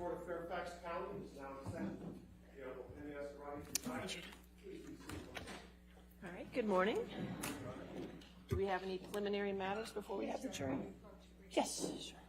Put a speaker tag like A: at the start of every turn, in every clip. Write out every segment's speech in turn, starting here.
A: Court of Fairfax County is now in session. The Honorable Penny S. Roddy presiding. Please be seated.
B: All right, good morning. Do we have any preliminary matters before we have the jury? Yes, sure.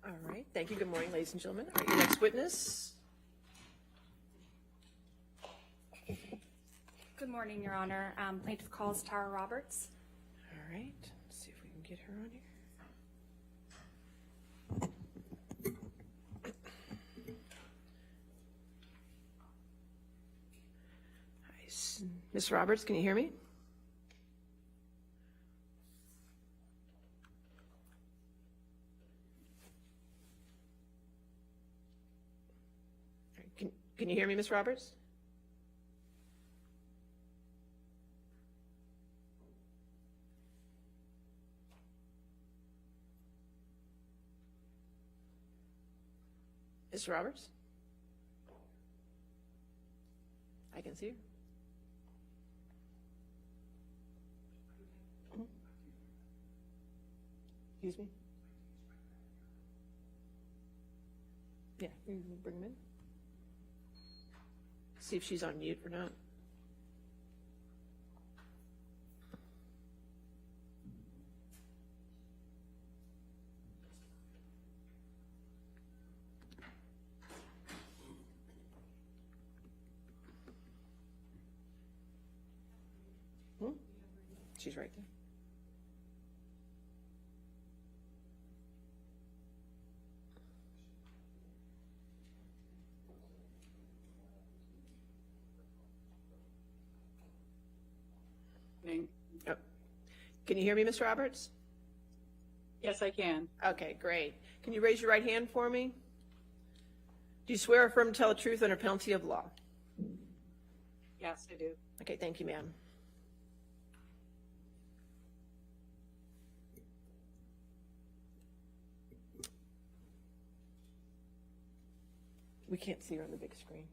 B: All right, thank you. Good morning, ladies and gentlemen. All right, your next witness.
C: Good morning, Your Honor. Plaintiff calls Tara Roberts.
B: All right, let's see if we can get her on here. Hi, Ms. Roberts, can you hear me? Can you hear me, Ms. Roberts? Ms. Roberts? I can see her. Excuse me? Yeah, you can bring them in. See if she's on mute or not. She's right there. Oh. Can you hear me, Ms. Roberts?
D: Yes, I can.
B: Okay, great. Can you raise your right hand for me? Do you swear or affirm to tell the truth under penalty of law?
D: Yes, I do.
B: Okay, thank you, ma'am. We can't see her on the big screen.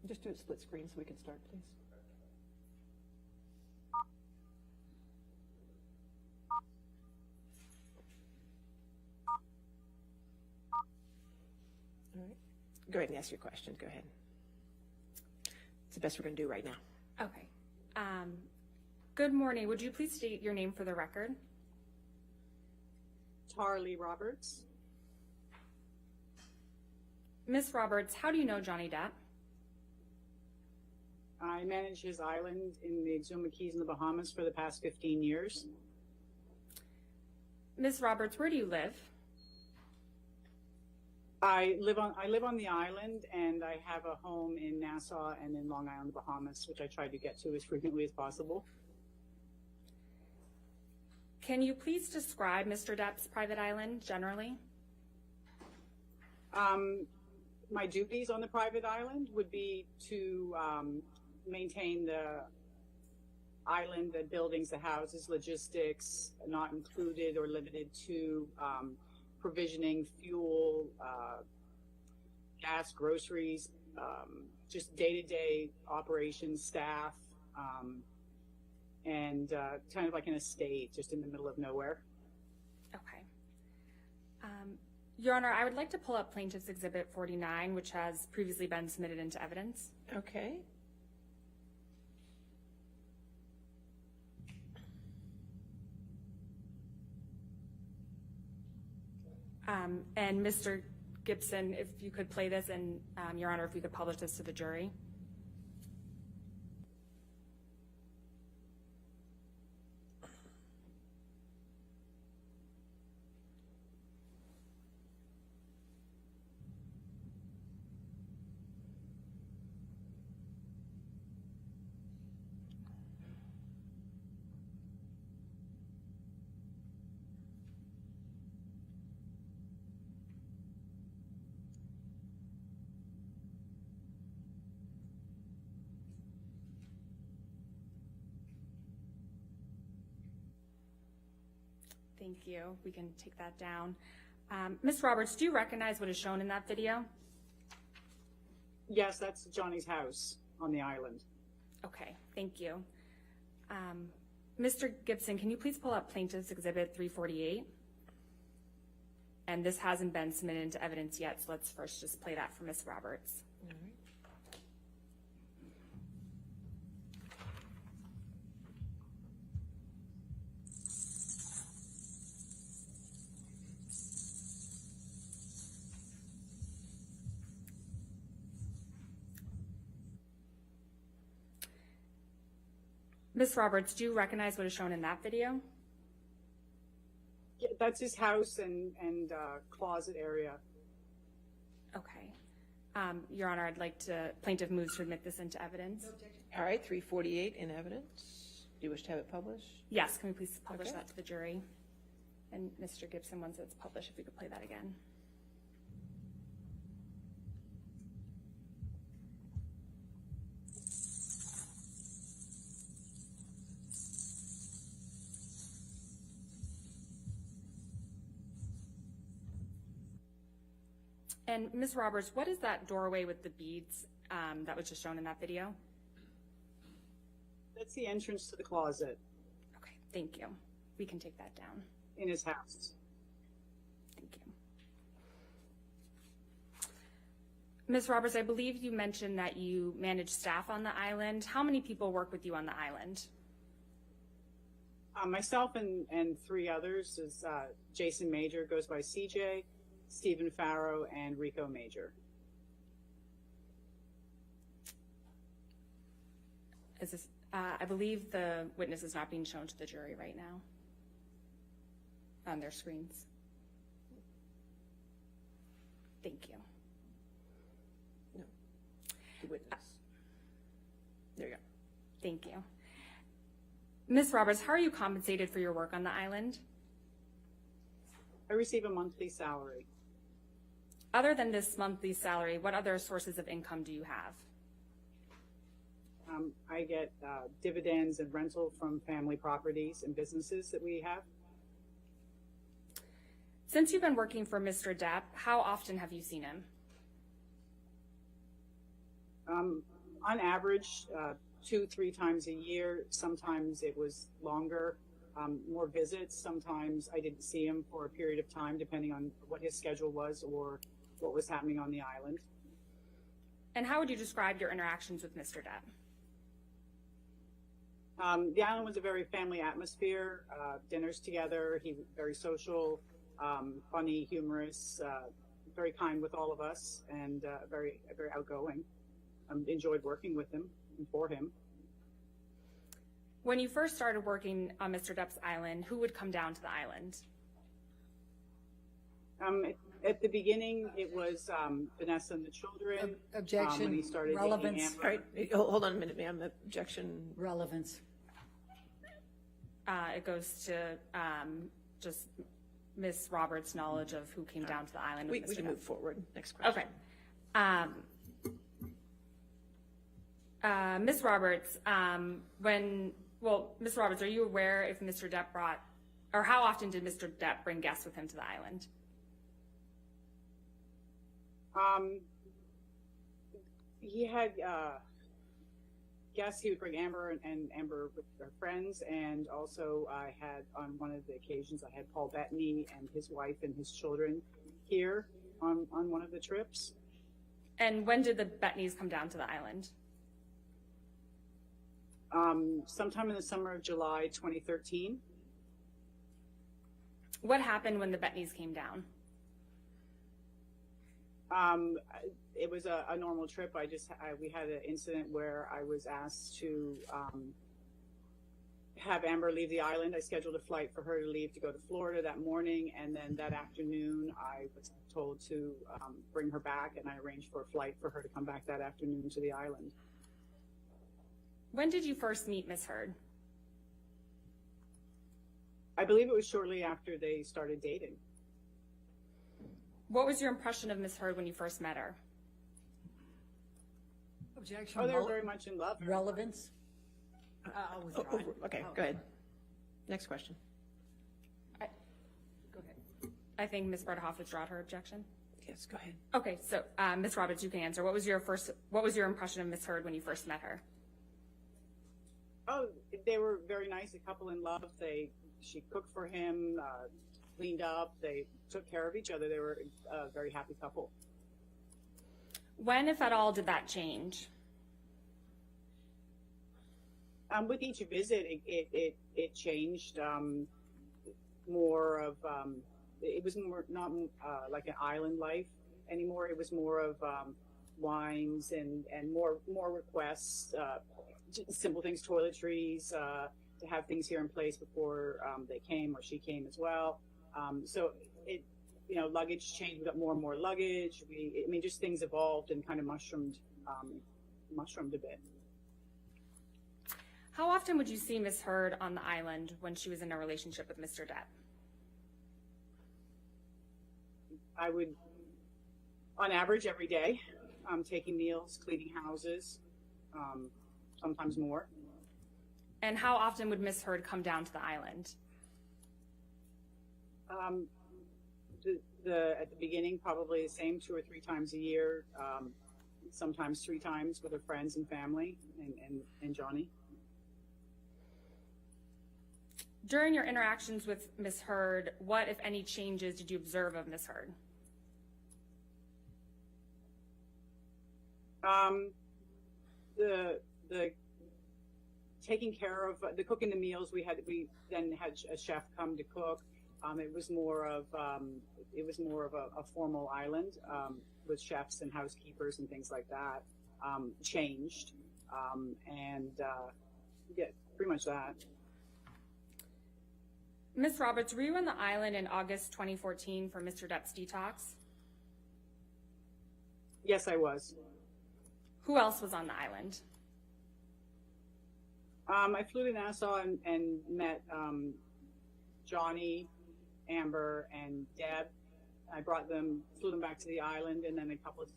B: Just do a split screen so we can start, please. Go ahead and ask your question. Go ahead. It's the best we're going to do right now.
C: Okay. Good morning. Would you please state your name for the record?
D: Charlie Roberts.
C: Ms. Roberts, how do you know Johnny Depp?
D: I manage his island in the Exuma Keys in the Bahamas for the past 15 years.
C: Ms. Roberts, where do you live?
D: I live on the island, and I have a home in Nassau and in Long Island, Bahamas, which I try to get to as frequently as possible.
C: Can you please describe Mr. Depp's private island generally?
D: My duties on the private island would be to maintain the island, the buildings, the houses, logistics, not included or limited to provisioning fuel, gas, groceries, just day-to-day operations, staff, and kind of like an estate just in the middle of nowhere.
C: Okay. Your Honor, I would like to pull up Plaintiff's Exhibit 49, which has previously been submitted into evidence.
B: Okay.
C: And Mr. Gibson, if you could play this, and Your Honor, if you could publish this to the jury. Thank you. We can take that down. Ms. Roberts, do you recognize what is shown in that video?
D: Yes, that's Johnny's house on the island.
C: Okay, thank you. Mr. Gibson, can you please pull up Plaintiff's Exhibit 348? And this hasn't been submitted into evidence yet, so let's first just play that for Ms. Roberts.
B: All right.
C: Ms. Roberts, do you recognize what is shown in that video?
D: Yeah, that's his house and closet area.
C: Okay. Your Honor, I'd like to, plaintiff moves to admit this into evidence.
B: All right, 348 in evidence. Do you wish to have it published?
C: Yes, can we please publish
B: Okay.
C: that to the jury? And Mr. Gibson, once it's published, if we could play that again. And Ms. Roberts, what is that doorway with the beads that was just shown in that video?
D: That's the entrance to the closet
C: Okay, thank you. We can take that down.
D: in his house.
C: Thank you. Ms. Roberts, I believe you mentioned that you manage staff on the island. How many people work with you on the island?
D: Myself and three others is Jason Major, goes by CJ, Stephen Farrow, and Rico Major.
C: Is this, I believe the witness is not being shown to the jury right now on their screens. Thank you.
B: No. The witness. There you go.
C: Thank you. Ms. Roberts, how are you compensated for your work on the island?
D: I receive a monthly salary.
C: Other than this monthly salary, what other sources of income do you have?
D: I get dividends and rental from family properties and businesses that we have.
C: Since you've been working for Mr. Depp, how often have you seen him?
D: On average, 2-3 times a year. Sometimes it was longer, more visits. Sometimes I didn't see him for a period of time, depending on what his schedule was or what was happening on the island.
C: And how would you describe your interactions with Mr. Depp?
D: The island was a very family atmosphere, dinners together. He was very social, funny, humorous, very kind with all of us, and very outgoing. Enjoyed working with him and for him.
C: When you first started working on Mr. Depp's island, who would come down to the island?
D: At the beginning, it was Vanessa and the children.
E: Objection.
D: When he started
E: Relevance.
D: dating Amber.
B: All right, hold on a minute, ma'am. Objection.
E: Relevance.
C: It goes to just Ms. Roberts' knowledge of who came down to the island with
B: We
C: Mr.
B: can
C: Depp.
B: move forward. Next question.
C: Okay. Ms. Roberts, Ms. Roberts, are you aware if Mr. Depp brought, or how often did Mr. Depp bring guests with him to the island?
D: He had guests. He would bring Amber and Amber with their friends, and also I had, on one of the occasions, I had Paul Bettany and his wife and his children here on one of the trips.
C: And when did the Bettnys come down to the island?
D: Sometime in the summer of July 2013.
C: What happened when the Bettnys came down?
D: It was a normal trip. We had an incident where I was asked to have Amber leave the island. I scheduled a flight for her to leave to go to Florida that morning, and then that afternoon I was told to bring her back, and I arranged for a flight for her to come back that afternoon to the island.
C: When did you first meet Ms. Heard?
D: I believe it was shortly after they started dating.
C: What was your impression of Ms. Heard when you first met her?
E: Objection.
D: Oh, they were very much in love.
E: Relevance.
B: Okay, go ahead. Next question.
C: Go ahead. I think Ms. Berthoff withdrew her objection.
B: Yes, go ahead.
C: Okay, so Ms. Roberts, you can answer. What was your impression of Ms. Heard when you first met her?
D: Oh, they were very nice, a couple in love. She cooked for him, cleaned up, they took care of each other. They were a very happy couple.
C: When, if at all, did that change?
D: With each visit, it changed. More of it was more not like an island life anymore. It was more of wines and more requests, simple things, toiletries, to have things here in place before they came, or she came as well. So it, luggage changed. We got more and more luggage. Just things evolved and kind of mushroomed a bit.
C: How often would you see Ms. Heard on the island when she was in a relationship with Mr. Depp?
D: I would, on average, every day, taking meals, cleaning houses, sometimes more.
C: And how often would Ms. Heard come down to the island?
D: At the beginning, probably the same 2 or 3 times a year, sometimes 3 times with her friends and family and Johnny.
C: During your interactions with Ms. Heard, what, if any, changes did you observe of Ms. Heard?
D: The taking care of the cooking the meals. We then had a chef come to cook. It was more of a formal island with chefs and housekeepers and things like that. Changed, yeah, pretty much that.
C: Ms. Roberts, were you on the island in August 2014 for Mr. Depp's detox?
D: Yes, I was.
C: Who else was on the island?
D: I flew to Nassau and met Johnny, Amber, and Deb. I flew them back to the island, and then a couple of...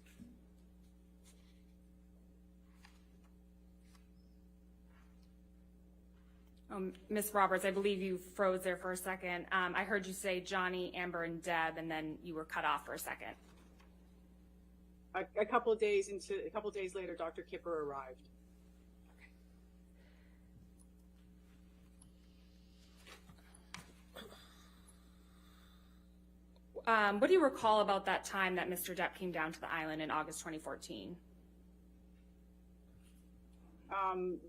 C: Ms. Roberts, I believe you froze there for a second. I heard you say Johnny, Amber, and Deb, and then you were cut off for a second.
D: A couple of days later, Dr. Kipper arrived.
C: What do you recall about that time that Mr. Depp came down to the island in August 2014?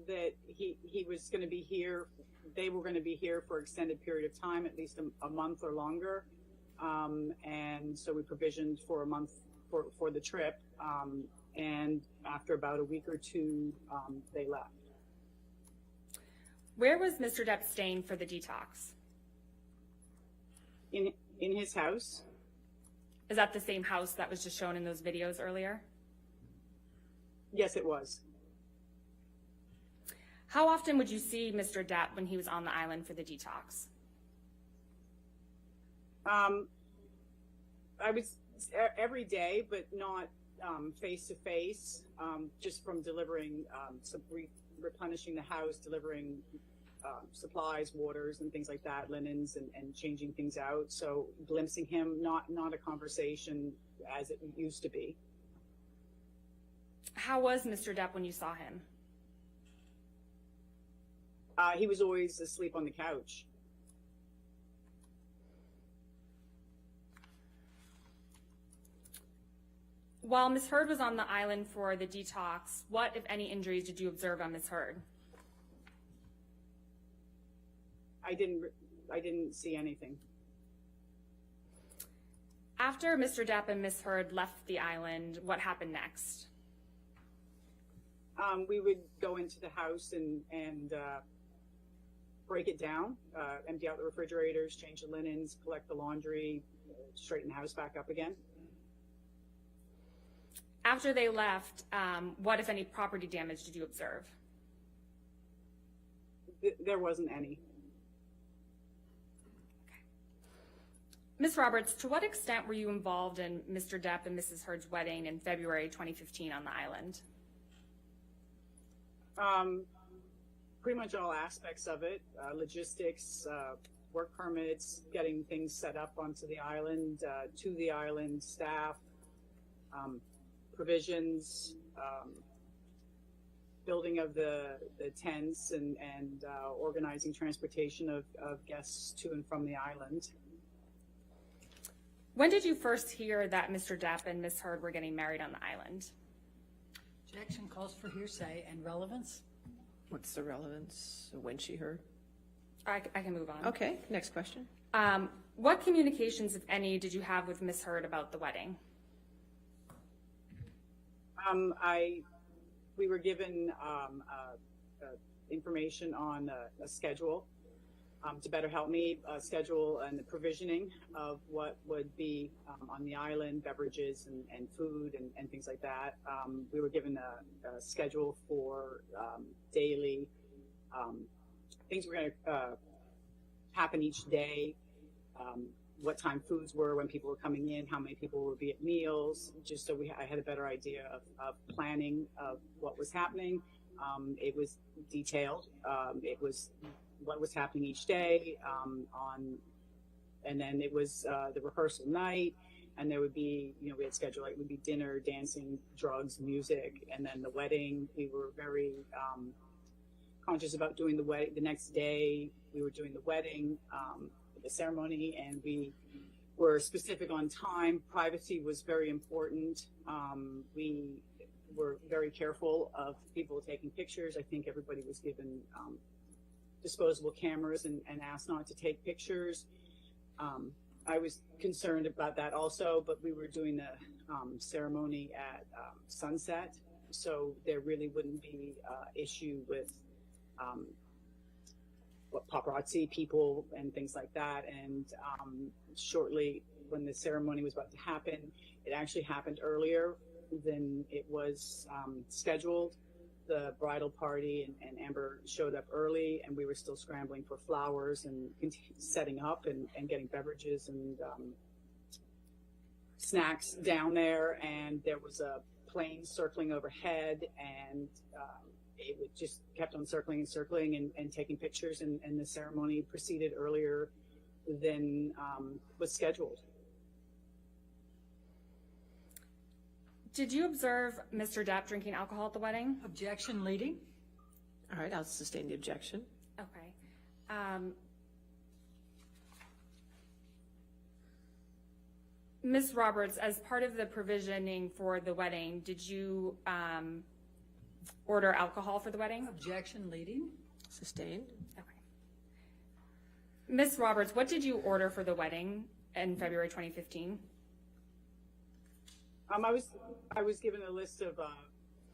D: that he was going to be here. They were going to be here for an extended period of time, at least a month or longer. And so we provisioned for a month for the trip. And after about a week or two, they left.
C: Where was Mr. Depp staying for the detox?
D: In his house.
C: Is that the same house that was just shown in those videos earlier?
D: Yes, it was.
C: How often would you see Mr. Depp when he was on the island for the detox?
D: I was every day, but not face to face, just from delivering, replenishing the house, delivering supplies, waters and things like that, linens and changing things out. So glimpsing him, not a conversation as it used to be.
C: How was Mr. Depp when you saw him?
D: He was always asleep on the couch.
C: While Ms. Heard was on the island for the detox, what, if any, injuries did you observe on Ms. Heard?
D: I didn't see anything.
C: After Mr. Depp and Ms. Heard left the island, what happened next?
D: We would go into the house and break it down, empty out the refrigerators, change the linens, collect the laundry, straighten the house back up again.
C: After they left, what, if any, property damage did you observe?
D: There wasn't any.
C: Ms. Roberts, to what extent were you involved in Mr. Depp and Mrs. Heard's wedding in February 2015 on the island?
D: Pretty much all aspects of it, logistics, work permits, getting things set up onto the island, to the island, staff, provisions, building of the tents and organizing transportation of guests to and from the island.
C: When did you first hear that Mr. Depp and Ms. Heard were getting married on the island?
E: Objection calls for hearsay and relevance.
B: What's the relevance of when she heard?
C: I can move on.
B: Okay, next question.
C: What communications, if any, did you have with Ms. Heard about the wedding?
D: We were given information on a schedule to better help me schedule and the provisioning of what would be on the island, beverages and food and things like that. We were given a schedule for daily things were going to happen each day, what time foods were, when people were coming in, how many people would be at meals, just so I had a better idea of planning of what was happening. It was detailed. It was what was happening each day and then it was the rehearsal night, and there would be, we had scheduled, it would be dinner, dancing, drugs, music, and then the wedding. We were very conscious about doing the wedding. The next day we were doing the wedding, the ceremony, and we were specific on time. Privacy was very important. We were very careful of people taking pictures. I think everybody was given disposable cameras and asked not to take pictures. I was concerned about that also, but we were doing the ceremony at sunset, so there really wouldn't be issue with what paparazzi people and things like that. And shortly when the ceremony was about to happen, it actually happened earlier than it was scheduled. The bridal party and Amber showed up early, and we were still scrambling for flowers and setting up and getting beverages and snacks down there. And there was a plane circling overhead, and it would just kept on circling and circling and taking pictures, and the ceremony proceeded earlier than was scheduled.
C: Did you observe Mr. Depp drinking alcohol at the wedding?
E: Objection leading.
B: All right, I'll sustain the objection.
C: Okay. Ms. Roberts, as part of the provisioning for the wedding, did you order alcohol for the wedding?
E: Objection, leading.
B: Sustained.
C: Okay. Ms. Roberts, what did you order for the wedding in February 2015?
D: I was given a list of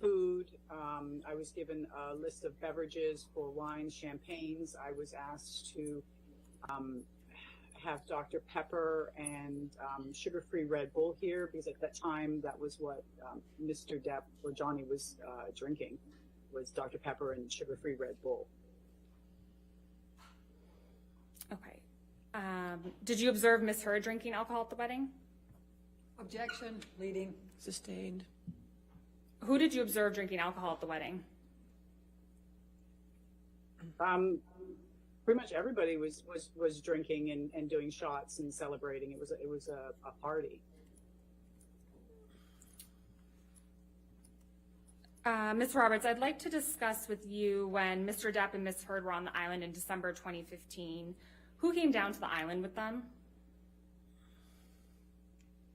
D: food. I was given a list of beverages for wine, champagnes. I was asked to have Dr. Pepper and sugar-free Red Bull here, because at that time that was what Mr. Depp or Johnny was drinking, was Dr. Pepper and sugar-free Red Bull.
C: Okay. Did you observe Ms. Heard drinking alcohol at the wedding?
E: Objection, leading.
B: Sustained.
C: Who did you observe drinking alcohol at the wedding?
D: Pretty much everybody was drinking and doing shots and celebrating. It was a party.
C: Ms. Roberts, I'd like to discuss with you when Mr. Depp and Ms. Heard were on the island in December 2015. Who came down to the island with them?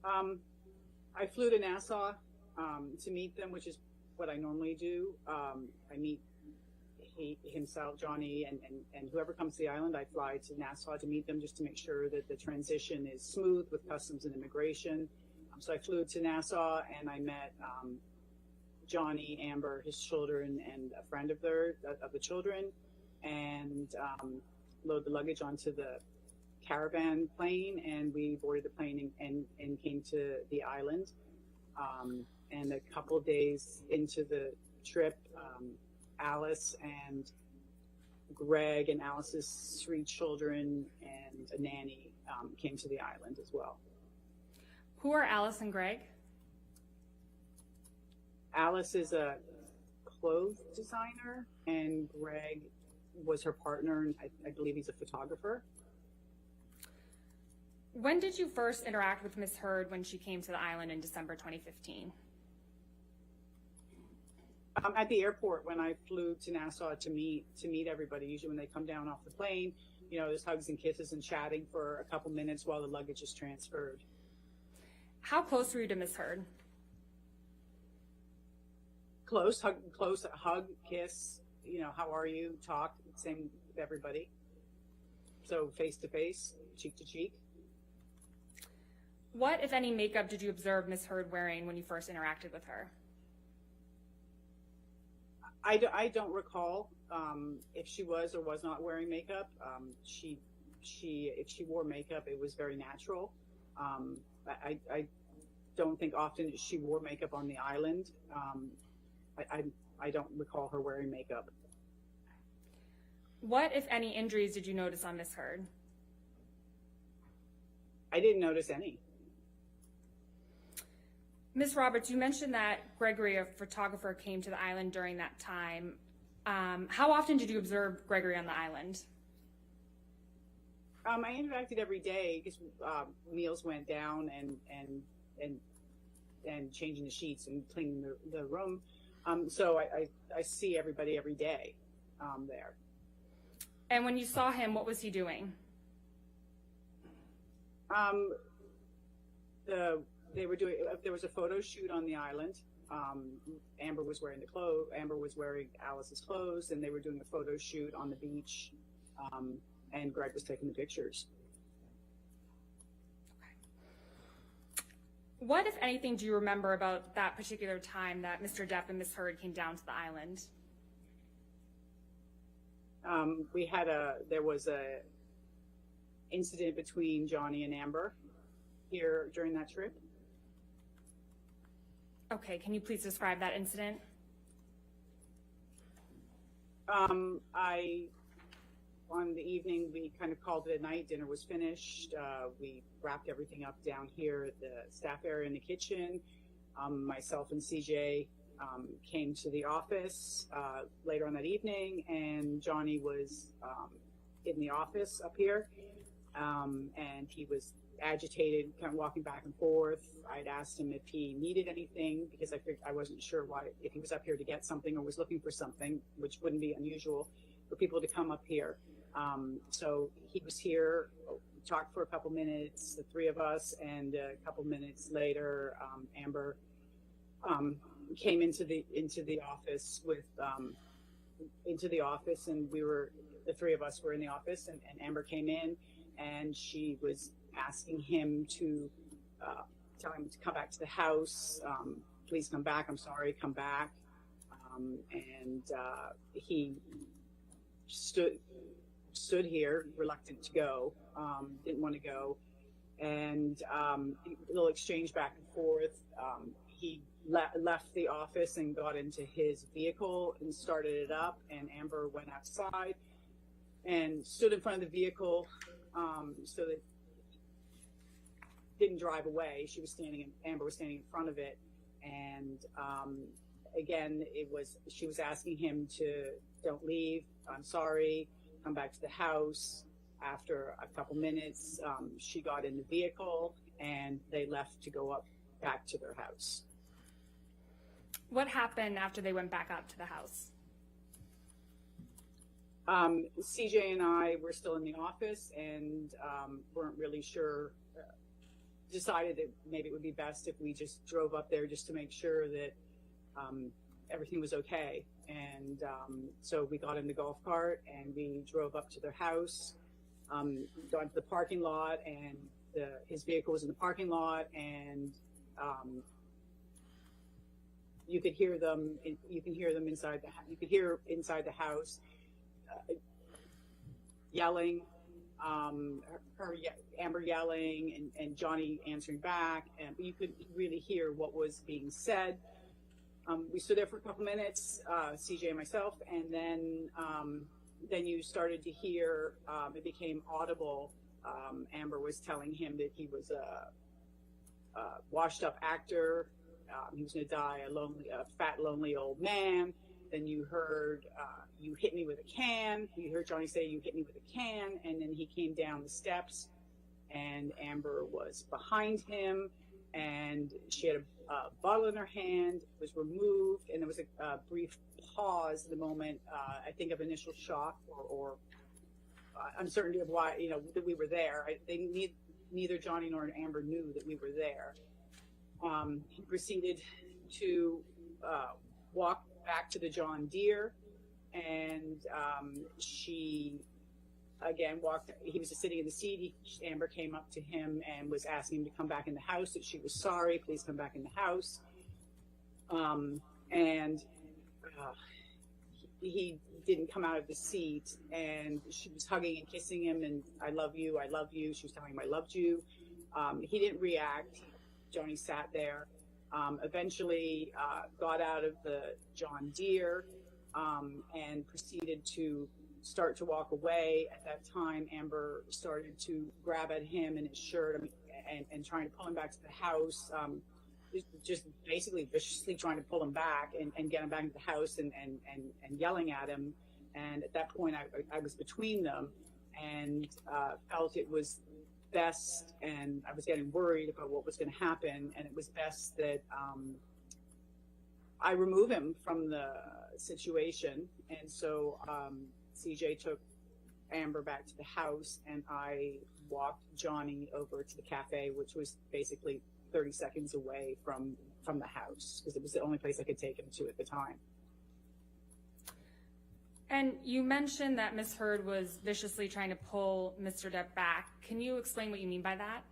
D: I flew to Nassau to meet them, which is what I normally do. I meet himself, Johnny, and whoever comes to the island. I fly to Nassau to meet them just to make sure that the transition is smooth with customs and immigration. So I flew to Nassau and I met Johnny, Amber, his children, and a friend of the children, and load the luggage onto the caravan plane, and we boarded the plane and came to the island. And a couple days into the trip, Alice and Greg and Alice's 3 children and a nanny came to the island as well.
C: Who are Alice and Greg?
D: Alice is a clothes designer, and Greg was her partner, and I believe he's a photographer.
C: When did you first interact with Ms. Heard when she came to the island in December 2015?
D: At the airport, when I flew to Nassau to meet everybody. Usually when they come down off the plane, you know, there's hugs and kisses and chatting for a couple minutes while the luggage is transferred.
C: How close were you to Ms. Heard?
D: Close, hug, kiss, you know, how are you, talk, same with everybody. So face to face, cheek to cheek.
C: What, if any, makeup did you observe Ms. Heard wearing when you first interacted with her?
D: I don't recall if she was or was not wearing makeup. If she wore makeup, it was very natural. I don't think often she wore makeup on the island. I don't recall her wearing makeup.
C: What, if any, injuries did you notice on Ms. Heard?
D: I didn't notice any.
C: Ms. Roberts, you mentioned that Gregory, a photographer, came to the island during that time. How often did you observe Gregory on the island?
D: I interacted every day because meals went down and changing the sheets and cleaning the room. So I see everybody every day there.
C: And when you saw him, what was he doing? They were doing. There was a photo shoot on the island. Amber was wearing Amber was wearing Alice's clothes, and they were doing a photo shoot on the beach. And Greg was taking the pictures. What, if anything, do you remember about that particular time that Mr. Depp and Ms. Heard came down to the island? There was a incident between Johnny and Amber here during that trip. Okay, can you please describe that incident?
D: On the evening, we kind of called it a night. Dinner was finished. We wrapped everything up down here at the staff area in the kitchen. Myself and CJ came to the office later on that evening, and Johnny was in the office up here, and he was agitated, kind of walking back and forth. I'd asked him if he needed anything because I wasn't sure if he was up here to get something or was looking for something, which wouldn't be unusual for people to come up here. So he was here, talked for a couple minutes, the 3 of us, and a couple minutes later, Amber came into the office and the three of us were in the office, and Amber came in, and she was asking him to tell him to come back to the house. Please come back. I'm sorry. Come back. And he stood here, reluctant to go. Didn't want to go, and a little exchange back and forth. He left the office and got into his vehicle and started it up, and Amber went outside and stood in front of the vehicle, so that didn't drive away. Amber was standing in front of it, and again, she was asking him to don't leave. I'm sorry. Come back to the house. After a couple minutes, she got in the vehicle and they left to go back to their house.
F: What happened after they went back up to the house?
D: CJ and I were still in the office and weren't really sure. Decided that maybe it would be best if we just drove up there just to make sure that everything was okay. And so we got in the golf cart and we drove up to their house, got into the parking lot, and his vehicle was in the parking lot, and you could hear them. You can hear them inside the. You could hear inside the house yelling, Amber yelling, and Johnny answering back, and you could really hear what was being said. We stood there for a couple minutes, CJ and myself, and then you started to hear. It became audible. Amber was telling him that he was a washed-up actor. He was going to die a fat, lonely old man. Then you heard, you hit me with a can. You heard Johnny say, you hit me with a can. And then he came down the steps, and Amber was behind him, and she had a bottle in her hand, was removed, and there was a brief pause, the moment, I think, of initial shock or uncertainty of why, that we were there. Neither Johnny nor Amber knew that we were there. He proceeded to walk back to the John Deere, and she again walked. He was just sitting in the seat. Amber came up to him and was asking him to come back in the house, that she was sorry, please come back in the house. He didn't come out of the seat, and she was hugging and kissing him, and I love you, I love you. She was telling him I loved you. He didn't react. Johnny sat there, eventually got out of the John Deere, and proceeded to start to walk away. At that time, Amber started to grab at him and his shirt and trying to pull him back to the house, just basically viciously trying to pull him back and get him back into the house and yelling at him. And at that point, I was between them and felt it was best, and I was getting worried about what was going to happen, and it was best that I remove him from the situation. And so CJ took Amber back to the house, and I walked Johnny over to the cafe, which was basically 30 seconds away from the house, because it was the only place I could take him to at the time.
F: And you mentioned that Ms. Heard was viciously trying to pull Mr. Depp back. Can you explain what you mean by that?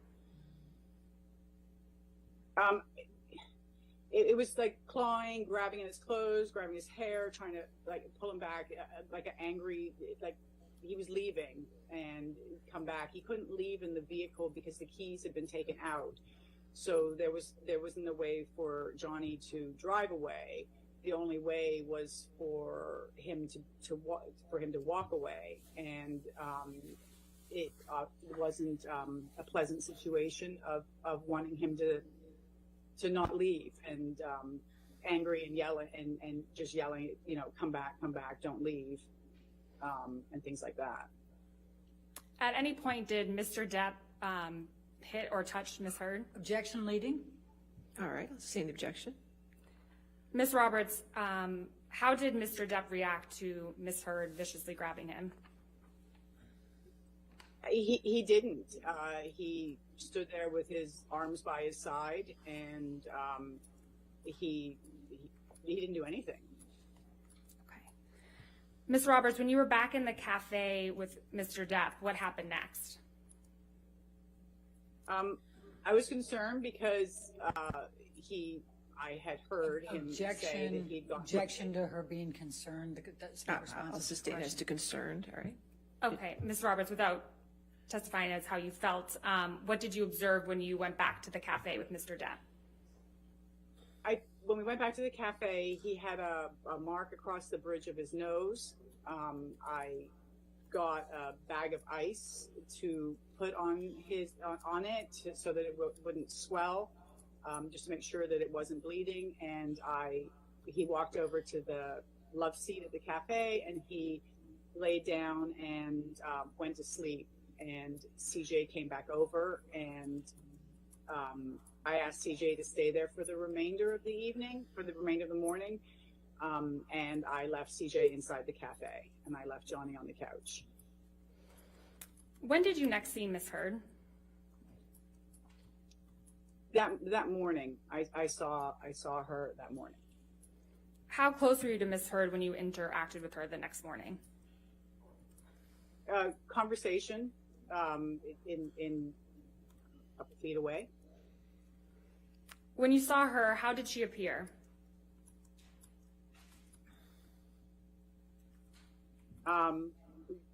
D: It was like clawing, grabbing at his clothes, grabbing his hair, trying to pull him back, like an angry, like he was leaving and come back. He couldn't leave in the vehicle because the keys had been taken out. So there wasn't a way for Johnny to drive away. The only way was for him to walk away, and it wasn't a pleasant situation of wanting him to not leave, and angry and yelling and just yelling, come back, don't leave, and things like that.
F: At any point, did Mr. Depp hit or touch Ms. Heard?
E: Objection leading.
B: All right, let's see the objection.
F: Ms. Roberts, how did Mr. Depp react to Ms. Heard viciously grabbing him?
D: He didn't. He stood there with his arms by his side and
C: he didn't do anything.
F: Okay. Ms. Roberts, when you were back in the cafe with Mr. Depp, what happened next?
C: I was concerned because I had heard him say that he'd gone.
E: Objection to her being concerned. That's not
B: I'll
E: responsive
B: sustain as to
E: question.
B: concerned, all right?
F: Okay, Ms. Roberts, without testifying as how you felt, what did you observe when you went back to the cafe with Mr. Depp?
C: When we went back to the cafe, he had a mark across the bridge of his nose. I got a bag of ice to put on it so that it wouldn't swell, just to make sure that it wasn't bleeding. And he walked over to the love seat at the cafe, and he laid down and went to sleep. And CJ came back over, and I asked CJ to stay there for the remainder of the evening, for the remainder of the morning. And I left CJ inside the cafe, and I left Johnny on the couch.
F: When did you next see Ms. Heard?
C: That morning, I saw her that morning.
F: How close were you to Ms. Heard when you interacted with her the next morning?
C: Conversation, in a couple feet away.
F: When you saw her, how did she appear?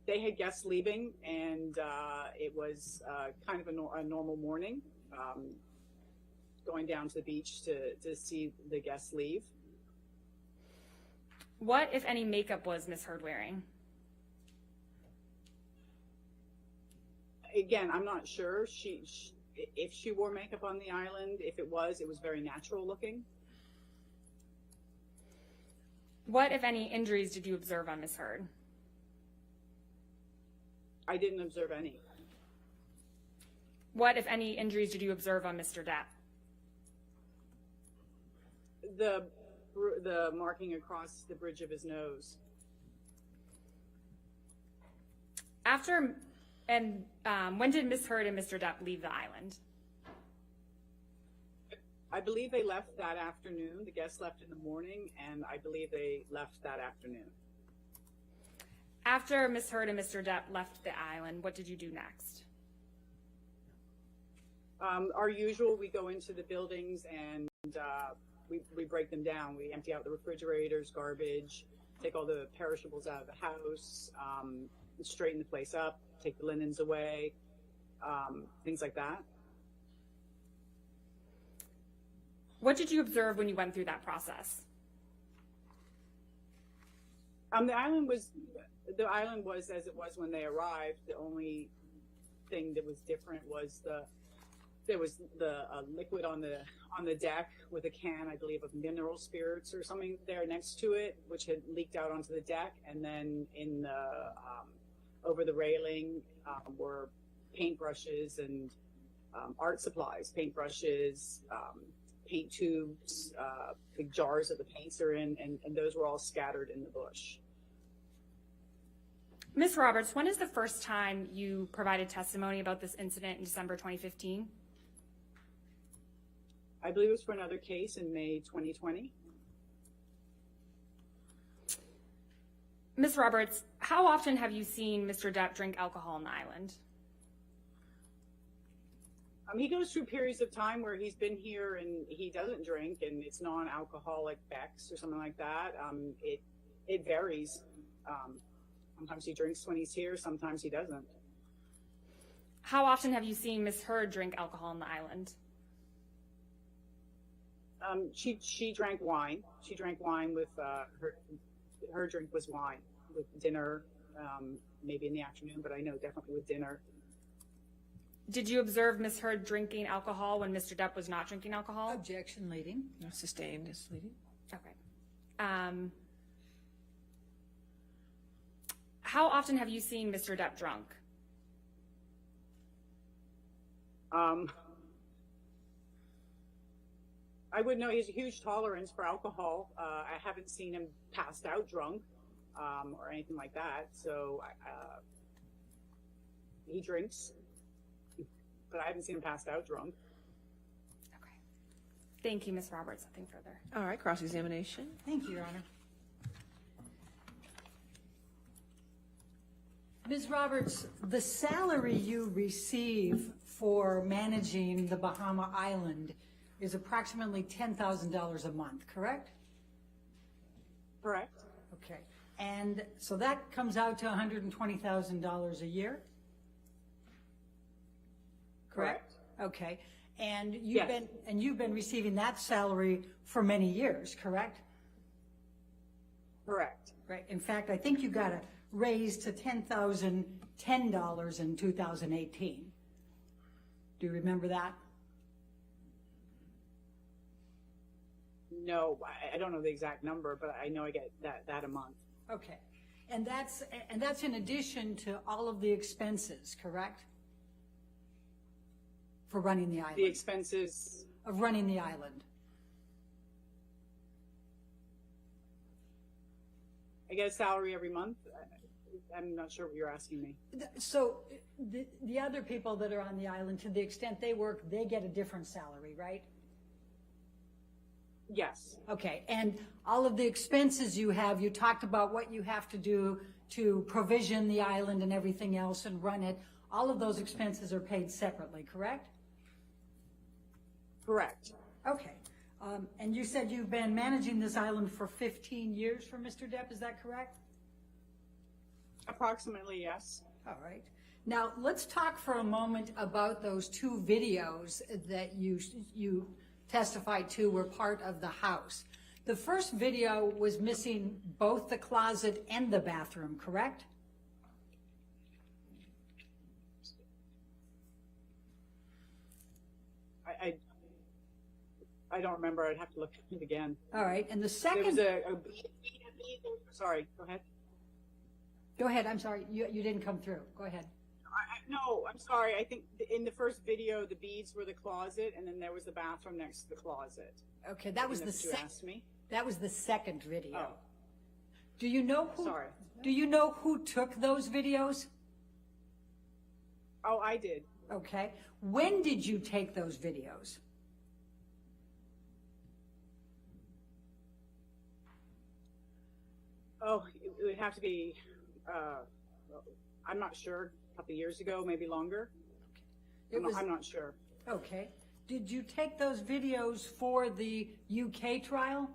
C: They had guests leaving, and it was kind of a normal morning, going down to the beach to see the guests leave.
F: What, if any, makeup was Ms. Heard wearing?
C: Again, I'm not sure if she wore makeup on the island. If it was very natural looking.
F: What, if any, injuries did you observe on Ms. Heard?
C: I didn't observe any.
F: What, if any, injuries did you observe on Mr. Depp?
C: The marking across the bridge of his nose.
F: When did Ms. Heard and Mr. Depp leave the island?
C: I believe they left that afternoon. The guests left in the morning, and I believe they left that afternoon.
F: After Ms. Heard and Mr. Depp left the island, what did you do next?
C: Our usual, we go into the buildings and we break them down. We empty out the refrigerators, garbage, take all the perishables out of the house, straighten the place up, take the linens away, things like that.
F: What did you observe when you went through that process?
C: The island was as it was when they arrived. The only thing that was different was there was the liquid on the deck with a can, I believe, of mineral spirits or something there next to it, which had leaked out onto the deck. And then in the over the railing were paintbrushes and art supplies, paintbrushes, paint tubes, big jars that the paints are in, and those were all scattered in the bush.
F: Ms. Roberts, when is the first time you provided testimony about this incident in December 2015?
C: I believe it was for another case in May 2020.
F: Ms. Roberts, how often have you seen Mr. Depp drink alcohol on the island?
C: He goes through periods of time where he's been here and he doesn't drink, and it's non-alcoholic Beck's or something like that. It varies. Sometimes he drinks when he's here, sometimes he doesn't.
F: How often have you seen Ms. Heard drink alcohol on the island?
C: She drank wine. She drank wine with her drink was wine with dinner, maybe in the afternoon, but I know definitely with dinner.
F: Did you observe Ms. Heard drinking alcohol when Mr. Depp was not drinking alcohol?
E: Objection, leading.
B: Sustained as leading.
F: Okay. How often have you seen Mr. Depp drunk?
C: I would know he has a huge tolerance for alcohol. I haven't seen him passed out drunk or anything like that. So he drinks, but I haven't seen him passed out drunk.
F: Thank you, Ms. Roberts. Nothing further.
B: All right, cross-examination.
E: Thank you, Your Honor. Ms. Roberts, the salary you receive for managing the Bahama Island is approximately $10,000 a month, correct?
C: Correct?
E: Okay. And so that comes out to $120,000 a year? Correct? Okay. And
C: Yes.
E: you've been receiving that salary for many years, correct?
C: Correct.
E: Right. In fact, I think you got a raise to $10,010 in 2018. Do you remember that?
C: No, I don't know the exact number, but I know I get that a month.
E: Okay. And that's in addition to all of the expenses, correct? For running the island.
C: The expenses,
E: Of running the island.
C: I get a salary every month. I'm not sure what you're asking me.
E: So the other people that are on the island, to the extent they work, they get a different salary, right?
C: Yes,
E: Okay, and all of the expenses you have, you talked about what you have to do to provision the island and everything else and run it. All of those expenses are paid separately, correct?
C: correct.
E: Okay. And you said you've been managing this island for 15 years for Mr. Depp, is that correct?
C: Approximately, yes.
E: All right. Now, let's talk for a moment about those two videos that you testified to were part of the house. The first video was missing both the closet and the bathroom, correct?
C: I don't remember. I'd have to look at it again.
E: All right. And the
C: There was
E: second...
C: sorry, go ahead.
E: Go ahead. I'm sorry. You didn't come through. Go ahead.
C: No, I'm sorry. I think in the first video, the beads were the closet, and then there was the bathroom next to the closet.
E: Okay. That was the
C: You asked me.
E: That was the second video.
C: Oh.
E: Do you know who?
C: Sorry.
E: Do you know who took those videos?
C: Oh, I did.
E: Okay. When did you take those videos?
C: Oh, it would have to be, I'm not sure, a couple of years ago, maybe longer. I'm not sure.
E: Okay. Did you take those videos for the UK trial?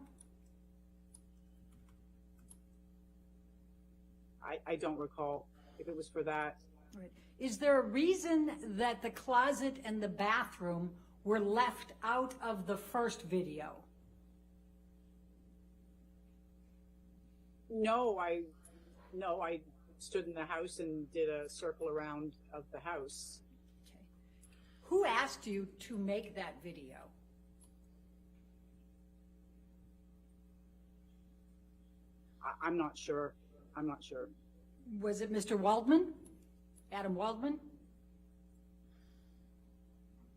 C: I don't recall if it was for that.
E: Right. Is there a reason that the closet and the bathroom were left out of the first video?
C: No, I stood in the house and did a circle around of the house.
E: Okay. Who asked you to make that video?
C: I'm not sure. I'm not sure.
E: Was it Mr. Waldman? Adam Waldman?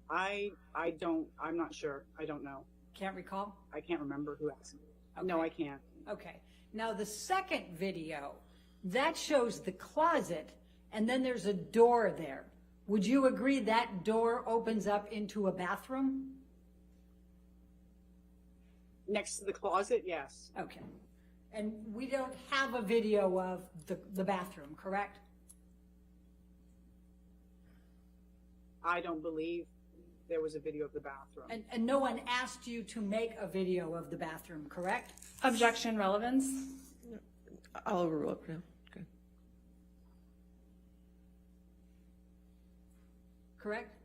C: I'm not sure. I don't know.
E: Can't recall?
C: I can't remember who asked me.
E: Okay.
C: No, I can't.
E: Okay. Now the second video, that shows the closet and then there's a door there. Would you agree that door opens up into a bathroom?
C: Next to the closet, yes.
E: Okay. And we don't have a video of the bathroom, correct?
C: I don't believe there was a video of the bathroom.
E: And no one asked you to make a video of the bathroom, correct?
F: Objection, relevance.
B: I'll overrule it now. Okay.
E: Correct?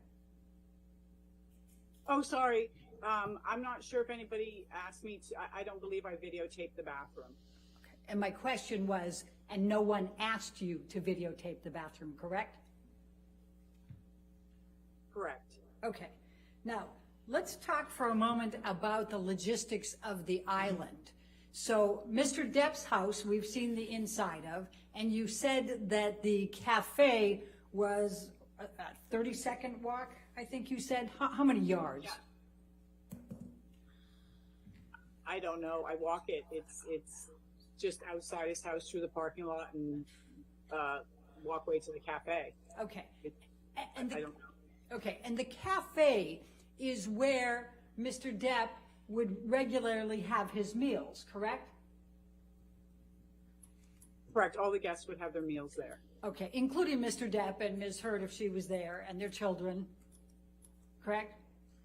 C: Oh, sorry. I'm not sure if anybody asked me to. I don't believe I videotaped the bathroom.
E: Okay. And my question was, and no one asked you to videotape the bathroom, correct?
C: Correct.
E: Okay. Now, let's talk for a moment about the logistics of the island. So, Mr. Depp's house, we've seen the inside of, and you said that the cafe was a 30-second walk, I think you said. How many yards?
C: Yeah. I don't know. I walk it. It's just outside his house through the parking lot and walkway to the cafe.
E: Okay.
C: I don't know.
E: Okay, and the cafe is where Mr. Depp would regularly have his meals, correct?
C: Correct. All the guests would have their meals there.
E: Okay, including Mr. Depp and Ms. Heard if she was there, and their children, correct?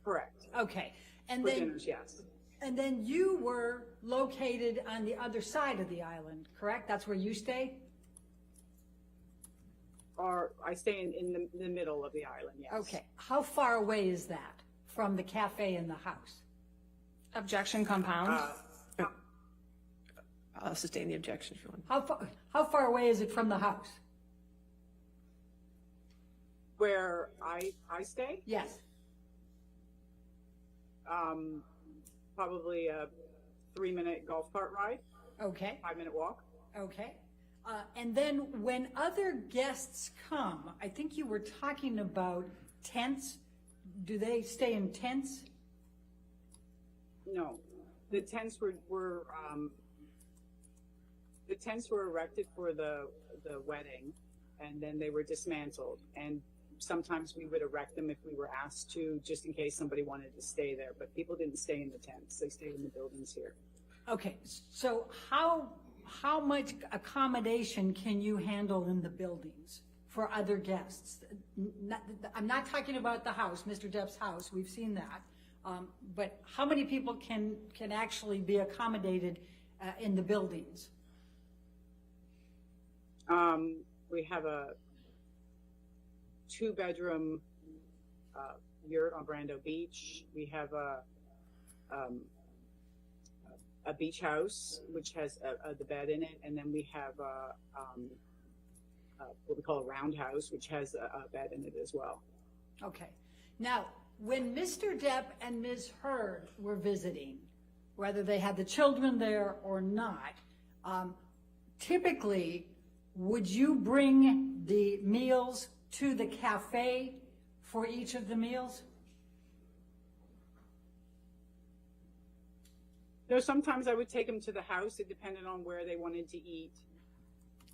C: Correct.
E: Okay, and
C: For
E: then,
C: dinners, yes.
E: and then you were located on the other side of the island, correct? That's where you stay?
C: Or I stay in the middle of the island, yes.
E: Okay, how far away is that from the cafe and the house?
F: Objection compound.
B: I'll sustain the objection if you want.
E: How far away is it from the house?
C: Where I stay,
E: Yes.
C: probably a 3-minute golf cart ride,
E: Okay,
C: 5-minute walk.
E: okay. And then when other guests come, I think you were talking about tents. Do they stay in tents?
C: No, the tents were erected for the wedding, and then they were dismantled. And sometimes we would erect them if we were asked to, just in case somebody wanted to stay there. But people didn't stay in the tents; they stayed in the buildings here.
E: Okay, so how much accommodation can you handle in the buildings for other guests? I'm not talking about the house, Mr. Depp's house, we've seen that. But how many people can actually be accommodated in the buildings?
C: We have a 2-bedroom yurt on Brando Beach. We have a beach house, which has the bed in it, and then we have what we call a roundhouse, which has a bed in it as well.
E: Okay. Now, when Mr. Depp and Ms. Heard were visiting, whether they had the children there or not, typically, would you bring the meals to the cafe for each of the meals?
C: No, sometimes I would take them to the house. It depended on where they wanted to eat.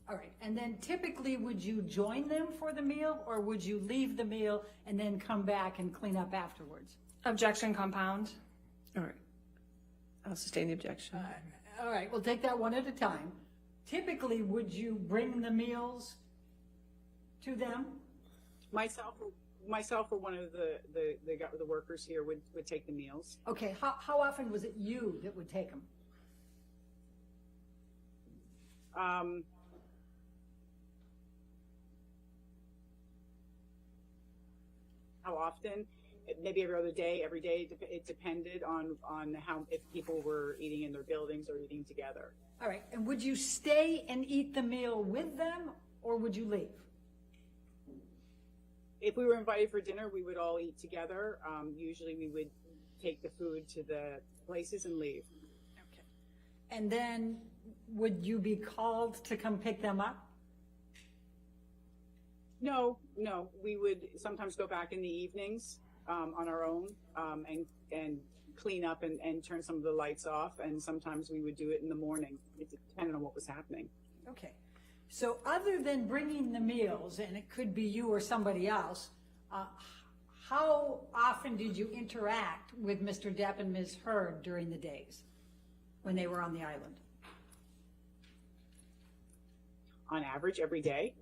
E: All right, and then typically, would you join them for the meal, or would you leave the meal and then come back and clean up afterwards?
F: Objection compound.
B: All right. I'll sustain the objection.
E: All right, we'll take that one at a time. Typically, would you bring the meals to them?
C: Myself or one of the workers here would take the meals.
E: Okay, how often was it you that would take them?
C: How often? Maybe every other day, every day. It depended on how, if people were eating in their buildings or eating together.
E: All right, and would you stay and eat the meal with them, or would you leave?
C: If we were invited for dinner, we would all eat together. Usually we would take the food to the places and leave.
E: Okay. And then would you be called to come pick them up?
C: No. We would sometimes go back in the evenings on our own and clean up and turn some of the lights off. And sometimes we would do it in the morning. It depended on what was happening.
E: Okay. So other than bringing the meals, and it could be you or somebody else, how often did you interact with Mr. Depp and Ms. Heard during the days when they were on the island?
C: On average, every day.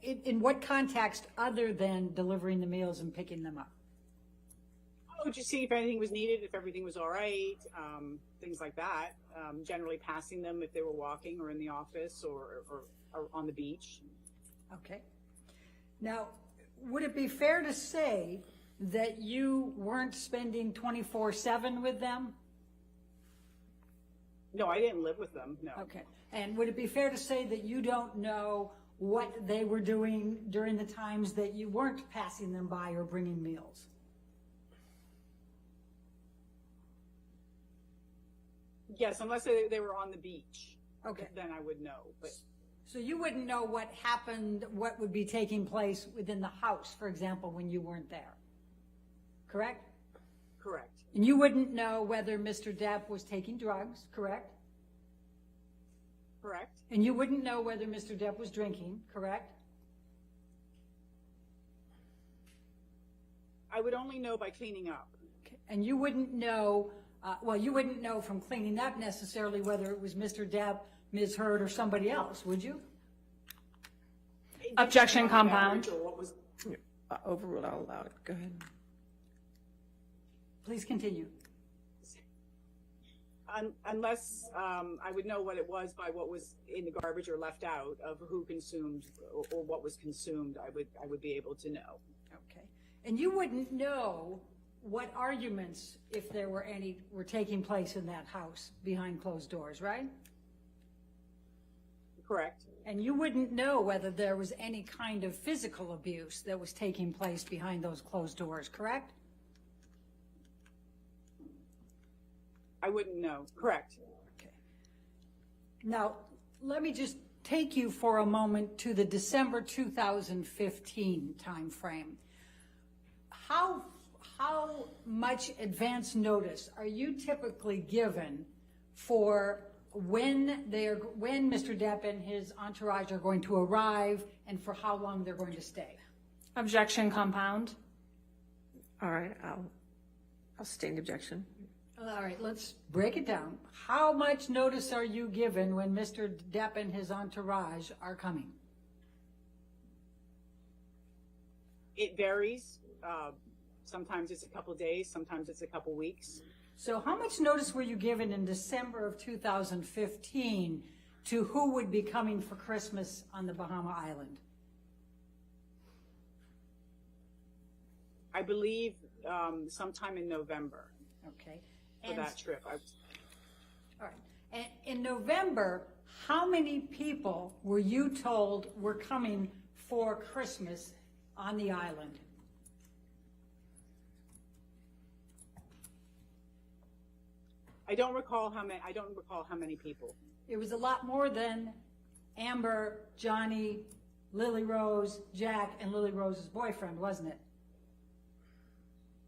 E: In what context other than delivering the meals and picking them up?
C: Oh, just see if anything was needed, if everything was all right, things like that. Generally passing them if they were walking or in the office or on the beach.
E: Okay. Now, would it be fair to say that you weren't spending 24/7 with them?
C: No, I didn't live with them, no.
E: Okay. And would it be fair to say that you don't know what they were doing during the times that you weren't passing them by or bringing meals?
C: Yes, unless they were on the beach.
E: Okay.
C: Then I would know. But
E: So you wouldn't know what happened, what would be taking place within the house, for example, when you weren't there, correct?
C: correct.
E: And you wouldn't know whether Mr. Depp was taking drugs, correct?
C: Correct.
E: And you wouldn't know whether Mr. Depp was drinking, correct?
C: I
D: I would only know by cleaning up.
E: And you wouldn't know, well, you wouldn't know from cleaning up necessarily whether it was Mr. Depp, Ms. Heard, or somebody else, would you?
F: Objection, compound.
D: What was,
B: Overruled, I'll allow it. Go ahead.
E: Please continue.
D: unless I would know what it was by what was in the garbage or left out of who consumed or what was consumed, I would be able to know.
E: Okay. And you wouldn't know what arguments, if there were any, were taking place in that house behind closed doors, right?
D: Correct.
E: And you wouldn't know whether there was any kind of physical abuse that was taking place behind those closed doors, correct?
D: I wouldn't know. Correct.
E: Okay. Now, let me just take you for a moment to the December 2015 timeframe. How much advance notice are you typically given for when Mr. Depp and his entourage are going to arrive and for how long they're going to stay?
F: Objection, compound.
B: All right, I'll sustain the objection.
E: All right, let's break it down. How much notice are you given when Mr. Depp and his entourage are coming?
D: It varies. Sometimes it's a couple days, sometimes it's a couple weeks.
E: So how much notice were you given in December of 2015 to who would be coming for Christmas on the Bahama Island?
D: I believe sometime in November
E: Okay.
D: for that trip.
E: All right. And in November, how many people were you told were coming for Christmas on the island?
D: I don't recall how many people.
E: It was a lot more than Amber, Johnny, Lily Rose, Jack, and Lily Rose's boyfriend, wasn't it?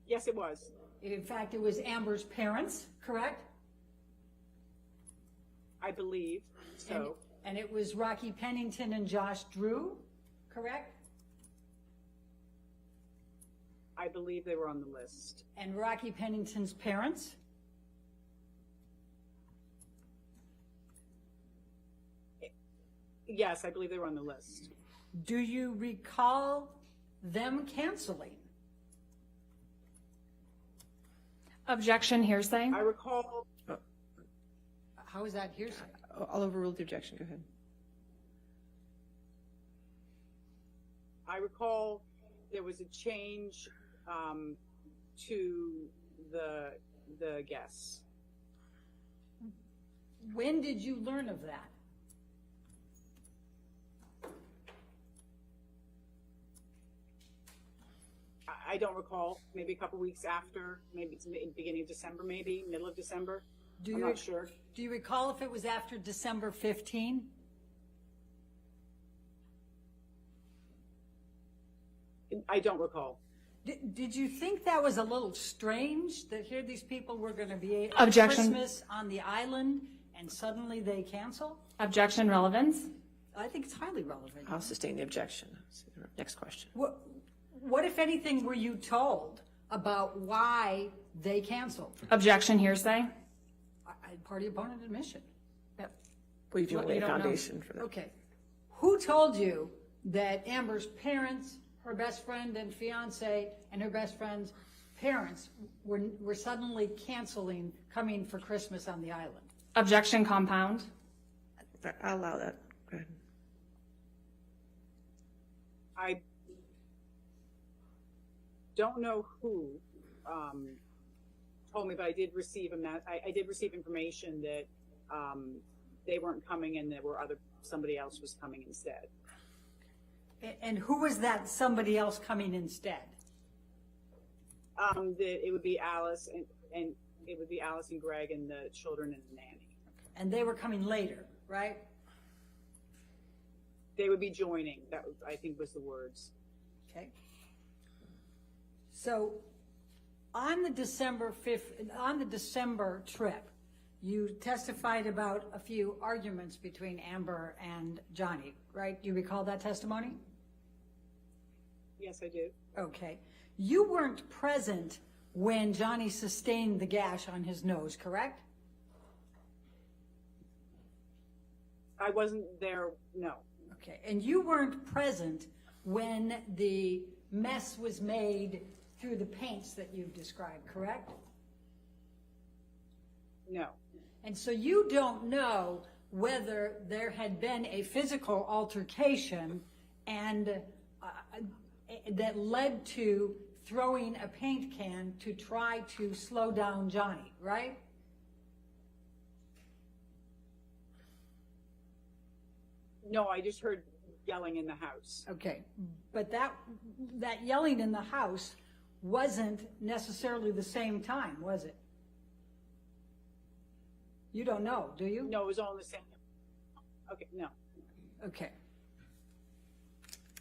D: Yes, it was.
E: In fact, it was Amber's parents, correct?
D: I believe so.
E: And it was Rocky Pennington and Josh Drew, correct?
D: I believe they were on the list.
E: And Rocky Pennington's parents?
D: Yes, I believe they were on the list.
E: Do you recall them canceling?
F: Objection, hearsay.
D: I recall.
E: How is that hearsay?
B: I'll overrule the objection. Go ahead.
D: I recall there was a change to the guests.
E: When did you learn of that?
D: I don't recall. Maybe a couple weeks after. Maybe it's beginning of December. Maybe middle of December. I'm not sure.
E: Do you recall if it was after December 15?
D: I don't recall.
E: Did you think that was a little strange that here these people were going to be at
F: Objection.
E: Christmas on the island and suddenly they cancel?
F: Objection, relevance.
E: I think it's highly relevant.
B: I'll sustain the objection. Next question.
E: What, if anything, were you told about why they canceled?
F: Objection, hearsay.
E: Party opponent admission.
B: Well, if you want to lay a foundation for that.
E: Okay. Who told you that Amber's parents, her best friend and fiance, and her best friend's parents were suddenly canceling coming for Christmas on the island?
F: Objection, compound.
B: I'll allow that. Go ahead.
D: I don't know who told me, but I did receive information that they weren't coming and somebody else was coming instead.
E: And who was that somebody else coming instead?
D: It would be Alice and it would be Alice and Greg and the children and the nanny.
E: And they were coming later, right?
D: They would be joining. That I think was the words.
E: Okay. So on the December trip, you testified about a few arguments between Amber and Johnny, right? Do you recall that testimony?
D: Yes, I do.
E: Okay. You weren't present when Johnny sustained the gash on his nose, correct?
D: I wasn't there, no.
E: Okay. And you weren't present when the mess was made through the paints that you've described, correct?
D: No.
E: And so you don't know whether there had been a physical altercation and that led to throwing a paint can to try to slow down Johnny, right?
D: No, I just heard yelling in the house.
E: Okay, but that yelling in the house wasn't necessarily the same time, was it? You don't know, do you?
D: No, it was all in the same. Okay, no.
E: Okay.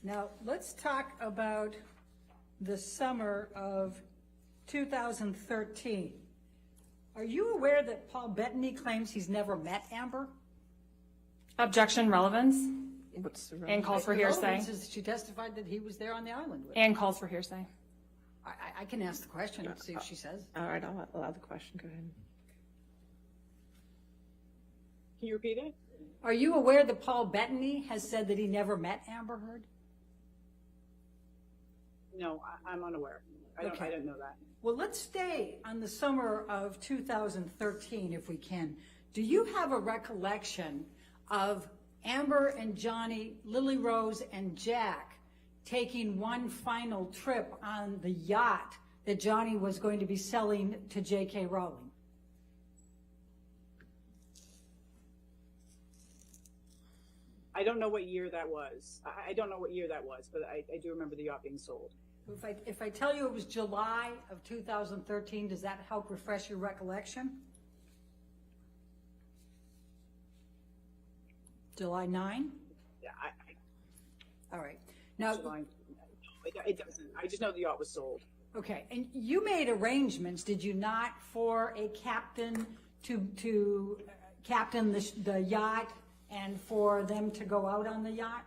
E: Now, let's talk about the summer of 2013. Are you aware that Paul Bettany claims he's never met Amber?
F: Objection, relevance,
B: What's the
F: and calls for
E: The
F: hearsay.
E: relevance is she testified that he was there on the island with her.
F: And calls for hearsay.
E: I can ask the question and see if she says.
B: All right, I'll allow the question. Go ahead.
D: Can you repeat it?
E: Are you aware that Paul Bettany has said that he never met Amber Heard?
D: No, I'm unaware. I don't know that.
E: Well, let's stay on the summer of 2013 if we can. Do you have a recollection of Amber and Johnny, Lily Rose and Jack taking one final trip on the yacht that Johnny was going to be selling to J.K. Rowling?
D: I don't know what year that was. I don't know what year that was, but I do remember the yacht being sold.
E: If I tell you it was July of 2013, does that help refresh your recollection? July 9?
D: Yeah,
E: All right. Now,
D: it doesn't. I just know the yacht was sold.
E: okay, and you made arrangements, did you not, for a captain to captain the yacht and for them to go out on the yacht?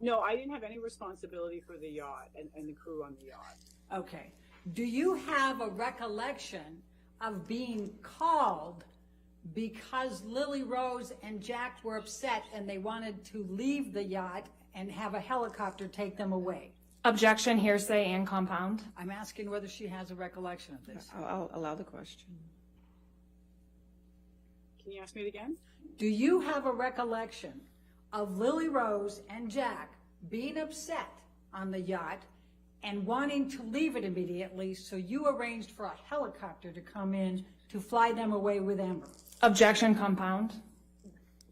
D: No, I didn't have any responsibility for the yacht and the crew on the yacht.
E: Okay. Do you have a recollection of being called because Lily Rose and Jack were upset and they wanted to leave the yacht and have a helicopter take them away?
F: Objection, hearsay, and compound.
E: I'm asking whether she has a recollection of this.
B: I'll allow the question.
D: Can you ask me it again?
E: Do you have a recollection of Lily Rose and Jack being upset on the yacht and wanting to leave it immediately, so you arranged for a helicopter to come in to fly them away with Amber?
F: Objection, compound.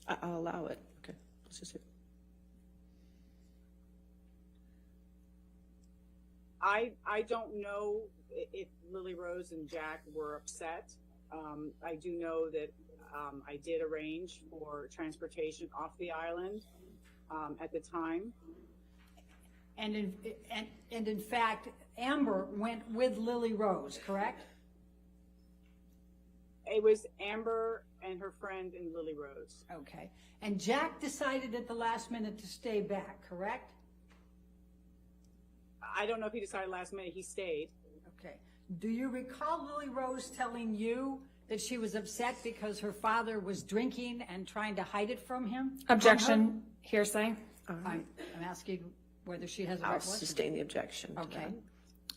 B: I'll allow it. Okay, let's just see.
D: I don't know if Lily Rose and Jack were upset. I do know that I did arrange for transportation off the island at the time.
E: And in fact, Amber went with Lily Rose, correct?
D: It was Amber and her friend and Lily Rose.
E: Okay. And Jack decided at the last minute to stay back, correct?
D: I don't know if he decided last minute. He stayed.
E: Okay. Do you recall Lily Rose telling you that she was upset because her father was drinking and trying to hide it from him?
F: Objection, hearsay.
E: I'm asking whether she has a
B: I'll
E: recollection.
B: sustain the objection to
E: Okay.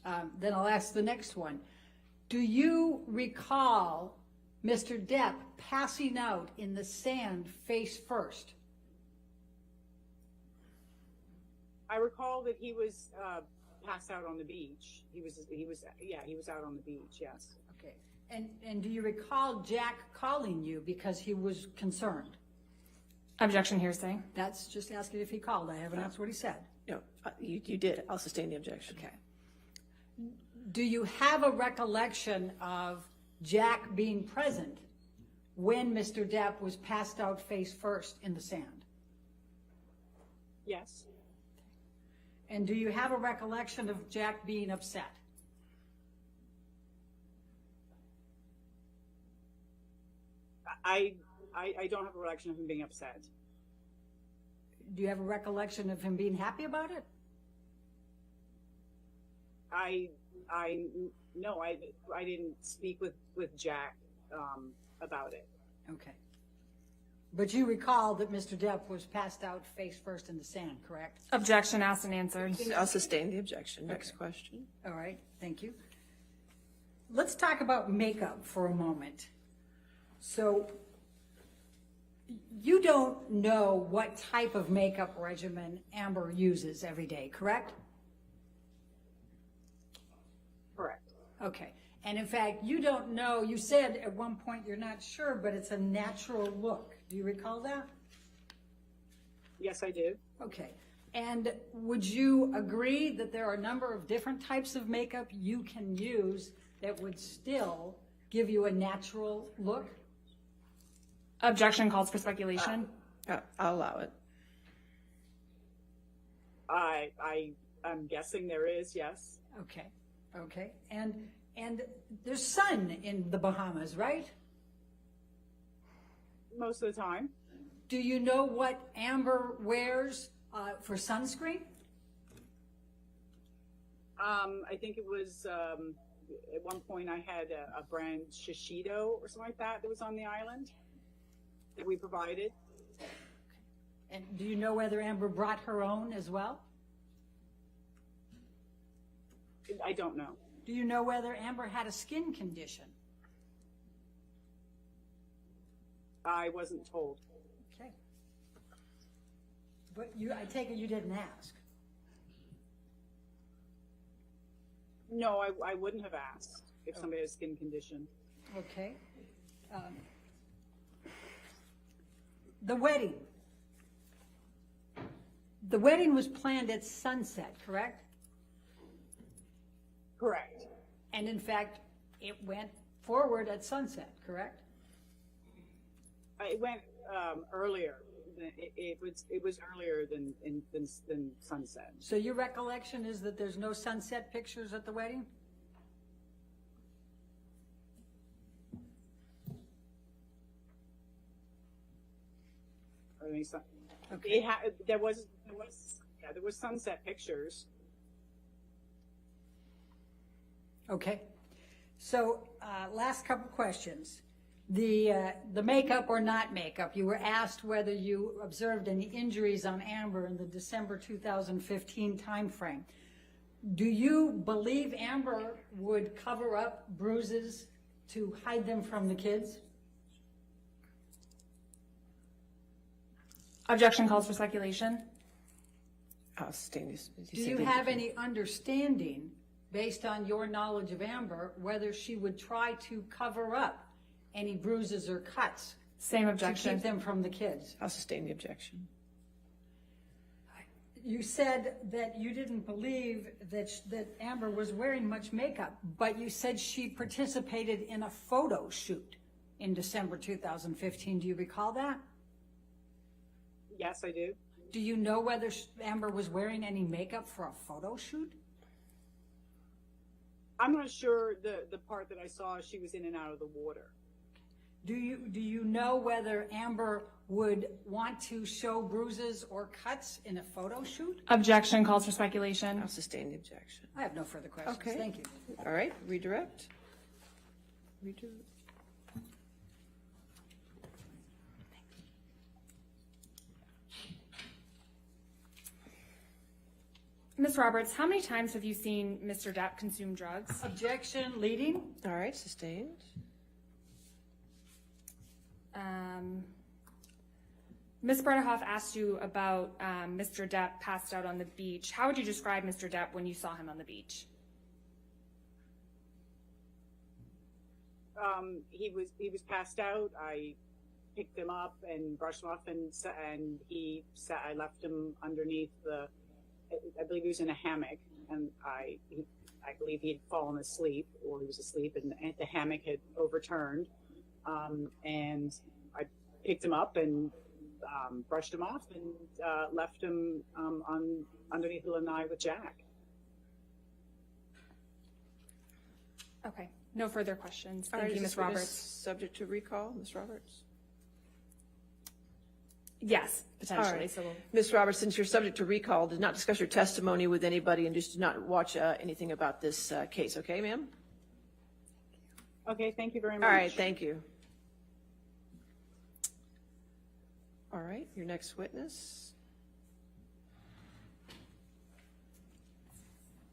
B: that.
E: Then I'll ask the next one. Do you recall Mr. Depp passing out in the sand face first?
D: I recall that he was passed out on the beach. He was out on the beach. Yes.
E: Okay. And do you recall Jack calling you because he was concerned?
F: Objection, hearsay.
E: That's just asking if he called. I haven't asked what he said.
B: No, you did. I'll sustain the objection.
E: Okay. Do you have a recollection of Jack being present when Mr. Depp was passed out face first in the sand?
D: Yes.
E: And do you have a recollection of Jack being upset?
D: I don't have a recollection of him being upset.
E: do you have a recollection of him being happy about it?
C: No, I didn't speak with Jack about it.
E: Okay. But you recall that Mr. Depp was passed out face first in the sand, correct?
F: Objection asked and answered.
B: I'll sustain the objection. Next question.
E: All right, thank you. Let's talk about makeup for a moment. So you don't know what type of makeup regimen Amber uses every day, correct?
C: Correct.
E: Okay. And in fact, you don't know, you said at one point you're not sure, but it's a natural look. Do you recall that?
C: Yes, I do.
E: Okay. And would you agree that there are a number of different types of makeup you can use that would still give you a natural look?
F: Objection calls for speculation.
B: I'll allow it.
C: I'm guessing there is, yes.
E: Okay. Okay. And there's sun in the Bahamas, right?
C: Most of the time.
E: Do you know what Amber wears for sunscreen?
C: I think it was, at one point I had a brand Shiseido or something like that was on the island that we provided.
E: And do you know whether Amber brought her own as well?
C: I don't know.
E: Do you know whether Amber had a skin condition?
C: I wasn't told.
E: Okay. But I take it you didn't ask.
C: No, I wouldn't have asked if somebody had a skin condition.
E: Okay. The wedding. The wedding was planned at sunset, correct?
C: Correct.
E: And in fact, it went forward at sunset, correct?
C: It went earlier. It was earlier than sunset.
E: So your recollection is that there's no sunset pictures at the wedding?
C: I mean,
E: Okay.
C: there was sunset pictures.
E: Okay. So last couple questions. The makeup or not makeup, you were asked whether you observed any injuries on Amber in the December 2015 timeframe. Do you believe Amber would cover up bruises to hide them from the kids?
F: Objection calls for speculation.
B: I'll sustain this.
E: Do you have any understanding, based on your knowledge of Amber, whether she would try to cover up any bruises or cuts
F: Same
E: to
F: objection.
E: keep them from the kids?
B: I'll sustain the objection.
E: You said that you didn't believe that Amber was wearing much makeup, but you said she participated in a photo shoot in December 2015. Do you recall that?
C: Yes, I do.
E: Do you know whether Amber was wearing any makeup for a photo shoot?
C: I'm not sure the part that I saw, she was in and out of the water.
E: Do you know whether Amber would want to show bruises or cuts in a photo shoot?
F: Objection calls for speculation.
B: I'll sustain the objection.
E: I have no further questions.
B: Okay.
E: Thank you.
B: All right, redirect. Redirect.
F: Ms. Roberts, how many times have you seen Mr. Depp consume drugs?
E: Objection, leading.
B: All right, sustained.
F: Ms. Bredehoff asked you about Mr. Depp passed out on the beach. How would you describe Mr. Depp when you saw him on the beach?
C: He was passed out. I picked him up and brushed him off, and I left him underneath I believe he was in a hammock, and I believe he had fallen asleep, or he was asleep, and the hammock had overturned, and I picked him up and brushed him off and left him underneath the lanai with Jack.
F: Okay, no further questions.
B: All
F: Thank
B: right,
F: you,
B: is
F: Ms.
B: this witness
F: Roberts.
B: subject to recall, Ms. Roberts?
F: Yes,
B: All
F: potentially.
B: right.
F: So we'll,
B: Ms. Roberts, since you're subject to recall, did not discuss your testimony with anybody and just did not watch anything about this case, okay, ma'am?
C: Okay, thank you very much.
B: All right, thank you. All right, your next witness.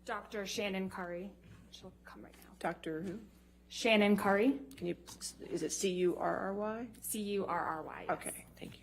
F: Dr. Shannon Curry. She'll come right now.
B: Dr. who?
F: Shannon Curry.
B: Can you, is it C-U-R-R-Y?
F: Curry. Yes.
B: Okay, thank you.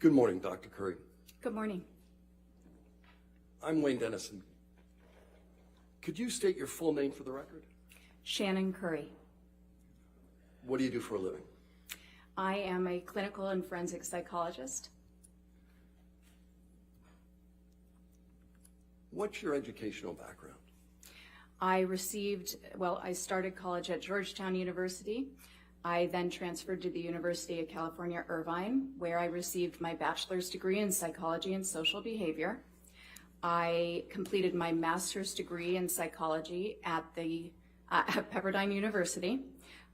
G: Good morning, Dr. Curry.
D: Good morning.
G: I'm Wayne Dennison. Could you state your full name for the record?
D: Shannon Curry.
G: What do you do for a living?
D: I am a clinical and forensic psychologist.
G: What's your educational background?
D: I started college at Georgetown University. I then transferred to the University of California, Irvine, where I received my bachelor's degree in psychology and social behavior. I completed my master's degree in psychology at Pepperdine University.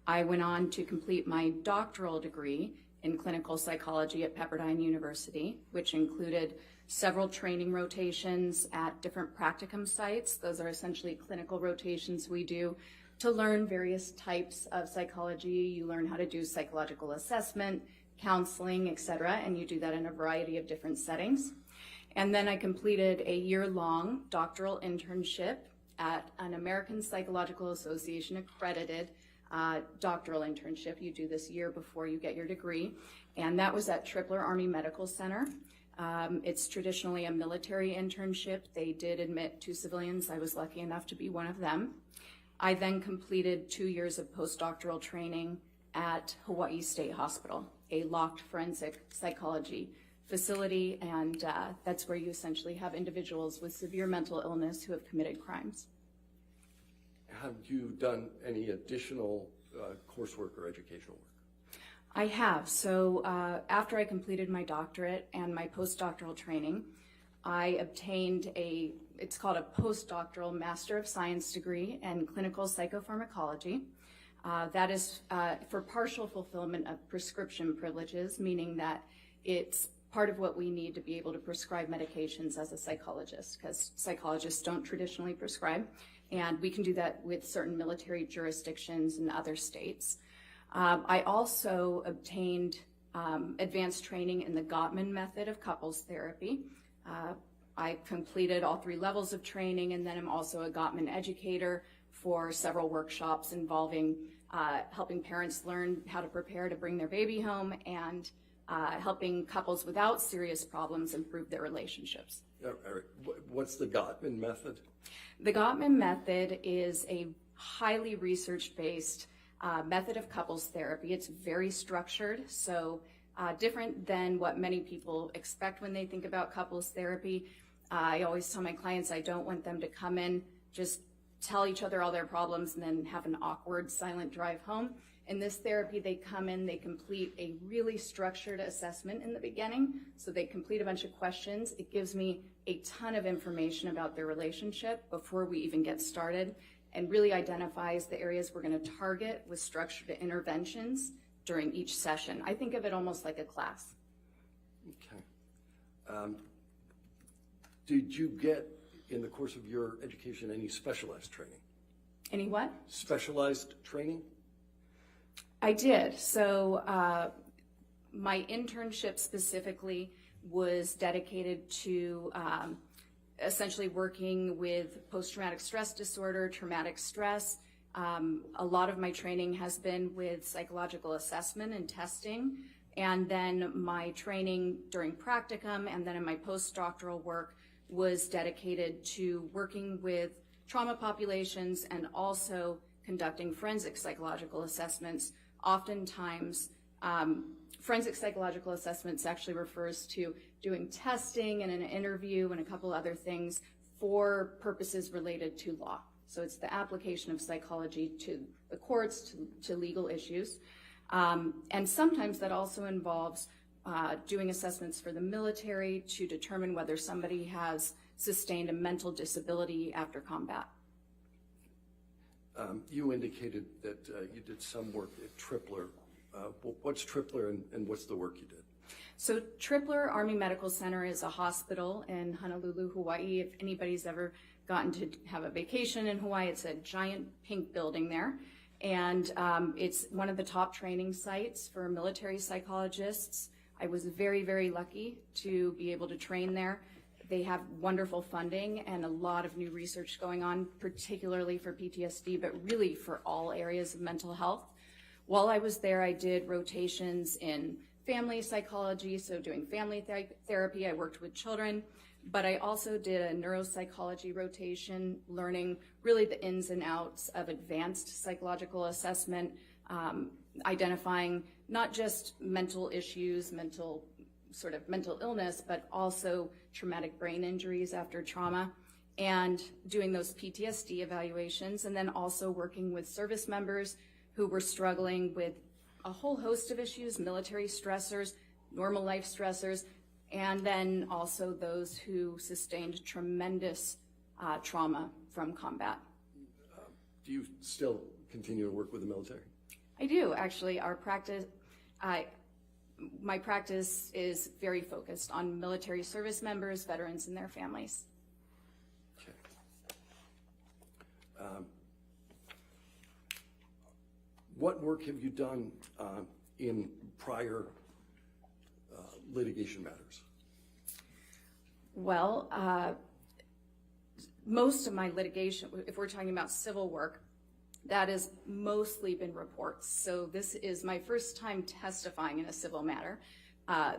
D: I went on to complete my doctoral degree in clinical psychology at Pepperdine University, which included several training rotations at different practicum sites. Those are essentially clinical rotations we do to learn various types of psychology. You learn how to do psychological assessment, counseling, etc., and you do that in a variety of different settings. And then I completed a year-long doctoral internship at an American Psychological Association accredited doctoral internship. You do this year before you get your degree, and that was at Tripler Army Medical Center. It's traditionally a military internship. They did admit 2 civilians. I was lucky enough to be one of them. I then completed 2 years of postdoctoral training at Hawaii State Hospital, a locked forensic psychology facility, and that's where you essentially have individuals with severe mental illness who have committed crimes.
G: Have you done any additional coursework or educational work?
D: I have. So after I completed my doctorate and my postdoctoral training,
H: I obtained it's called a postdoctoral Master of Science degree in clinical psychopharmacology. That is for partial fulfillment of prescription privileges, meaning that it's part of what we need to be able to prescribe medications as a psychologist, because psychologists don't traditionally prescribe, and we can do that with certain military jurisdictions in other states. I also obtained advanced training in the Gottman method of couples therapy. I completed all 3 levels of training, and then I'm also a Gottman educator for several workshops involving helping parents learn how to prepare to bring their baby home and helping couples without serious problems improve their relationships.
G: What's the Gottman method?
H: The Gottman method is a highly research-based method of couples therapy. It's very structured, so different than what many people expect when they think about couples therapy. I always tell my clients I don't want them to come in, just tell each other all their problems, and then have an awkward, silent drive home. In this therapy, they come in, they complete a really structured assessment in the beginning. So they complete a bunch of questions. It gives me a ton of information about their relationship before we even get started, and really identifies the areas we're going to target with structured interventions during each session. I think of it almost like a class.
G: Okay. Did you get, in the course of your education, any specialized training?
H: Any what?
G: Specialized training?
H: I did. So my internship specifically was dedicated to essentially working with post-traumatic stress disorder, traumatic stress. A lot of my training has been with psychological assessment and testing. And then my training during practicum and then in my postdoctoral work was dedicated to working with trauma populations and also conducting forensic psychological assessments. Oftentimes, forensic psychological assessments actually refers to doing testing and an interview and a couple other things for purposes related to law. So it's the application of psychology to the courts, to legal issues. And sometimes that also involves doing assessments for the military to determine whether somebody has sustained a mental disability after combat.
G: You indicated that you did some work at Tripler. What's Tripler and what's the work you did?
H: So Tripler Army Medical Center is a hospital in Honolulu, Hawaii. If anybody's ever gotten to have a vacation in Hawaii, it's a giant pink building there. And it's one of the top training sites for military psychologists. I was very, very lucky to be able to train there. They have wonderful funding and a lot of new research going on, particularly for PTSD, but really for all areas of mental health. While I was there, I did rotations in family psychology, so doing family therapy. I worked with children, but I also did a neuropsychology rotation, learning really the ins and outs of advanced psychological assessment, identifying not just mental issues, mental illness, but also traumatic brain injuries after trauma, and doing those PTSD evaluations, and then also working with service members who were struggling with a whole host of issues, military stressors, normal life stressors, and then also those who sustained tremendous trauma from combat.
G: Do you still continue to work with the military?
H: I do, actually. My practice is very focused on military service members, veterans, and their families.
G: Okay. What work have you done in prior litigation matters?
H: Well, most of my litigation, if we're talking about civil work, that has mostly been reports. So this is my first time testifying in a civil matter.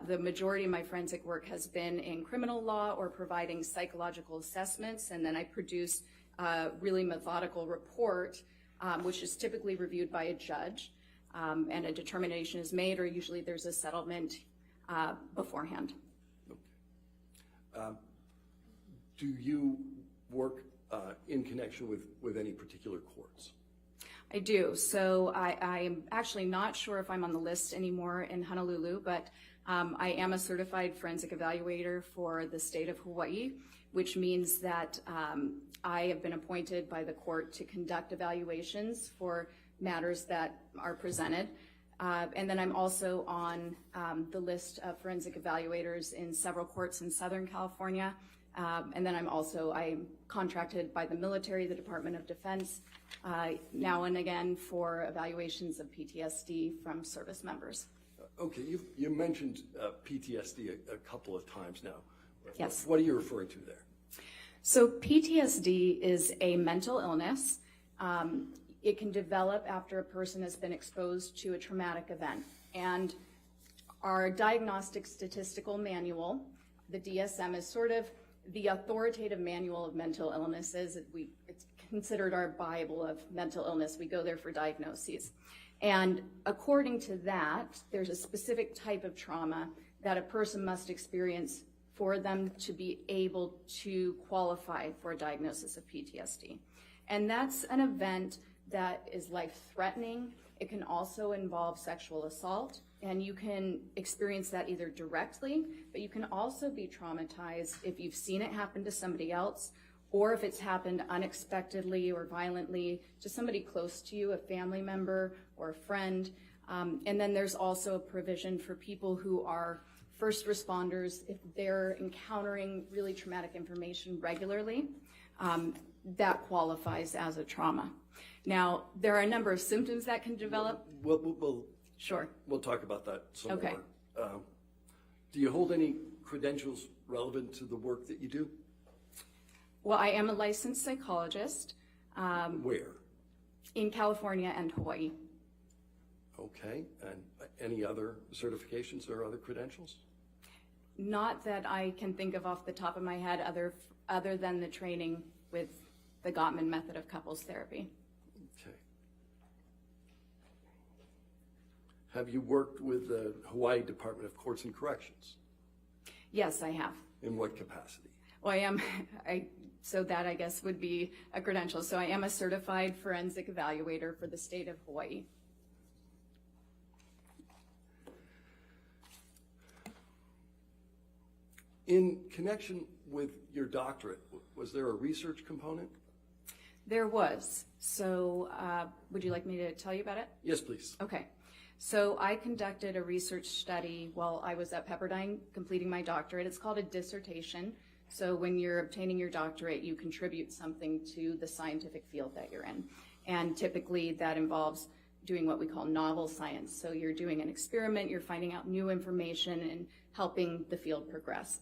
H: The majority of my forensic work has been in criminal law or providing psychological assessments, and then I produce a really methodical report, which is typically reviewed by a judge, and a determination is made, or usually there's a settlement beforehand.
G: Okay. Do you work in connection with any particular courts?
H: I do. So I am actually not sure if I'm on the list anymore in Honolulu, but I am a certified forensic evaluator for the state of Hawaii, which means that I have been appointed by the court to conduct evaluations for matters that are presented. And then I'm also on the list of forensic evaluators in several courts in Southern California. And then I'm contracted by the military, the Department of Defense, now and again for evaluations of PTSD from service members.
G: Okay, you mentioned PTSD a couple of times now.
H: Yes.
G: What are you referring to there?
H: So PTSD is a mental illness. It can develop after a person has been exposed to a traumatic event. And our Diagnostic Statistical Manual, the DSM, is sort of the authoritative manual of mental illnesses. It's considered our Bible of mental illness. We go there for diagnoses. And according to that, there's a specific type of trauma that a person must experience for them to be able to qualify for a diagnosis of PTSD. And that's an event that is life-threatening. It can also involve sexual assault, and you can experience that either directly, but you can also be traumatized if you've seen it happen to somebody else, or if it's happened unexpectedly or violently to somebody close to you, a family member or a friend. And then there's also a provision for people who are first responders. If they're encountering really traumatic information regularly, that qualifies as a trauma. Now, there are a number of symptoms that can develop. Sure.
G: We'll talk about that some
H: Okay.
G: more. Do you hold any credentials relevant to the work that you do?
H: Well, I am a licensed psychologist
G: Where?
H: in California and Hawaii.
G: Okay, and any other certifications or other credentials?
H: Not that I can think of off the top of my head other than the training with the Gottman method of couples therapy.
G: Okay. Have you worked with the Hawaii Department of Courts and Corrections?
H: Yes, I have.
G: In what capacity?
H: Well, I am, so that I guess would be a credential. So I am a certified forensic evaluator for the state of Hawaii.
G: In connection with your doctorate, was there a research component?
H: There was. So would you like me to tell you about it?
G: Yes, please.
H: Okay. So I conducted a research study while I was at Pepperdine completing my doctorate. It's called a dissertation. So when you're obtaining your doctorate, you contribute something to the scientific field that you're in. And typically that involves doing what we call novel science. So you're doing an experiment, you're finding out new information and helping the field progress.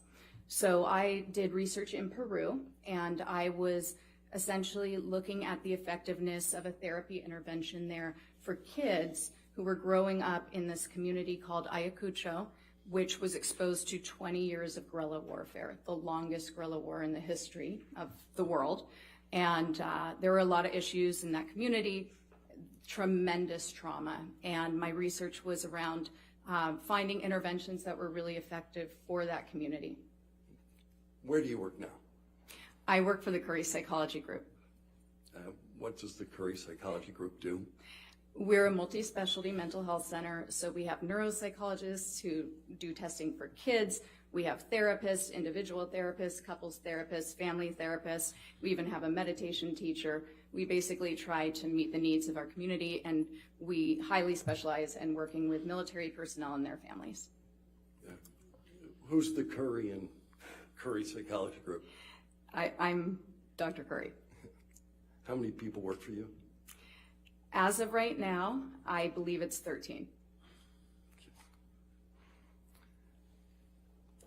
H: So I did research in Peru, and I was essentially looking at the effectiveness of a therapy intervention there for kids who were growing up in this community called Ayacucho, which was exposed to 20 years of guerrilla warfare, the longest guerrilla war in the history of the world. And there were a lot of issues in that community, tremendous trauma. And my research was around finding interventions that were really effective for that community.
G: Where do you work now?
H: I work for the Curry Psychology Group.
G: What does the Curry Psychology Group do?
H: We're a multi-specialty mental health center, so we have neuropsychologists who do testing for kids. We have therapists, individual therapists, couples therapists, family therapists. We even have a meditation teacher. We basically try to meet the needs of our community, and we highly specialize in working with military personnel and their families.
G: Who's the Curry and Curry Psychology Group?
H: I'm Dr. Curry.
G: How many people work for you?
H: As of right now, I believe it's 13.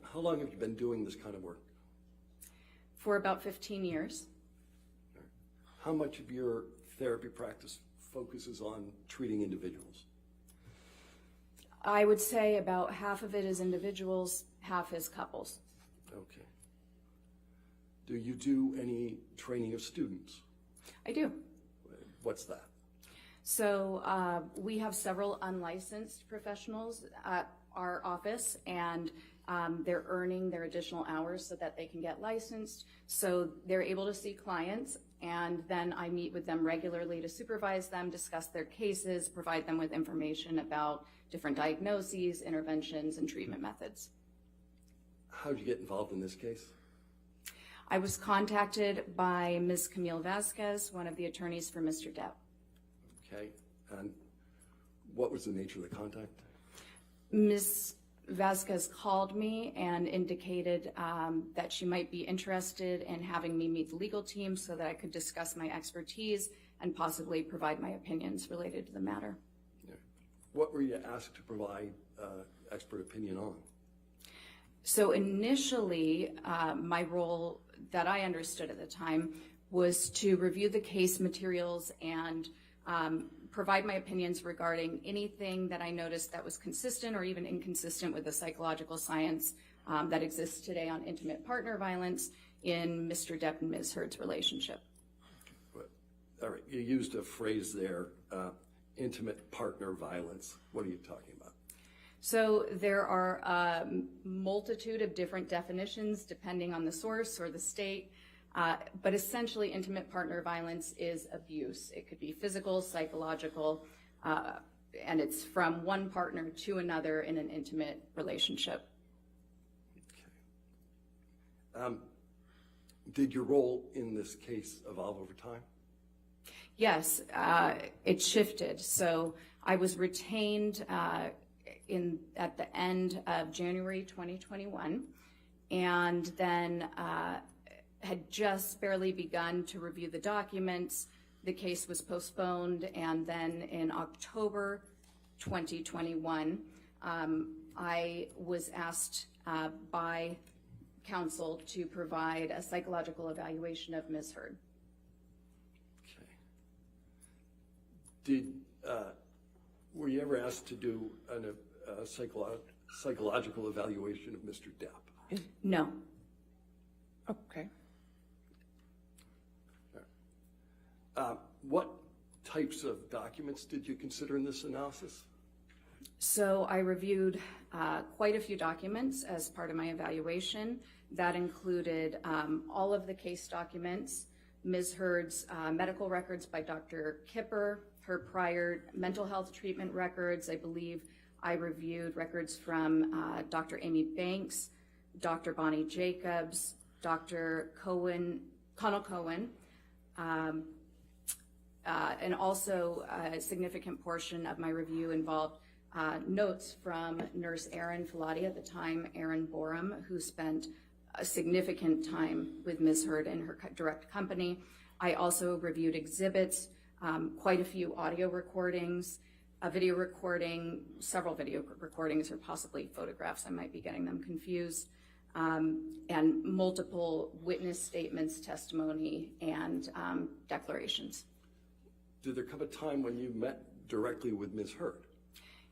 G: How long have you been doing this kind of work?
H: For about 15 years.
G: How much of your therapy practice focuses on treating individuals?
H: I would say about half of it is individuals, half is couples.
G: Okay. Do you do any training of students?
H: I do.
G: What's that?
H: So we have several unlicensed professionals at our office, and they're earning their additional hours so that they can get licensed. So they're able to see clients and then I meet with them regularly to supervise them, discuss their cases, provide them with information about different diagnoses, interventions, and treatment methods.
G: How did you get involved in this case?
H: I was contacted by Ms. Camille Vasquez, one of the attorneys for Mr. Depp.
G: Okay, and what was the nature of the contact?
H: Ms. Vasquez called me and indicated that she might be interested in having me meet the legal team so that I could discuss my expertise and possibly provide my opinions related to the matter.
G: Yeah. What were you asked to provide expert opinion on?
H: So initially, my role that I understood at the time was to review the case materials and provide my opinions regarding anything that I noticed that was consistent or even inconsistent with the psychological science that exists today on intimate partner violence in Mr. Depp and Ms. Heard's relationship.
G: All right, you used a phrase there, intimate partner violence. What are you talking about?
H: So there are a multitude of different definitions depending on the source or the state. But essentially, intimate partner violence is abuse. It could be physical, psychological, and it's from one partner to another in an intimate relationship.
G: Okay. Did your role in this case evolve over time?
H: Yes, it shifted. So I was retained at the end of January 2021, and then had just barely begun to review the documents. The case was postponed, and then in October 2021, I was asked by counsel to provide a psychological evaluation of Ms. Heard.
G: Okay. Were you ever asked to do a psychological evaluation of Mr. Depp?
H: No.
B: Okay.
G: What types of documents did you consider in this analysis?
H: So I reviewed quite a few documents as part of my evaluation. That included all of the case documents, Ms. Heard's medical records by Dr. Kipper, her prior mental health treatment records. I believe I reviewed records from Dr. Amy Banks, Dr. Bonnie Jacobs, Dr. Connell Cohen, and also a significant portion of my review involved notes from nurse Erin Filati, at the time Erin Borum, who spent a significant time with Ms. Heard in her direct company. I also reviewed exhibits, quite a few audio recordings, a video recording, several video recordings, or possibly photographs, I might be getting them confused, and multiple witness statements, testimony, and declarations.
G: Did there come a time when you met directly with Ms. Heard?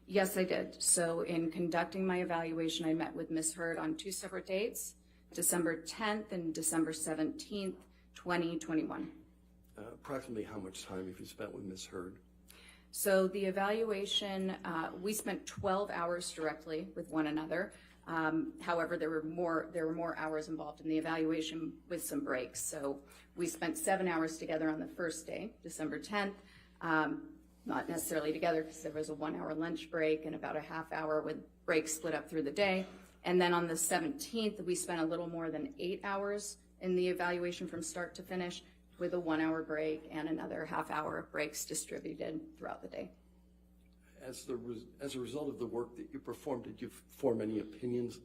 H: Yes, I did. So in conducting my evaluation, I met with Ms. Heard on two separate dates, December 10th and December 17th, 2021.
G: Approximately how much time have you spent with Ms. Heard?
H: So the evaluation, we spent 12 hours directly with one another. However, there were more hours involved in the evaluation with some breaks. So we spent 7 hours together on the first day, December 10th. Not necessarily together because there was a 1 hour lunch break and about a half hour with breaks split up through the day. And then on the 17th, we spent a little more than 8 hours in the evaluation from start to finish, with a 1 hour break and another half hour of breaks distributed throughout the day.
G: As a result of the work that you performed, did you form any opinions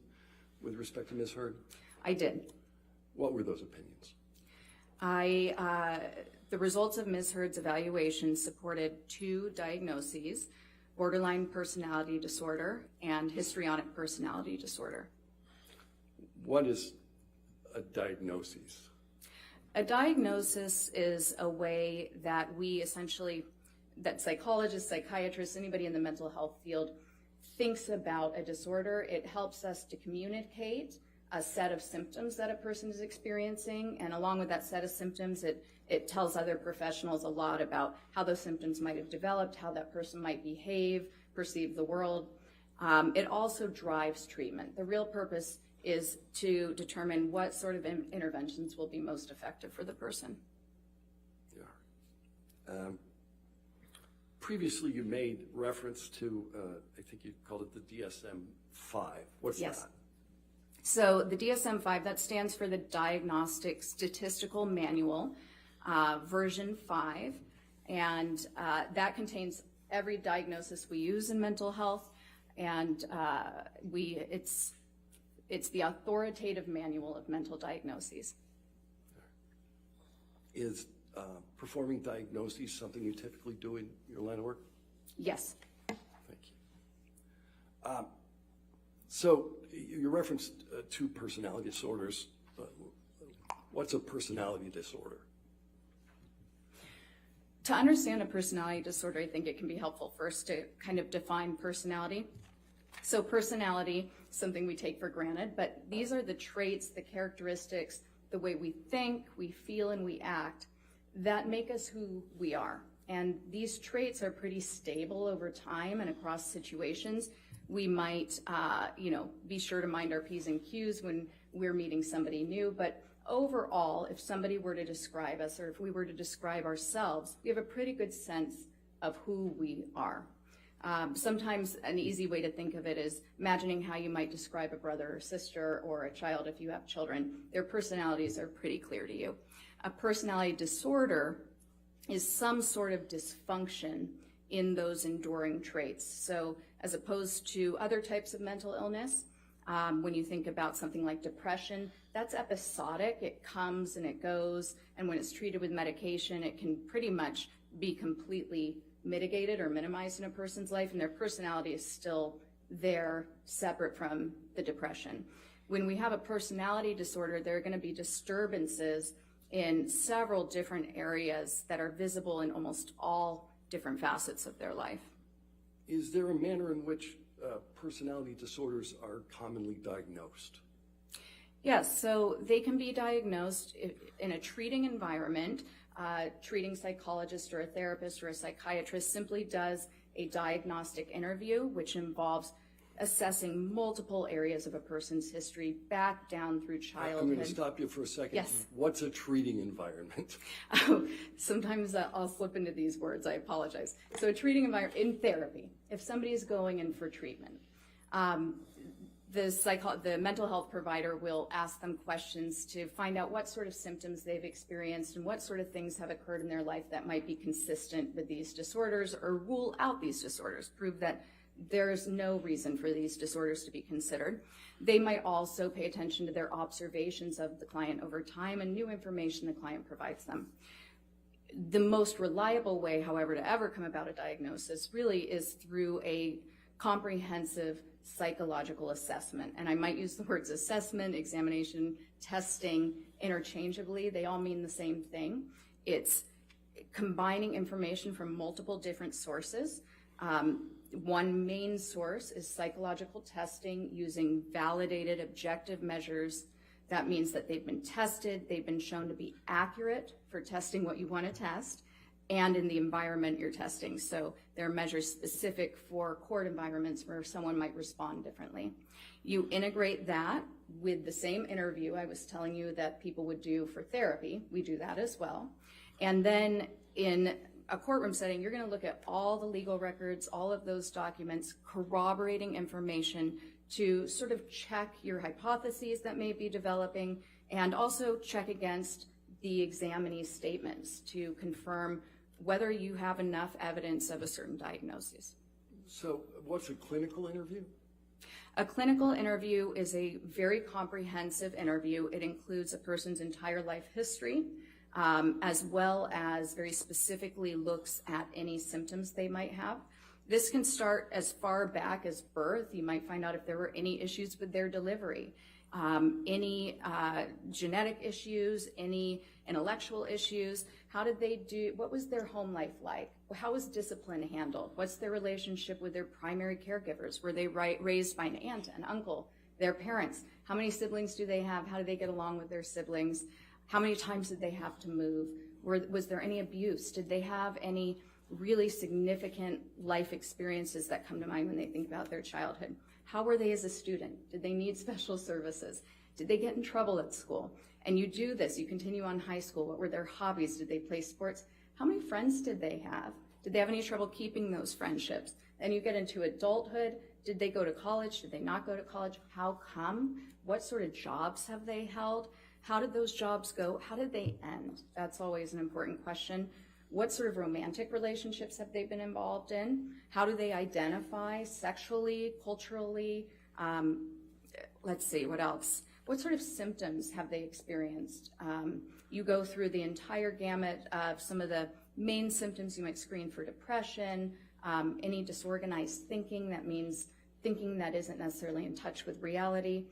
G: with respect to Ms. Heard?
H: I did.
G: What were those opinions?
H: The results of Ms. Heard's evaluation supported two diagnoses: borderline personality disorder and histrionic personality disorder.
G: What is a diagnosis?
H: A diagnosis is a way that that psychologists, psychiatrists, anybody in the mental health field thinks about a disorder. It helps us to communicate a set of symptoms that a person is experiencing, and along with that set of symptoms, it tells other professionals a lot about how those symptoms might have developed, how that person might behave, perceive the world. It also drives treatment. The real purpose is to determine what sort of interventions will be most effective for the person.
G: Previously, you made reference to, I think you called it the DSM-5. What's
H: Yes.
G: that?
H: So the DSM-5, that stands for the Diagnostic Statistical Manual, version 5, and that contains every diagnosis we use in mental health, and it's the authoritative manual of mental diagnoses.
G: Is performing diagnoses something you typically do in your line of work?
H: Yes.
G: Thank you. So you referenced two personality disorders. What's a personality disorder?
H: To understand a personality disorder, I think it can be helpful first to kind of define personality. So personality is something we take for granted, but these are the traits, the characteristics, the way we think, we feel, and we act that make us who we are. And these traits are pretty stable over time and across situations. We might, be sure to mind our P's and Q's when we're meeting somebody new, but overall, if somebody were to describe us or if we were to describe ourselves, we have a pretty good sense of who we are. Sometimes an easy way to think of it is imagining how you might describe a brother or sister or a child if you have children. Their personalities are pretty clear to you. A personality disorder is some sort of dysfunction in those enduring traits. So as opposed to other types of mental illness, when you think about something like depression, that's episodic. It comes and it goes, and when it's treated with medication, it can pretty much be completely mitigated or minimized in a person's life, and their personality is still there, separate from the depression. When we have a personality disorder, there are going to be disturbances in several different areas that are visible in almost all different facets of their life.
G: Is there a manner in which personality disorders are commonly diagnosed?
H: Yes, so they can be diagnosed in a treating environment. Treating psychologist or a therapist or a psychiatrist simply does a diagnostic interview, which involves assessing multiple areas of a person's history back down through childhood.
G: I'm going to stop you for a second.
H: Yes.
G: What's a treating environment?
H: Sometimes I'll slip into these words, I apologize. So a treating environment, in therapy, if somebody is going in for treatment, the mental health provider will ask them questions to find out what sort of symptoms they've experienced and what sort of things have occurred in their life that might be consistent with these disorders, or rule out these disorders, prove that there's no reason for these disorders to be considered. They might also pay attention to their observations of the client over time and new information the client provides them. The most reliable way, however, to ever come about a diagnosis really is through a comprehensive psychological assessment. And I might use the words assessment, examination, testing interchangeably. They all mean the same thing. It's combining information from multiple different sources. One main source is psychological testing using validated objective measures. That means that they've been tested, they've been shown to be accurate for testing what you want to test, and in the environment you're testing. So there are measures specific for court environments where someone might respond differently. You integrate that with the same interview I was telling you that people would do for therapy. We do that as well. And then in a courtroom setting, you're going to look at all the legal records, all of those documents, corroborating information to sort of check your hypotheses that may be developing, and also check against the examinee's statements to confirm whether you have enough evidence of a certain diagnosis.
G: So what's a clinical interview?
H: A clinical interview is a very comprehensive interview. It includes a person's entire life history, as well as very specifically looks at any symptoms they might have. This can start as far back as birth. You might find out if there were any issues with their delivery, any genetic issues, any intellectual issues. How did they do? What was their home life like? How was discipline handled? What's their relationship with their primary caregivers? Were they raised by an aunt, an uncle, their parents? How many siblings do they have? How do they get along with their siblings? How many times did they have to move? Was there any abuse? Did they have any really significant life experiences that come to mind when they think about their childhood? How were they as a student? Did they need special services? Did they get in trouble at school? And you do this, you continue on high school. What were their hobbies? Did they play sports? How many friends did they have? Did they have any trouble keeping those friendships? Then you get into adulthood. Did they go to college? Did they not go to college? How come? What sort of jobs have they held? How did those jobs go? How did they end? That's always an important question. What sort of romantic relationships have they been involved in? How do they identify sexually, culturally? Let's see, what else? What sort of symptoms have they experienced? You go through the entire gamut of some of the main symptoms. You might screen for depression, any disorganized thinking, that means thinking that isn't necessarily in touch with reality,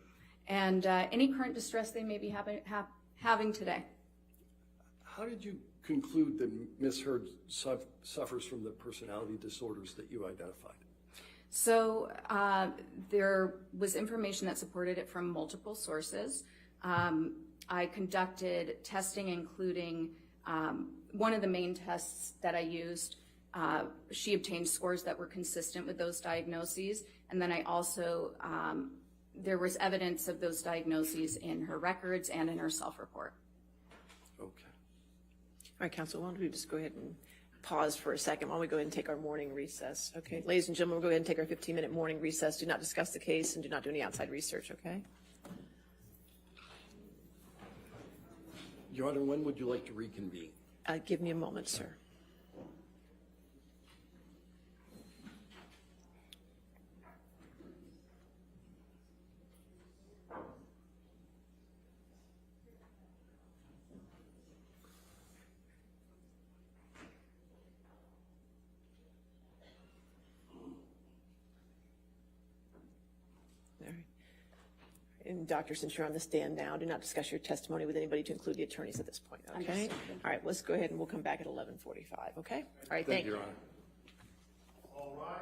H: and any current distress they may be having today.
G: How did you conclude that Ms. Heard suffers from the personality disorders that you identified?
H: So there was information that supported it from multiple sources. I conducted testing, including one of the main tests that I used. She obtained scores that were consistent with those diagnoses, and then I also, there was evidence of those diagnoses in her records and in her self-report.
G: Okay.
B: All right, counsel, why don't we just go ahead and pause for a second while we go ahead and take our morning recess. Okay, ladies and gentlemen, we'll go ahead and take our 15-minute morning recess. Do not discuss the case and do not do any outside research, okay?
G: Your Honor, when would you like to reconvene?
B: Give me a moment, sir. And doctor, since you're on the stand now, do not discuss your testimony with anybody to include the attorneys at this point, okay?
H: Understood.
B: All right, let's go ahead and we'll come back at 11:45, okay? All right, thank you.
G: Your Honor.
A: All rise.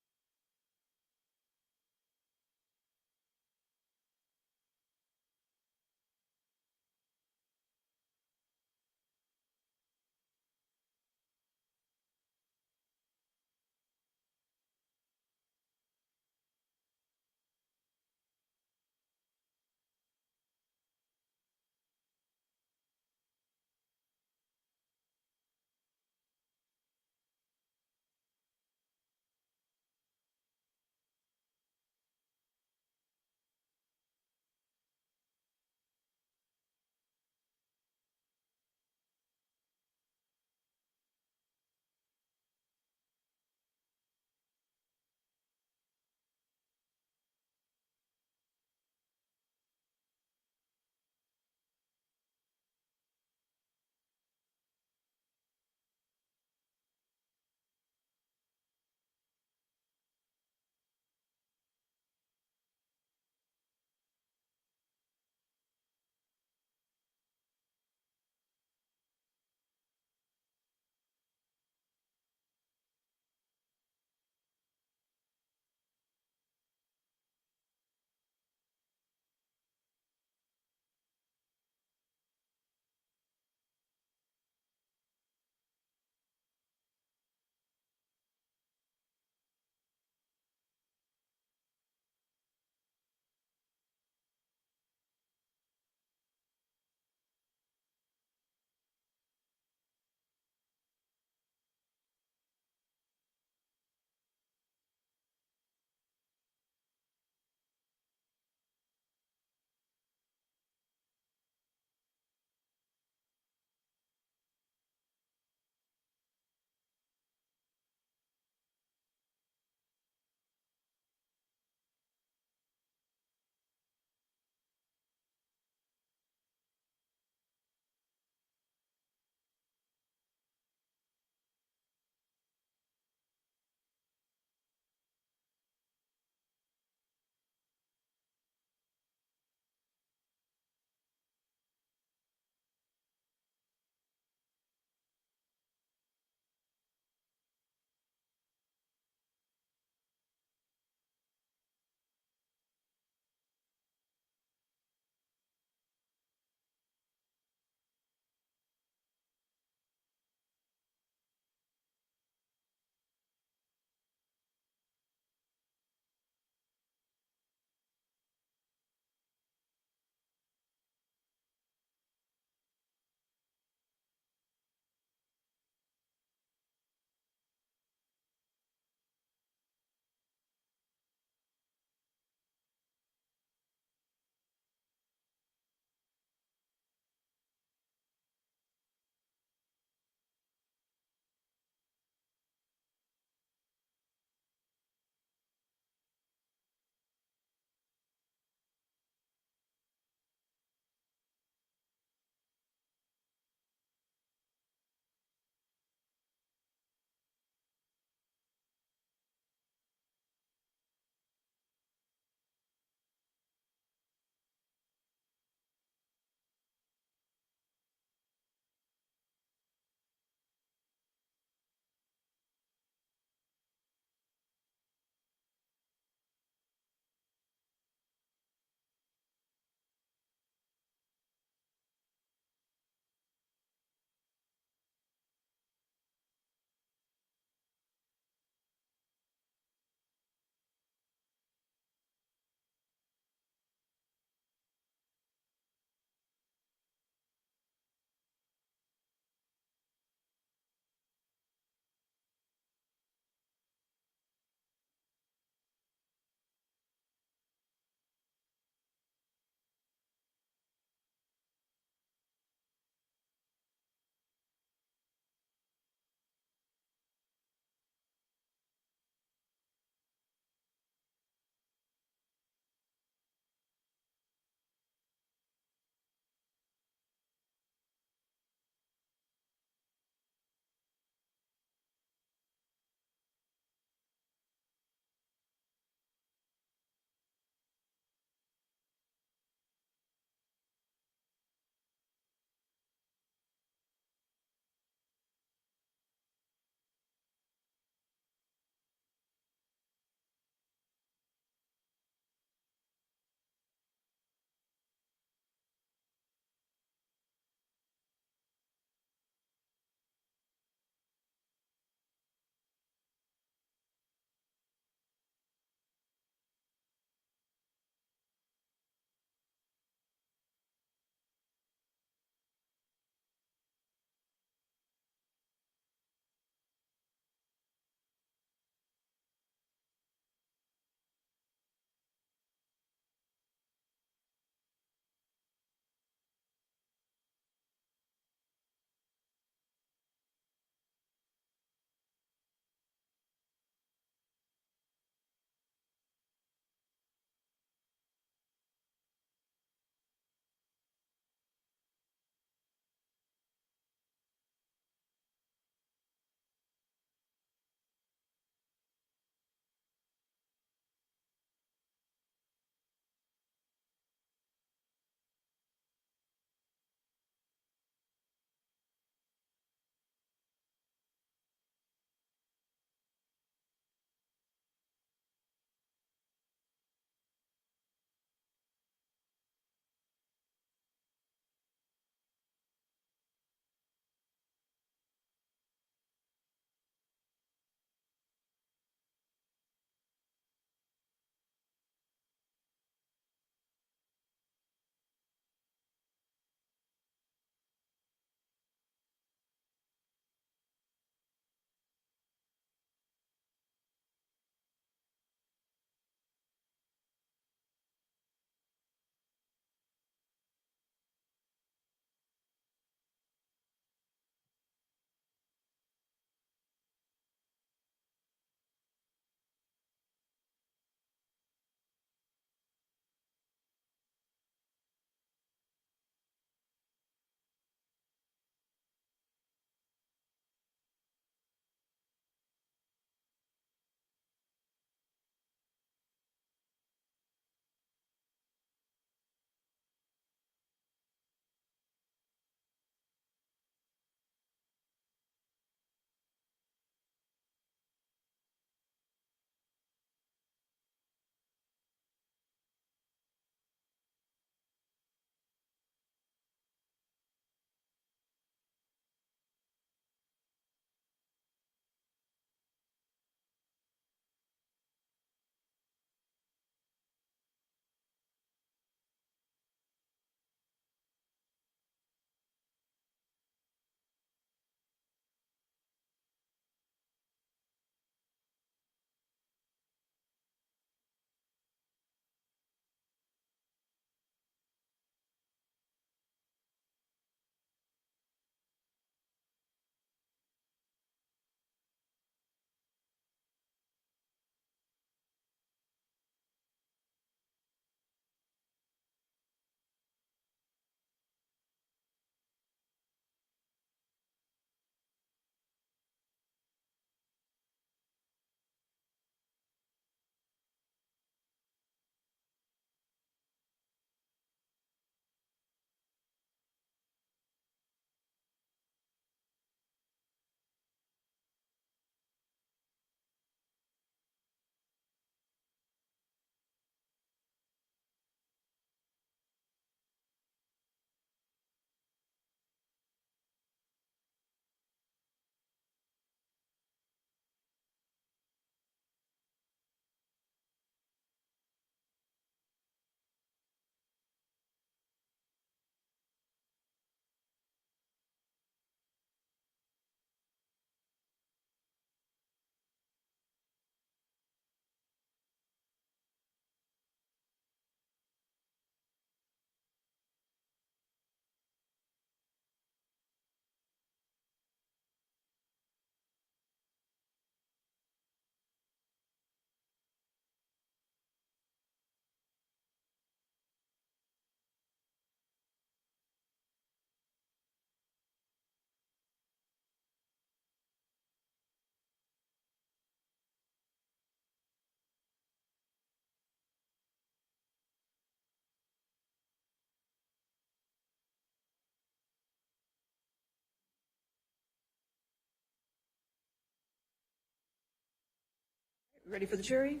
B: Ready for the jury?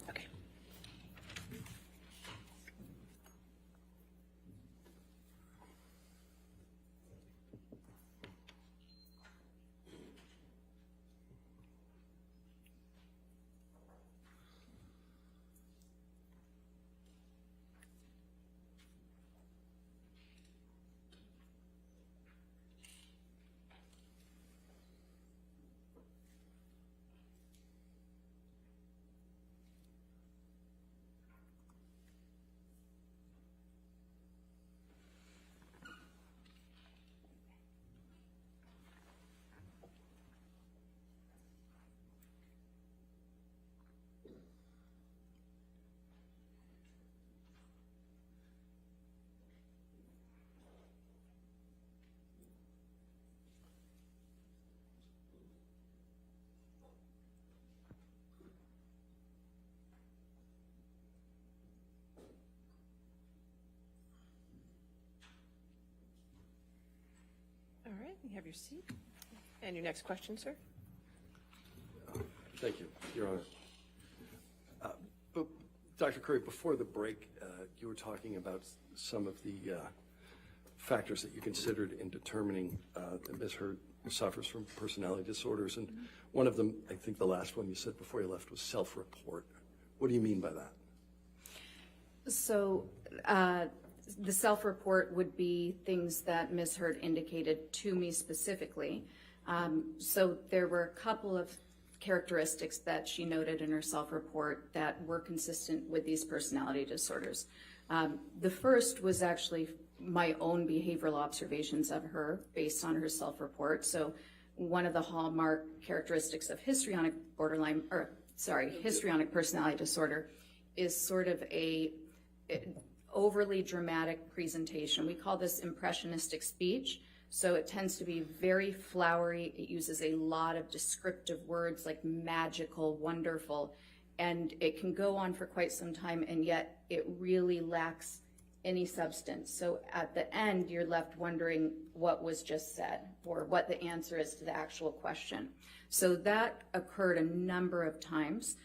B: Okay. All right, you have your seat. And your next question, sir?
G: Thank you, Your Honor. But Dr. Curry, before the break, you were talking about some of the factors that you considered in determining that Ms. Heard suffers from personality disorders. And one of them, I think the last one you said before you left, was self-report. What do you mean by that?
H: So the self-report would be things that Ms. Heard indicated to me specifically. So there were a couple of characteristics that she noted in her self-report that were consistent with these personality disorders. The first was actually my own behavioral observations of her based on her self-report. So one of the hallmark characteristics of histrionic personality disorder is sort of a overly dramatic presentation. We call this impressionistic speech. So it tends to be very flowery. It uses a lot of descriptive words like magical, wonderful, and it can go on for quite some time, and yet it really lacks any substance. So at the end, you're left wondering what was just said or what the answer is to the actual question. So that occurred a number of times,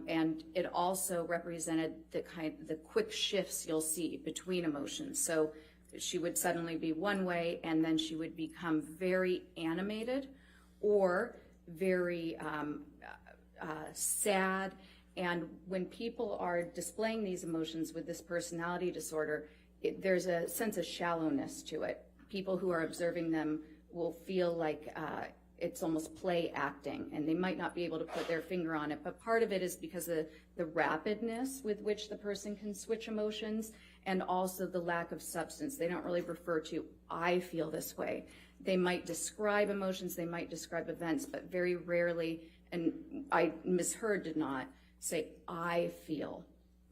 H: and it also represented the quick shifts you'll see between emotions. So she would suddenly be one way, and then she would become very animated or very sad. And when people are displaying these emotions with this personality disorder, there's a sense of shallowness to it. People who are observing them will feel like it's almost play acting, and they might not be able to put their finger on it. But part of it is because of the rapidness with which the person can switch emotions, and also the lack of substance. They don't really refer to, I feel this way. They might describe emotions, they might describe events, but very rarely, and Ms. Heard did not say, I feel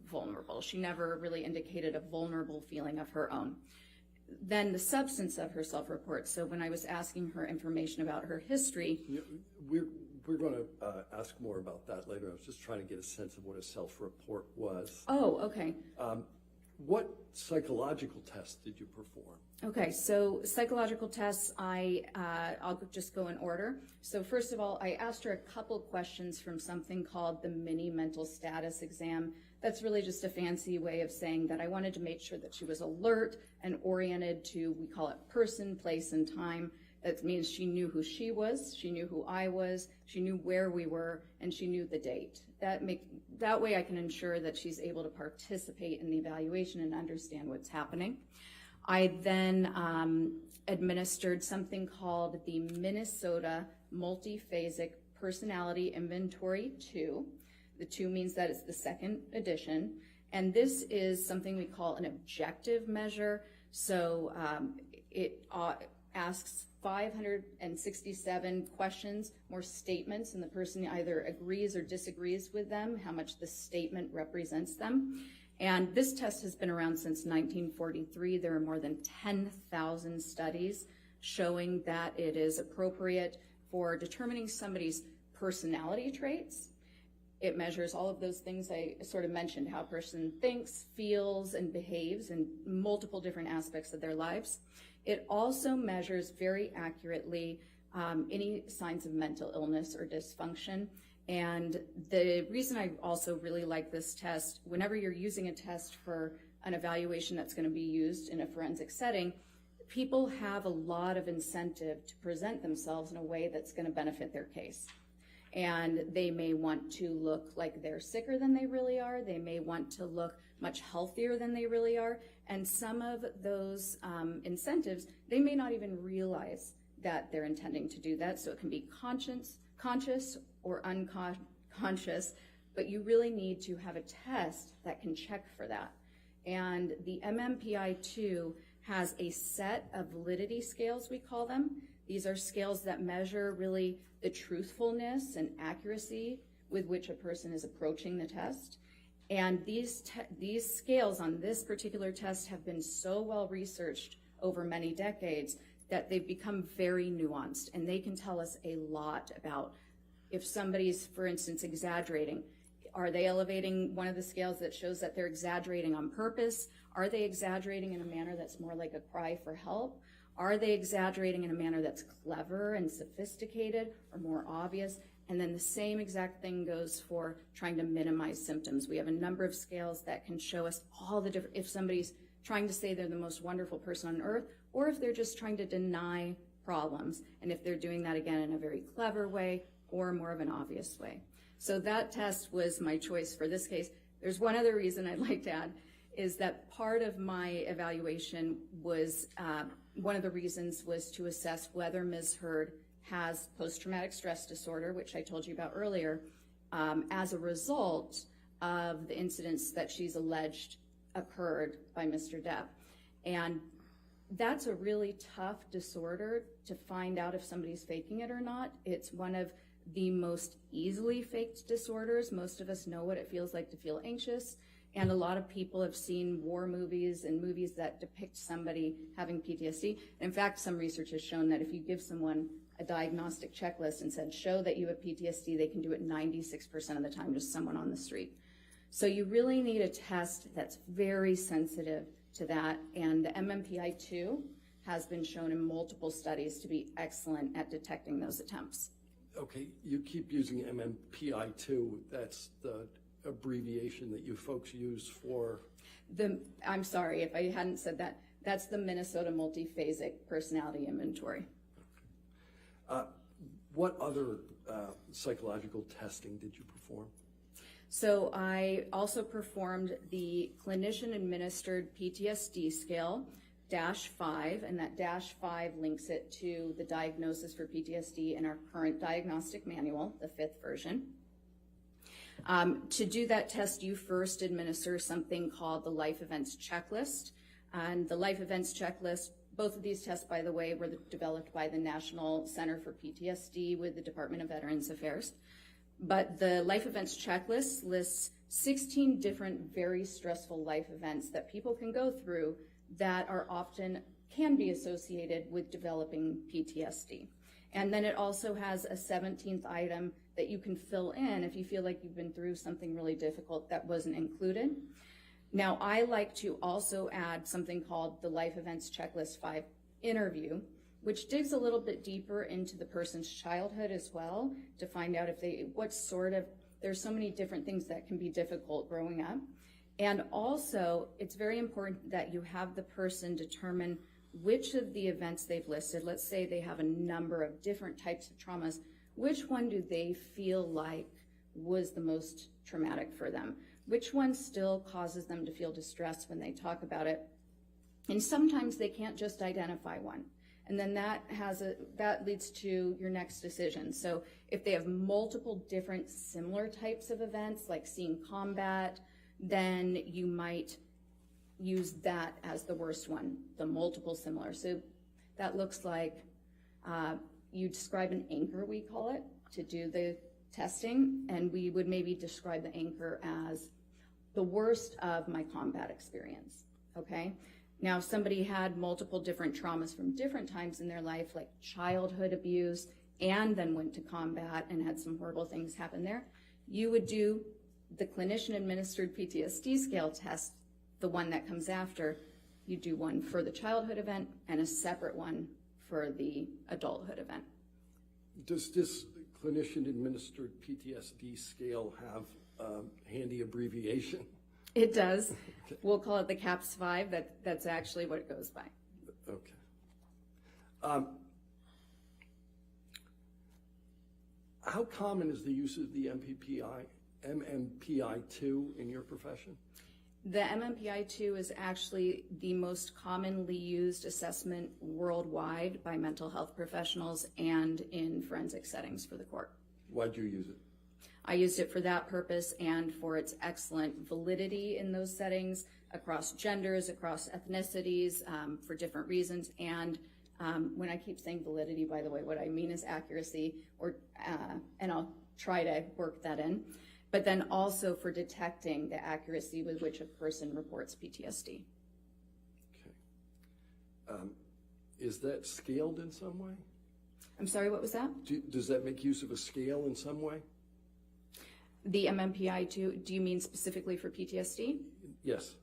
H: vulnerable. She never really indicated a vulnerable feeling of her own. Then the substance of her self-report. So when I was asking her information about her history.
G: We're going to ask more about that later. I was just trying to get a sense of what a self-report was.
H: Oh, okay.
G: What psychological tests did you perform?
H: Okay, so psychological tests, I'll just go in order. So first of all, I asked her a couple questions from something called the mini mental status exam. That's really just a fancy way of saying that I wanted to make sure that she was alert and oriented to, we call it person, place, and time. That means she knew who she was, she knew who I was, she knew where we were, and she knew the date. That way I can ensure that she's able to participate in the evaluation and understand what's happening. I then administered something called the Minnesota Multiphasic Personality Inventory 2. The 2 means that it's the second edition. And this is something we call an objective measure. So it asks 567 questions, more statements, and the person either agrees or disagrees with them, how much the statement represents them. And this test has been around since 1943. There are more than 10,000 studies showing that it is appropriate for determining somebody's personality traits. It measures all of those things I sort of mentioned, how a person thinks, feels, and behaves in multiple different aspects of their lives. It also measures very accurately any signs of mental illness or dysfunction. And the reason I also really like this test, whenever you're using a test for an evaluation that's going to be used in a forensic setting, people have a lot of incentive to present themselves in a way that's going to benefit their case. And they may want to look like they're sicker than they really are. They may want to look much healthier than they really are. And some of those incentives, they may not even realize that they're intending to do that. So it can be conscious or unconscious, but you really need to have a test that can check for that. And the MMPI-2 has a set of validity scales, we call them. These are scales that measure really the truthfulness and accuracy with which a person is approaching the test. And these scales on this particular test have been so well researched over many decades that they've become very nuanced, and they can tell us a lot about if somebody's, for instance, exaggerating. Are they elevating one of the scales that shows that they're exaggerating on purpose? Are they exaggerating in a manner that's more like a cry for help? Are they exaggerating in a manner that's clever and sophisticated or more obvious? And then the same exact thing goes for trying to minimize symptoms. We have a number of scales that can show us all the different, if somebody's trying to say they're the most wonderful person on earth, or if they're just trying to deny problems, and if they're doing that again in a very clever way or more of an obvious way. So that test was my choice for this case. There's one other reason I'd like to add, is that part of my evaluation was, one of the reasons was to assess whether Ms. Heard has post-traumatic stress disorder, which I told you about earlier, as a result of the incidents that she's alleged occurred by Mr. Depp. And that's a really tough disorder to find out if somebody's faking it or not. It's one of the most easily faked disorders. Most of us know what it feels like to feel anxious, and a lot of people have seen war movies and movies that depict somebody having PTSD. In fact, some research has shown that if you give someone a diagnostic checklist and said, show that you have PTSD, they can do it 96% of the time, just someone on the street. So you really need a test that's very sensitive to that, and the MMPI-2 has been shown in multiple studies to be excellent at detecting those attempts.
G: Okay, you keep using MMPI-2. That's the abbreviation that you folks use for?
H: I'm sorry if I hadn't said that. That's the Minnesota Multiphasic Personality Inventory.
G: What other psychological testing did you perform?
H: So I also performed the clinician-administered PTSD scale, -5, and that -5 links it to the diagnosis for PTSD in our current diagnostic manual, the 5th version. To do that test, you first administer something called the Life Events Checklist. And the Life Events Checklist, both of these tests, by the way, were developed by the National Center for PTSD with the Department of Veterans Affairs. But the Life Events Checklist lists 16 different very stressful life events that people can go through that are often can be associated with developing PTSD. And then it also has a 17th item that you can fill in if you feel like you've been through something really difficult that wasn't included. Now, I like to also add something called the Life Events Checklist 5 interview, which digs a little bit deeper into the person's childhood as well to find out if there's so many different things that can be difficult growing up. And also, it's very important that you have the person determine which of the events they've listed, let's say they have a number of different types of traumas, which one do they feel like was the most traumatic for them? Which one still causes them to feel distressed when they talk about it? And sometimes they can't just identify one. And then that leads to your next decision. So if they have multiple different similar types of events, like seeing combat, then you might use that as the worst one, the multiple similar. So that looks like you describe an anchor, we call it, to do the testing, and we would maybe describe the anchor as the worst of my combat experience, okay? Now, if somebody had multiple different traumas from different times in their life, like childhood abuse, and then went to combat and had some horrible things happen there, you would do the clinician-administered PTSD scale test, the one that comes after. You do one for the childhood event and a separate one for the adulthood event.
G: Does this clinician-administered PTSD scale have a handy abbreviation?
H: It does. We'll call it the CAPS-5. That's actually what it goes by.
G: Okay. How common is the use of the MMPI-2 in your profession?
H: The MMPI-2 is actually the most commonly used assessment worldwide by mental health professionals and in forensic settings for the court.
G: Why'd you use it?
H: I used it for that purpose and for its excellent validity in those settings across genders, across ethnicities, for different reasons. And when I keep saying validity, by the way, what I mean is accuracy, and I'll try to work that in, but then also for detecting the accuracy with which a person reports PTSD.
G: Okay. Is that scaled in some way?
H: I'm sorry, what was that?
G: Does that make use of a scale in some way?
H: The MMPI-2, do you mean specifically for PTSD?
G: Yes.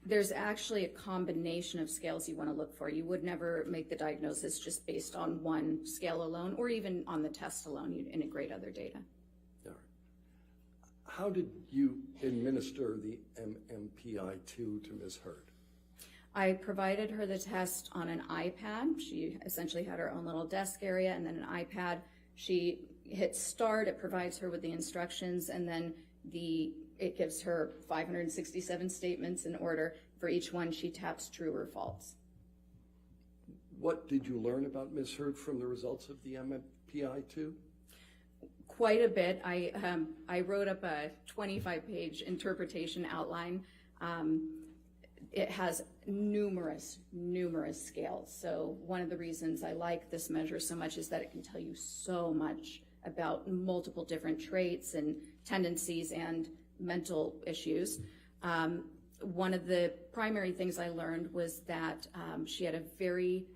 H: There's actually a combination of scales you want to look for. You would never make the diagnosis just based on one scale alone, or even on the test alone. You'd integrate other data.
G: All right. How did you administer the MMPI-2 to Ms. Hurd?
H: I provided her the test on an iPad. She essentially had her own little desk area and then an iPad. She hits start, it provides her with the instructions, and then it gives her 567 statements in order. For each one, she taps true or false.
G: What did you learn about Ms. Hurd from the results of the MMPI-2?
H: Quite a bit. I wrote up a 25-page interpretation outline. It has numerous scales. So one of the reasons I like this measure so much is that it can tell you so much about multiple different traits and tendencies and mental issues. One of the primary things I learned was that she had a very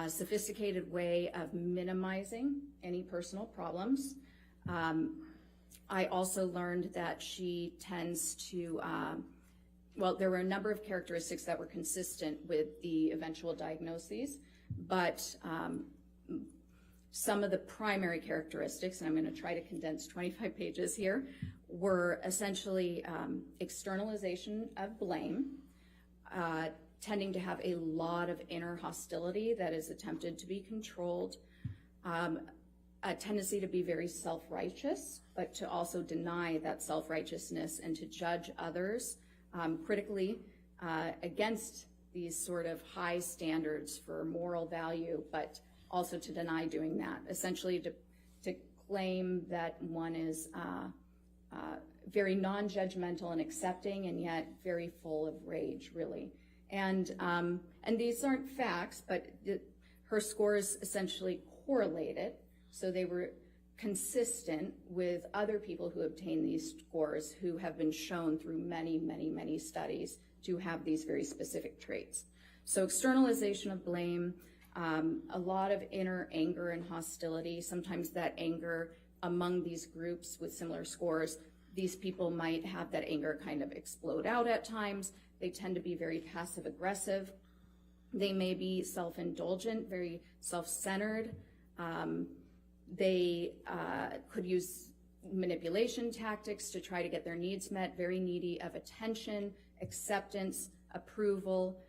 H: sophisticated way of minimizing any personal problems. I also learned that she tends to, well, there were a number of characteristics that were consistent with the eventual diagnoses, but some of the primary characteristics, and I'm going to try to condense 25 pages here, were essentially externalization of blame, tending to have a lot of inner hostility that is attempted to be controlled, a tendency to be very self-righteous, but to also deny that self-righteousness and to judge others critically against these sort of high standards for moral value, but also to deny doing that, essentially to claim that one is very non-judgmental and accepting and yet very full of rage, really. And these aren't facts, but her scores essentially correlated, so they were consistent with other people who obtained these scores who have been shown through many studies to have these very specific traits. So externalization of blame, a lot of inner anger and hostility. Sometimes that anger among these groups with similar scores, these people might have that anger kind of explode out at times. They tend to be very passive aggressive. They may be self-indulgent, very self-centered. They could use manipulation tactics to try to get their needs met, very needy of attention, acceptance, approval.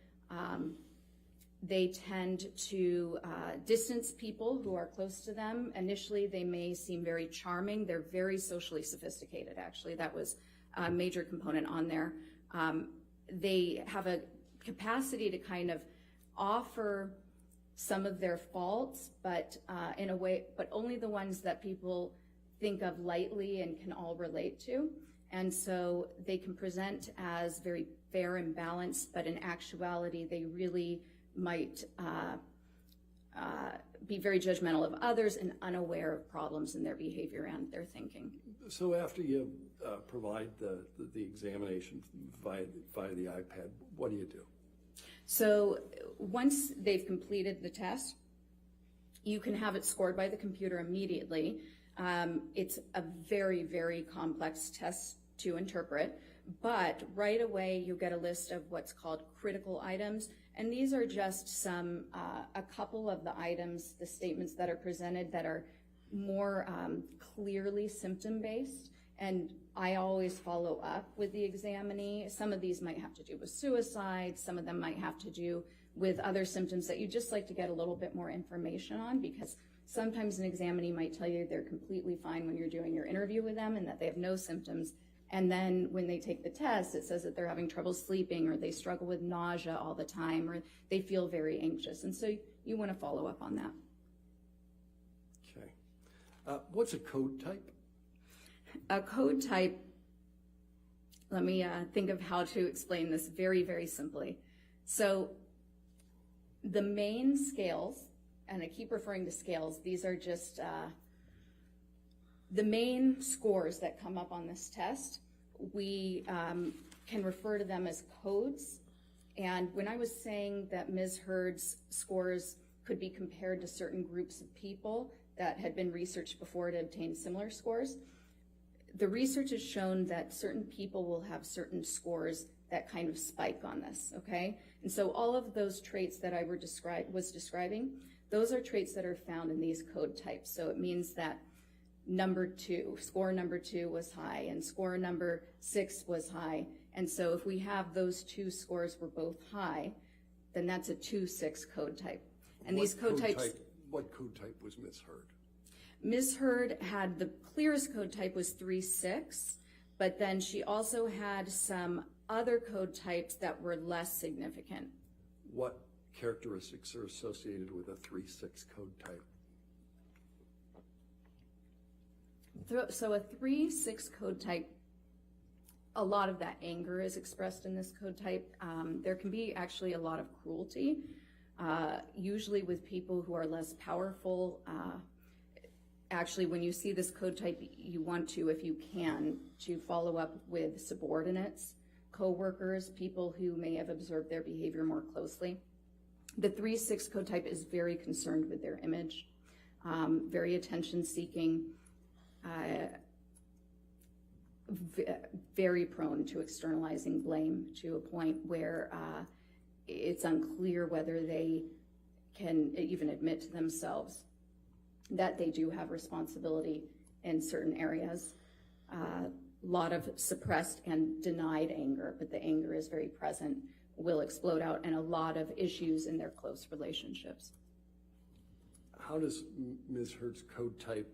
H: They tend to distance people who are close to them. Initially, they may seem very charming. They're very socially sophisticated, actually. That was a major component on there. They have a capacity to kind of offer some of their faults, but in a way, but only the ones that people think of lightly and can all relate to. And so they can present as very fair and balanced, but in actuality, they really might be very judgmental of others and unaware of problems in their behavior and their thinking.
G: So after you provide the examination via the iPad, what do you do?
H: So once they've completed the test, you can have it scored by the computer immediately. It's a very complex test to interpret, but right away you'll get a list of what's called critical items. And these are just a couple of the items, the statements that are presented that are more clearly symptom-based, and I always follow up with the examinee. Some of these might have to do with suicide, some of them might have to do with other symptoms that you just like to get a little bit more information on, because sometimes an examinee might tell you they're completely fine when you're doing your interview with them and that they have no symptoms, and then when they take the test, it says that they're having trouble sleeping, or they struggle with nausea all the time, or they feel very anxious, and so you want to follow up on that.
G: Okay. What's a code type?
H: A code type, let me think of how to explain this very, very simply. So the main scales, and I keep referring to scales, these are just the main scores that come up on this test. We can refer to them as codes. And when I was saying that Ms. Heard's scores could be compared to certain groups of people that had been researched before to obtain similar scores, the research has shown that certain people will have certain scores that kind of spike on this, okay? And so all of those traits that I was describing, those are traits that are found in these code types. So it means that score number two was high, and score number 6 was high. And so if we have those two scores were both high, then that's a 2-6 code type. And these code types...
G: What code type was Ms. Heard?
H: Ms. Heard had the clearest code type was 3-6, but then she also had some other code types that were less significant.
G: What characteristics are associated with a 3-6 code type?
H: So a 3-6 code type, a lot of that anger is expressed in this code type. There can be actually a lot of cruelty, usually with people who are less powerful. Actually, when you see this code type, you want to, if you can, to follow up with subordinates, co-workers, people who may have observed their behavior more closely. The 3-6 code type is very concerned with their image, very attention-seeking, very prone to externalizing blame to a point where it's unclear whether they can even admit to themselves that they do have responsibility in certain areas. A lot of suppressed and denied anger, but the anger is very present, will explode out, and a lot of issues in their close relationships.
G: How does Ms. Heard's code type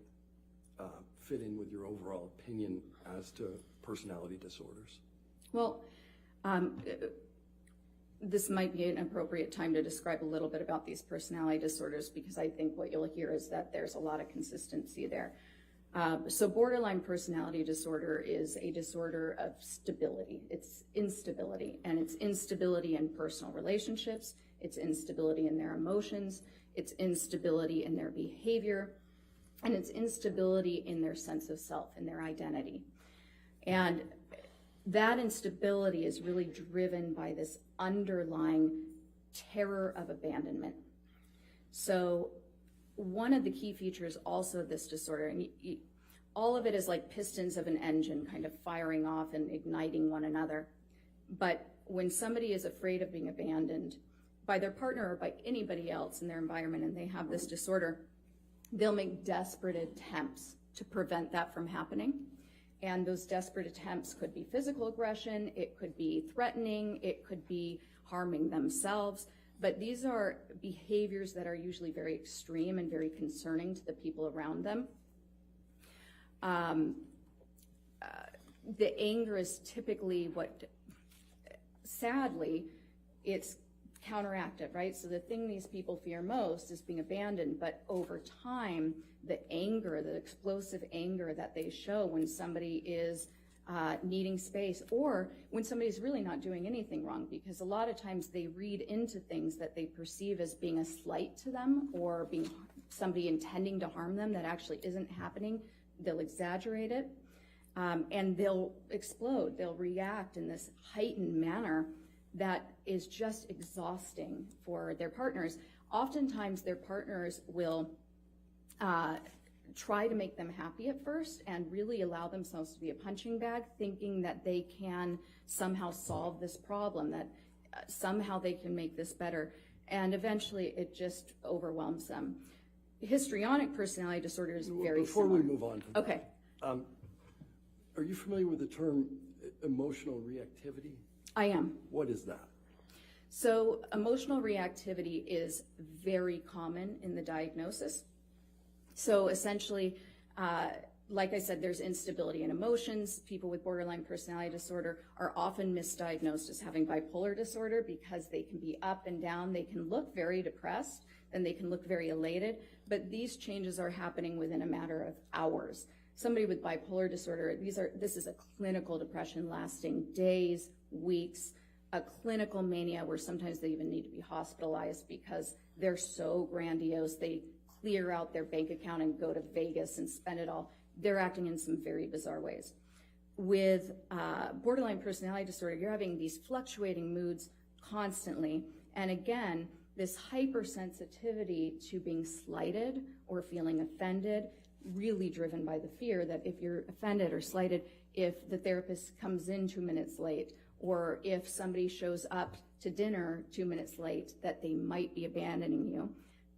G: fit in with your overall opinion as to personality disorders?
H: Well, this might be an appropriate time to describe a little bit about these personality disorders, because I think what you'll hear is that there's a lot of consistency there. So borderline personality disorder is a disorder of stability. It's instability, and it's instability in personal relationships, it's instability in their emotions, it's instability in their behavior, and it's instability in their sense of self and their identity. And that instability is really driven by this underlying terror of abandonment. So one of the key features also of this disorder, and all of it is like pistons of an engine kind of firing off and igniting one another. But when somebody is afraid of being abandoned by their partner or by anybody else in their environment and they have this disorder, they'll make desperate attempts to prevent that from happening. And those desperate attempts could be physical aggression, it could be threatening, it could be harming themselves. But these are behaviors that are usually very extreme and very concerning to the people around them. The anger is typically what, sadly, it's counteractive, right? So the thing these people fear most is being abandoned, but over time, the anger, the explosive anger that they show when somebody is needing space, or when somebody's really not doing anything wrong, because a lot of times they read into things that they perceive as being a slight to them or being somebody intending to harm them that actually isn't happening. They'll exaggerate it, and they'll explode. They'll react in this heightened manner that is just exhausting for their partners. Oftentimes their partners will try to make them happy at first and really allow themselves to be a punching bag, thinking that they can somehow solve this problem, that somehow they can make this better, and eventually it just overwhelms them. histrionic personality disorder is very
G: Before
H: similar.
G: we move on to that.
H: Okay.
G: Are you familiar with the term emotional reactivity?
H: I am.
G: What is that?
H: So emotional reactivity is very common in the diagnosis. So essentially, like I said, there's instability in emotions. People with borderline personality disorder are often misdiagnosed as having bipolar disorder because they can be up and down. They can look very depressed and they can look very elated, but these changes are happening within a matter of hours. Somebody with bipolar disorder, this is a clinical depression lasting days, weeks, a clinical mania where sometimes they even need to be hospitalized because they're so grandiose. They clear out their bank account and go to Vegas and spend it all. They're acting in some very bizarre ways. With borderline personality disorder, you're having these fluctuating moods constantly. And again, this hypersensitivity to being slighted or feeling offended, really driven by the fear that if you're offended or slighted, if the therapist comes in 2 minutes late, or if somebody shows up to dinner 2 minutes late, that they might be abandoning you.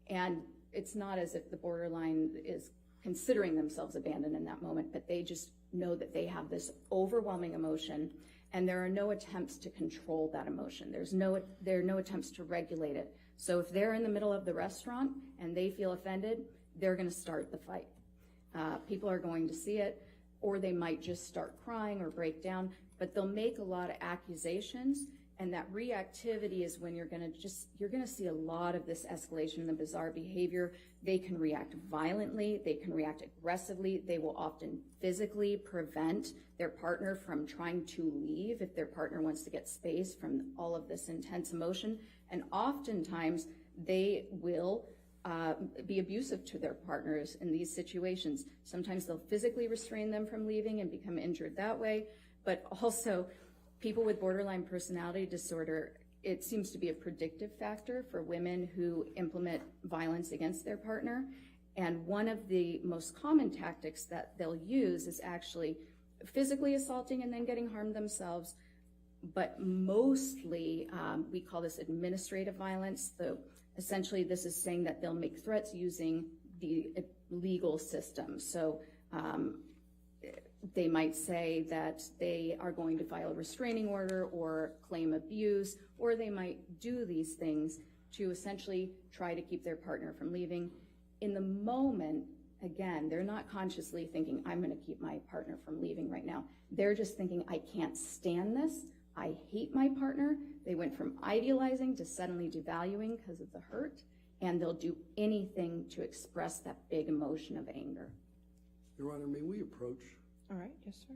H: And it's not as if the borderline is considering themselves abandoned in that moment, but they just know that they have this overwhelming emotion and there are no attempts to control that emotion. There are no attempts to regulate it. So if they're in the middle of the restaurant and they feel offended, they're gonna start the fight. People are going to see it, or they might just start crying or break down, but they'll make a lot of accusations, and that reactivity is when you're gonna see a lot of this escalation in the bizarre behavior. They can react violently, they can react aggressively, they will often physically prevent their partner from trying to leave if their partner wants to get space from all of this intense emotion, and oftentimes they will be abusive to their partners in these situations. Sometimes they'll physically restrain them from leaving and become injured that way, but also people with borderline personality disorder, it seems to be a predictive factor for women who implement violence against their partner. And one of the most common tactics that they'll use is actually physically assaulting and then getting harmed themselves. But mostly, we call this administrative violence. Essentially, this is saying that they'll make threats using the legal system. So they might say that they are going to file a restraining order or claim abuse, or they might do these things to essentially try to keep their partner from leaving. In the moment, again, they're not consciously thinking, I'm going to keep my partner from leaving right now. They're just thinking, I can't stand this. I hate my partner. They went from idealizing to suddenly devaluing because of the hurt, and they'll do anything to express that big emotion of anger.
G: Your Honor, may we approach?
B: All right, yes, sir.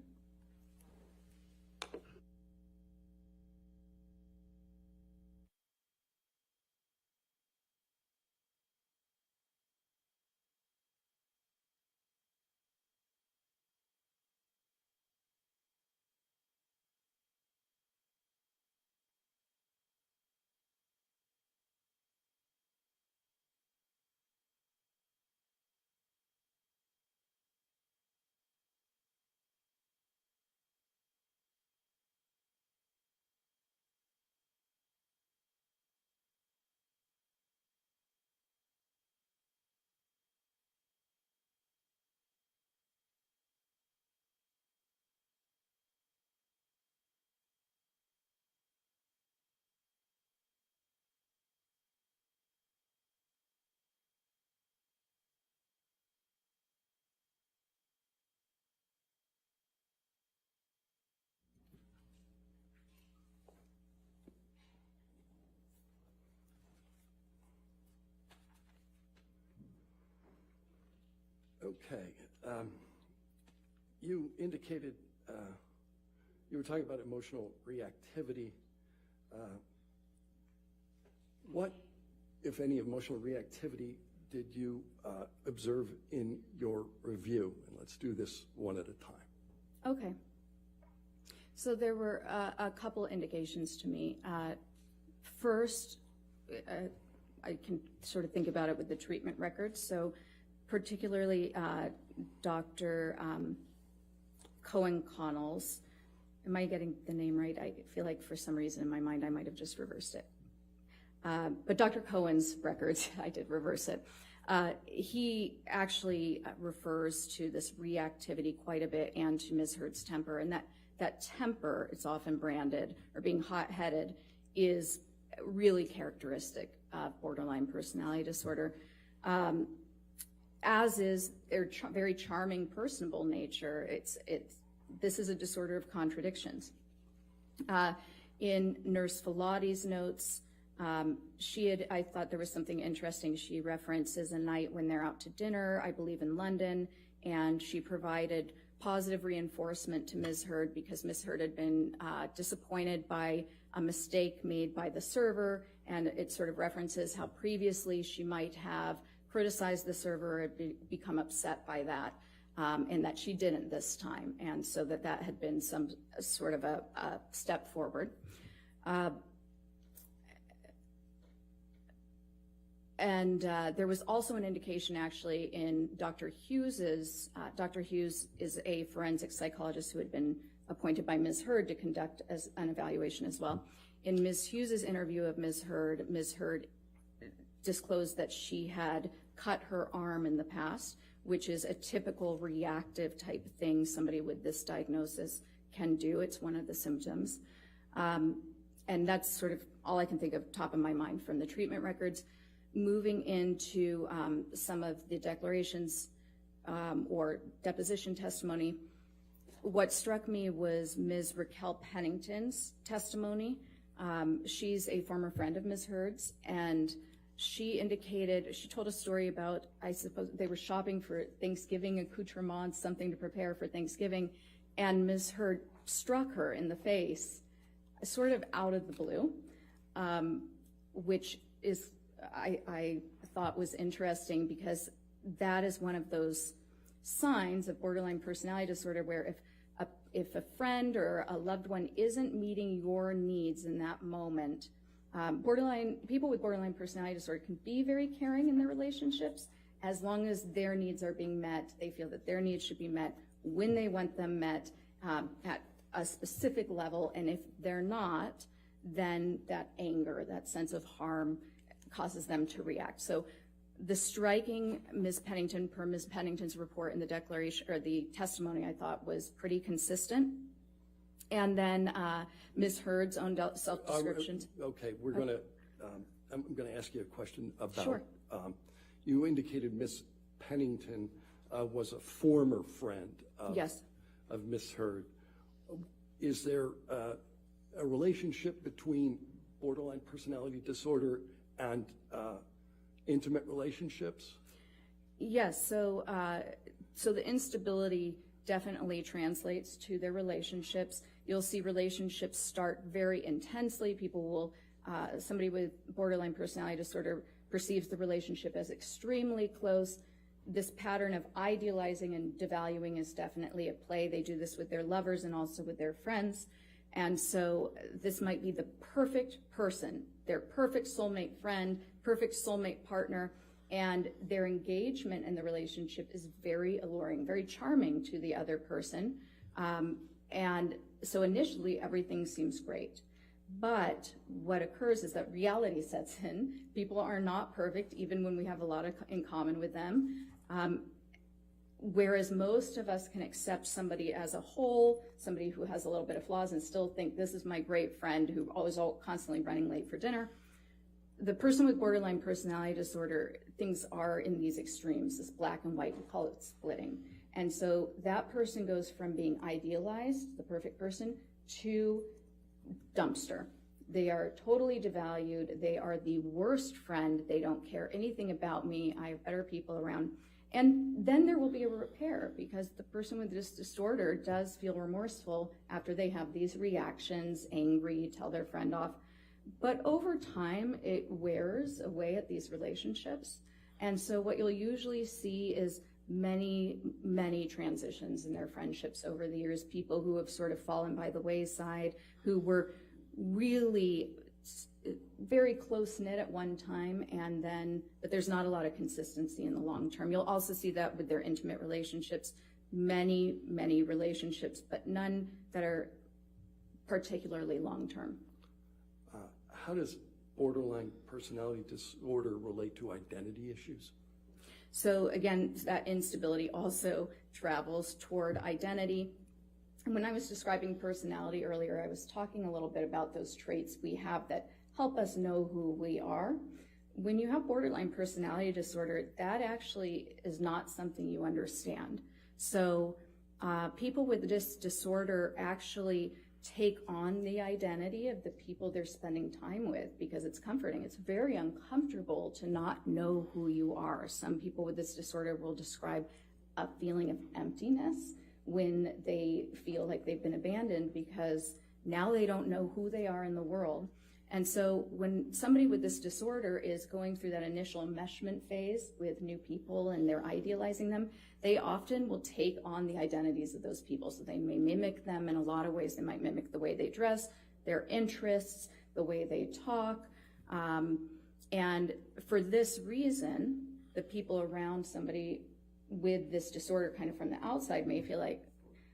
G: Okay. You indicated you were talking about emotional reactivity. What, if any, emotional reactivity did you observe in your review? And let's do this one at a time.
H: Okay. So there were a couple indications to me. First, I can sort of think about it with the treatment records. So particularly Dr. Cohen-Connell's, am I getting the name right? I feel like for some reason in my mind I might have just reversed it. But Dr. Cohen's records, I did reverse it. He actually refers to this reactivity quite a bit and to Ms. Heard's temper, and that temper, it's often branded, or being hot-headed, is really characteristic of borderline personality disorder, as is their very charming, personable nature. This is a disorder of contradictions. In Nurse Filati's notes, I thought there was something interesting. She references a night when they're out to dinner, I believe in London, and she provided positive reinforcement to Ms. Heard because Ms. Heard had been disappointed by a mistake made by the server, and it sort of references how previously she might have criticized the server or become upset by that, and that she didn't this time, and so that had been some sort of a step forward. And there was also an indication actually in Dr. Hughes's, Dr. Hughes is a forensic psychologist who had been appointed by Ms. Heard to conduct as an evaluation as well. In Ms. Hughes's interview of Ms. Heard disclosed that she had cut her arm in the past, which is a typical reactive type thing somebody with this diagnosis can do. It's one of the symptoms. And that's sort of all I can think of top of my mind from the treatment records. Moving into some of the declarations or deposition testimony, what struck me was Ms. Raquel Pennington's testimony. She's a former friend of Ms. Heard's, and she told a story about, I suppose, they were shopping for Thanksgiving accoutrements, something to prepare for Thanksgiving, and Ms. Heard struck her in the face, sort of out of the blue, which is, I thought was interesting because that is one of those signs of borderline personality disorder where if a friend or a loved one isn't meeting your needs in that moment, people with borderline personality disorder can be very caring in their relationships as long as their needs are being met. They feel that their needs should be met when they want them met at a specific level, and if they're not, then that anger, that sense of harm causes them to react. So the striking Ms. Pennington, per Ms. Pennington's report in the declaration or the testimony, I thought was pretty consistent. And then Ms. Heard's own self-descriptions.
G: Okay, I'm going to ask you a question about.
H: Sure.
G: You indicated Ms. Pennington was a former friend of,
H: Yes.
G: of Ms. Heard. Is there a relationship between borderline personality disorder and intimate relationships?
H: Yes, so the instability definitely translates to their relationships. You'll see relationships start very intensely. People will, somebody with borderline personality disorder perceives the relationship as extremely close. This pattern of idealizing and devaluing is definitely at play. They do this with their lovers and also with their friends. And so this might be the perfect person, their perfect soulmate friend, perfect soulmate partner, and their engagement in the relationship is very alluring, very charming to the other person. And so initially everything seems great. But what occurs is that reality sets in. People are not perfect, even when we have a lot in common with them. Whereas most of us can accept somebody as a whole, somebody who has a little bit of flaws, and still think this is my great friend who always constantly running late for dinner. The person with borderline personality disorder, things are in these extremes, this black and white, we call it splitting. And so that person goes from being idealized, the perfect person, to dumpster. They are totally devalued. They are the worst friend. They don't care anything about me. I have better people around. And then there will be a repair because the person with this disorder does feel remorseful after they have these reactions, angry, tell their friend off. But over time, it wears away at these relationships. And so what you'll usually see is many, many transitions in their friendships over the years, people who have sort of fallen by the wayside, who were really very close-knit at one time, and then, but there's not a lot of consistency in the long term. You'll also see that with their intimate relationships, many, many relationships, but none that are particularly long-term.
G: How does borderline personality disorder relate to identity issues?
H: So again, that instability also travels toward identity. And when I was describing personality earlier, I was talking a little bit about those traits we have that help us know who we are. When you have borderline personality disorder, that actually is not something you understand. So people with this disorder actually take on the identity of the people they're spending time with because it's comforting. It's very uncomfortable to not know who you are. Some people with this disorder will describe a feeling of emptiness when they feel like they've been abandoned because now they don't know who they are in the world. And so when somebody with this disorder is going through that initial enmeshment phase with new people and they're idealizing them, they often will take on the identities of those people. So they may mimic them in a lot of ways. They might mimic the way they dress, their interests, the way they talk. And for this reason, the people around somebody with this disorder kind of from the outside may feel like,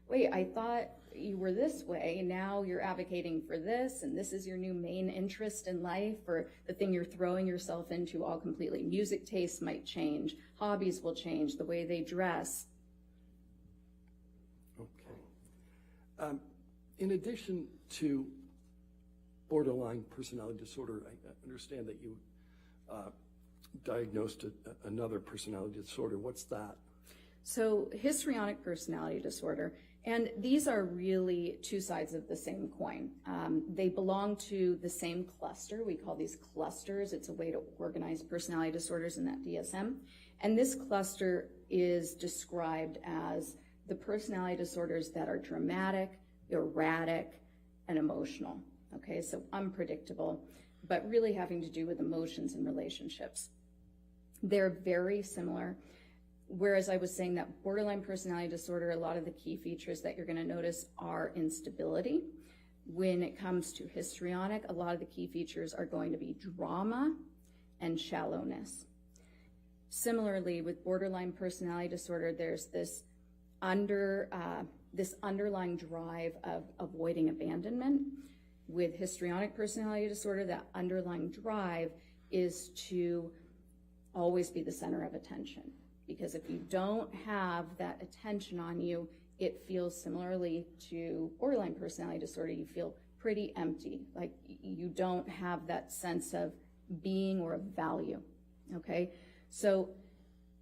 H: wait, I thought you were this way, now you're advocating for this, and this is your new main interest in life, or the thing you're throwing yourself into all completely. Music tastes might change, hobbies will change, the way they dress.
G: Okay. In addition to borderline personality disorder, I understand that you diagnosed another personality disorder. What's that?
H: So histrionic personality disorder, and these are really two sides of the same coin. They belong to the same cluster. We call these clusters. It's a way to organize personality disorders in that DSM. And this cluster is described as the personality disorders that are dramatic, erratic, and emotional. Okay, so unpredictable, but really having to do with emotions and relationships. They're very similar. Whereas I was saying that borderline personality disorder, a lot of the key features that you're going to notice are instability. When it comes to histrionic, a lot of the key features are going to be drama and shallowness. Similarly, with borderline personality disorder, there's this underlying drive of avoiding abandonment. With histrionic personality disorder, that underlying drive is to always be the center of attention. Because if you don't have that attention on you, it feels similarly to borderline personality disorder. You feel pretty empty, like you don't have that sense of being or of value, okay? So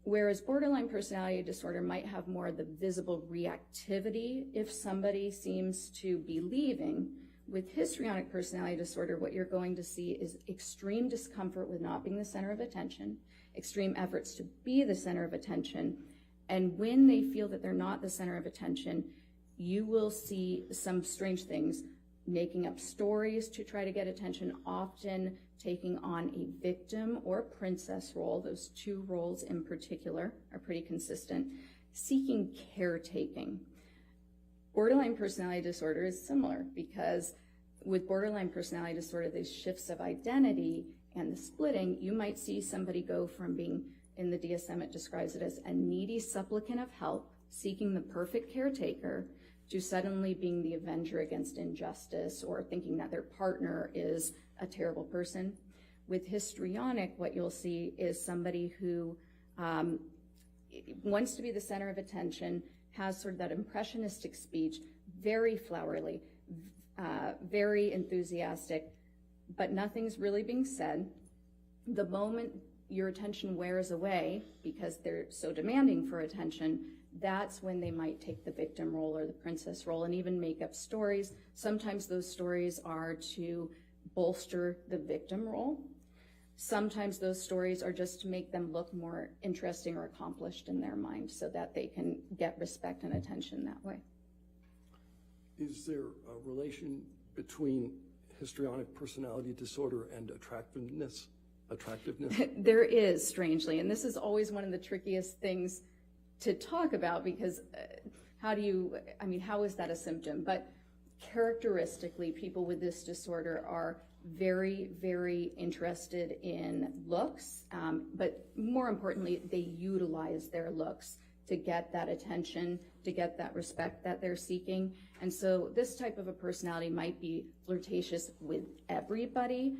H: whereas borderline personality disorder might have more of the visible reactivity if somebody seems to be leaving, with histrionic personality disorder, what you're going to see is extreme discomfort with not being the center of attention, extreme efforts to be the center of attention, and when they feel that they're not the center of attention, you will see some strange things, making up stories to try to get attention, often taking on a victim or princess role. Those two roles in particular are pretty consistent. Seeking caretaking. Borderline personality disorder is similar because with borderline personality disorder, these shifts of identity and the splitting, you might see somebody go from being, in the DSM it describes it as a needy supplicant of help, seeking the perfect caretaker, to suddenly being the avenger against injustice or thinking that their partner is a terrible person. With histrionic, what you'll see is somebody who wants to be the center of attention, has sort of that impressionistic speech, very flowery, very enthusiastic, but nothing's really being said. The moment your attention wears away, because they're so demanding for attention, that's when they might take the victim role or the princess role and even make up stories. Sometimes those stories are to bolster the victim role. Sometimes those stories are just to make them look more interesting or accomplished in their mind so that they can get respect and attention that way.
G: Is there a relation between histrionic personality disorder and attractiveness?
H: There is, strangely, and this is always one of the trickiest things to talk about because how is that a symptom? But characteristically, people with this disorder are very, very interested in looks, but more importantly, they utilize their looks to get that attention, to get that respect that they're seeking. And so this type of a personality might be flirtatious with everybody.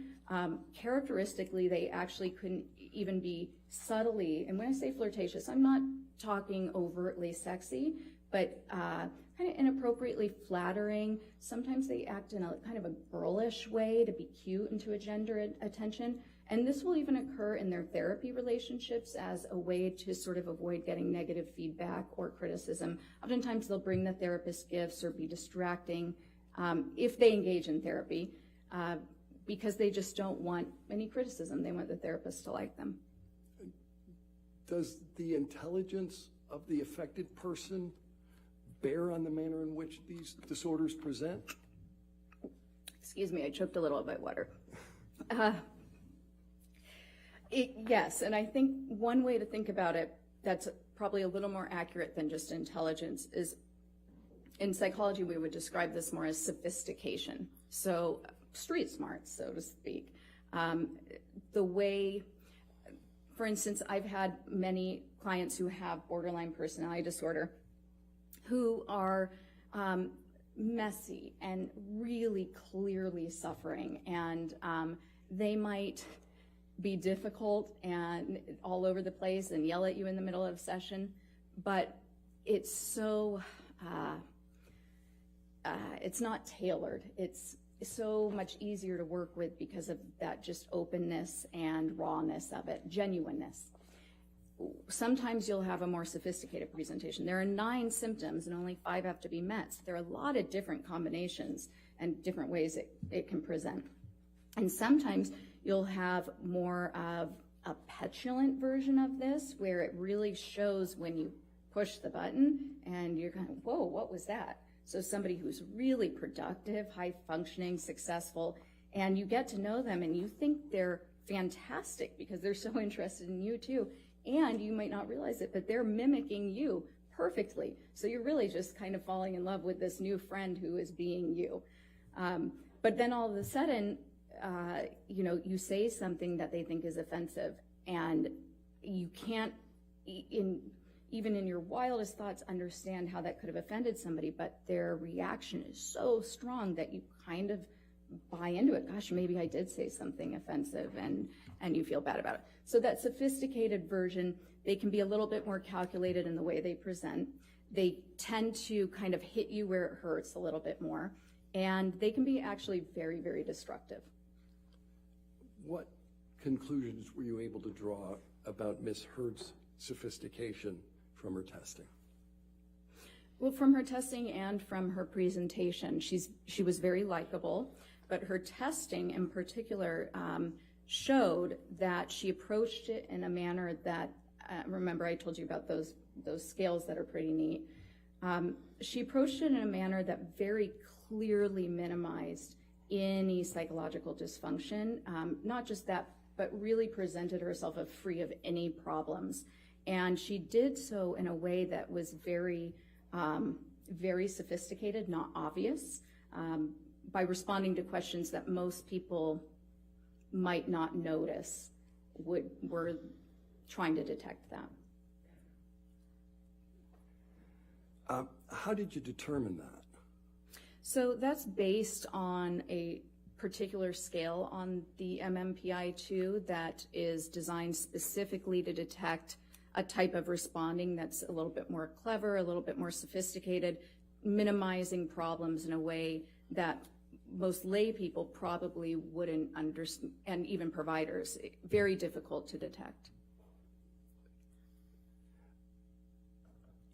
H: Characteristically, they actually couldn't even be subtly, and when I say flirtatious, I'm not talking overtly sexy, but kind of inappropriately flattering. Sometimes they act in a kind of a girlish way to be cute and to engender attention. And this will even occur in their therapy relationships as a way to sort of avoid getting negative feedback or criticism. Oftentimes they'll bring the therapist gifts or be distracting if they engage in therapy because they just don't want any criticism. They want the therapist to like them.
G: Does the intelligence of the affected person bear on the manner in which these disorders present?
H: Excuse me, I choked a little bit water. Yes, and I think one way to think about it that's probably a little more accurate than just intelligence is, in psychology, we would describe this more as sophistication. So street smart, so to speak. The way, for instance, I've had many clients who have borderline personality disorder who are messy and really clearly suffering, and they might be difficult and all over the place and yell at you in the middle of a session, but it's so, it's not tailored. It's so much easier to work with because of that just openness and rawness of it, genuineness. Sometimes you'll have a more sophisticated presentation. There are 9 symptoms and only 5 have to be met. So there are a lot of different combinations and different ways it can present. And sometimes you'll have more of a petulant version of this where it really shows when you push the button and you're kind of, whoa, what was that? So somebody who's really productive, high functioning, successful, and you get to know them and you think they're fantastic because they're so interested in you too. And you might not realize it, but they're mimicking you perfectly. So you're really just kind of falling in love with this new friend who is being you. But then all of a sudden, you say something that they think is offensive, and you can't, even in your wildest thoughts, understand how that could have offended somebody, but their reaction is so strong that you kind of buy into it. Gosh, maybe I did say something offensive, and you feel bad about it. So that sophisticated version, they can be a little bit more calculated in the way they present. They tend to kind of hit you where it hurts a little bit more, and they can be actually very, very destructive.
G: What conclusions were you able to draw about Ms. Heard's sophistication from her testing?
H: Well, from her testing and from her presentation, she was very likable, but her testing in particular showed that she approached it in a manner that, remember I told you about those scales that are pretty neat. She approached it in a manner that very clearly minimized any psychological dysfunction, not just that, but really presented herself as free of any problems. And she did so in a way that was very, very sophisticated, not obvious, by responding to questions that most people might not notice were trying to detect that.
G: How did you determine that?
H: So that's based on a particular scale on the MMPI-2 that is designed specifically to detect a type of responding that's a little bit more clever, a little bit more sophisticated, minimizing problems in a way that most lay people probably wouldn't understand, and even providers, very difficult to detect.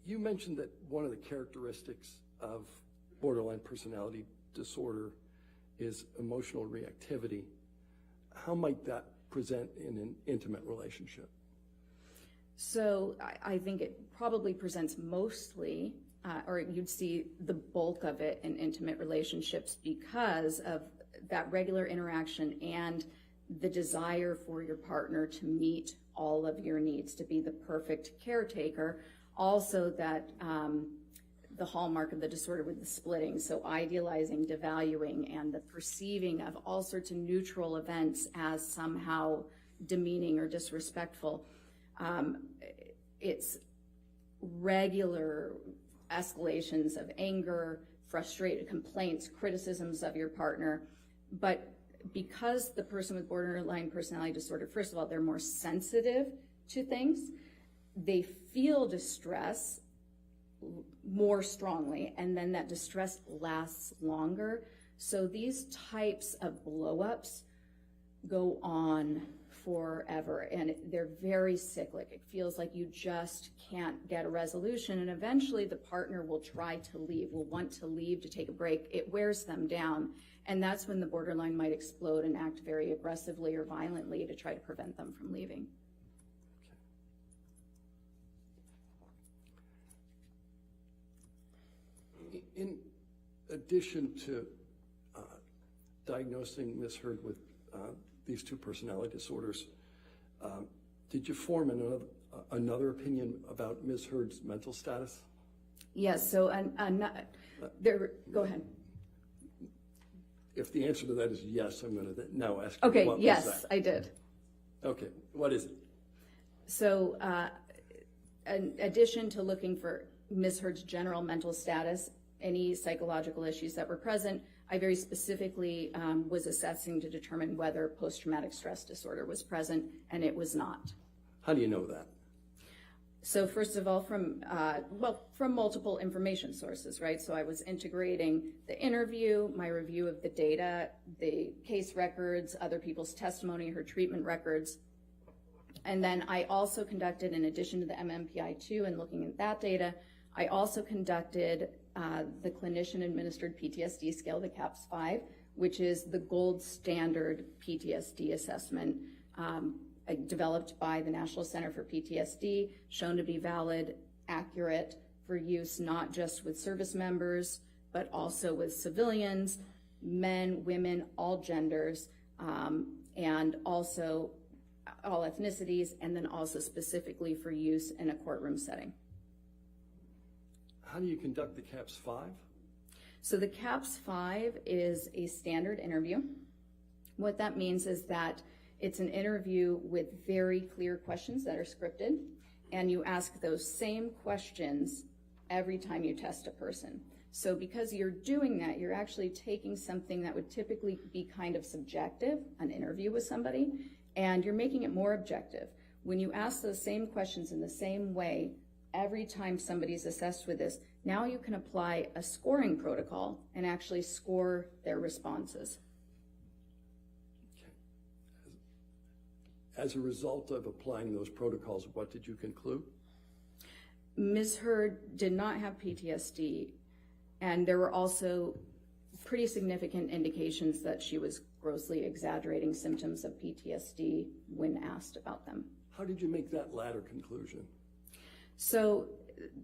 G: You mentioned that one of the characteristics of borderline personality disorder is emotional reactivity. How might that present in an intimate relationship?
H: So I think it probably presents mostly, or you'd see the bulk of it in intimate relationships because of that regular interaction and the desire for your partner to meet all of your needs, to be the perfect caretaker. Also that the hallmark of the disorder with the splitting, so idealizing, devaluing, and the perceiving of all sorts of neutral events as somehow demeaning or disrespectful. It's regular escalations of anger, frustrated complaints, criticisms of your partner, but because the person with borderline personality disorder, first of all, they're more sensitive to things. They feel distress more strongly, and then that distress lasts longer. So these types of blow-ups go on forever, and they're very cyclic. It feels like you just can't get a resolution, and eventually the partner will try to leave, will want to leave to take a break. It wears them down, and that's when the borderline might explode and act very aggressively or violently to try to prevent them from leaving.
G: In addition to diagnosing Ms. Heard with these two personality disorders, did you form another opinion about Ms. Heard's mental status?
H: Yes, so go ahead.
G: If the answer to that is yes, I'm going to now ask you,
H: Okay,
G: what
H: yes,
G: was that?
H: I did.
G: Okay, what is it?
H: So in addition to looking for Ms. Heard's general mental status, any psychological issues that were present, I very specifically was assessing to determine whether post-traumatic stress disorder was present, and it was not.
G: How do you know that?
H: So first of all, from multiple information sources, right? So I was integrating the interview, my review of the data, the case records, other people's testimony, her treatment records. And then I also conducted, in addition to the MMPI-2 and looking at that data, I also conducted the clinician-administered PTSD scale, the CAPS-5, which is the gold standard PTSD assessment developed by the National Center for PTSD, shown to be valid, accurate for use not just with service members, but also with civilians, men, women, all genders, and also all ethnicities, and then also specifically for use in a courtroom setting.
G: How do you conduct the CAPS-5?
H: So the CAPS-5 is a standard interview. What that means is that it's an interview with very clear questions that are scripted, and you ask those same questions every time you test a person. So because you're doing that, you're actually taking something that would typically be kind of subjective, an interview with somebody, and you're making it more objective. When you ask those same questions in the same way every time somebody's assessed with this, now you can apply a scoring protocol and actually score their responses.
G: Okay. As a result of applying those protocols, what did you conclude?
H: Ms. Heard did not have PTSD, and there were also pretty significant indications that she was grossly exaggerating symptoms of PTSD when asked about them.
G: How did you make that latter conclusion?
H: So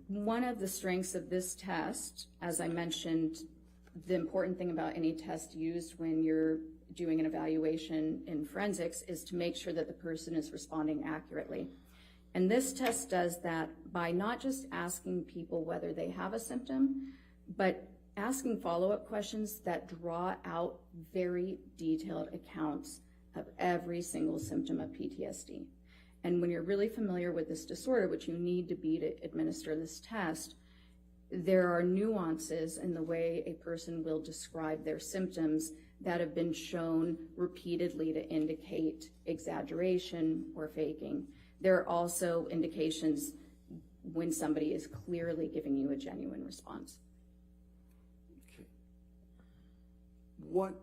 H: one of the strengths of this test, as I mentioned, the important thing about any test used when you're doing an evaluation in forensics is to make sure that the person is responding accurately. And this test does that by not just asking people whether they have a symptom, but asking follow-up questions that draw out very detailed accounts of every single symptom of PTSD. And when you're really familiar with this disorder, which you need to be to administer this test, there are nuances in the way a person will describe their symptoms that have been shown repeatedly to indicate exaggeration or faking. There are also indications when somebody is clearly giving you a genuine response.
G: Okay. What,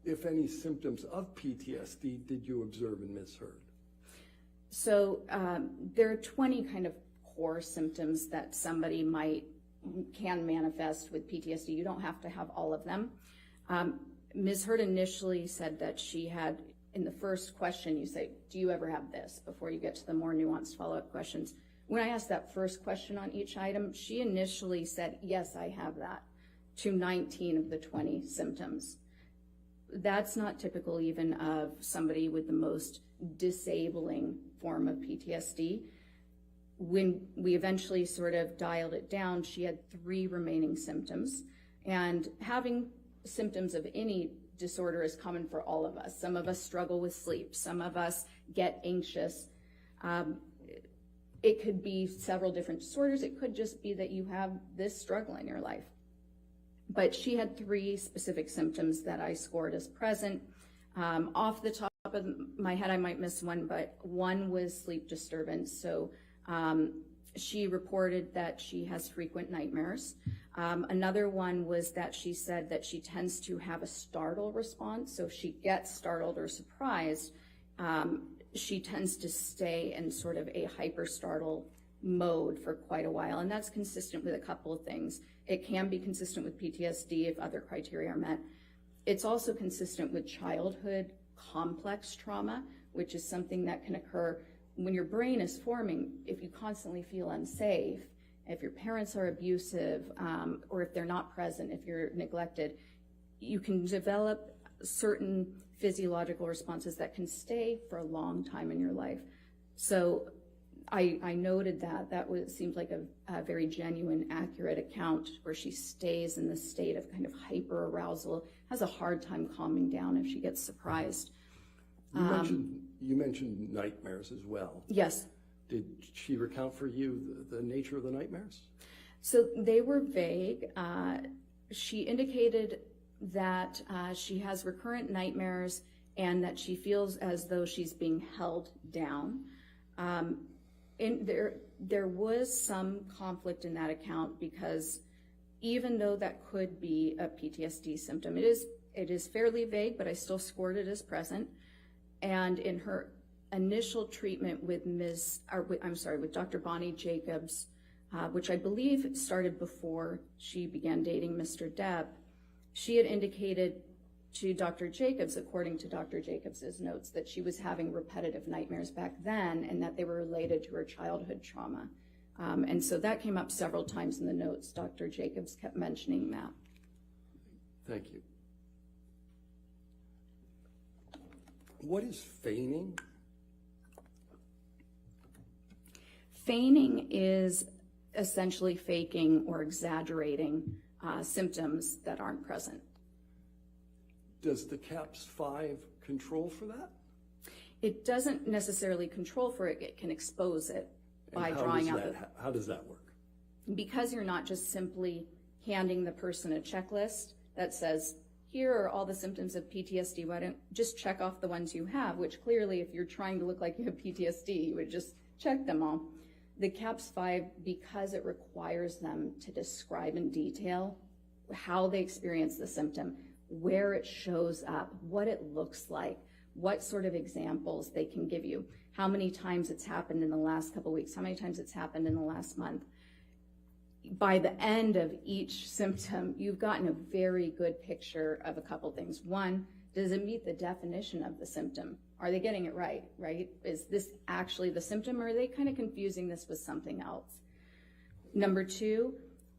G: if any, symptoms of PTSD did you observe in Ms. Heard?
H: So there are 20 kind of core symptoms that somebody can manifest with PTSD. You don't have to have all of them. Ms. Heard initially said that she had, in the first question, you say, do you ever have this, before you get to the more nuanced follow-up questions. When I asked that first question on each item, she initially said, yes, I have that, to 19 of the 20 symptoms. That's not typical even of somebody with the most disabling form of PTSD. When we eventually sort of dialed it down, she had 3 remaining symptoms. And having symptoms of any disorder is common for all of us. Some of us struggle with sleep. Some of us get anxious. It could be several different disorders. It could just be that you have this struggle in your life. But she had 3 specific symptoms that I scored as present. Off the top of my head, I might miss one, but one was sleep disturbance. So she reported that she has frequent nightmares. Another one was that she said that she tends to have a startle response. So if she gets startled or surprised, she tends to stay in sort of a hyper startle mode for quite a while. And that's consistent with a couple of things. It can be consistent with PTSD if other criteria are met. It's also consistent with childhood complex trauma, which is something that can occur when your brain is forming. If you constantly feel unsafe, if your parents are abusive, or if they're not present, if you're neglected, you can develop certain physiological responses that can stay for a long time in your life. So I noted that seemed like a very genuine, accurate account where she stays in this state of kind of hyper arousal, has a hard time calming down if she gets surprised.
G: You mentioned nightmares as well.
H: Yes.
G: Did she recount for you the nature of the nightmares?
H: So they were vague. She indicated that she has recurrent nightmares and that she feels as though she's being held down. And there was some conflict in that account because even though that could be a PTSD symptom, it is fairly vague, but I still scored it as present. And in her initial treatment with with Dr. Bonnie Jacobs, which I believe started before she began dating Mr. Depp, she had indicated to Dr. Jacobs, according to Dr. Jacobs's notes, that she was having repetitive nightmares back then and that they were related to her childhood trauma. And so that came up several times in the notes. Dr. Jacobs kept mentioning that.
G: Thank you. What is feigning?
H: Feigning is essentially faking or exaggerating symptoms that aren't present.
G: Does the CAPS-5 control for that?
H: It doesn't necessarily control for it. It can expose it by drawing out
G: How does that work?
H: because you're not just simply handing the person a checklist that says, here are all the symptoms of PTSD, why don't just check off the ones you have, which clearly if you're trying to look like you have PTSD, you would just check them all. The CAPS-5, because it requires them to describe in detail how they experience the symptom, where it shows up, what it looks like, what sort of examples they can give you, how many times it's happened in the last couple of weeks, how many times it's happened in the last month. By the end of each symptom, you've gotten a very good picture of a couple things. One, does it meet the definition of the symptom? Are they getting it right? Is this actually the symptom, or are they kind of confusing this with something else? Number two,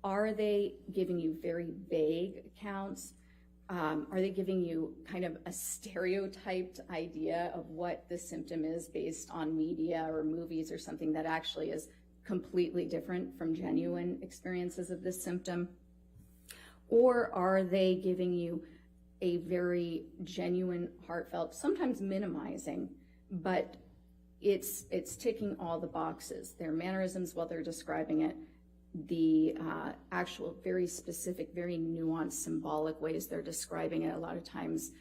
H: are they giving you very vague accounts? Are they giving you kind of a stereotyped idea of what the symptom is based on media or movies or something that actually is completely different from genuine experiences of this symptom? Or are they giving you a very genuine, heartfelt, sometimes minimizing, but it's ticking all the boxes. Their mannerisms while they're describing it, the actual very specific, very nuanced, symbolic ways they're describing it. A lot of times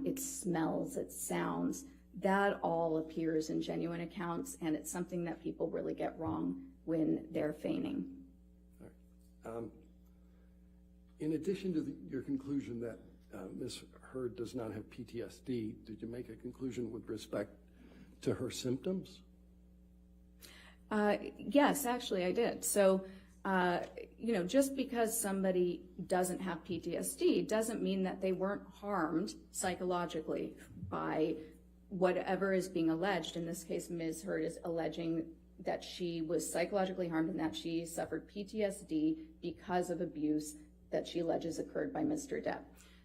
H: it smells, it sounds. That all appears in genuine accounts, and it's something that people really get wrong when they're feigning.
G: All right. In addition to your conclusion that Ms. Heard does not have PTSD, did you make a conclusion with respect to her symptoms?
H: Yes, actually I did. So, just because somebody doesn't have PTSD doesn't mean that they weren't harmed psychologically by whatever is being alleged. In this case, Ms. Heard is alleging that she was psychologically harmed and that she suffered PTSD because of abuse that she alleges occurred by Mr. Depp.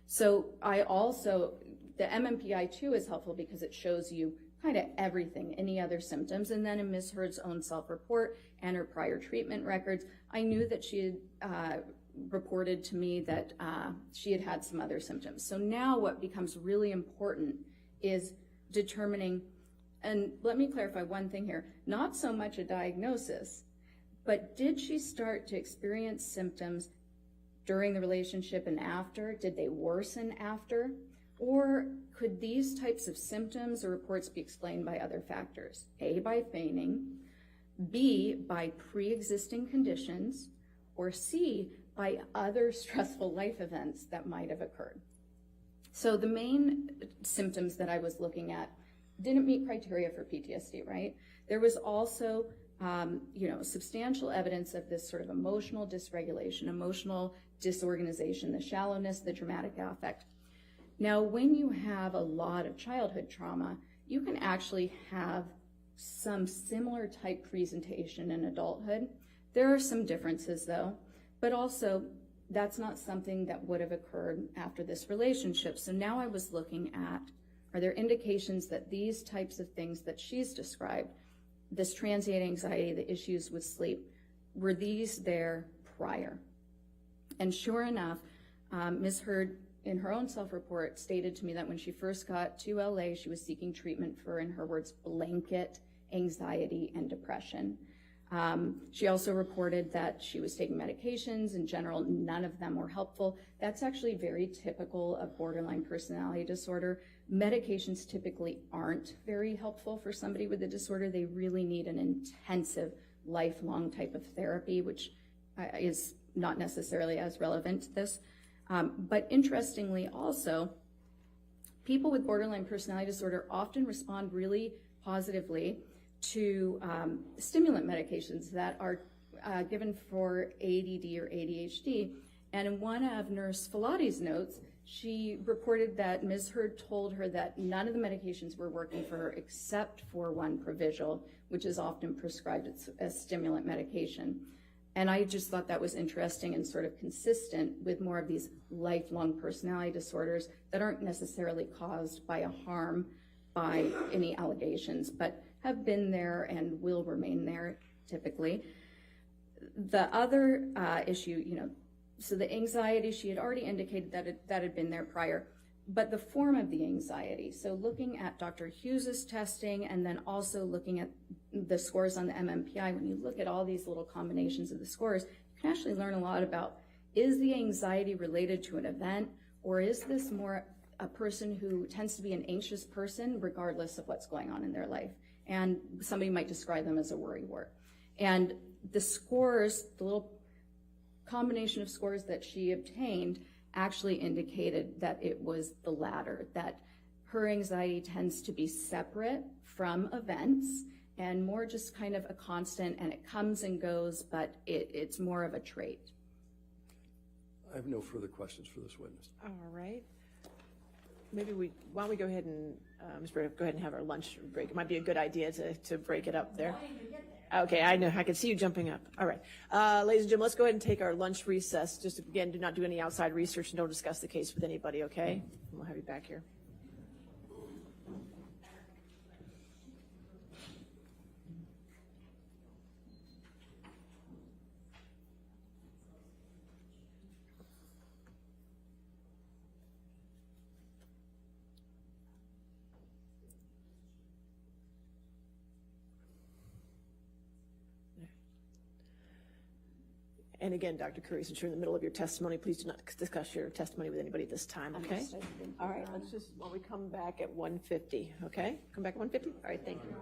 H: So the MMPI-2 is helpful because it shows you kind of everything, any other symptoms. And then in Ms. Heard's own self-report and her prior treatment records, I knew that she had reported to me that she had had some other symptoms. So now what becomes really important is determining, and let me clarify one thing here, not so much a diagnosis, but did she start to experience symptoms during the relationship and after? Did they worsen after? Or could these types of symptoms or reports be explained by other factors? A, by feigning, B, by pre-existing conditions, or C, by other stressful life events that might have occurred. So the main symptoms that I was looking at didn't meet criteria for PTSD, right? There was also, substantial evidence of this sort of emotional dysregulation, emotional disorganization, the shallowness, the dramatic affect. Now, when you have a lot of childhood trauma, you can actually have some similar type presentation in adulthood. There are some differences though, but also that's not something that would have occurred after this relationship. So now I was looking at, are there indications that these types of things that she's described, this transient anxiety, the issues with sleep, were these there prior? And sure enough, Ms. Heard, in her own self-report, stated to me that when she first got to LA, she was seeking treatment for, in her words, blanket anxiety and depression. She also reported that she was taking medications. In general, none of them were helpful. That's actually very typical of borderline personality disorder. Medications typically aren't very helpful for somebody with the disorder. They really need an intensive, lifelong type of therapy, which is not necessarily as relevant to this. But interestingly also, people with borderline personality disorder often respond really positively to stimulant medications that are given for ADD or ADHD. And in one of Nurse Filati's notes, she reported that Ms. Heard told her that none of the medications were working for her except for one Provigil, which is often prescribed as stimulant medication. And I just thought that was interesting and sort of consistent with more of these lifelong personality disorders that aren't necessarily caused by a harm by any allegations, but have been there and will remain there typically. The other issue, so the anxiety, she had already indicated that had been there prior, but the form of the anxiety. So looking at Dr. Hughes's testing and then also looking at the scores on the MMPI, when you look at all these little combinations of the scores, you can actually learn a lot about, is the anxiety related to an event, or is this more a person who tends to be an anxious person regardless of what's going on in their life? And somebody might describe them as a worrywart. And the scores, the little combination of scores that she obtained actually indicated that it was the latter, that her anxiety tends to be separate from events and more just kind of a constant, and it comes and goes, but it's more of a trait.
G: I have no further questions for this witness.
B: All right. Maybe why don't we go ahead and, Ms. Brady, go ahead and have our lunch break. It might be a good idea to break it up there. Okay, I know. I can see you jumping up. All right. Ladies and gentlemen, let's go ahead and take our lunch recess. Just again, do not do any outside research and don't discuss the case with anybody, okay? And we'll have you back here. And again, Dr. Curry, since you're in the middle of your testimony, please do not discuss your testimony with anybody at this time, okay? All right, let's just, while we come back at 1:50, okay? Come back at 1:50? All right, thank you.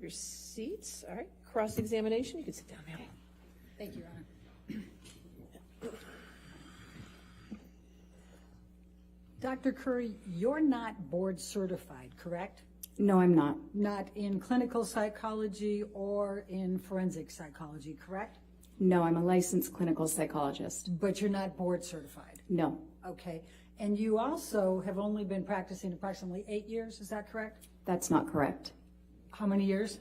B: your seats. All right, cross-examination. You can sit down, ma'am.
E: Thank you, Your Honor. Dr. Curry, you're not board certified, correct?
H: No, I'm not.
E: Not in clinical psychology or in forensic psychology, correct?
H: No, I'm a licensed clinical psychologist.
E: But you're not board certified?
H: No,
E: Okay. And you also have only been practicing approximately 8 years, is that correct?
H: that's not correct.
E: How many years?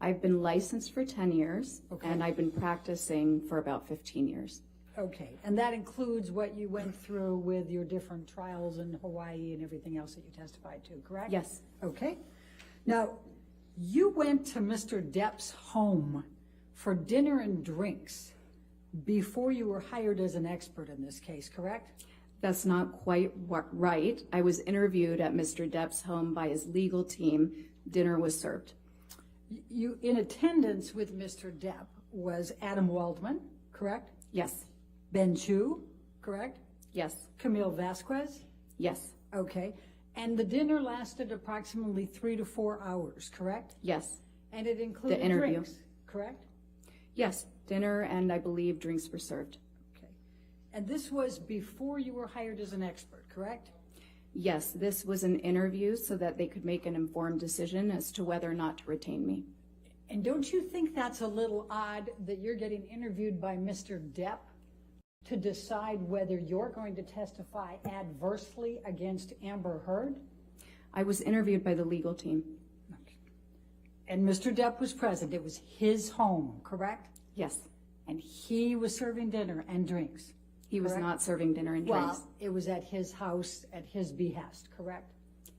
H: I've been licensed for 10 years,
E: Okay.
H: and I've been practicing for about 15 years.
E: Okay, and that includes what you went through with your different trials in Hawaii and everything else that you testified to, correct?
H: Yes.
E: Okay. Now, you went to Mr. Depp's home for dinner and drinks before you were hired as an expert in this case, correct?
H: That's not quite right. I was interviewed at Mr. Depp's home by his legal team. Dinner was served.
E: You, in attendance with Mr. Depp was Adam Waldman, correct?
H: Yes,
E: Ben Chu, correct?
H: yes,
E: Camille Vasquez?
H: yes,
E: Okay. And the dinner lasted approximately 3 to 4 hours, correct?
H: yes,
E: And it included
H: The interview.
E: drinks, correct?
H: yes. Dinner and I believe drinks were served.
E: Okay. And this was before you were hired as an expert, correct?
H: Yes, this was an interview so that they could make an informed decision as to whether or not to retain me.
E: And don't you think that's a little odd that you're getting interviewed by Mr. Depp to decide whether you're going to testify adversely against Amber Heard?
H: I was interviewed by the legal team.
E: And Mr. Depp was present. It was his home, correct?
H: Yes,
E: And he was serving dinner and drinks.
H: he was
E: Correct.
H: not serving dinner and drinks.
E: Well, it was at his house, at his behest, correct?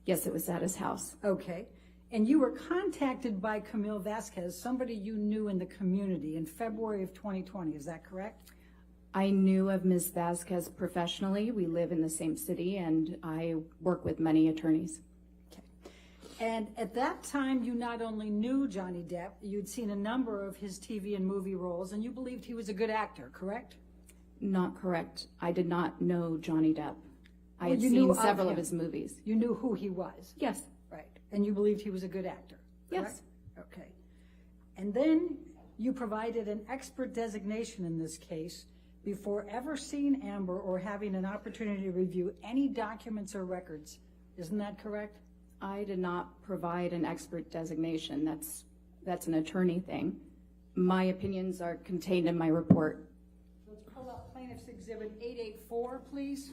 H: Yes, it was at his house.
E: Okay. And you were contacted by Camille Vasquez, somebody you knew in the community, in February of 2020. Is that correct?
H: I knew of Ms. Vasquez professionally. We live in the same city, and I work with many attorneys.
E: Okay. And at that time, you not only knew Johnny Depp, you'd seen a number of his TV and movie roles, and you believed he was a good actor, correct?
H: Not correct. I did not know Johnny Depp. I
E: Well,
H: had
E: you knew
H: seen
E: of
H: several of
E: him.
H: his movies.
E: You knew who he was.
H: Yes,
E: Right. And you believed he was a good actor,
H: Yes.
E: correct? Okay. And then you provided an expert designation in this case before ever seeing Amber or having an opportunity to review any documents or records. Isn't that correct?
H: I did not provide an expert designation. That's an attorney thing. My opinions are contained in my report.
E: Let's pull up Plaintiff's Exhibit 884, please.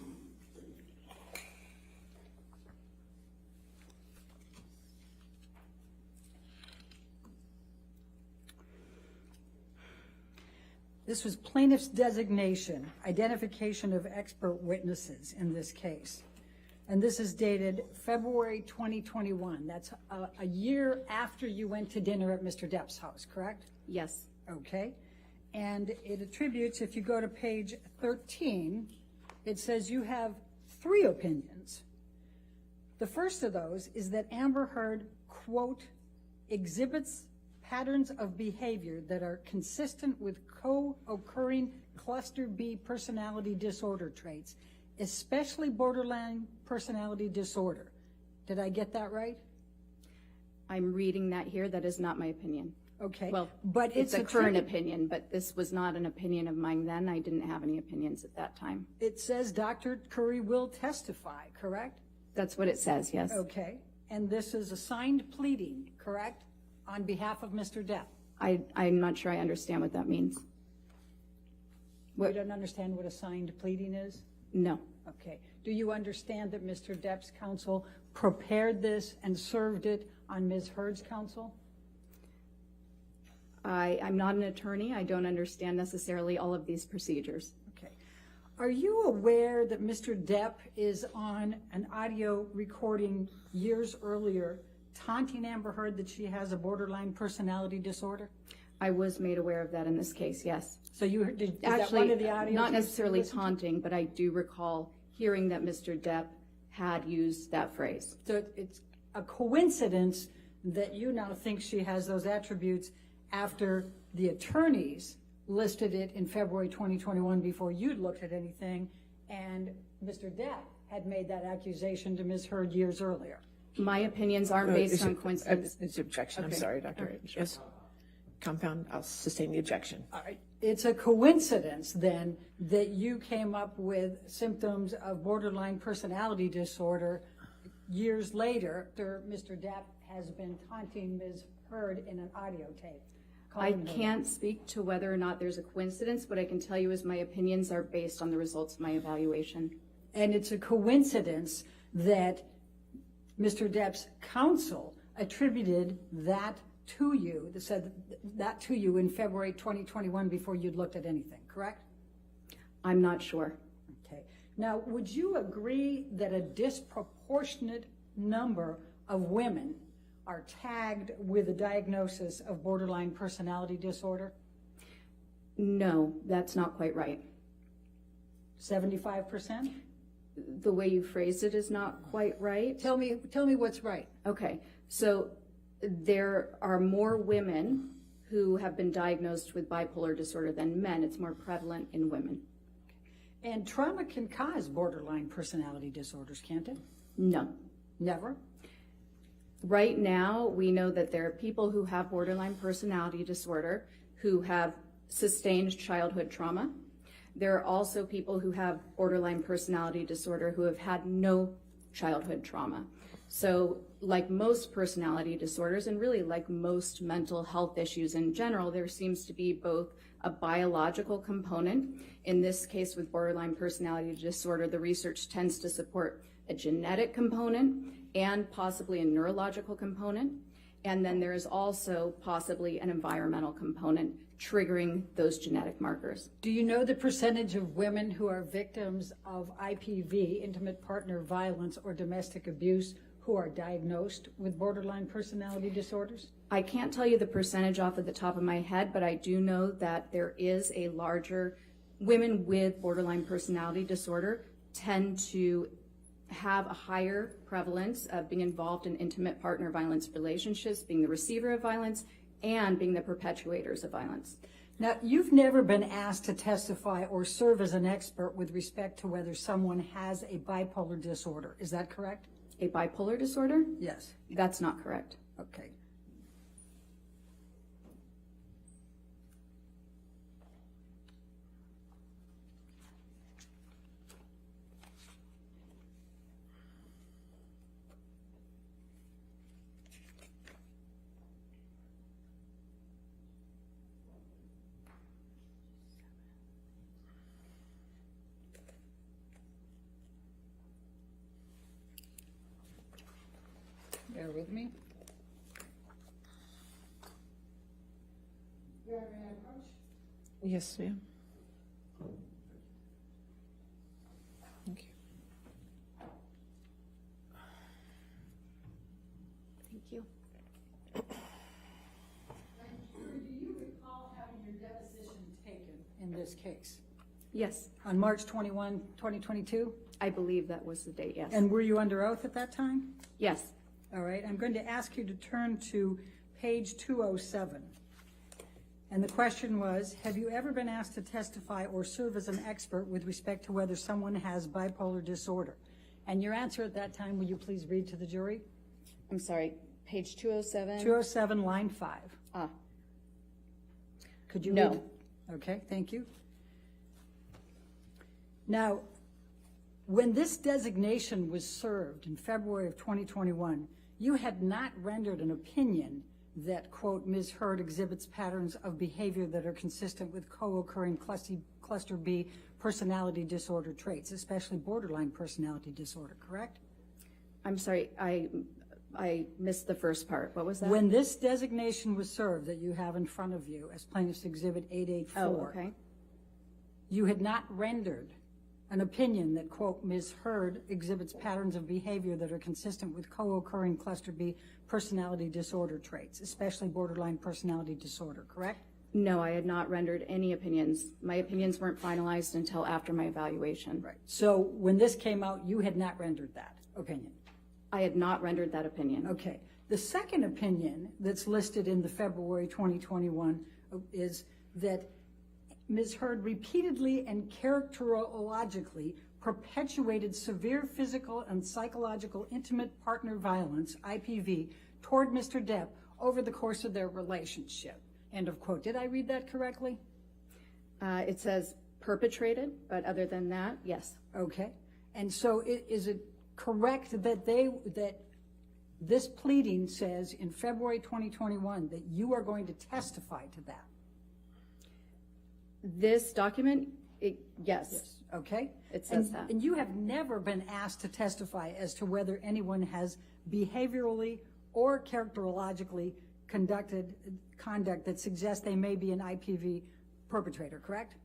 E: This was plaintiff's designation, identification of expert witnesses in this case. And this is dated February 2021. That's a year after you went to dinner at Mr. Depp's house, correct?
H: Yes,
E: Okay. And it attributes, if you go to page 13, it says you have 3 opinions. The first of those is that Amber Heard, quote, exhibits patterns of behavior that are consistent with co-occurring cluster B personality disorder traits, especially borderline personality disorder. Did I get that right?
H: I'm reading that here. That is not my opinion.
E: Okay.
H: Well,
E: but
H: it's a current
E: attributed-
H: opinion, but this was not an opinion of mine then. I didn't have any opinions at that time.
E: It says Dr. Curry will testify, correct?
H: That's what it says, yes.
E: Okay. And this is a signed pleading, correct? On behalf of Mr. Depp.
H: I'm not sure I understand what that means.
E: You don't understand what a signed pleading is?
H: No.
E: Okay. Do you understand that Mr. Depp's counsel prepared this and served it on Ms. Heard's counsel?
H: I'm not an attorney. I don't understand necessarily all of these procedures.
E: Okay. Are you aware that Mr. Depp is on an audio recording years earlier taunting Amber Heard that she has a borderline personality disorder?
H: I was made aware of that in this case, yes.
E: So you did is that
H: Actually,
E: one of the audios
H: not
E: you
H: necessarily
E: listened to?
H: taunting, but I do recall hearing that Mr. Depp had used that phrase.
E: So it's a coincidence that you now think she has those attributes after the attorneys listed it in February 2021 before you'd looked at anything, and Mr. Depp had made that accusation to Ms. Heard years earlier.
H: My opinions aren't based on coincidence.
B: It's objection, I'm
H: Okay.
B: sorry, Dr. Yes. Compound, I'll sustain the objection.
E: All right. It's a coincidence then that you came up with symptoms of borderline personality disorder years later after Mr. Depp has been taunting Ms. Heard in an audio tape.
H: I
E: calling her
H: can't speak to whether or not there's a coincidence. What I can tell you is my opinions are based on the results of my evaluation.
E: And it's a coincidence that Mr. Depp's counsel attributed that to you, that said that to you in February 2021 before you'd looked at anything, correct?
H: I'm not sure.
E: Okay. Now, would you agree that a disproportionate number of women are tagged with a diagnosis of borderline personality disorder?
H: No, that's not quite right.
E: 75%?
H: The way you phrased it is not quite right.
E: Tell me what's right.
H: Okay, so there are more women who have been diagnosed with bipolar disorder than men. It's more prevalent in women.
E: And trauma can cause borderline personality disorders, can't it?
H: No.
E: Never?
H: Right now, we know that there are people who have borderline personality disorder who have sustained childhood trauma. There are also people who have borderline personality disorder who have had no childhood trauma. So like most personality disorders, and really like most mental health issues in general, there seems to be both a biological component. In this case with borderline personality disorder, the research tends to support a genetic component and possibly a neurological component. And then there is also possibly an environmental component triggering those genetic markers.
E: Do you know the percentage of women who are victims of IPV, intimate partner violence, or domestic abuse who are diagnosed with borderline personality disorders?
H: I can't tell you the percentage off of the top of my head, but I do know that there is a larger, women with borderline personality disorder tend to have a higher prevalence of being involved in intimate partner violence relationships, being the receiver of violence, and being the perpetuators of violence.
E: Now, you've never been asked to testify or serve as an expert with respect to whether someone has a bipolar disorder. Is that correct?
H: A bipolar disorder?
E: Yes.
H: That's not correct.
E: Okay. Bear with me.
B: Yes, ma'am. Thank you.
H: Thank you.
E: Do you recall having your deposition taken in this case?
H: Yes,
E: On March 21, 2022?
H: I believe that was the date, yes.
E: And were you under oath at that time?
H: Yes.
E: All right, I'm going to ask you to turn to page 207. And the question was, have you ever been asked to testify or serve as an expert with respect to whether someone has bipolar disorder? And your answer at that time, will you please read to the jury?
H: I'm sorry, page 207?
E: 207, line 5.
H: Ah,
E: Could you
H: No.
E: read? Okay, thank you. Now, when this designation was served in February of 2021, you had not rendered an opinion that, quote, Ms. Heard exhibits patterns of behavior that are consistent with co-occurring cluster B personality disorder traits, especially borderline personality disorder, correct?
H: I'm sorry, I missed the first part. What was that?
E: When this designation was served that you have in front of you as Plaintiff's Exhibit 884,
H: Oh, okay.
E: you had not rendered an opinion that, quote, Ms. Heard exhibits patterns of behavior that are consistent with co-occurring cluster B personality disorder traits, especially borderline personality disorder, correct?
H: No, I had not rendered any opinions. My opinions weren't finalized until after my evaluation.
E: Right. So when this came out, you had not rendered that opinion.
H: I had not rendered that opinion.
E: Okay. The second opinion that's listed in the February 2021 is that Ms. Heard repeatedly and characterologically perpetuated severe physical and psychological intimate partner violence, IPV, toward Mr. Depp over the course of their relationship. End of quote. Did I read that correctly?
H: It says perpetrated, but other than that, yes.
E: Okay. And so is it correct that that this pleading says in February 2021 that you are going to testify to that?
H: This document, yes.
E: Okay.
H: It says that.
E: And you have never been asked to testify as to whether anyone has behaviorally or characterologically conducted conduct that suggests they may be an IPV perpetrator, correct?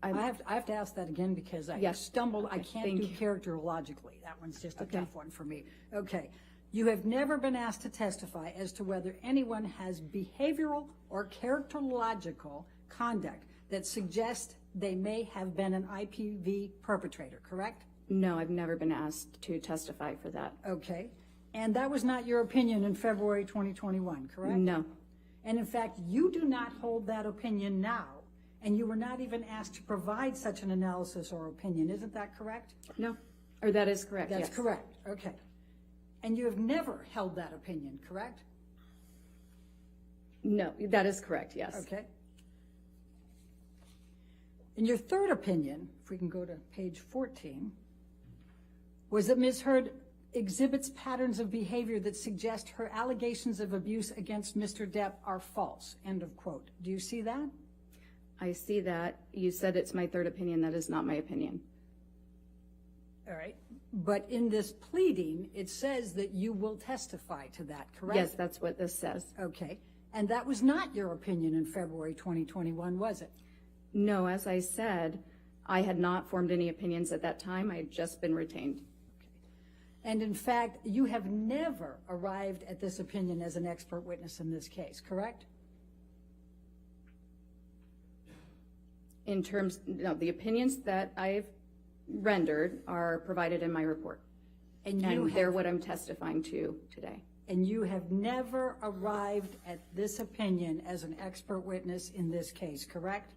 E: I have to ask that again because I stumbled. I can't do characterologically. That one's just a tough one for me. Okay. You have never been asked to testify as to whether anyone has behavioral or characterological conduct that suggests they may have been an IPV perpetrator, correct?
H: No, I've never been asked to testify for that.
E: Okay. And that was not your opinion in February 2021, correct?
H: No.
E: And in fact, you do not hold that opinion now, and you were not even asked to provide such an analysis or opinion. Isn't that correct?
H: No. Or that is correct,
E: That's
H: yes.
E: correct. Okay. And you have never held that opinion, correct?
H: No, that is correct, yes.
E: Okay. And your third opinion, if we can go to page 14, was that Ms. Heard exhibits patterns of behavior that suggest her allegations of abuse against Mr. Depp are false, end of quote. Do you see that?
H: I see that. You said it's my third opinion. That is not my opinion.
E: All right. But in this pleading, it says that you will testify to that, correct?
H: Yes, that's what this says.
E: Okay. And that was not your opinion in February 2021, was it?
H: No, as I said, I had not formed any opinions at that time. I had just been retained.
E: And in fact, you have never arrived at this opinion as an expert witness in this case, correct?
H: In terms, no, the opinions that I've rendered are provided in my report. And they're what I'm testifying to today.
E: And you have never arrived at this opinion as an expert witness in this case, correct?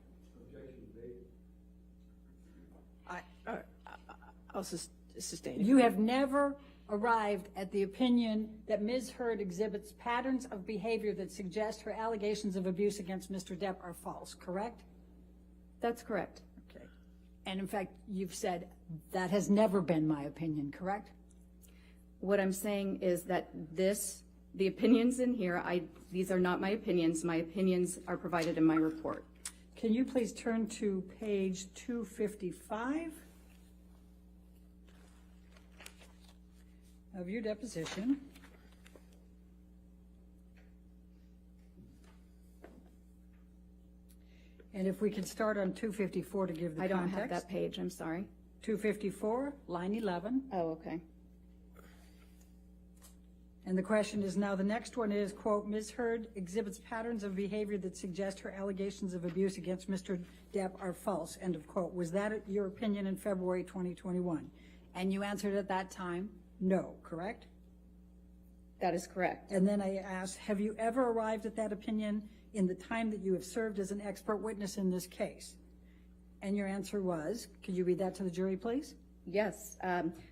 B: I'll sustain it.
E: You have never arrived at the opinion that Ms. Heard exhibits patterns of behavior that suggest her allegations of abuse against Mr. Depp are false, correct?
H: That's correct.
E: Okay. And in fact, you've said that has never been my opinion, correct?
H: What I'm saying is that the opinions in here, these are not my opinions. My opinions are provided in my report.
E: Can you please turn to page 255 of your deposition? And if we could start on 254 to give the context.
H: I don't have that page, I'm sorry.
E: 254, line 11.
H: Oh, okay.
E: And the question is now, the next one is, quote, Ms. Heard exhibits patterns of behavior that suggest her allegations of abuse against Mr. Depp are false, end of quote. Was that your opinion in February 2021? And you answered at that time, no, correct?
H: That is correct.
E: And then I asked, have you ever arrived at that opinion in the time that you have served as an expert witness in this case? And your answer was, could you read that to the jury, please?
H: Yes.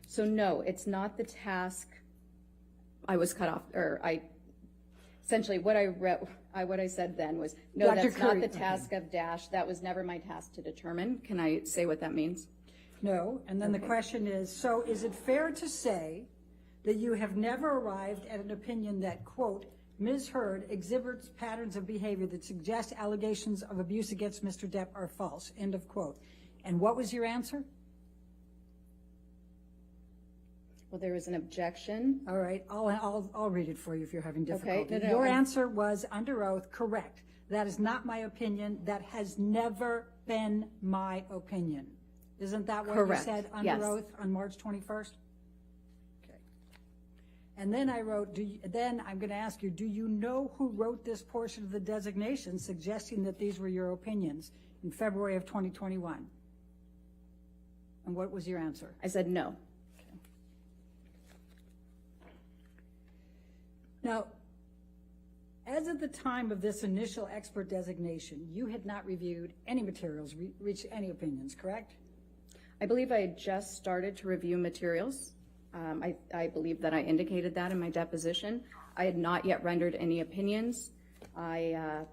H: So no, it's not the task. I was cut off, or essentially what I said then was, no,
E: Dr.
H: that's
E: Curry,
H: not the task of Dash. That was never my task to determine. Can I say what that means?
E: No. And then the question is, so is it fair to say that you have never arrived at an opinion that, quote, Ms. Heard exhibits patterns of behavior that suggest allegations of abuse against Mr. Depp are false, end of quote. And what was your answer?
H: Well, there was an objection.
E: All right, I'll read it for you if you're having difficulty.
H: Okay. No,
E: Your answer was, under oath, correct. That is not my opinion. That has never been my opinion. Isn't that what
H: Correct.
E: you said under
H: Yes.
E: oath on March 21st? Okay. And then I wrote, then I'm going to ask you, do you know who wrote this portion of the designation suggesting that these were your opinions in February of 2021? And what was your answer?
H: I said no.
E: Now, as of the time of this initial expert designation, you had not reviewed any materials, reached any opinions, correct?
H: I believe I had just started to review materials. I believe that I indicated that in my deposition. I had not yet rendered any opinions. I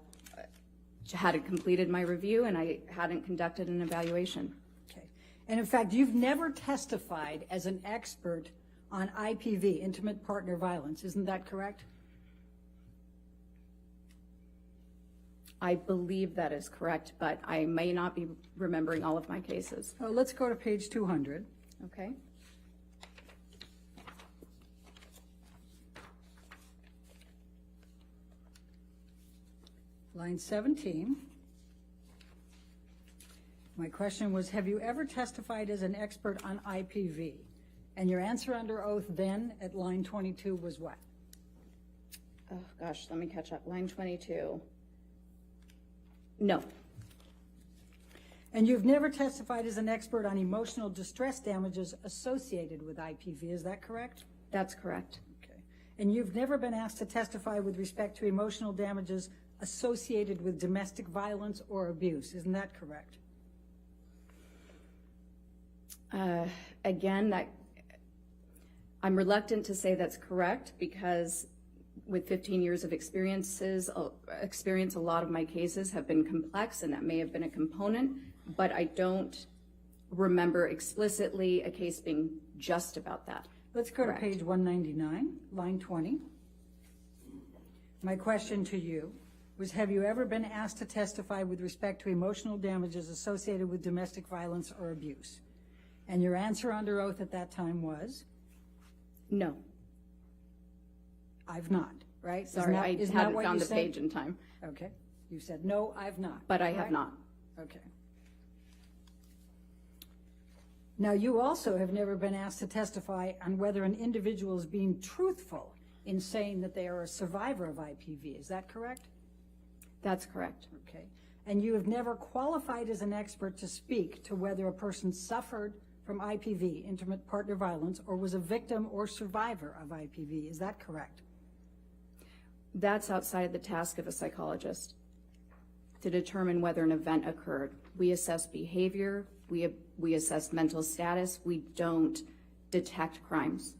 H: hadn't completed my review, and I hadn't conducted an evaluation.
E: Okay. And in fact, you've never testified as an expert on IPV, intimate partner violence. Isn't that correct?
H: I believe that is correct, but I may not be remembering all of my cases.
E: Oh, let's go to page 200.
H: Okay.
E: Line 17. My question was, have you ever testified as an expert on IPV? And your answer under oath then at line 22 was what?
H: Oh, gosh, let me catch up. Line 22. No.
E: And you've never testified as an expert on emotional distress damages associated with IPV, is that correct?
H: That's correct.
E: Okay. And you've never been asked to testify with respect to emotional damages associated with domestic violence or abuse, isn't that correct?
H: Again, I'm reluctant to say that's correct because with 15 years of experience, a lot of my cases have been complex, and that may have been a component, but I don't remember explicitly a case being just about that.
E: Let's go
H: Correct.
E: to page 199, line 20. My question to you was, have you ever been asked to testify with respect to emotional damages associated with domestic violence or abuse? And your answer under oath at that time was?
H: No.
E: I've not, right?
H: Sorry, I haven't found the page in time.
E: Okay. You said, no, I've not.
H: But I
E: right?
H: have not.
E: Okay. Now, you also have never been asked to testify on whether an individual is being truthful in saying that they are a survivor of IPV. Is that correct?
H: That's correct.
E: Okay. And you have never qualified as an expert to speak to whether a person suffered from IPV, intimate partner violence, or was a victim or survivor of IPV. Is that correct?
H: That's outside the task of a psychologist to determine whether an event occurred. We assess behavior, we assess mental status, we don't detect crimes.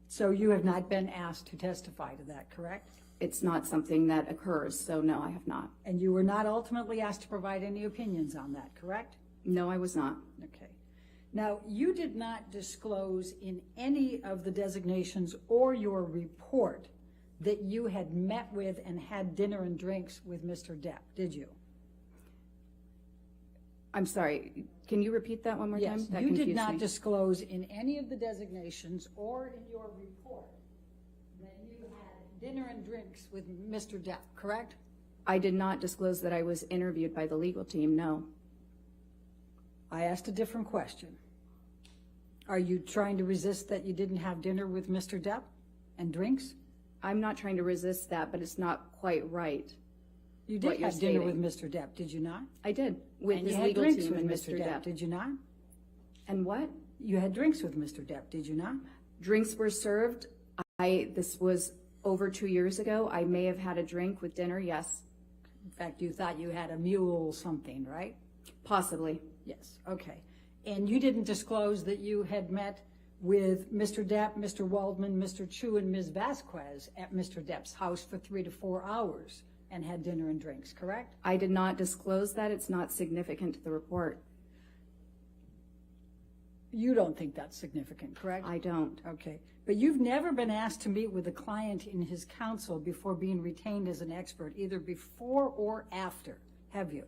E: So you have not been asked to testify to that, correct?
H: It's not something that occurs, so no, I have not.
E: And you were not ultimately asked to provide any opinions on that, correct?
H: No, I was not.
E: Okay. Now, you did not disclose in any of the designations or your report that you had met with and had dinner and drinks with Mr. Depp, did you?
H: I'm sorry, can you repeat that one more time?
E: Yes,
H: That
E: you did
H: confused
E: not
H: me.
E: disclose in any of the designations or in your report that you had dinner and drinks with Mr. Depp, correct?
H: I did not disclose that I was interviewed by the legal team, no.
E: I asked a different question. Are you trying to resist that you didn't have dinner with Mr. Depp and drinks?
H: I'm not trying to resist that, but it's not quite right.
E: You
H: What
E: did
H: you're
E: have dinner
H: stating.
E: with Mr. Depp, did you not?
H: I did, with
E: And
H: his
E: you had
H: legal
E: drinks
H: team
E: with
H: and
E: Mr. Depp,
H: Depp.
E: did you not?
H: And what?
E: You had drinks with Mr. Depp, did you not?
H: Drinks were served. This was over 2 years ago. I may have had a drink with dinner, yes.
E: In fact, you thought you had a mule something, right?
H: Possibly.
E: Yes, okay. And you didn't disclose that you had met with Mr. Depp, Mr. Waldman, Mr. Chu, and Ms. Vasquez at Mr. Depp's house for 3 to 4 hours and had dinner and drinks, correct?
H: I did not disclose that. It's not significant to the report.
E: You don't think that's significant, correct?
H: I don't.
E: Okay. But you've never been asked to meet with a client in his counsel before being retained as an expert, either before or after, have you?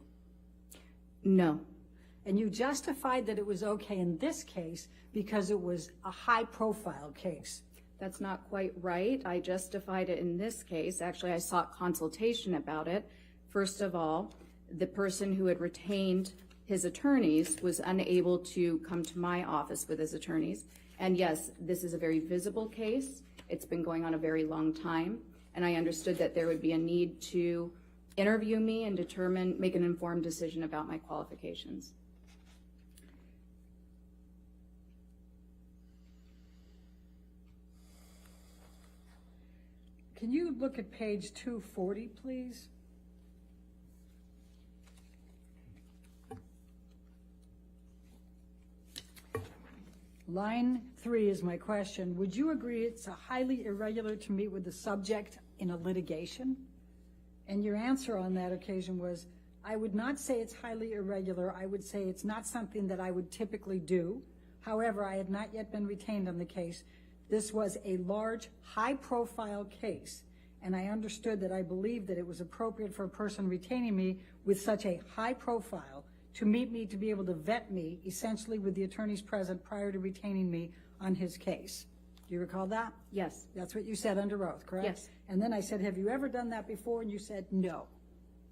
H: No.
E: And you justified that it was okay in this case because it was a high-profile case.
H: That's not quite right. I justified it in this case. Actually, I sought consultation about it. First of all, the person who had retained his attorneys was unable to come to my office with his attorneys. And yes, this is a very visible case. It's been going on a very long time. And I understood that there would be a need to interview me and make an informed decision about my qualifications.
E: Can you look at page 240, please? Line 3 is my question. Would you agree it's a highly irregular to meet with the subject in a litigation? And your answer on that occasion was, I would not say it's highly irregular. I would say it's not something that I would typically do. However, I had not yet been retained on the case. This was a large, high-profile case, and I understood that I believed that it was appropriate for a person retaining me with such a high profile to meet me, to be able to vet me, essentially with the attorneys present prior to retaining me on his case. Do you recall that?
H: Yes.
E: That's what you said under oath, correct?
H: Yes.
E: And then I said, have you ever done that before? And you said, no.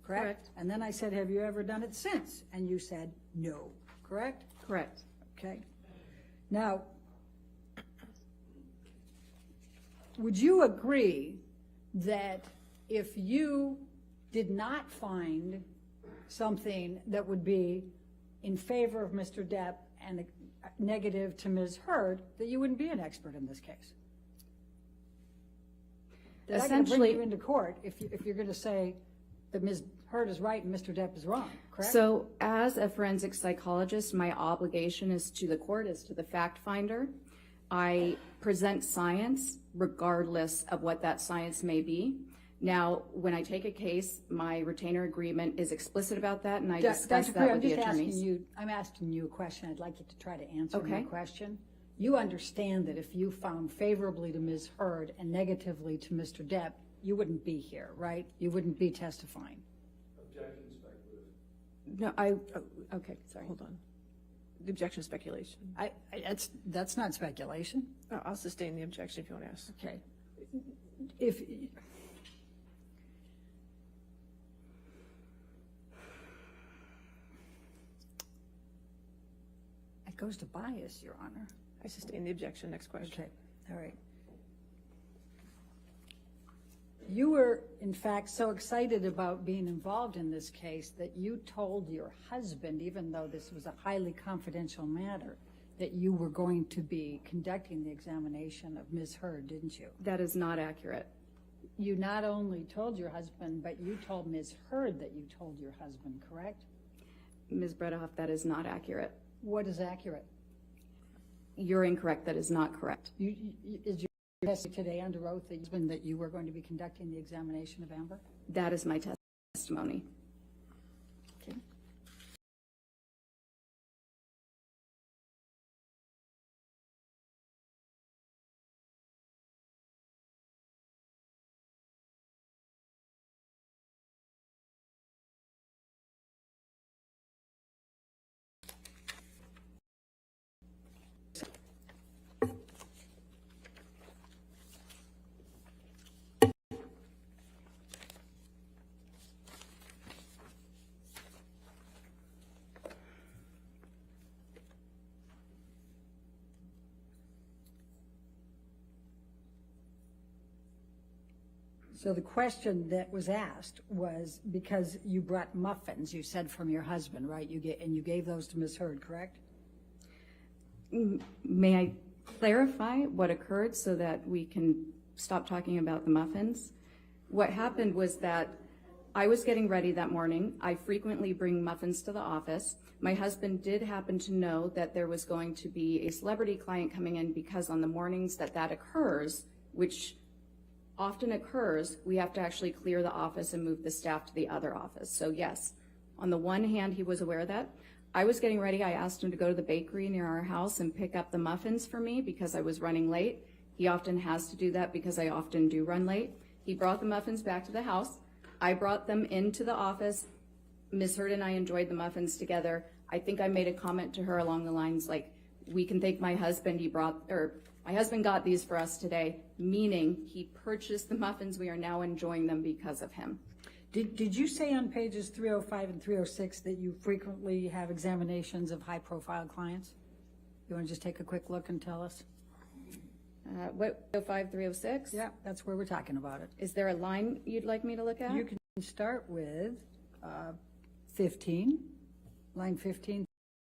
E: Correct? And then I said, have you ever done it since? And you said, no. Correct?
H: Correct.
E: Okay. Now, would you agree that if you did not find something that would be in favor of Mr. Depp and negative to Ms. Heard, that you wouldn't be an expert in this case? That I can bring you into court if you're going to say that Ms. Heard is right and Mr. Depp is wrong, correct?
H: So as a forensic psychologist, my obligation is to the court, is to the fact finder. I present science regardless of what that science may be. Now, when I take a case, my retainer agreement is explicit about that, and I discuss that with the attorneys.
E: I'm asking you a question. I'd like you to try to answer my
H: Okay.
E: question. You understand that if you found favorably to Ms. Heard and negatively to Mr. Depp, you wouldn't be here, right? You wouldn't be testifying.
G: Objection speculative.
H: No, okay, sorry.
B: Hold on. The objection is speculation.
E: That's not speculation.
B: Oh, I'll sustain the objection if you want to ask.
E: Okay. If it goes to bias, Your Honor.
B: I sustain the objection. Next question.
E: Okay, all right. You were, in fact, so excited about being involved in this case that you told your husband, even though this was a highly confidential matter, that you were going to be conducting the examination of Ms. Heard, didn't you?
H: That is not accurate.
E: You not only told your husband, but you told Ms. Heard that you told your husband, correct?
H: Ms. Bredehoff, that is not accurate.
E: What is accurate?
H: You're incorrect. That is not correct.
E: Is your testimony today under oath that you were going to be conducting the examination of Amber?
H: That is my testimony.
E: Okay. So the question that was asked was because you brought muffins, you said, from your husband, right? You gave those to Ms. Heard, correct?
H: May I clarify what occurred so that we can stop talking about the muffins? What happened was that I was getting ready that morning. I frequently bring muffins to the office. My husband did happen to know that there was going to be a celebrity client coming in, because on the mornings that occurs, which often occurs, we have to actually clear the office and move the staff to the other office. So yes, on the one hand, he was aware of that. I was getting ready. I asked him to go to the bakery near our house and pick up the muffins for me because I was running late. He often has to do that because I often do run late. He brought the muffins back to the house. I brought them into the office. Ms. Heard and I enjoyed the muffins together. I think I made a comment to her along the lines like, we can thank my husband. My husband got these for us today, meaning he purchased the muffins. We are now enjoying them because of him.
E: Did you say on pages 305 and 306 that you frequently have examinations of high-profile clients? You want to just take a quick look and tell us?
H: What, 305, 306?
E: Yeah, that's where we're talking about it.
H: Is there a line you'd like me to look at?
E: You can start with 15, line 15,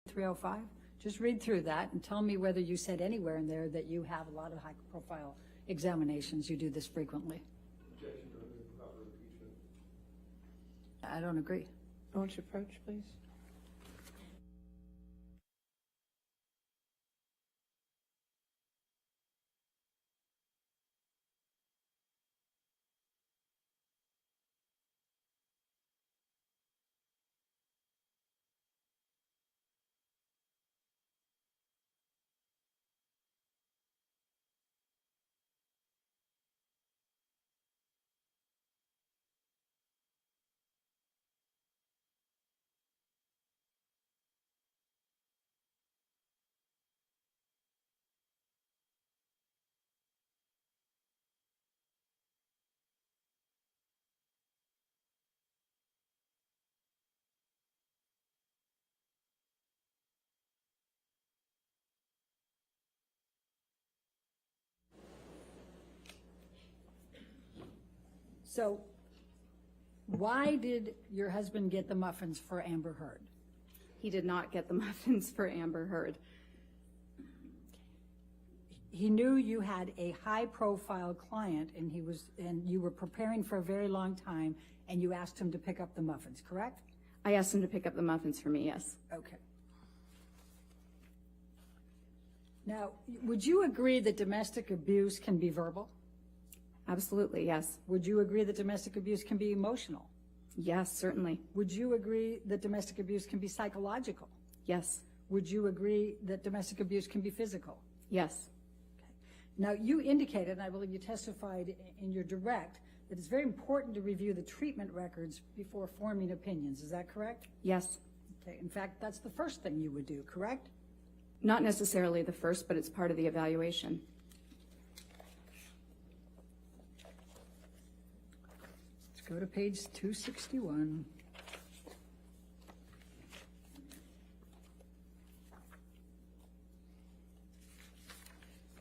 E: 305. Just read through that and tell me whether you said anywhere in there that you have a lot of high-profile examinations. You do this frequently.
G: Objection to improper impeachment.
E: I don't agree.
B: Won't you approach, please?
E: So why did your husband get the muffins for Amber Heard?
H: He did not get the muffins for Amber Heard.
E: He knew you had a high-profile client, and you were preparing for a very long time, and you asked him to pick up the muffins, correct?
H: I asked him to pick up the muffins for me, yes.
E: Okay. Now, would you agree that domestic abuse can be verbal?
H: Absolutely, yes.
E: Would you agree that domestic abuse can be emotional?
H: Yes, certainly.
E: Would you agree that domestic abuse can be psychological?
H: Yes.
E: Would you agree that domestic abuse can be physical?
H: Yes.
E: Now, you indicated, and I believe you testified in your direct, that it's very important to review the treatment records before forming opinions. Is that correct?
H: Yes.
E: Okay. In fact, that's the first thing you would do, correct?
H: Not necessarily the first, but it's part of the evaluation.
E: Let's go to page 261.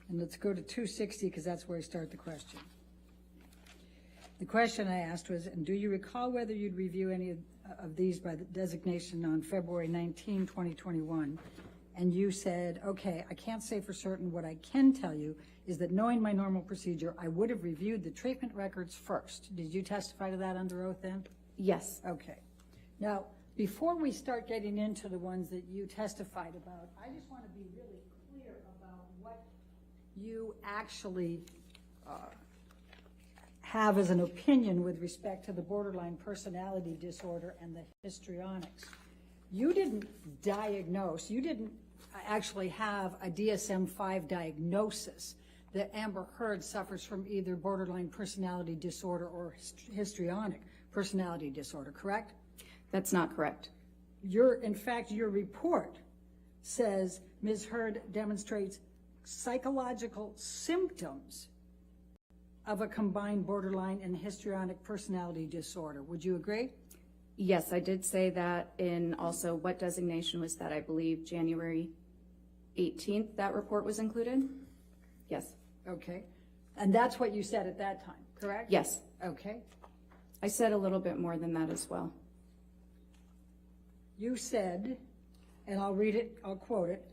E: And let's go to 260 because that's where I start the question. The question I asked was, and do you recall whether you'd review any of these by the designation on February 19, 2021? And you said, okay, I can't say for certain. What I can tell you is that knowing my normal procedure, I would have reviewed the treatment records first. Did you testify to that under oath then?
H: Yes.
E: Okay. Now, before we start getting into the ones that you testified about, I just want to be really clear about what you actually have as an opinion with respect to the borderline personality disorder and the histrionics. You didn't diagnose, you didn't actually have a DSM-5 diagnosis that Amber Heard suffers from either borderline personality disorder or histrionic personality disorder, correct?
H: That's not correct.
E: In fact, your report says Ms. Heard demonstrates psychological symptoms of a combined borderline and histrionic personality disorder. Would you agree?
H: Yes, I did say that in also what designation was that? I believe January 18th that report was included? Yes.
E: Okay. And that's what you said at that time, correct?
H: Yes.
E: Okay.
H: I said a little bit more than that as well.
E: You said, and I'll read it, I'll quote it,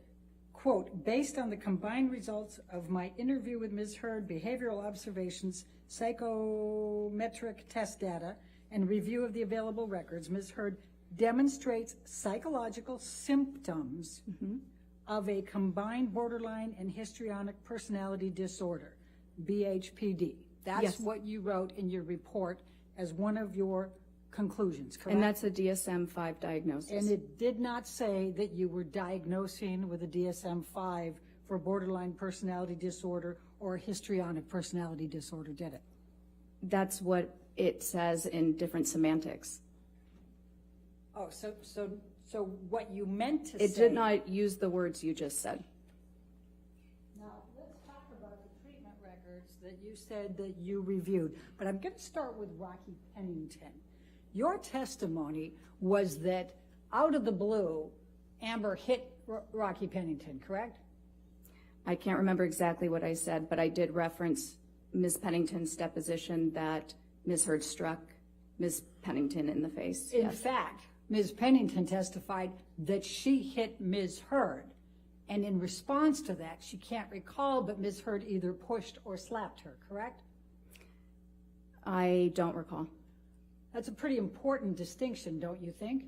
E: quote, based on the combined results of my interview with Ms. Heard, behavioral observations, psychometric test data, and review of the available records, Ms. Heard demonstrates psychological symptoms of a combined borderline and histrionic personality disorder, BHPD. That's
H: Yes.
E: what you wrote in your report as one of your conclusions, correct?
H: And that's a DSM-5 diagnosis.
E: And it did not say that you were diagnosing with a DSM-5 for borderline personality disorder or histrionic personality disorder, did it?
H: That's what it says in different semantics.
E: Oh, so what you meant to say.
H: It did not use the words you just said.
E: Now, let's talk about the treatment records that you said that you reviewed. But I'm going to start with Rocky Pennington. Your testimony was that out of the blue, Amber hit Rocky Pennington, correct?
H: I can't remember exactly what I said, but I did reference Ms. Pennington's deposition that Ms. Heard struck Ms. Pennington in the face.
E: In
H: Yes.
E: fact, Ms. Pennington testified that she hit Ms. Heard. And in response to that, she can't recall, but Ms. Heard either pushed or slapped her, correct?
H: I don't recall.
E: That's a pretty important distinction, don't you think?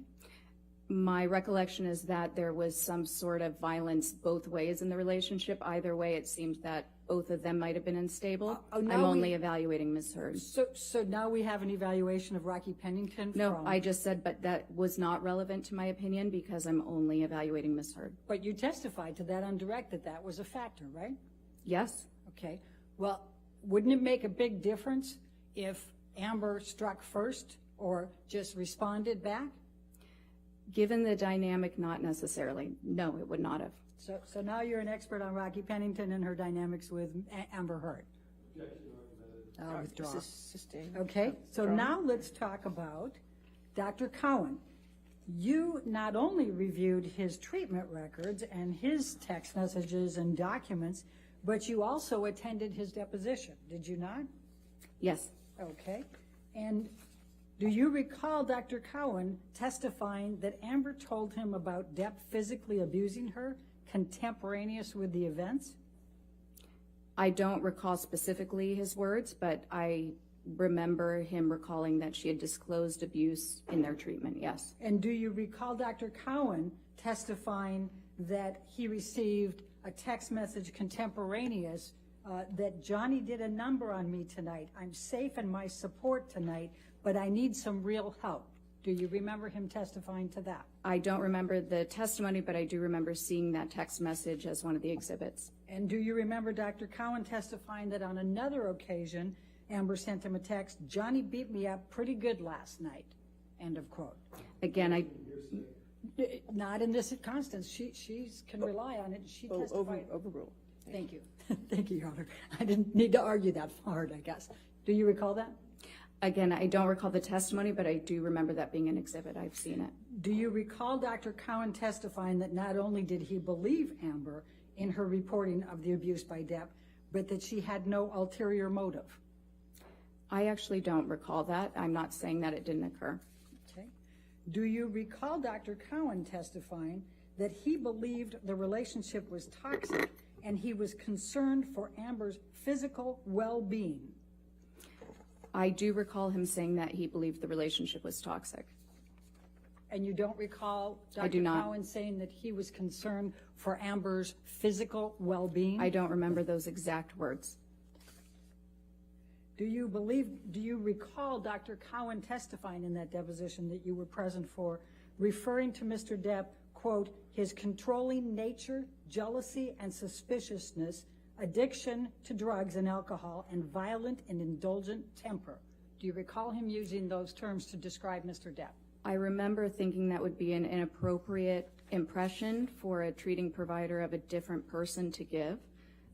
H: My recollection is that there was some sort of violence both ways in the relationship. Either way, it seemed that both of them might have been unstable. I'm only evaluating Ms. Heard.
E: So now we have an evaluation of Rocky Pennington?
H: No, I just said, but that was not relevant to my opinion because I'm only evaluating Ms. Heard.
E: But you testified to that on direct that that was a factor, right?
H: Yes.
E: Okay. Well, wouldn't it make a big difference if Amber struck first or just responded back?
H: Given the dynamic, not necessarily. No, it would not have.
E: So now you're an expert on Rocky Pennington and her dynamics with Amber Heard. I'll withdraw.
B: This is sustained.
E: Okay, so now let's talk about Dr. Cowan. You not only reviewed his treatment records and his text messages and documents, but you also attended his deposition, did you not?
H: Yes.
E: Okay. And do you recall Dr. Cowan testifying that Amber told him about Depp physically abusing her contemporaneous with the events?
H: I don't recall specifically his words, but I remember him recalling that she had disclosed abuse in their treatment, yes.
E: And do you recall Dr. Cowan testifying that he received a text message contemporaneous that Johnny did a number on me tonight. I'm safe in my support tonight, but I need some real help. Do you remember him testifying to that?
H: I don't remember the testimony, but I do remember seeing that text message as one of the exhibits.
E: And do you remember Dr. Cowan testifying that on another occasion, Amber sent him a text, Johnny beat me up pretty good last night, end of quote.
H: Again,
E: Not in this instance. She can rely on it. She testified.
B: Overruled.
E: Thank you. Thank you, Your Honor. I didn't need to argue that hard, I guess. Do you recall that?
H: Again, I don't recall the testimony, but I do remember that being an exhibit. I've seen it.
E: Do you recall Dr. Cowan testifying that not only did he believe Amber in her reporting of the abuse by Depp, but that she had no ulterior motive?
H: I actually don't recall that. I'm not saying that it didn't occur.
E: Okay. Do you recall Dr. Cowan testifying that he believed the relationship was toxic and he was concerned for Amber's physical well-being?
H: I do recall him saying that he believed the relationship was toxic.
E: And you don't recall
H: I do
E: Dr.
H: not.
E: Cowan saying that he was concerned for Amber's physical well-being?
H: I don't remember those exact words.
E: Do you recall Dr. Cowan testifying in that deposition that you were present for, referring to Mr. Depp, quote, his controlling nature, jealousy and suspiciousness, addiction to drugs and alcohol, and violent and indulgent temper? Do you recall him using those terms to describe Mr. Depp?
H: I remember thinking that would be an inappropriate impression for a treating provider of a different person to give,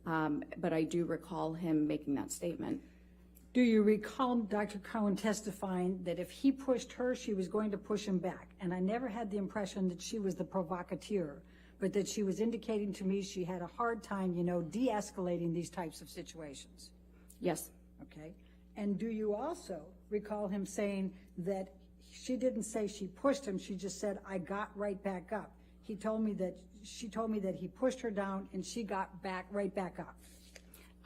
H: but I do recall him making that statement.
E: Do you recall Dr. Cowan testifying that if he pushed her, she was going to push him back? And I never had the impression that she was the provocateur, but that she was indicating to me she had a hard time, de-escalating these types of situations.
H: Yes.
E: Okay. And do you also recall him saying that she didn't say she pushed him, she just said, I got right back up? She told me that he pushed her down and she got right back up.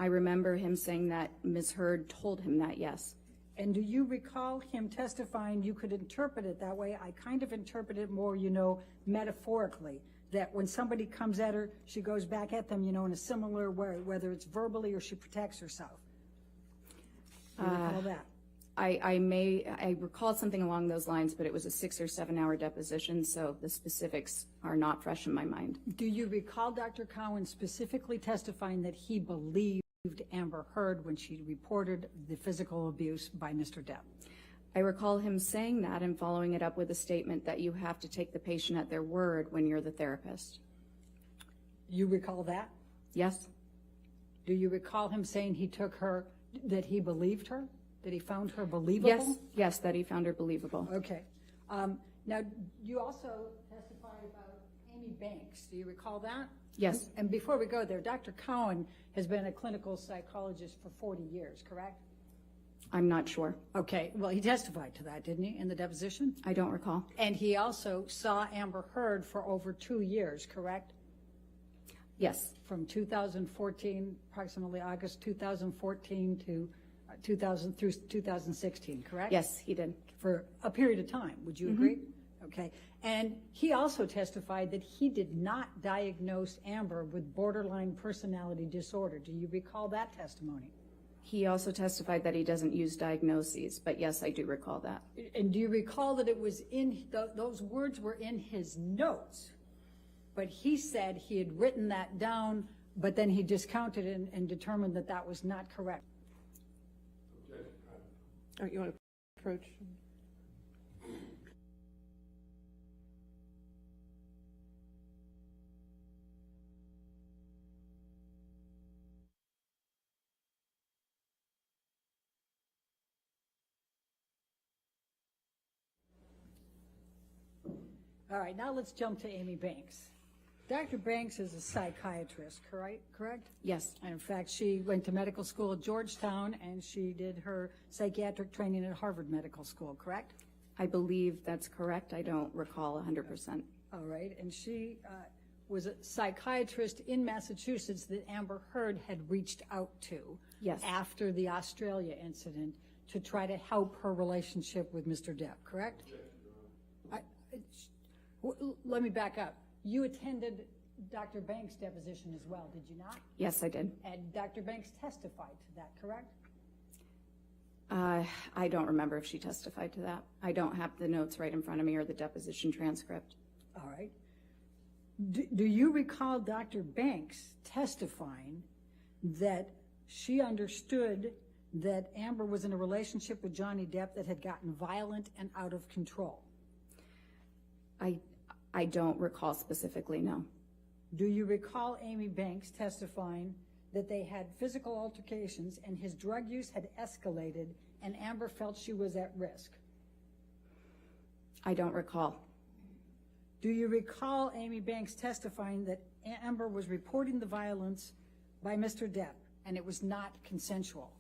H: I remember him saying that Ms. Heard told him that, yes.
E: And do you recall him testifying, you could interpret it that way? I kind of interpret it more, metaphorically, that when somebody comes at her, she goes back at them, in a similar way, whether it's verbally or she protects herself. Do you recall that?
H: I recall something along those lines, but it was a 6 or 7 hour deposition, so the specifics are not fresh in my mind.
E: Do you recall Dr. Cowan specifically testifying that he believed Amber Heard when she reported the physical abuse by Mr. Depp?
H: I recall him saying that and following it up with a statement that you have to take the patient at their word when you're the therapist.
E: You recall that?
H: Yes.
E: Do you recall him saying that he believed her? That he found her believable?
H: Yes, that he found her believable.
E: Okay. Now, you also testified about Amy Banks. Do you recall that?
H: Yes.
E: And before we go there, Dr. Cowan has been a clinical psychologist for 40 years, correct?
H: I'm not sure.
E: Okay. Well, he testified to that, didn't he, in the deposition?
H: I don't recall.
E: And he also saw Amber Heard for over 2 years, correct?
H: Yes.
E: From 2014, approximately August 2014 to 2016, correct?
H: Yes, he did.
E: For a period of time, would you agree? Okay. And he also testified that he did not diagnose Amber with borderline personality disorder. Do you recall that testimony?
H: He also testified that he doesn't use diagnoses, but yes, I do recall that.
E: And do you recall that it was those words were in his notes, but he said he had written that down, but then he discounted it and determined that that was not correct?
B: All right, you want to approach?
E: All right, now let's jump to Amy Banks. Dr. Banks is a psychiatrist, correct?
H: Yes.
E: And in fact, she went to medical school at Georgetown, and she did her psychiatric training at Harvard Medical School, correct?
H: I believe that's correct. I don't recall 100%.
E: All right, and she was a psychiatrist in Massachusetts that Amber Heard had reached out to
H: Yes.
E: after the Australia incident to try to help her relationship with Mr. Depp, correct? Let me back up. You attended Dr. Banks' deposition as well, did you not?
H: Yes, I did.
E: And Dr. Banks testified to that, correct?
H: I don't remember if she testified to that. I don't have the notes right in front of me or the deposition transcript.
E: All right. Do you recall Dr. Banks testifying that she understood that Amber was in a relationship with Johnny Depp that had gotten violent and out of control?
H: I don't recall specifically, no.
E: Do you recall Amy Banks testifying that they had physical altercations and his drug use had escalated and Amber felt she was at risk?
H: I don't recall.
E: Do you recall Amy Banks testifying that Amber was reporting the violence by Mr. Depp and it was not consensual?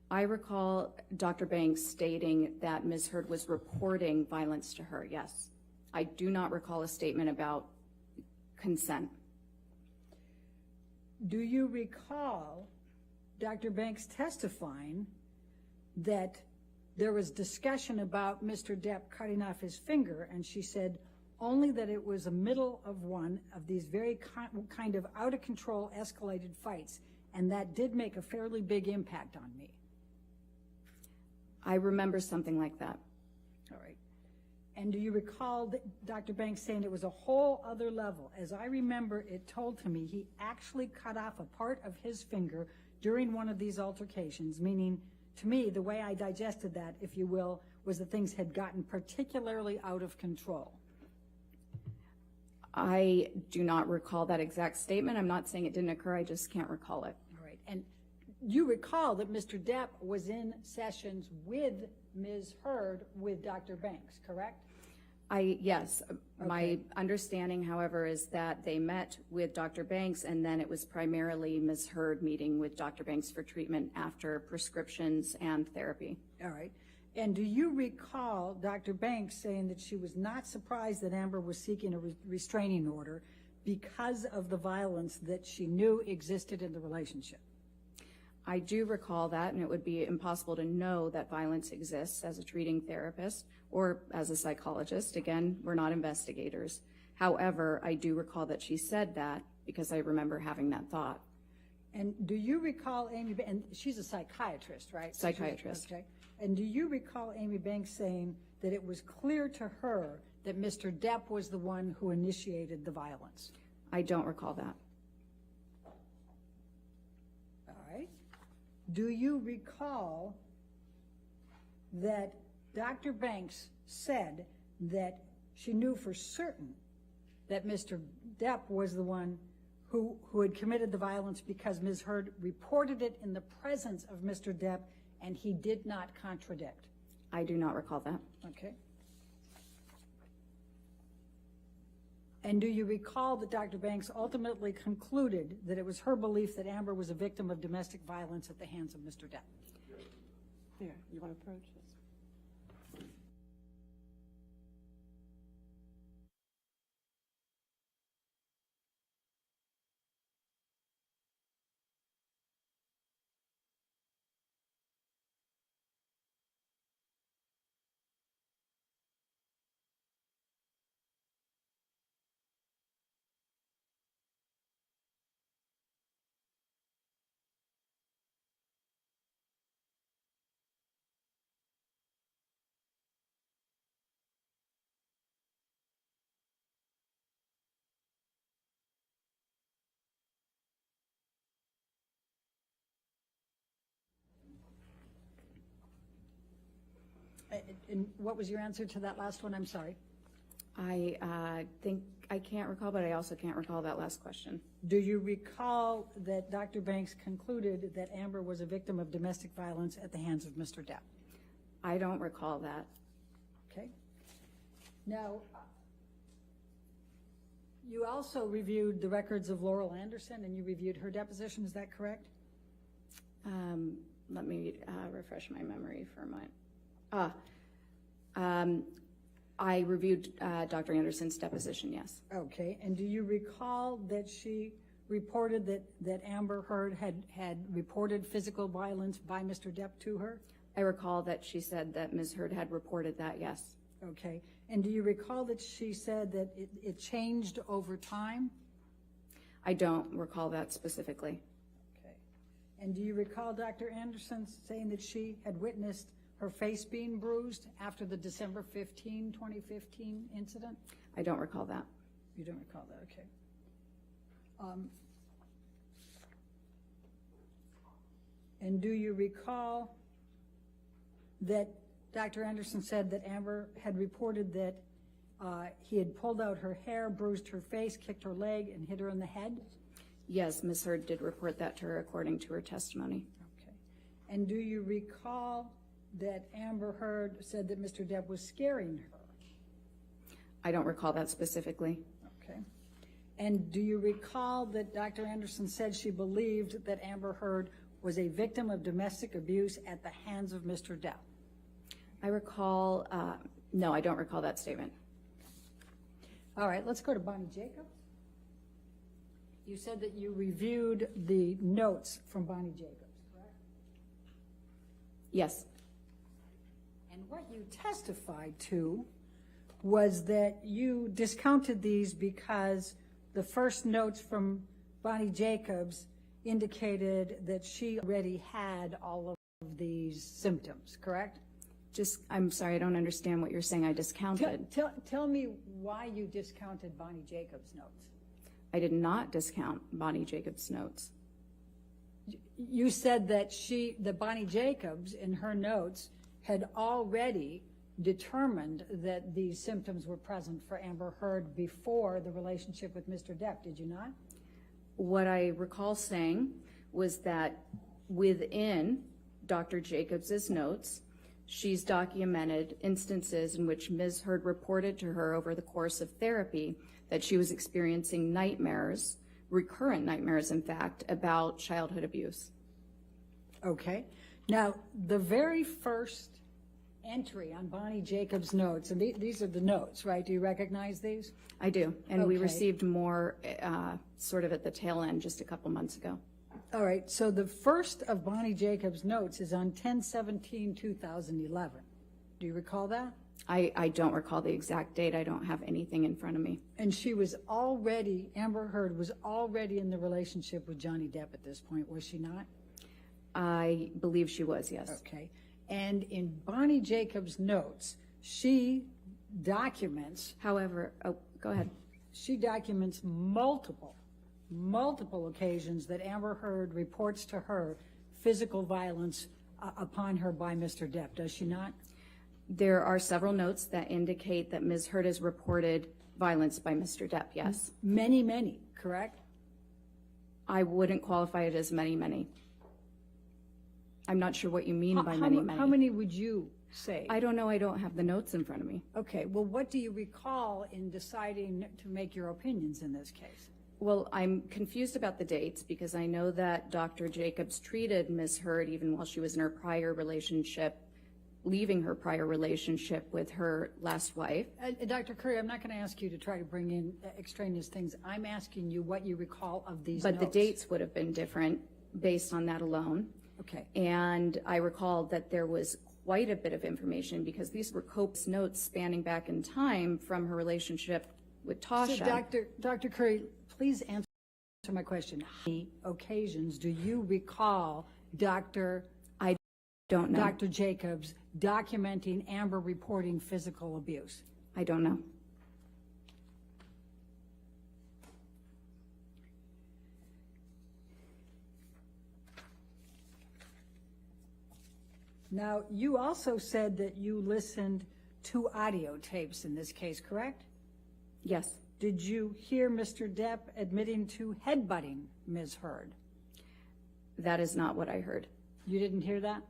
H: I recall Dr. Banks stating that Ms. Heard was reporting violence to her, yes. I do not recall a statement about consent.
E: Do you recall Dr. Banks testifying that there was discussion about Mr. Depp cutting off his finger, and she said only that it was a middle of one of these very kind of out-of-control escalated fights, and that did make a fairly big impact on me?
H: I remember something like that.
E: All right. And do you recall Dr. Banks saying it was a whole other level? As I remember, it told to me he actually cut off a part of his finger during one of these altercations, meaning to me, the way I digested that, if you will, was that things had gotten particularly out of control.
H: I do not recall that exact statement. I'm not saying it didn't occur. I just can't recall it.
E: All right. And you recall that Mr. Depp was in sessions with Ms. Heard with Dr. Banks, correct?
H: Yes. My understanding, however, is that they met with Dr. Banks, and then it was primarily Ms. Heard meeting with Dr. Banks for treatment after prescriptions and therapy.
E: All right. And do you recall Dr. Banks saying that she was not surprised that Amber was seeking a restraining order because of the violence that she knew existed in the relationship?
H: I do recall that, and it would be impossible to know that violence exists as a treating therapist or as a psychologist. Again, we're not investigators. However, I do recall that she said that because I remember having that thought.
E: And do you recall Amy, and she's a psychiatrist, right?
H: Psychiatrist.
E: Okay. And do you recall Amy Banks saying that it was clear to her that Mr. Depp was the one who initiated the violence?
H: I don't recall that.
E: All right. Do you recall that Dr. Banks said that she knew for certain that Mr. Depp was the one who had committed the violence because Ms. Heard reported it in the presence of Mr. Depp and he did not contradict?
H: I do not recall that.
E: Okay. And do you recall that Dr. Banks ultimately concluded that it was her belief that Amber was a victim of domestic violence at the hands of Mr. Depp?
B: Here, you want to approach this?
E: And what was your answer to that last one? I'm sorry.
H: I think I can't recall, but I also can't recall that last question.
E: Do you recall that Dr. Banks concluded that Amber was a victim of domestic violence at the hands of Mr. Depp?
H: I don't recall that.
E: Okay. Now, You also reviewed the records of Laurel Anderson, and you reviewed her deposition, is that correct?
H: Let me refresh my memory for a moment. I reviewed Dr. Anderson's deposition, yes.
E: Okay, and do you recall that she reported that Amber Heard had reported physical violence by Mr. Depp to her?
H: I recall that she said that Ms. Heard had reported that, yes.
E: Okay, and do you recall that she said that it changed over time?
H: I don't recall that specifically.
E: Okay, and do you recall Dr. Anderson saying that she had witnessed her face being bruised after the December 15, 2015 incident?
H: I don't recall that.
E: You don't recall that, okay. And do you recall that Dr. Anderson said that Amber had reported that he had pulled out her hair, bruised her face, kicked her leg, and hit her in the head?
H: Yes, Ms. Heard did report that to her according to her testimony.
E: Okay. And do you recall that Amber Heard said that Mr. Depp was scaring her?
H: I don't recall that specifically.
E: Okay. And do you recall that Dr. Anderson said she believed that Amber Heard was a victim of domestic abuse at the hands of Mr. Depp?
H: I recall, no, I don't recall that statement.
E: All right, let's go to Bonnie Jacobs. You said that you reviewed the notes from Bonnie Jacobs, correct?
H: Yes.
E: And what you testified to was that you discounted these because the first notes from Bonnie Jacobs indicated that she already had all of these symptoms, correct?
H: I'm sorry, I don't understand what you're saying. I discounted.
E: Tell me why you discounted Bonnie Jacobs' notes.
H: I did not discount Bonnie Jacobs' notes.
E: You said that Bonnie Jacobs, in her notes, had already determined that these symptoms were present for Amber Heard before the relationship with Mr. Depp, did you not?
H: What I recall saying was that within Dr. Jacobs' notes, she's documented instances in which Ms. Heard reported to her over the course of therapy that she was experiencing nightmares, recurrent nightmares, in fact, about childhood abuse.
E: Okay. Now, the very first entry on Bonnie Jacobs' notes, and these are the notes, right? Do you recognize these?
H: I do, and we
E: Okay.
H: received more sort of at the tail end just a couple months ago.
E: All right, so the first of Bonnie Jacobs' notes is on 10/17/2011. Do you recall that?
H: I don't recall the exact date. I don't have anything in front of me.
E: And Amber Heard was already in the relationship with Johnny Depp at this point, was she not?
H: I believe she was, yes.
E: Okay. And in Bonnie Jacobs' notes, she documents.
H: However, go ahead.
E: She documents multiple occasions that Amber Heard reports to her physical violence upon her by Mr. Depp, does she not?
H: There are several notes that indicate that Ms. Heard has reported violence by Mr. Depp, yes.
E: Many, correct?
H: I wouldn't qualify it as many. I'm not sure what you mean by many.
E: How many would you say?
H: I don't know. I don't have the notes in front of me.
E: Okay, well, what do you recall in deciding to make your opinions in this case?
H: Well, I'm confused about the dates because I know that Dr. Jacobs treated Ms. Heard even while she was in her prior relationship, leaving her prior relationship with her last wife.
E: Dr. Curry, I'm not going to ask you to try to bring in extraneous things. I'm asking you what you recall of these
H: But
E: notes.
H: the dates would have been different based on that alone.
E: Okay.
H: And I recall that there was quite a bit of information because these were copious notes spanning back in time from her relationship with Tasha.
E: So, Dr. Curry, please answer my question. How many occasions do you recall Dr.
H: Don't know.
E: Dr. Jacobs documenting Amber reporting physical abuse?
H: I don't know.
E: Now, you also said that you listened to audio tapes in this case, correct?
H: Yes.
E: Did you hear Mr. Depp admitting to headbutting Ms. Heard?
H: That is not what I heard.
E: You didn't hear that?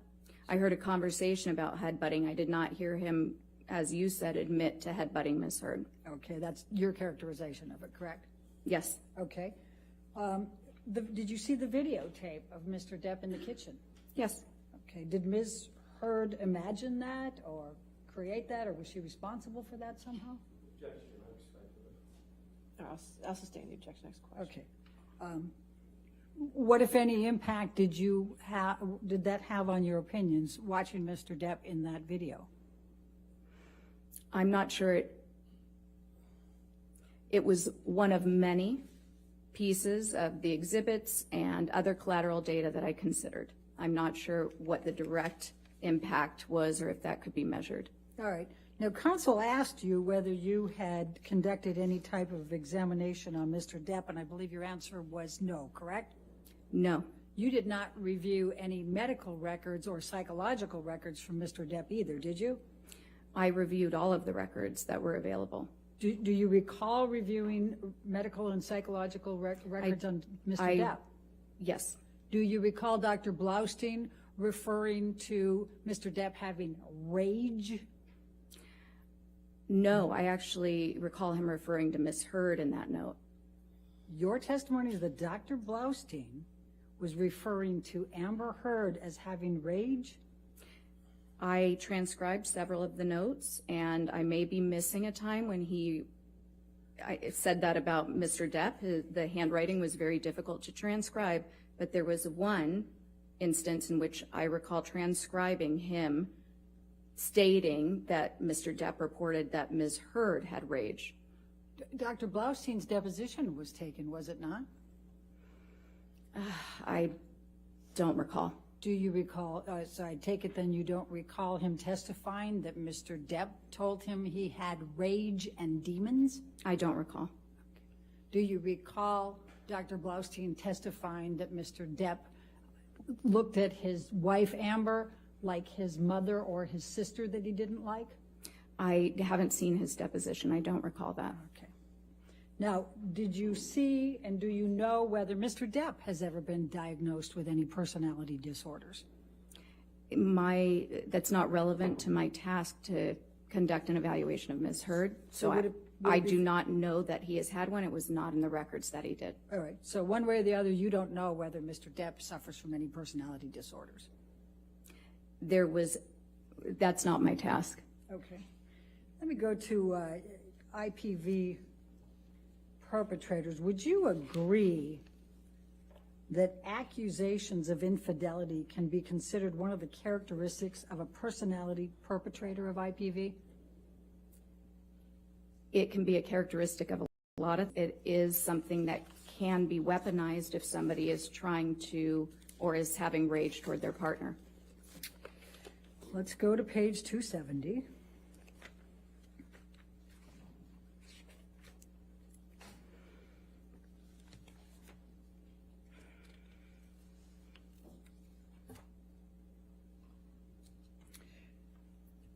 H: I heard a conversation about headbutting. I did not hear him as you said, admit to headbutting Ms. Heard.
E: Okay, that's your characterization of it, correct?
H: Yes.
E: Okay. Did you see the videotape of Mr. Depp in the kitchen?
H: Yes.
E: Okay, did Ms. Heard imagine that or create that, or was she responsible for that somehow?
B: I'll sustain the objection. Next question.
E: Okay. What, if any, impact did that have on your opinions watching Mr. Depp in that video?
H: I'm not sure it was one of many pieces of the exhibits and other collateral data that I considered. I'm not sure what the direct impact was or if that could be measured.
E: All right. Now, counsel asked you whether you had conducted any type of examination on Mr. Depp, and I believe your answer was no, correct?
H: No.
E: You did not review any medical records or psychological records from Mr. Depp either, did you?
H: I reviewed all of the records that were available.
E: Do you recall reviewing medical and psychological records on Mr. Depp?
H: Yes.
E: Do you recall Dr. Blaustein referring to Mr. Depp having rage?
H: No, I actually recall him referring to Ms. Heard in that note.
E: Your testimony is that Dr. Blaustein was referring to Amber Heard as having rage?
H: I transcribed several of the notes, and I may be missing a time when I said that about Mr. Depp. The handwriting was very difficult to transcribe, but there was one instance in which I recall transcribing him stating that Mr. Depp reported that Ms. Heard had rage.
E: Dr. Blaustein's deposition was taken, was it not?
H: I don't recall.
E: Do you recall, so I take it then you don't recall him testifying that Mr. Depp told him he had rage and demons?
H: I don't recall.
E: Do you recall Dr. Blaustein testifying that Mr. Depp looked at his wife Amber like his mother or his sister that he didn't like?
H: I haven't seen his deposition. I don't recall that.
E: Okay. Now, did you see and do you know whether Mr. Depp has ever been diagnosed with any personality disorders?
H: That's not relevant to my task to conduct an evaluation of Ms. Heard. So I do not know that he has had one. It was not in the records that he did.
E: All right. So one way or the other, you don't know whether Mr. Depp suffers from any personality disorders.
H: That's not my task.
E: Okay. Let me go to IPV perpetrators. Would you agree that accusations of infidelity can be considered one of the characteristics of a personality perpetrator of IPV?
H: It can be a characteristic of a lot of, it is something that can be weaponized if somebody is trying to or is having rage toward their partner.
E: Let's go to page 270.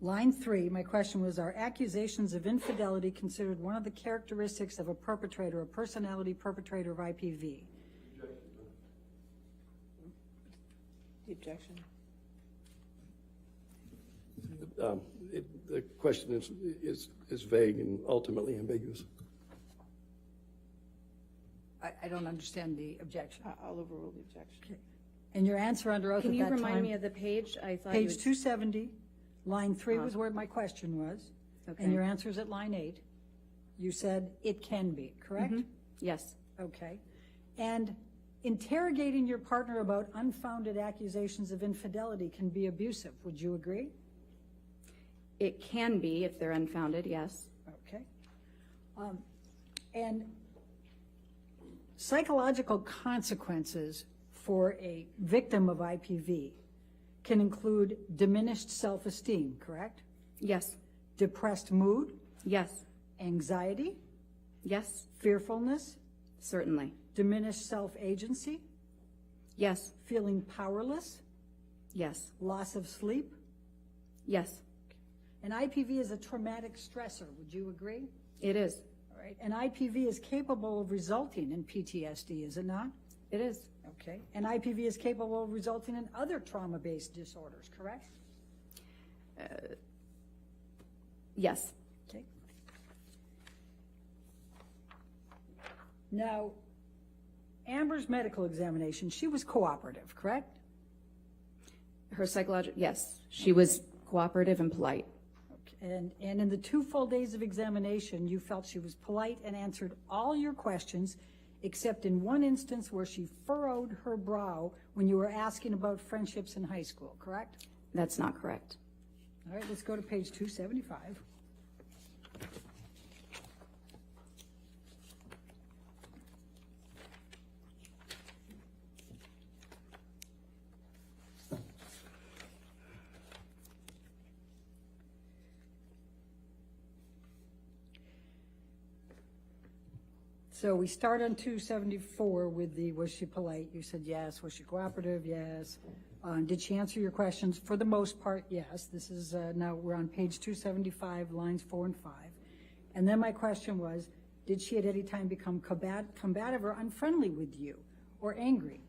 E: Line 3, my question was, are accusations of infidelity considered one of the characteristics of a perpetrator, a personality perpetrator of IPV?
B: The objection.
G: The question is vague and ultimately ambiguous.
E: I don't understand the objection.
B: I'll overrule the objection.
E: Okay. And your answer under oath
H: Can
E: at
H: you
E: that time?
H: remind me of the page? I thought
E: Page 270, line 3 was where my question was.
H: Okay.
E: And your answer is at line 8. You said it can be, correct?
H: Yes.
E: Okay. And interrogating your partner about unfounded accusations of infidelity can be abusive. Would you agree?
H: It can be if they're unfounded, yes.
E: Okay. And psychological consequences for a victim of IPV can include diminished self-esteem, correct?
H: Yes.
E: Depressed mood,
H: Yes.
E: anxiety,
H: Yes.
E: fearfulness,
H: Certainly.
E: diminished self-agency,
H: Yes.
E: feeling powerless,
H: Yes.
E: loss of sleep.
H: Yes.
E: And IPV is a traumatic stressor. Would you agree?
H: It is.
E: All right. And IPV is capable of resulting in PTSD, is it not?
H: It is.
E: Okay. And IPV is capable of resulting in other trauma-based disorders, correct?
H: Yes.
E: Okay. Now, Amber's medical examination, she was cooperative, correct?
H: Her psychological, yes. She was cooperative and polite.
E: And in the 2 full days of examination, you felt she was polite and answered all your questions, except in one instance where she furrowed her brow when you were asking about friendships in high school, correct?
H: That's not correct.
E: All right, let's go to page 275. So we start on 274 with the, was she polite? You said yes. Was she cooperative? Yes. Did she answer your questions? For the most part, yes. This is, now we're on page 275, lines 4 and 5. And then my question was, did she at any time become combative or unfriendly with you or angry?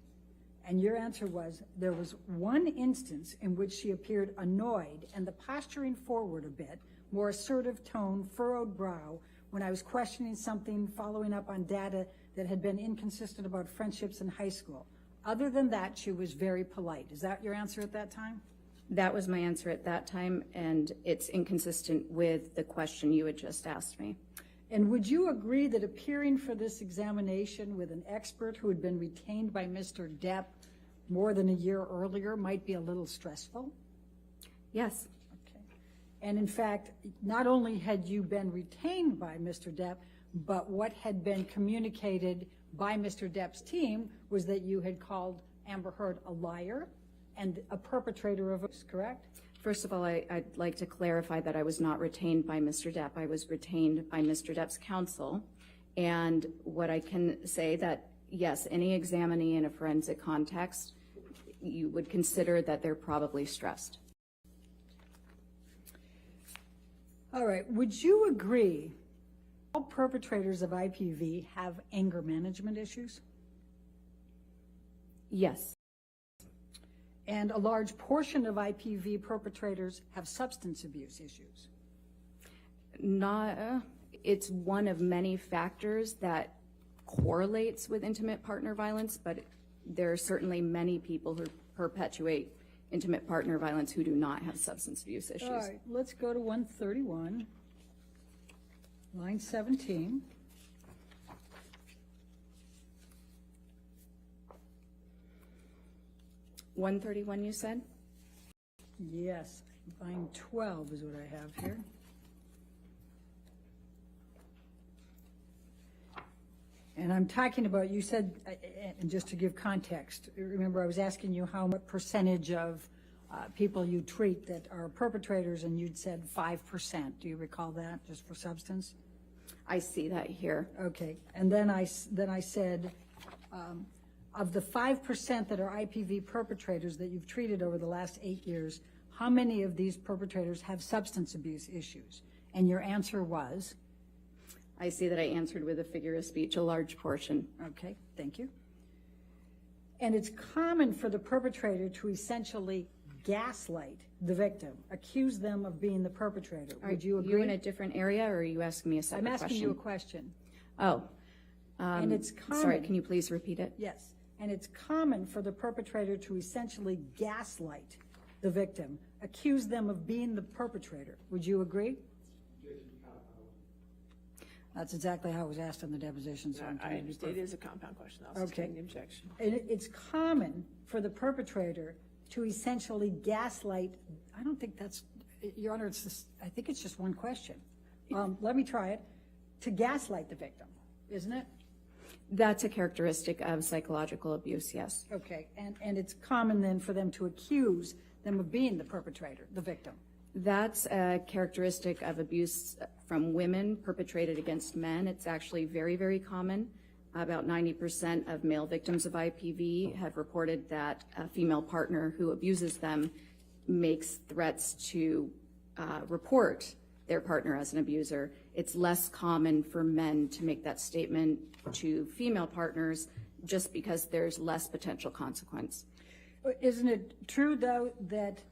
E: And your answer was, there was one instance in which she appeared annoyed and the posturing forward a bit, more assertive tone, furrowed brow, when I was questioning something, following up on data that had been inconsistent about friendships in high school. Other than that, she was very polite. Is that your answer at that time?
H: That was my answer at that time, and it's inconsistent with the question you had just asked me.
E: And would you agree that appearing for this examination with an expert who had been retained by Mr. Depp more than a year earlier might be a little stressful?
H: Yes.
E: Okay. And in fact, not only had you been retained by Mr. Depp, but what had been communicated by Mr. Depp's team was that you had called Amber Heard a liar and a perpetrator of abuse, correct?
H: First of all, I'd like to clarify that I was not retained by Mr. Depp. I was retained by Mr. Depp's counsel. And what I can say that, yes, any examinee in a forensic context, you would consider that they're probably stressed.
E: All right, would you agree all perpetrators of IPV have anger management issues?
H: Yes.
E: And a large portion of IPV perpetrators have substance abuse issues?
H: It's one of many factors that correlates with intimate partner violence, but there are certainly many people who perpetuate intimate partner violence who do not have substance abuse issues.
E: All right, let's go to 131, line 17.
H: $131, you said?
E: Yes, line 12 is what I have here. And I'm talking about, you said, and just to give context, remember I was asking you what percentage of people you treat that are perpetrators, and you'd said 5%. Do you recall that, just for substance?
H: I see that here.
E: Okay, and then I said, of the 5% that are IPV perpetrators that you've treated over the last 8 years, how many of these perpetrators have substance abuse issues? And your answer was?
H: I see that I answered with a figure of speech, a large portion.
E: Okay, thank you. And it's common for the perpetrator to essentially gaslight the victim, accuse them of being the perpetrator. Would you agree?
H: Are you in a different area, or are you asking me a separate question?
E: I'm asking you a question.
H: Oh.
E: And it's common.
H: Sorry, can you please repeat it?
E: Yes. And it's common for the perpetrator to essentially gaslight the victim, accuse them of being the perpetrator. Would you agree? That's exactly how it was asked in the deposition. So
B: I understand. It is a compound question. I'll sustain the objection.
E: And it's common for the perpetrator to essentially gaslight. I don't think that's, Your Honor, it's just, I think it's just one question. Let me try it. To gaslight the victim, isn't it?
H: That's a characteristic of psychological abuse, yes.
E: Okay, and it's common then for them to accuse them of being the perpetrator, the victim.
H: That's a characteristic of abuse from women perpetrated against men. It's actually very, very common. About 90% of male victims of IPV have reported that a female partner who abuses them makes threats to report their partner as an abuser. It's less common for men to make that statement to female partners just because there's less potential consequence.
E: Isn't it true, though, that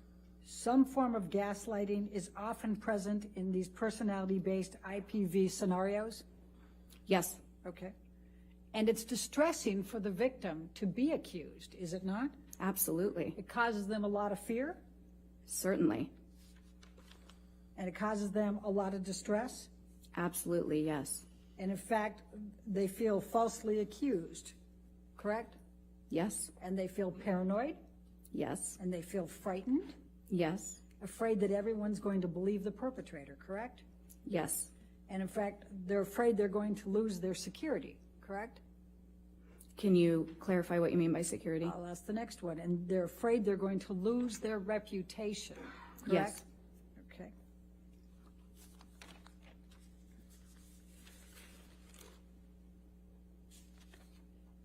E: some form of gaslighting is often present in these personality-based IPV scenarios?
H: Yes,
E: Okay. And it's distressing for the victim to be accused, is it not?
H: absolutely,
E: It causes them a lot of fear,
H: certainly,
E: and it causes them a lot of distress.
H: absolutely, yes,
E: And in fact, they feel falsely accused, correct?
H: yes,
E: And they feel paranoid,
H: yes,
E: and they feel frightened,
H: yes,
E: afraid that everyone's going to believe the perpetrator, correct?
H: yes.
E: And in fact, they're afraid they're going to lose their security, correct?
H: Can you clarify what you mean by security?
E: Well, that's the next one. And they're afraid they're going to lose their reputation, correct?
H: Yes.
E: Okay.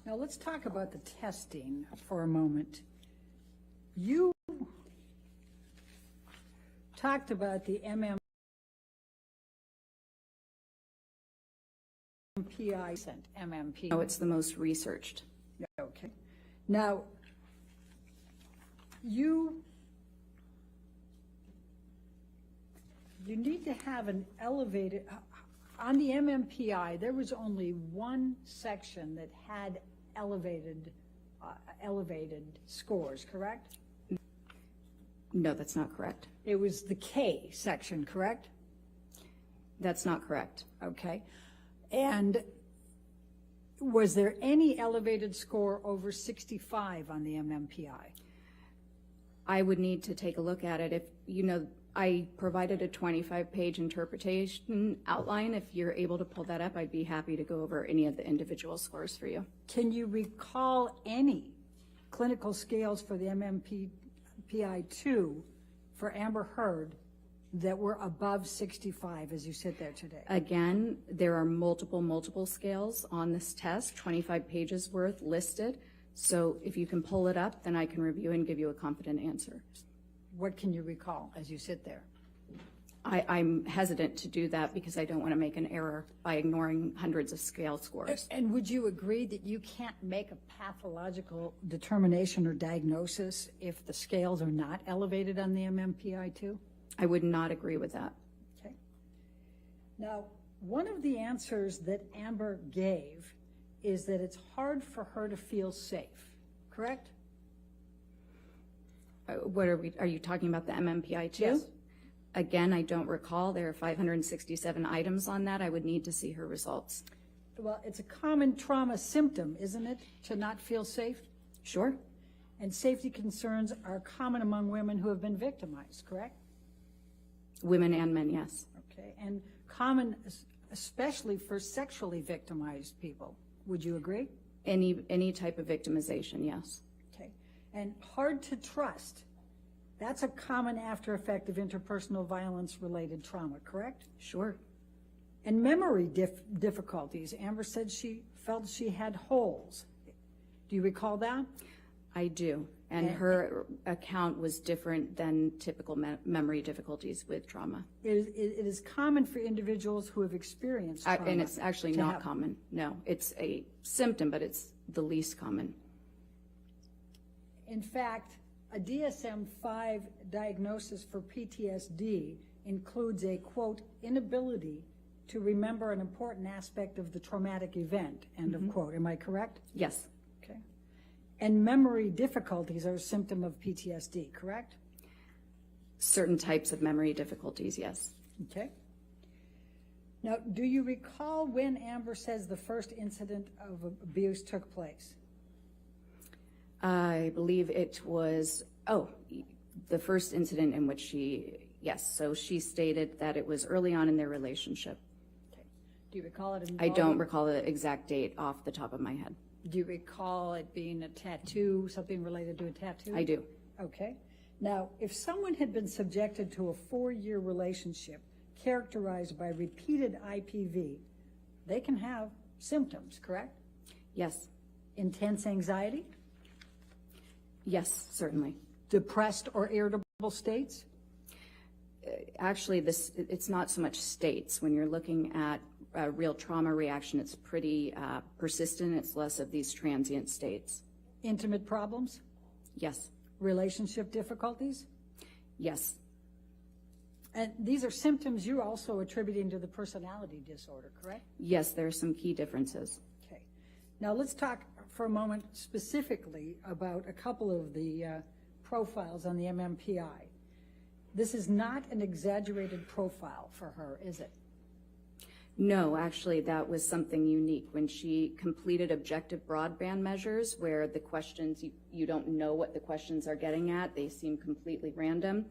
E: Now, let's talk about the testing for a moment. You talked about the MMPI.
H: No, it's the most researched.
E: Okay. Now, you need to have an elevated, on the MMPI, there was only one section that had elevated scores, correct?
H: No, that's not correct.
E: It was the K section, correct?
H: That's not correct.
E: Okay. And was there any elevated score over 65 on the MMPI?
H: I would need to take a look at it. If, you know, I provided a 25-page interpretation outline. If you're able to pull that up, I'd be happy to go over any of the individual scores for you.
E: Can you recall any clinical scales for the MMPI-2 for Amber Heard that were above 65 as you sit there today?
H: Again, there are multiple scales on this test, 25 pages worth listed. So if you can pull it up, then I can review and give you a confident answer.
E: What can you recall as you sit there?
H: I'm hesitant to do that because I don't want to make an error by ignoring hundreds of scale scores.
E: And would you agree that you can't make a pathological determination or diagnosis if the scales are not elevated on the MMPI-2?
H: I would not agree with that.
E: Okay. Now, one of the answers that Amber gave is that it's hard for her to feel safe, correct?
H: Are you talking about the MMPI-2?
E: Yes.
H: Again, I don't recall. There are 567 items on that. I would need to see her results.
E: Well, it's a common trauma symptom, isn't it, to not feel safe?
H: Sure.
E: And safety concerns are common among women who have been victimized, correct?
H: Women and men, yes.
E: Okay, and common especially for sexually victimized people. Would you agree?
H: Any type of victimization, yes.
E: Okay, and hard to trust. That's a common after effect of interpersonal violence-related trauma, correct?
H: Sure.
E: And memory difficulties. Amber said she felt she had holes. Do you recall that?
H: I do. And her account was different than typical memory difficulties with trauma.
E: It is common for individuals who have experienced trauma.
H: And it's actually
E: to
H: not
E: have-
H: common. No, it's a symptom, but it's the least common.
E: In fact, a DSM-5 diagnosis for PTSD includes a, quote, inability to remember an important aspect of the traumatic event, end of quote. Am I correct?
H: Yes.
E: Okay. And memory difficulties are a symptom of PTSD, correct?
H: Certain types of memory difficulties, yes.
E: Okay. Now, do you recall when Amber says the first incident of abuse took place?
H: I believe it was, the first incident in which yes. So she stated that it was early on in their relationship.
E: Okay. Do you recall it
H: I don't recall the exact date off the top of my head.
E: Do you recall it being a tattoo, something related to a tattoo?
H: I do.
E: Okay. Now, if someone had been subjected to a 4-year relationship characterized by repeated IPV, they can have symptoms, correct?
H: Yes.
E: Intense anxiety,
H: Yes, certainly.
E: depressed or irritable states,
H: Actually, it's not so much states. When you're looking at a real trauma reaction, it's pretty persistent. It's less of these transient states.
E: intimate problems,
H: Yes.
E: relationship difficulties,
H: Yes.
E: And these are symptoms you're also attributing to the personality disorder, correct?
H: Yes, there are some key differences.
E: Okay. Now let's talk for a moment specifically about a couple of the profiles on the MMPI. This is not an exaggerated profile for her, is it?
H: No, actually, that was something unique. When she completed objective broadband measures, where the questions, you don't know what the questions are getting at, they seem completely random,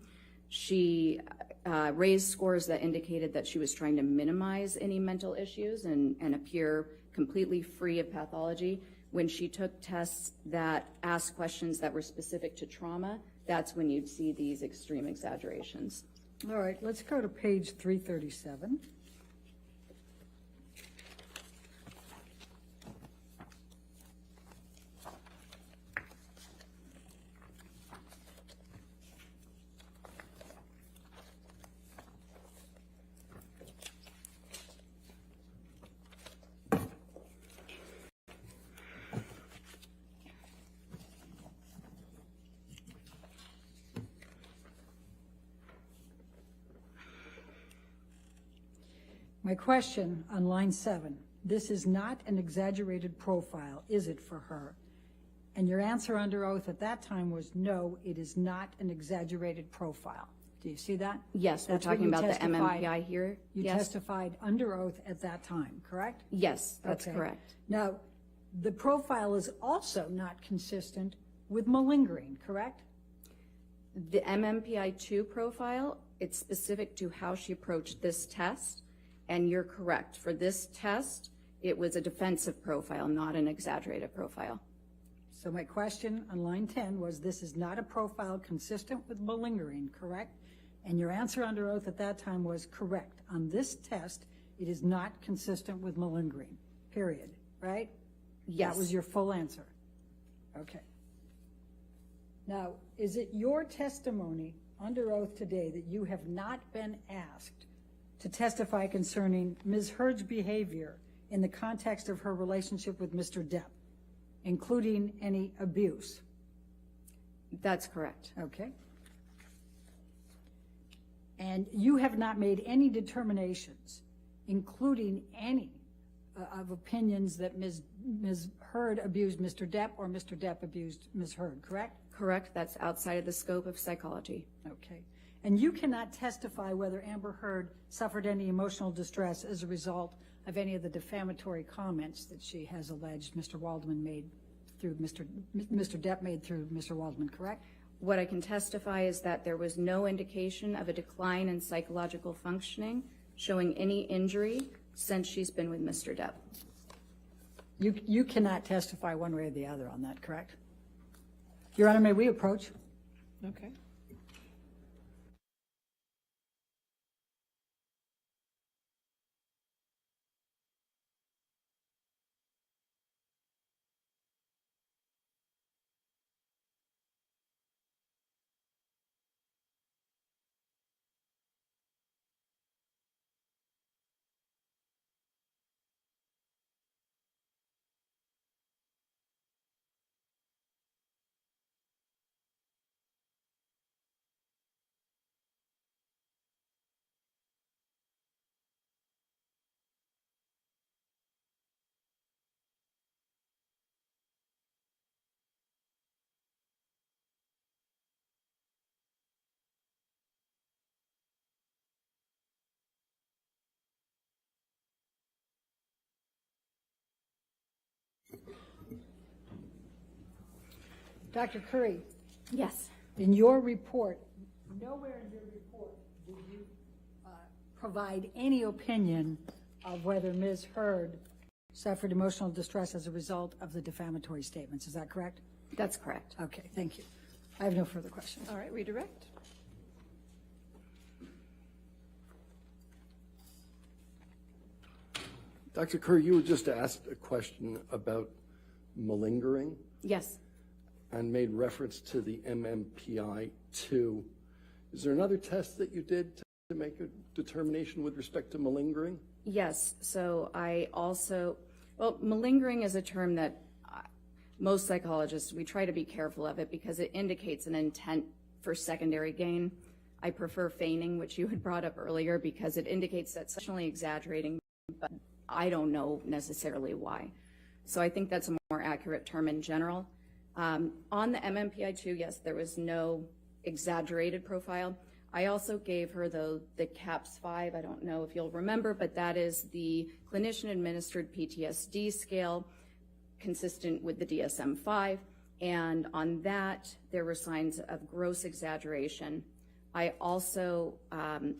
H: she raised scores that indicated that she was trying to minimize any mental issues and appear completely free of pathology. When she took tests that asked questions that were specific to trauma, that's when you'd see these extreme exaggerations.
E: All right, let's go to page 337. My question on line 7, this is not an exaggerated profile, is it, for her? And your answer under oath at that time was no, it is not an exaggerated profile. Do you see that?
H: Yes, we're
E: That's what
H: talking
E: you
H: about the
E: testified-
H: MMPI here.
E: You
H: Yes.
E: testified under oath at that time, correct?
H: Yes, that's
E: Okay.
H: correct.
E: Now, the profile is also not consistent with malingering, correct?
H: The MMPI-2 profile, it's specific to how she approached this test, and you're correct. For this test, it was a defensive profile, not an exaggerated profile.
E: So my question on line 10 was, this is not a profile consistent with malingering, correct? And your answer under oath at that time was correct. On this test, it is not consistent with malingering, period, right?
H: Yes.
E: That was your full answer. Okay. Now, is it your testimony under oath today that you have not been asked to testify concerning Ms. Heard's behavior in the context of her relationship with Mr. Depp, including any abuse?
H: That's correct.
E: Okay. And you have not made any determinations, including any of opinions that Ms. Heard abused Mr. Depp or Mr. Depp abused Ms. Heard, correct?
H: Correct. That's outside of the scope of psychology.
E: Okay. And you cannot testify whether Amber Heard suffered any emotional distress as a result of any of the defamatory comments that she has alleged Mr. Waldman made through Mr. Depp made through Mr. Waldman, correct?
H: What I can testify is that there was no indication of a decline in psychological functioning showing any injury since she's been with Mr. Depp.
E: You cannot testify one way or the other on that, correct? Your Honor, may we approach?
B: Okay.
E: Dr. Curry,
H: Yes.
E: in your report, nowhere in your report did you provide any opinion of whether Ms. Heard suffered emotional distress as a result of the defamatory statements. Is that correct?
H: That's correct.
E: Okay, thank you. I have no further questions.
B: All right, redirect.
G: Dr. Kerr, you were just asked a question about malingering
H: Yes.
G: and made reference to the MMPI-2. Is there another test that you did to make a determination with respect to malingering?
H: Yes. So I also, well, malingering is a term that most psychologists, we try to be careful of it because it indicates an intent for secondary gain. I prefer feigning, which you had brought up earlier, because it indicates that sexually exaggerating, but I don't know necessarily why. So I think that's a more accurate term in general. On the MMPI-2, yes, there was no exaggerated profile. I also gave her the CAPS-5. I don't know if you'll remember, but that is the clinician-administered PTSD scale consistent with the DSM-5. And on that, there were signs of gross exaggeration. I also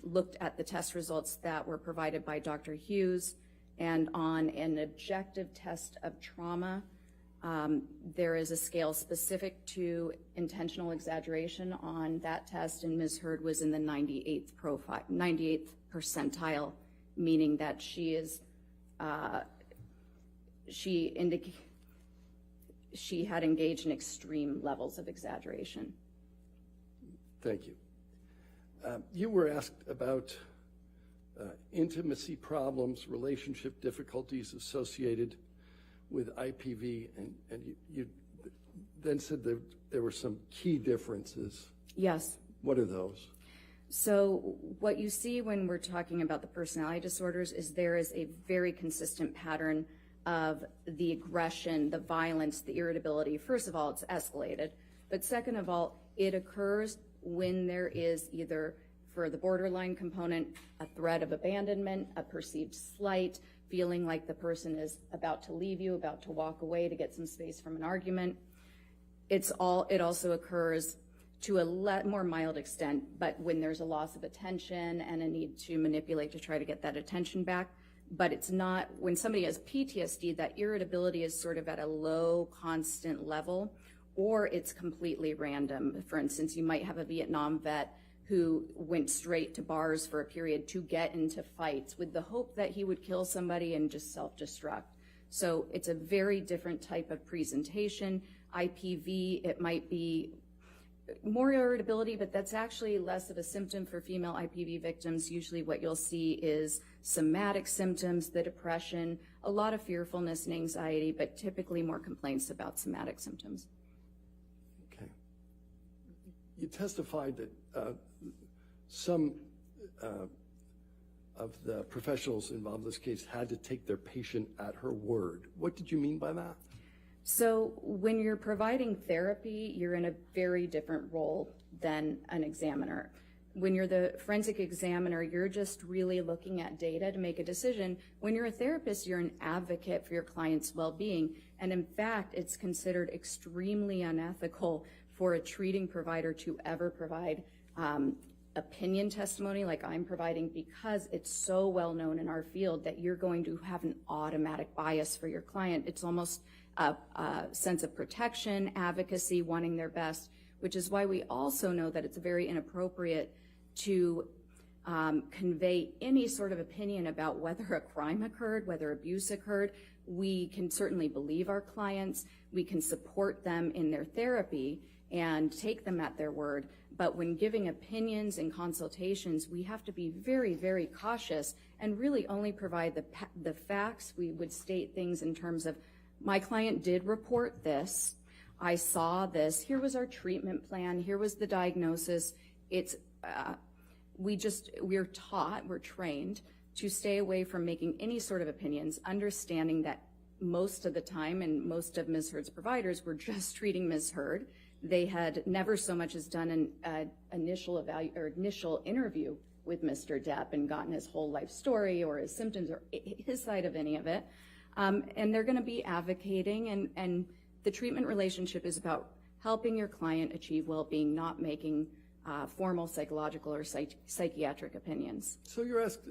H: looked at the test results that were provided by Dr. Hughes, and on an objective test of trauma, there is a scale specific to intentional exaggeration on that test, and Ms. Heard was in the 98th percentile, meaning that she had engaged in extreme levels of exaggeration.
G: Thank you. You were asked about intimacy problems, relationship difficulties associated with IPV, and you then said that there were some key differences.
H: Yes.
G: What are those?
H: So what you see when we're talking about the personality disorders is there is a very consistent pattern of the aggression, the violence, the irritability. First of all, it's escalated. But second of all, it occurs when there is either, for the borderline component, a threat of abandonment, a perceived slight, feeling like the person is about to leave you, about to walk away to get some space from an argument. It also occurs to a more mild extent, but when there's a loss of attention and a need to manipulate to try to get that attention back. But it's not, when somebody has PTSD, that irritability is sort of at a low, constant level, or it's completely random. For instance, you might have a Vietnam vet who went straight to bars for a period to get into fights with the hope that he would kill somebody and just self-destruct. So it's a very different type of presentation. IPV, it might be more irritability, but that's actually less of a symptom for female IPV victims. Usually what you'll see is somatic symptoms, the depression, a lot of fearfulness and anxiety, but typically more complaints about somatic symptoms.
G: Okay. You testified that some of the professionals involved in this case had to take their patient at her word. What did you mean by that?
H: So when you're providing therapy, you're in a very different role than an examiner. When you're the forensic examiner, you're just really looking at data to make a decision. When you're a therapist, you're an advocate for your client's well-being. And in fact, it's considered extremely unethical for a treating provider to ever provide opinion testimony like I'm providing, because it's so well known in our field that you're going to have an automatic bias for your client. It's almost a sense of protection, advocacy, wanting their best, which is why we also know that it's very inappropriate to convey any sort of opinion about whether a crime occurred, whether abuse occurred. We can certainly believe our clients, we can support them in their therapy and take them at their word, but when giving opinions and consultations, we have to be very, very cautious and really only provide the facts. We would state things in terms of, my client did report this, I saw this, here was our treatment plan, here was the diagnosis. It's, we're taught, we're trained to stay away from making any sort of opinions, understanding that most of the time, and most of Ms. Heard's providers were just treating Ms. Heard. They had never so much as done an initial interview with Mr. Depp and gotten his whole life story or his symptoms or his side of any of it. And they're going to be advocating, and the treatment relationship is about helping your client achieve well-being, not making formal psychological or psychiatric opinions.
G: So you're asked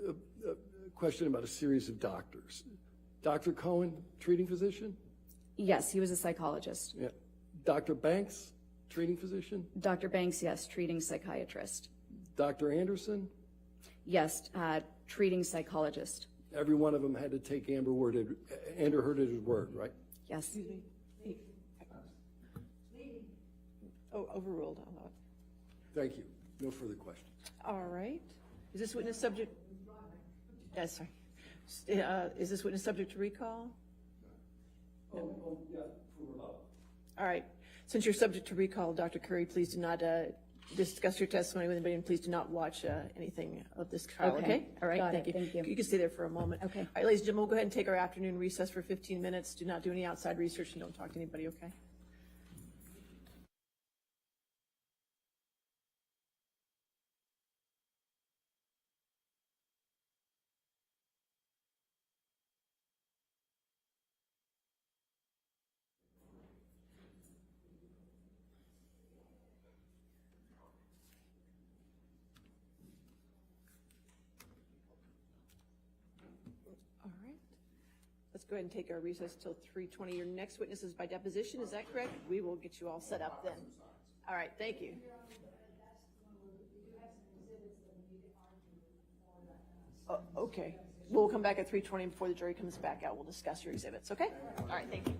G: a question about a series of doctors. Dr. Cohen, treating physician?
H: Yes, he was a psychologist.
G: Yeah. Dr. Banks, treating physician?
H: Dr. Banks, yes, treating psychiatrist.
G: Dr. Anderson?
H: Yes, treating psychologist.
G: Every one of them had to take Amber Heard at his word, right?
H: Yes.
B: Excuse me. Oh, overruled.
G: Thank you. No further questions.
B: All right. Is this witness subject? Yes, sorry. Is this witness subject to recall?
G: Yeah, for rebuttal.
B: All right. Since you're subject to recall, Dr. Curry, please do not discuss your testimony with anybody, and please do not watch anything of this trial,
H: Okay.
B: okay? All right,
H: Got
B: thank
H: it.
B: you.
H: Thank you.
B: You can stay there for a moment.
H: Okay.
B: All right, ladies and gentlemen, we'll go ahead and take our afternoon recess for 15 minutes. Do not do any outside research and don't talk to anybody, okay? All right. Let's go ahead and take our recess till 3:20. Your next witness is by deposition, is that correct? We will get you all set up then. All right, thank you. Oh, okay. We'll come back at 3:20 before the jury comes back out. We'll discuss your exhibits, okay? All right, thank you.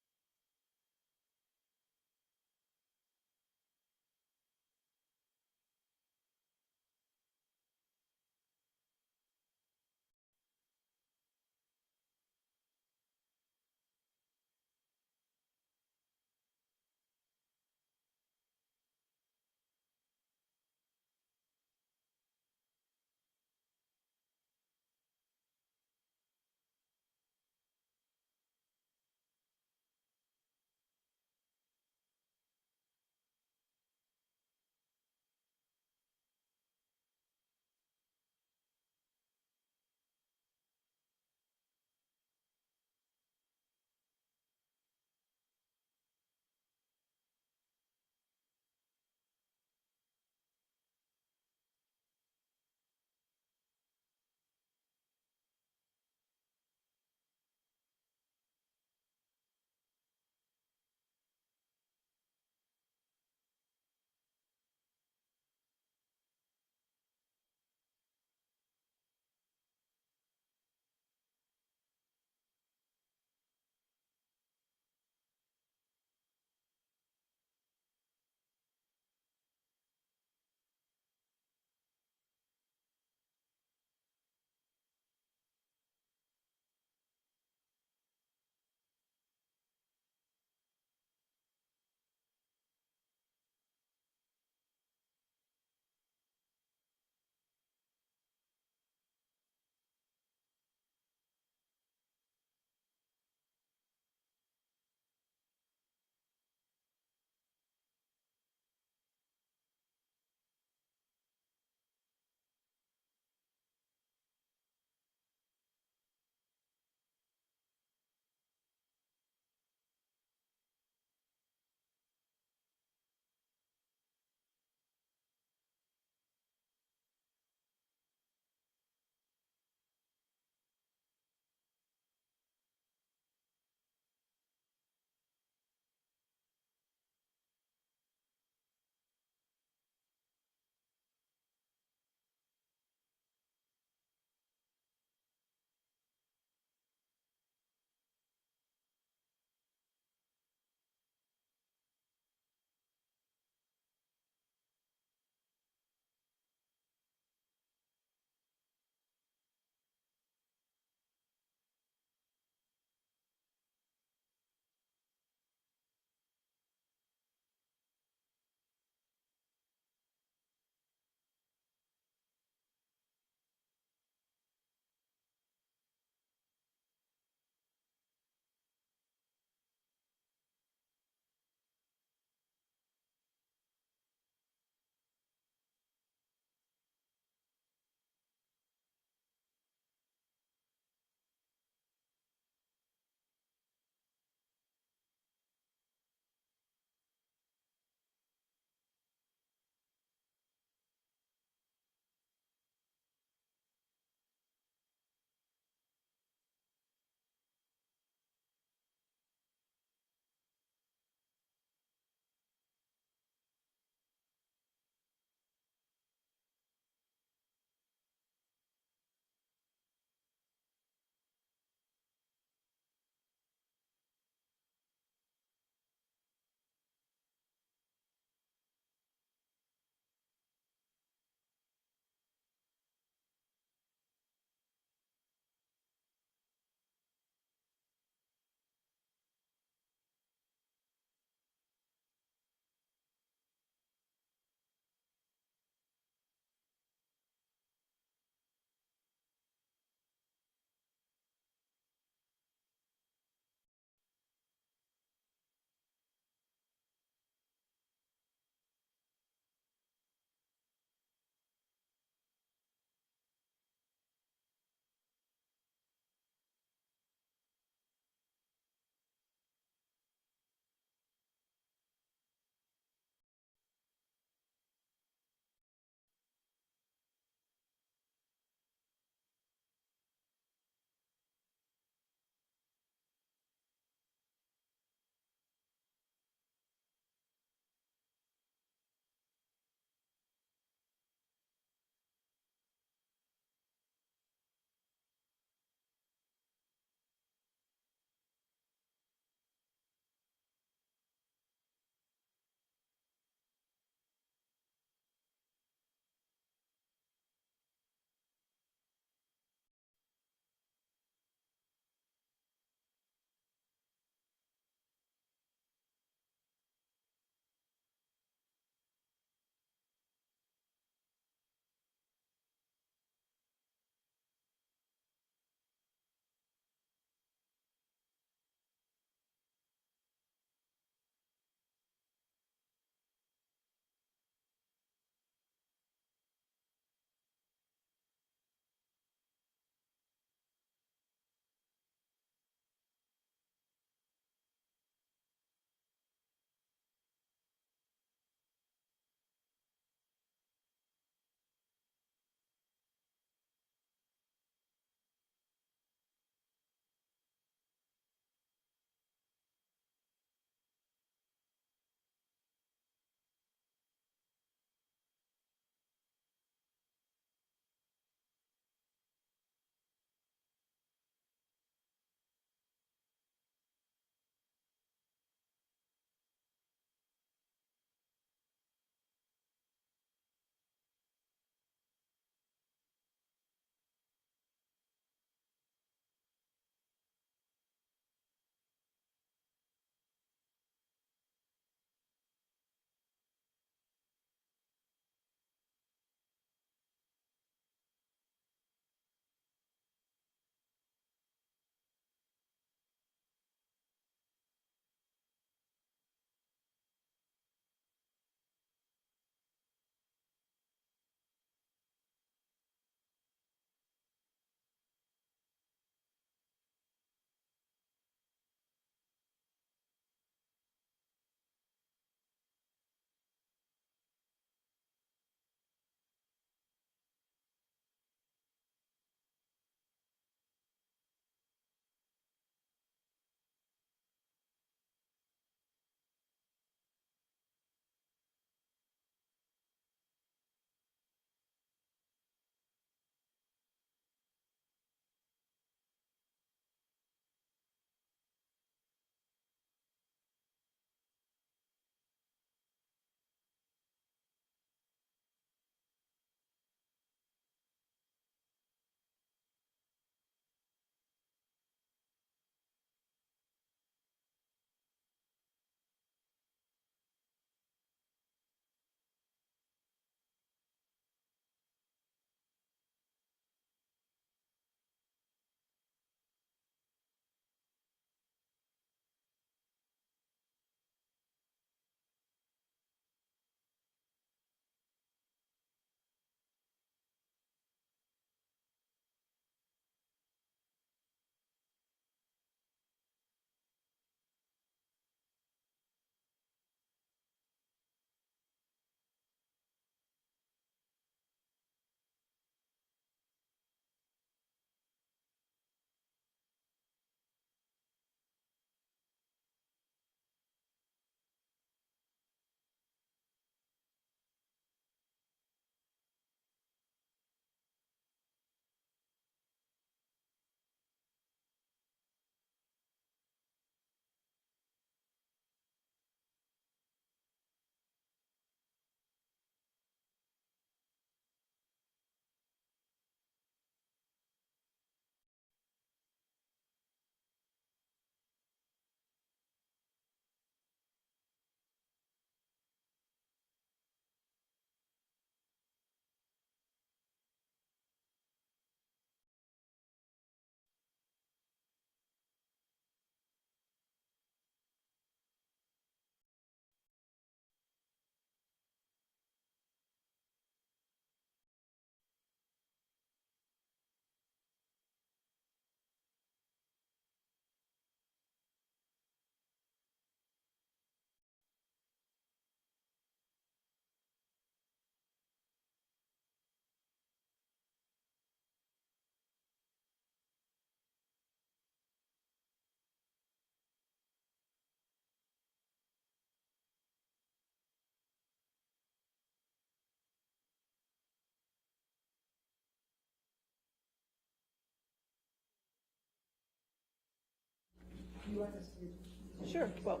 B: Sure, well,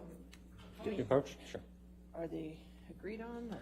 I: Approach? Sure.
B: are they agreed on, or?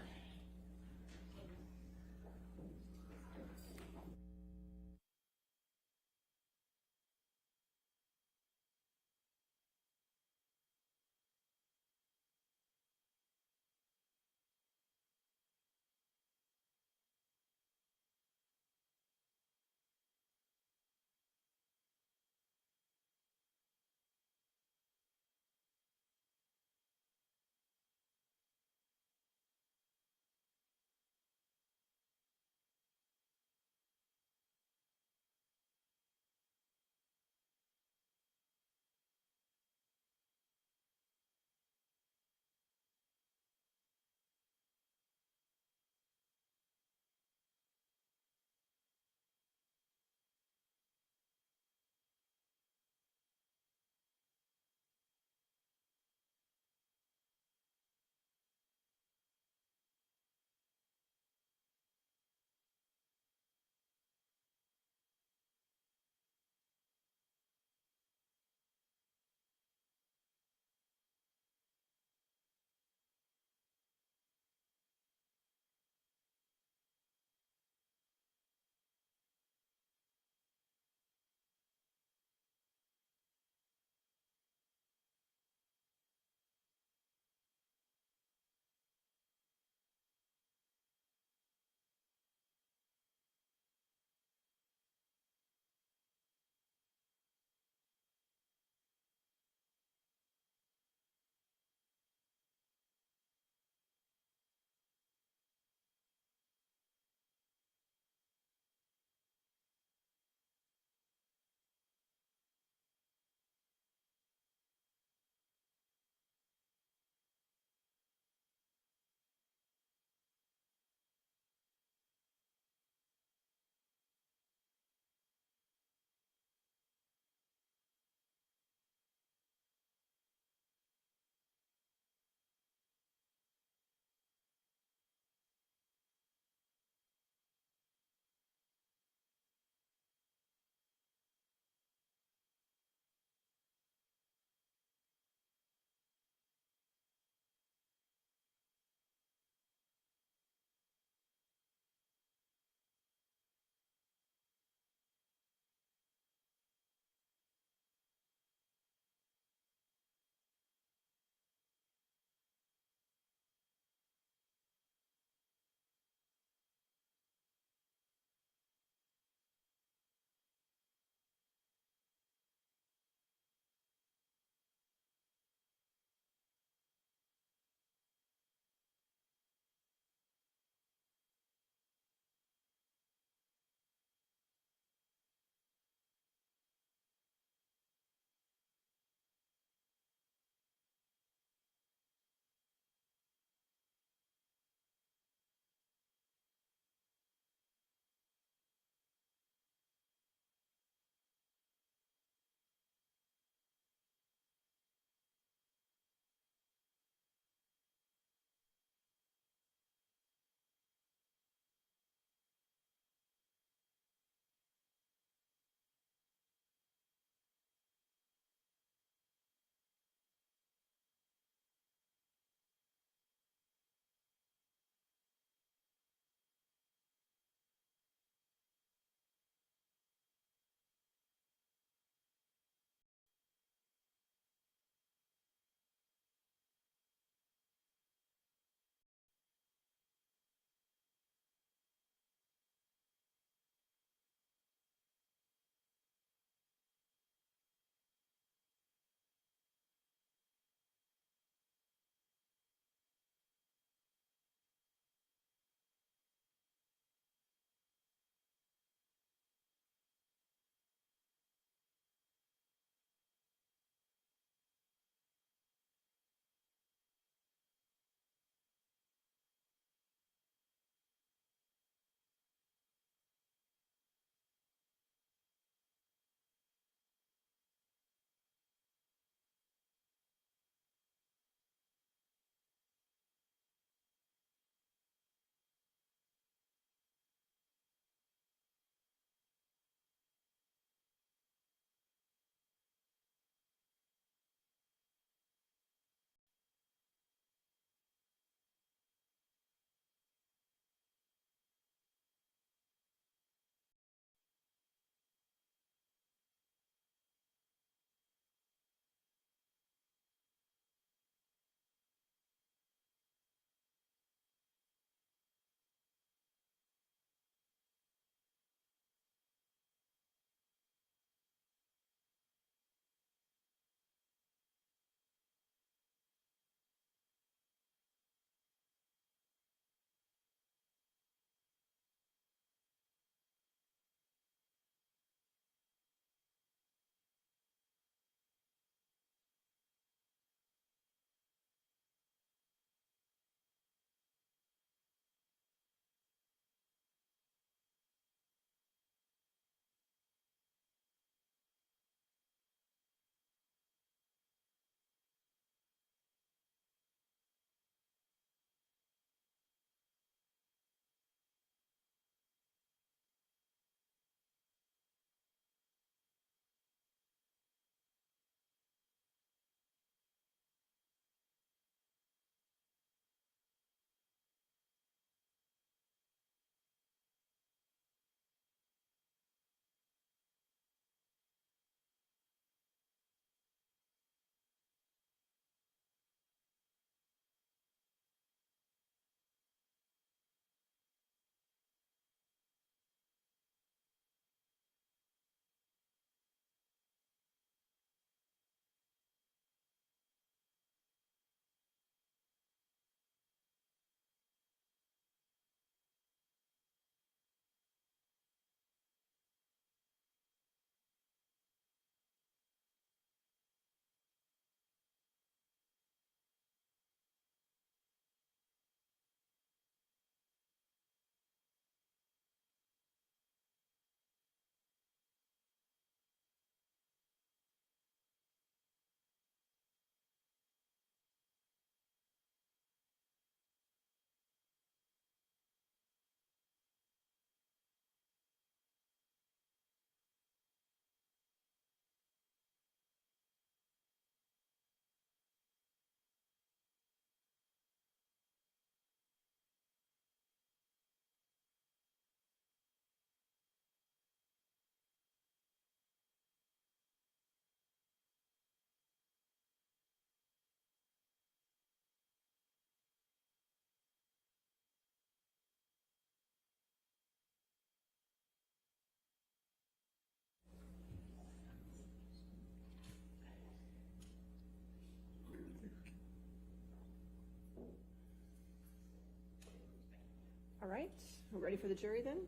B: right, we're ready for the jury then?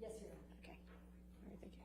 E: Yes, sir.
B: Okay, all right, thank you.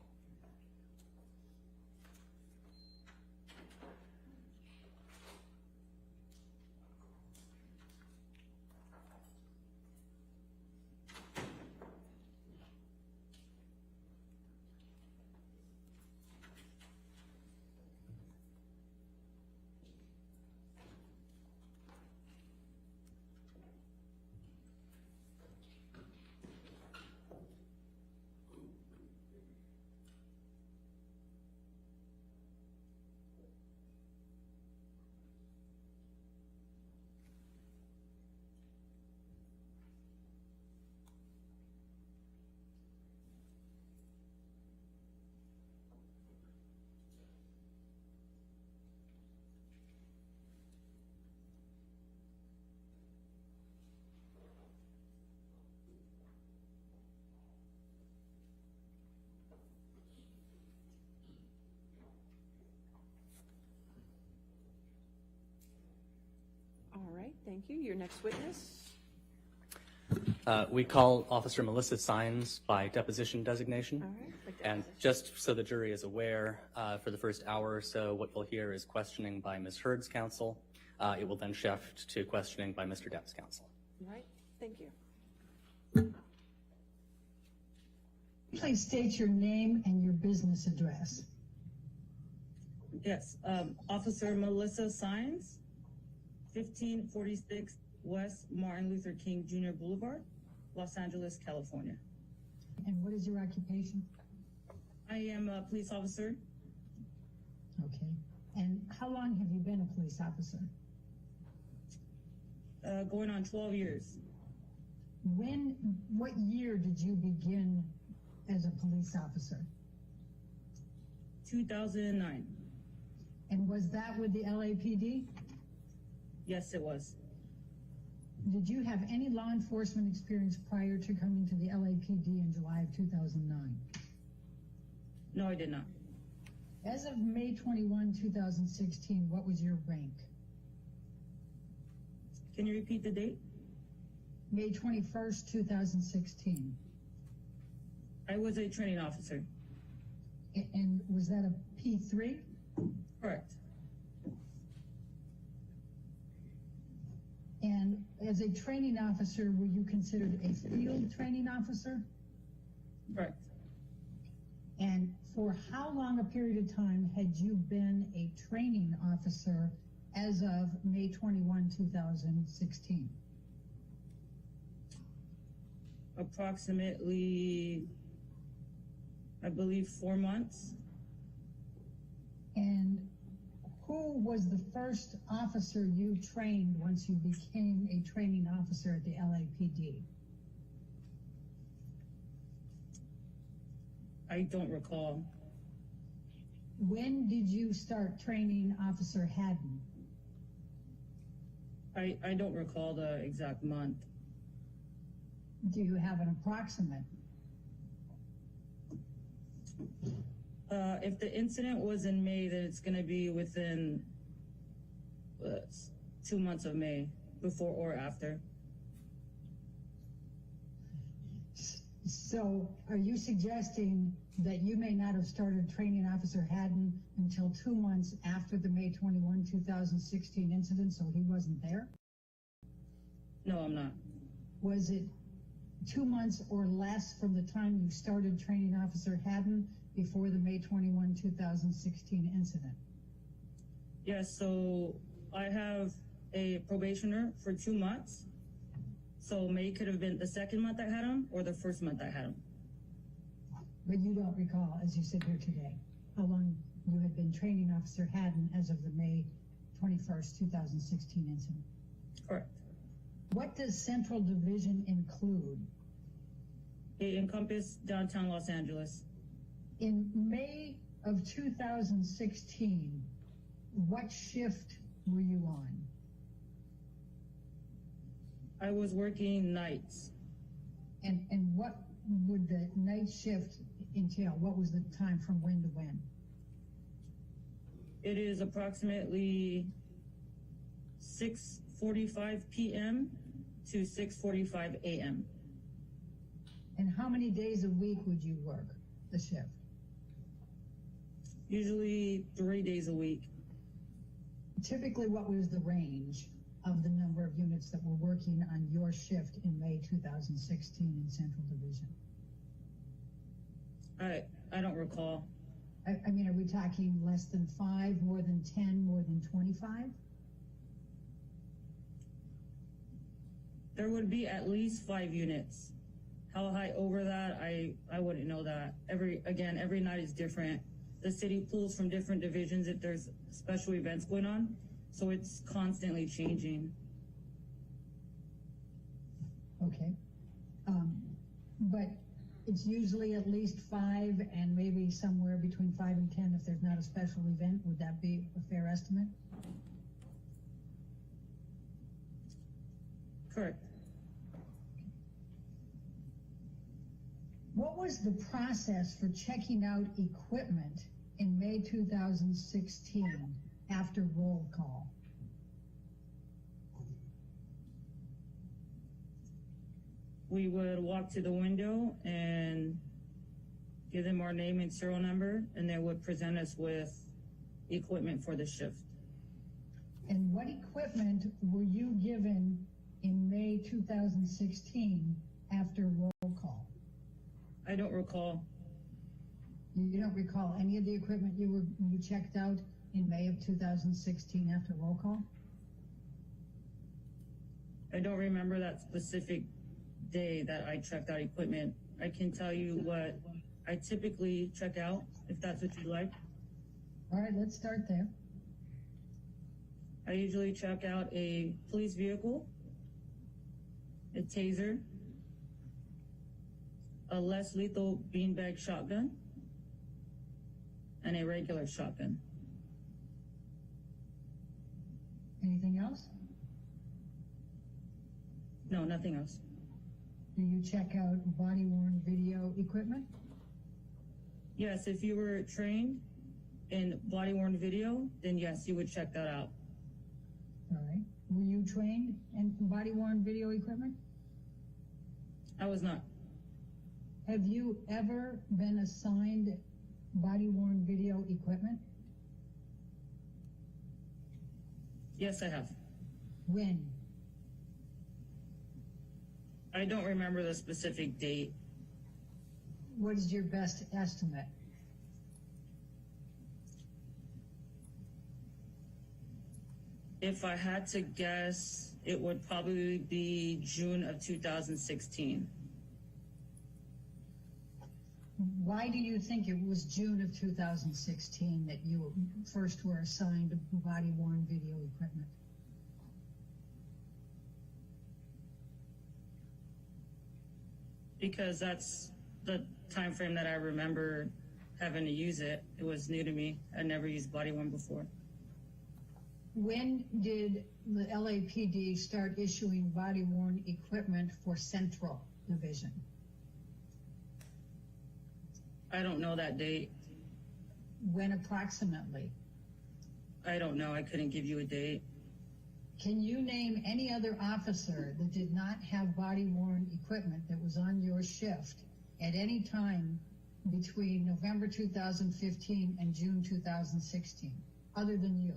B: All right, thank you. Your next witness?
J: We call Officer Melissa Sines by deposition designation.
B: All right. Like
J: And just so the jury is aware, for the first hour or so, what you'll hear is questioning by Ms. Heard's counsel. It will then shift to questioning by Mr. Depp's counsel.
B: All right, thank you.
E: Please state your name and your business address.
K: Yes, Officer Melissa Sines, 1546 West Martin Luther King Jr. Boulevard, Los Angeles, California.
E: And what is your occupation?
K: I am a police officer.
E: Okay. And how long have you been a police officer?
K: Going on 12 years.
E: What year did you begin as a police officer?
K: 2009.
E: And was that with the LAPD?
K: Yes, it was.
E: Did you have any law enforcement experience prior to coming to the LAPD in July of 2009?
K: No, I did not.
E: As of May 21, 2016, what was your rank?
K: Can you repeat the date?
E: May 21st, 2016.
K: I was a training officer.
E: And was that a P3?
K: Correct.
E: And as a training officer, were you considered a field training officer?
K: Correct.
E: And for how long a period of time had you been a training officer as of May 21, 2016?
K: Approximately, I believe, 4 months.
E: And who was the first officer you trained once you became a training officer at the LAPD?
K: I don't recall.
E: When did you start training Officer Haddon?
K: I don't recall the exact month.
E: Do you have an approximate?
K: If the incident was in May, then it's going to be within 2 months of May, before or after.
E: So are you suggesting that you may not have started training Officer Haddon until 2 months after the May 21, 2016 incident, so he wasn't there?
K: No, I'm not.
E: Was it 2 months or less from the time you started training Officer Haddon before the May 21, 2016 incident?
K: Yes, so I have a probationer for 2 months. So May could have been the second month I had him or the first month I had him.
E: But you don't recall, as you sit here today, how long you had been training Officer Haddon as of the May 21st, 2016 incident?
K: Correct.
E: What does Central Division include?
K: It encompassed downtown Los Angeles.
E: In May of 2016, what shift were you on?
K: I was working nights.
E: And what would the night shift entail? What was the time from when to when?
K: It is approximately 6:45 p.m. to 6:45 a.m.
E: And how many days a week would you work the shift?
K: Usually 3 days a week.
E: Typically, what was the range of the number of units that were working on your shift in May 2016 in Central Division?
K: I don't recall.
E: I mean, are we talking less than 5, more than 10, more than 25?
K: There would be at least 5 units. How high over that, I wouldn't know that. Every night is different. The city pulls from different divisions if there's special events going on, so it's constantly changing.
E: Okay. But it's usually at least 5 and maybe somewhere between 5 and 10 if there's not a special event. Would that be a fair estimate?
K: Correct.
E: What was the process for checking out equipment in May 2016 after roll call?
K: We would walk to the window and give them our name and serial number, and they would present us with equipment for the shift.
E: And what equipment were you given in May 2016 after roll call?
K: I don't recall.
E: You don't recall any of the equipment you checked out in May of 2016 after roll call?
K: I don't remember that specific day that I checked out equipment. I can tell you what I typically check out, if that's what you'd like.
E: All right, let's start there.
K: I usually check out a police vehicle, a taser, a less lethal beanbag shotgun, and a regular shotgun.
E: Anything else?
K: No, nothing else.
E: Do you check out body-worn video equipment?
K: Yes, if you were trained in body-worn video, then yes, you would check that out.
E: All right. Were you trained in body-worn video equipment?
K: I was not.
E: Have you ever been assigned body-worn video equipment?
K: Yes, I have.
E: When?
K: I don't remember the specific date.
E: What is your best estimate?
K: If I had to guess, it would probably be June of 2016.
E: Why do you think it was June of 2016 that you first were assigned body-worn video equipment?
K: Because that's the time frame that I remember having to use it. It was new to me. I'd never used body-worn before.
E: When did the LAPD start issuing body-worn equipment for Central Division?
K: I don't know that date.
E: When approximately?
K: I don't know. I couldn't give you a date.
E: Can you name any other officer that did not have body-worn equipment that was on your shift at any time between November 2015 and June 2016, other than you?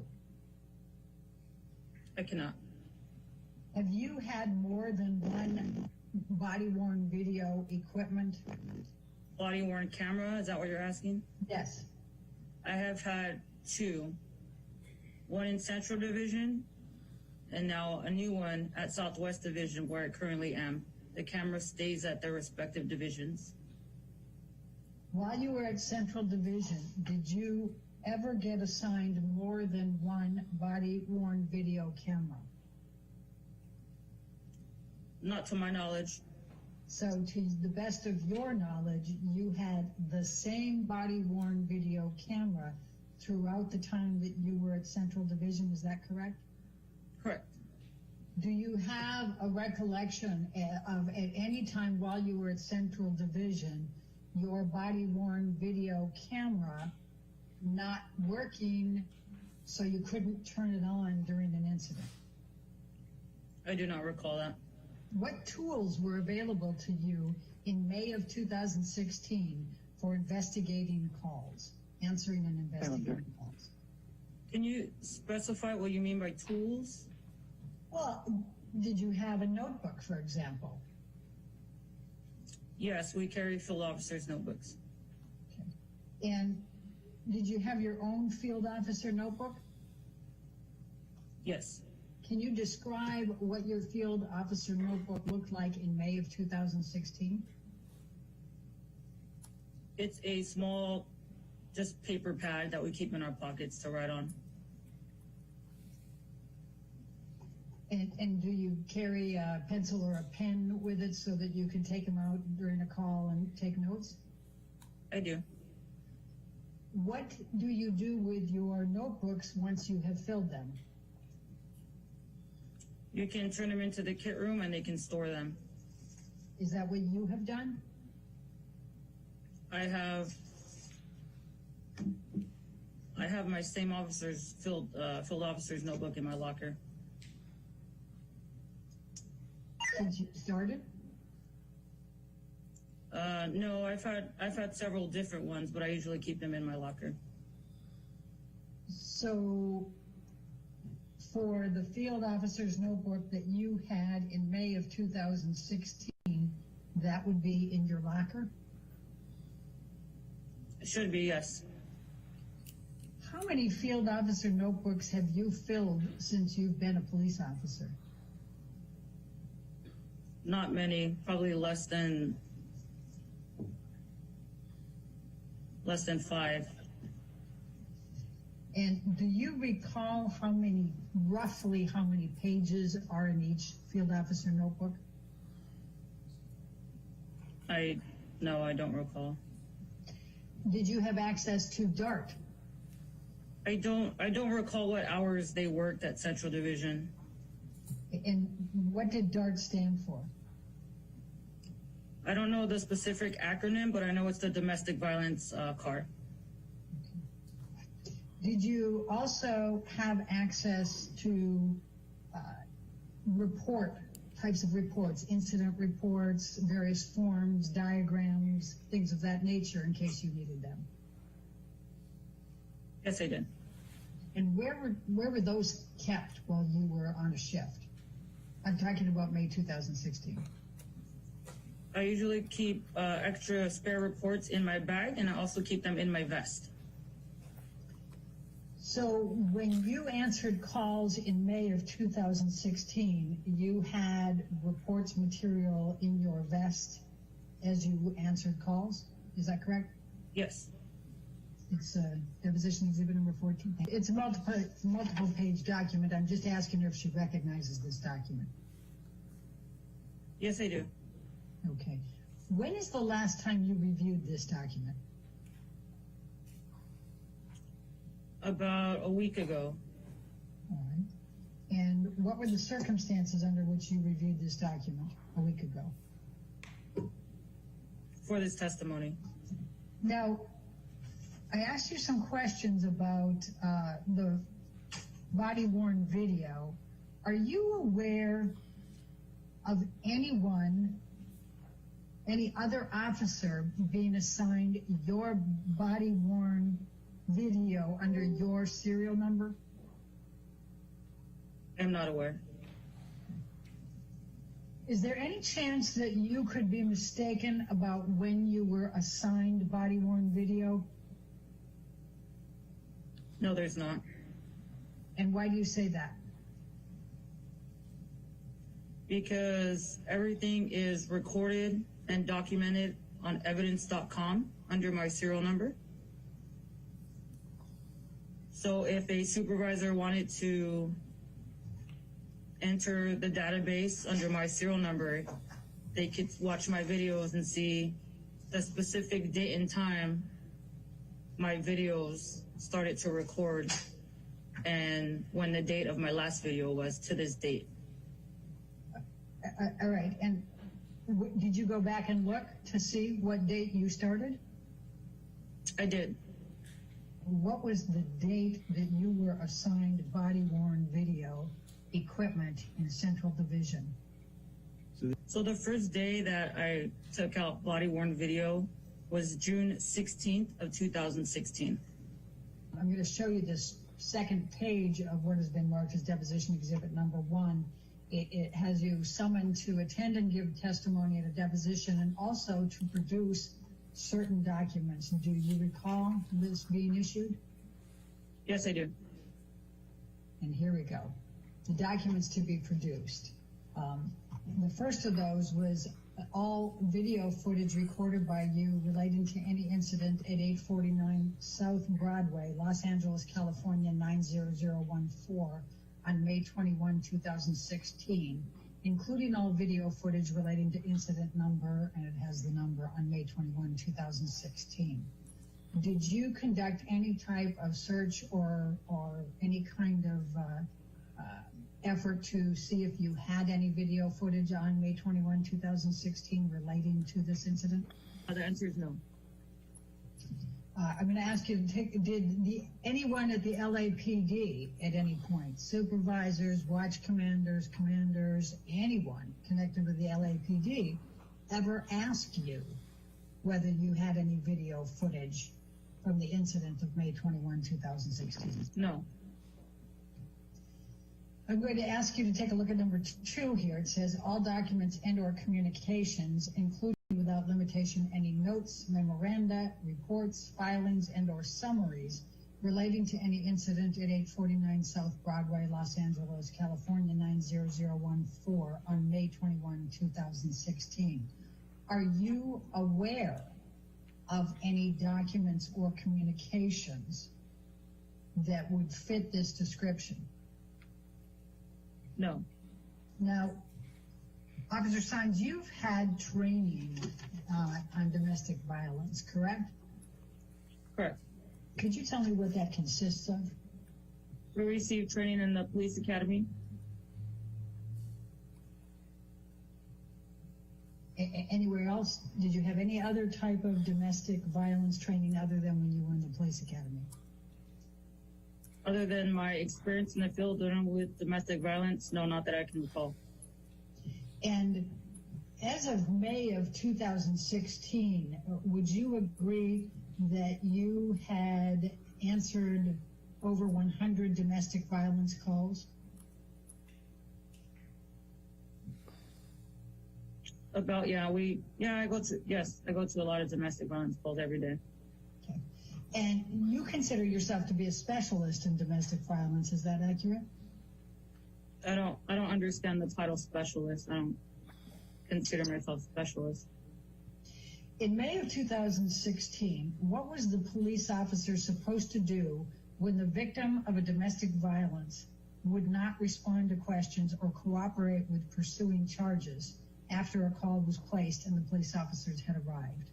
K: I cannot.
E: Have you had more than one body-worn video equipment?
K: Body-worn camera, is that what you're asking?
E: Yes.
K: I have had 2. One in Central Division, and now a new one at Southwest Division where I currently am. The camera stays at their respective divisions.
E: While you were at Central Division, did you ever get assigned more than one body-worn video camera?
K: Not to my knowledge.
E: So to the best of your knowledge, you had the same body-worn video camera throughout the time that you were at Central Division, is that correct?
K: Correct.
E: Do you have a recollection of at any time while you were at Central Division, your body-worn video camera not working so you couldn't turn it on during an incident?
K: I do not recall that.
E: What tools were available to you in May of 2016 for investigating calls, answering and investigating calls?
K: Can you specify what you mean by tools?
E: Well, did you have a notebook, for example?
K: Yes, we carry field officers' notebooks.
E: Okay. And did you have your own field officer notebook?
K: Yes.
E: Can you describe what your field officer notebook looked like in May of 2016?
K: It's a small, just paper pad that we keep in our pockets to write on.
E: And do you carry a pencil or a pen with it so that you can take them out during a call and take notes?
K: I do.
E: What do you do with your notebooks once you have filled them?
K: You can turn them into the kit room and they can store them.
E: Is that what you have done?
K: I have my same officer's field officer's notebook in my locker.
E: Since you started?
K: No, I've had several different ones, but I usually keep them in my locker.
E: So for the field officer's notebook that you had in May of 2016, that would be in your locker?
K: It should be, yes.
E: How many field officer notebooks have you filled since you've been a police officer?
K: Not many, probably less than 5.
E: And do you recall roughly how many pages are in each field officer notebook?
K: No, I don't recall.
E: Did you have access to DART?
K: I don't recall what hours they worked at Central Division.
E: And what did DART stand for?
K: I don't know the specific acronym, but I know it's the domestic violence car.
E: Did you also have access to types of reports, incident reports, various forms, diagrams, things of that nature in case you needed them?
K: Yes, I did.
E: And where were those kept while you were on a shift? I'm talking about May 2016.
K: I usually keep extra spare reports in my bag, and I also keep them in my vest.
E: So when you answered calls in May of 2016, you had reports material in your vest as you answered calls? Is that correct?
K: Yes.
E: It's deposition exhibit number 14. It's a multiple page document. I'm just asking her if she recognizes this document.
K: Yes, I do.
E: Okay. When is the last time you reviewed this document?
K: About a week ago.
E: All right. And what were the circumstances under which you reviewed this document a week ago?
K: For this testimony.
E: Now, I asked you some questions about the body-worn video. Are you aware of any other officer being assigned your body-worn video under your serial number?
K: I'm not aware.
E: Is there any chance that you could be mistaken about when you were assigned body-worn video?
K: No, there's not.
E: And why do you say that?
K: Because everything is recorded and documented on evidence.com under my serial number. So if a supervisor wanted to enter the database under my serial number, they could watch my videos and see the specific date and time my videos started to record and when the date of my last video was to this date.
E: All right. And did you go back and look to see what date you started?
K: I did.
E: What was the date that you were assigned body-worn video equipment in Central Division?
K: So the first day that I took out body-worn video was June 16th of 2016.
E: I'm going to show you this second page of what has been marked as deposition exhibit number 1. It has you summoned to attend and give testimony at a deposition and also to produce certain documents. Do you recall this being issued?
K: Yes, I do.
E: And here we go. The documents to be produced. The first of those was all video footage recorded by you relating to any incident at 849 South Broadway, Los Angeles, California, 90014 on May 21, 2016, including all video footage relating to incident number, and it has the number on May 21, 2016. Did you conduct any type of search or any kind of effort to see if you had any video footage on May 21, 2016 relating to this incident?
K: The answer is no.
E: I'm going to ask you, did anyone at the LAPD at any point, supervisors, watch commanders, anyone connected with the LAPD, ever ask you whether you had any video footage from the incident of May 21, 2016?
K: No.
E: I'm going to ask you to take a look at number 2 here. It says all documents and or communications, including without limitation any notes, memoranda, reports, filings, and or summaries relating to any incident at 849 South Broadway, Los Angeles, California, 90014 on May 21, 2016. Are you aware of any documents or communications that would fit this description?
K: No.
E: Now, Officer Sines, you've had training on domestic violence, correct?
K: Correct.
E: Could you tell me what that consists of?
K: We received training in the police academy.
E: Anywhere else? Did you have any other type of domestic violence training other than when you were in the police academy?
K: Other than my experience in the field dealing with domestic violence, no, not that I can recall.
E: And as of May of 2016, would you agree that you had answered over 100 domestic violence calls?
K: I go to a lot of domestic violence calls every day.
E: Okay. And you consider yourself to be a specialist in domestic violence, is that accurate?
K: I don't understand the title specialist. I don't consider myself a specialist.
E: In May of 2016, what was the police officer supposed to do when the victim of a domestic violence would not respond to questions or cooperate with pursuing charges after a call was placed and the police officers had arrived?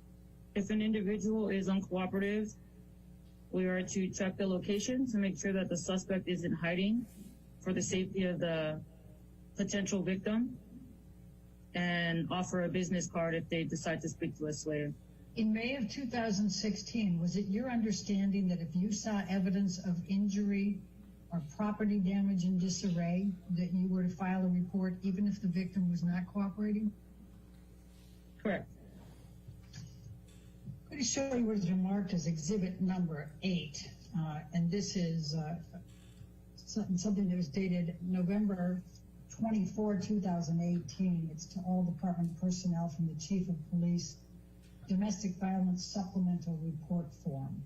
K: If an individual is uncooperative, we are to check the location to make sure that the suspect isn't hiding for the safety of the potential victim, and offer a business card if they decide to speak to us later.
E: In May of 2016, was it your understanding that if you saw evidence of injury or property damage in disarray, that you were to file a report even if the victim was not cooperating?
K: Correct.
E: I'm going to show you what has been marked as exhibit number 8, and this is something that was dated November 24, 2018. It's to all department personnel from the Chief of Police Domestic Violence Supplemental Report Form.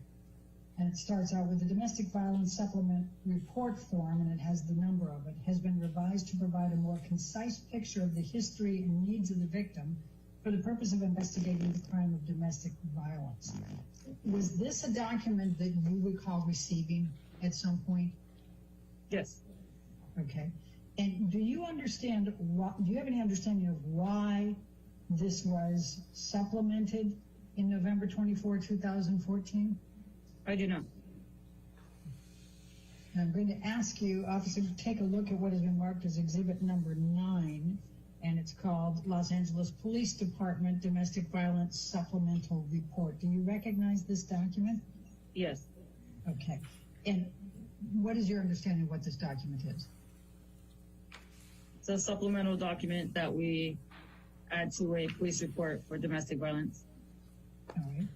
E: And it starts out with the Domestic Violence Supplement Report Form, and it has the number of it, has been revised to provide a more concise picture of the history and needs of the victim for the purpose of investigating the crime of domestic violence. Was this a document that you recall receiving at some point?
K: Yes.
E: Okay. And do you understand, do you have any understanding of why this was supplemented in November 24, 2014?
K: I do not.
E: I'm going to ask you, officer, to take a look at what has been marked as exhibit number 9, and it's called Los Angeles Police Department Domestic Violence Supplemental Report. Do you recognize this document?
K: Yes.
E: Okay. And what is your understanding of what this document is?
K: It's a supplemental document that we add to a police report for domestic violence.
E: All right.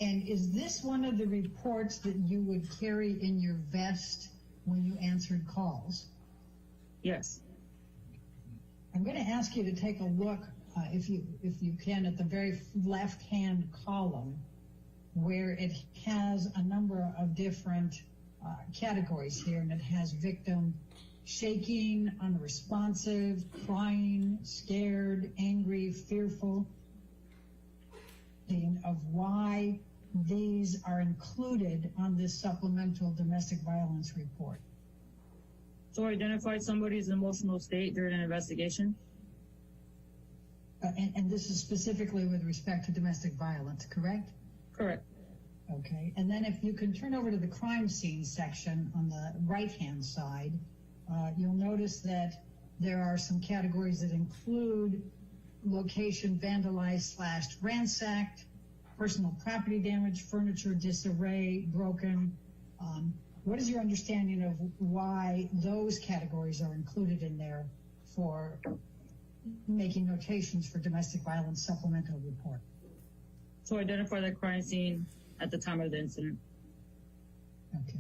E: And is this one of the reports that you would carry in your vest when you answered calls?
K: Yes.
E: I'm going to ask you to take a look, if you can, at the very left-hand column, where it has a number of different categories here, and it has victim shaking, unresponsive, crying, scared, angry, fearful, of why these are included on this supplemental domestic violence report.
K: So identify somebody's emotional state during an investigation?
E: And this is specifically with respect to domestic violence, correct?
K: Correct.
E: Okay. And then if you can turn over to the crime scene section on the right-hand side, you'll notice that there are some categories that include location vandalized / ransacked, personal property damage, furniture disarray, broken. What is your understanding of why those categories are included in there for making notations for domestic violence supplemental report?
K: So identify the crime scene at the time of the incident.
E: Okay.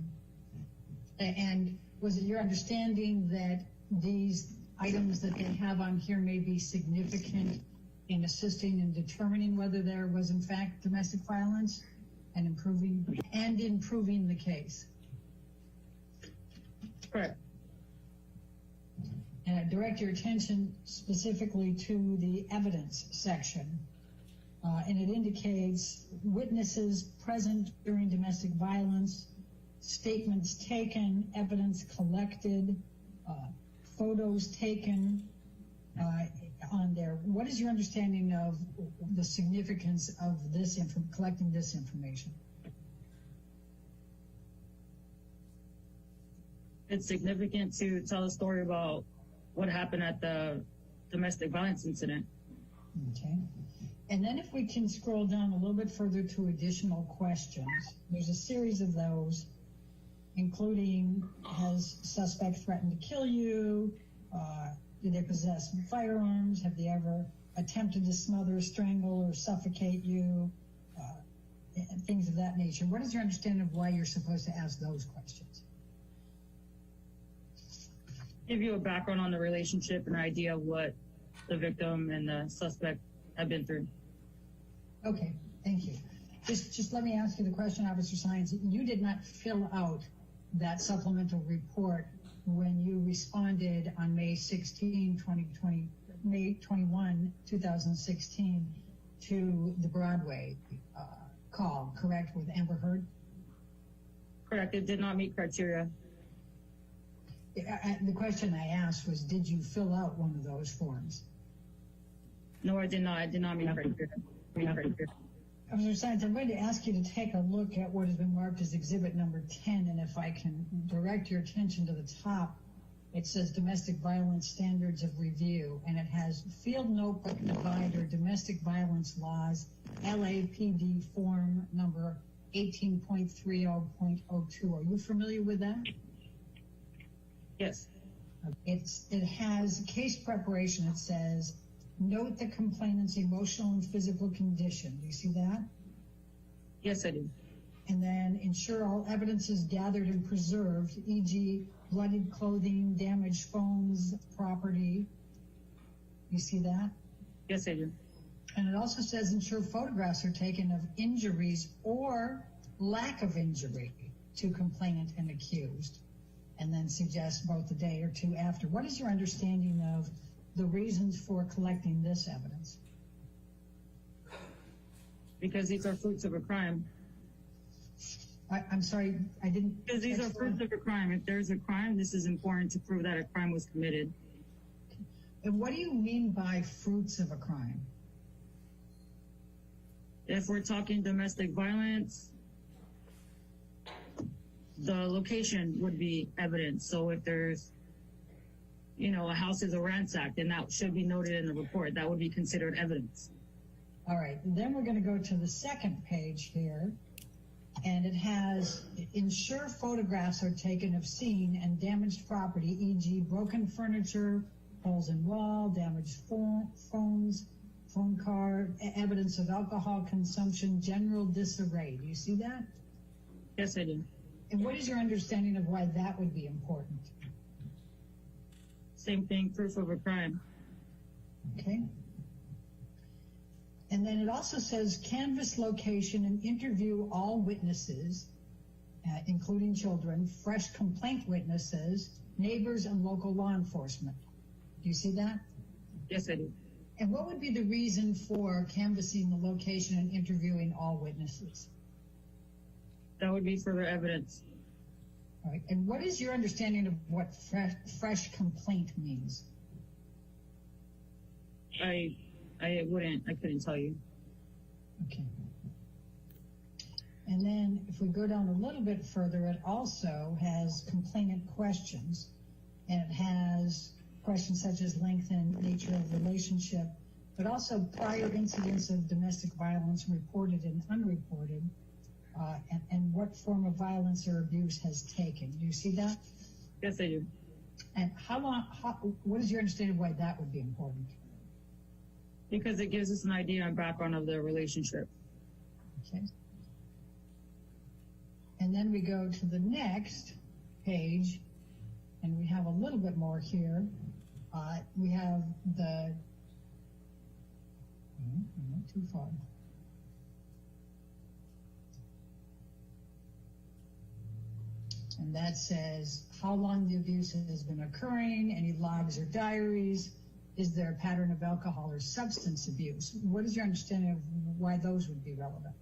E: And was it your understanding that these items that they have on here may be significant in assisting in determining whether there was in fact domestic violence and improving the case?
K: Correct.
E: And I direct your attention specifically to the evidence section. And it indicates witnesses present during domestic violence, statements taken, evidence collected, photos taken on there. What is your understanding of the significance of this collecting this information?
K: It's significant to tell a story about what happened at the domestic violence incident.
E: Okay. And then if we can scroll down a little bit further to additional questions, there's a series of those, including, has suspect threatened to kill you? Do they possess firearms? Have they ever attempted to smother, strangle, or suffocate you? And things of that nature. What is your understanding of why you're supposed to ask those questions?
K: Give you a background on the relationship, an idea of what the victim and the suspect have been through.
E: Okay, thank you. Just let me ask you the question, Officer Science. You did not fill out that supplemental report when you responded on May 21, 2016 to the Broadway call, correct, with Amber Heard?
K: Correct. It did not meet criteria.
E: The question I asked was, did you fill out one of those forms?
K: No, I did not. I did not meet criteria.
E: Officer Science, I'm going to ask you to take a look at what has been marked as exhibit number 10, and if I can direct your attention to the top, it says domestic violence standards of review, and it has field notebook divider, domestic violence laws, LAPD form number 18.30.02. Are you familiar with that?
K: Yes.
E: It has case preparation. It says, note the complainant's emotional and physical condition. Do you see that?
K: Yes, I do.
E: And then ensure all evidence is gathered and preserved, e.g. bloodied clothing, damaged phones, property. You see that?
K: Yes, I do.
E: And it also says ensure photographs are taken of injuries or lack of injury to complainant and accused, and then suggest both a day or two after. What is your understanding of the reasons for collecting this evidence?
K: Because these are fruits of a crime.
E: I'm sorry, I didn't...
K: Because these are fruits of a crime. If there's a crime, this is important to prove that a crime was committed.
E: And what do you mean by fruits of a crime?
K: If we're talking domestic violence, the location would be evidence. So if there's, a house is ransacked, then that should be noted in the report. That would be considered evidence.
E: All right, then we're going to go to the second page here, and it has ensure photographs are taken of scene and damaged property, e.g. broken furniture, holes in wall, damaged phones, phone card, evidence of alcohol consumption, general disarray. Do you see that?
K: Yes, I do.
E: And what is your understanding of why that would be important?
K: Same thing, proof of a crime.
E: Okay. And then it also says canvass location and interview all witnesses, including children, fresh complaint witnesses, neighbors, and local law enforcement. Do you see that?
K: Yes, I do.
E: And what would be the reason for canvassing the location and interviewing all witnesses?
K: That would be further evidence.
E: All right. And what is your understanding of what fresh complaint means?
K: I couldn't tell you.
E: Okay. And then if we go down a little bit further, it also has complainant questions, and it has questions such as length and nature of relationship, but also prior incidents of domestic violence reported and unreported, and what form of violence or abuse has taken. Do you see that?
K: Yes, I do.
E: And what is your understanding of why that would be important?
K: Because it gives us an idea and background of the relationship.
E: Okay. And then we go to the next page, and we have a little bit more here. We have the, not too far. And that says how long the abuse has been occurring, any logs or diaries, is there a pattern of alcohol or substance abuse? What is your understanding of why those would be relevant?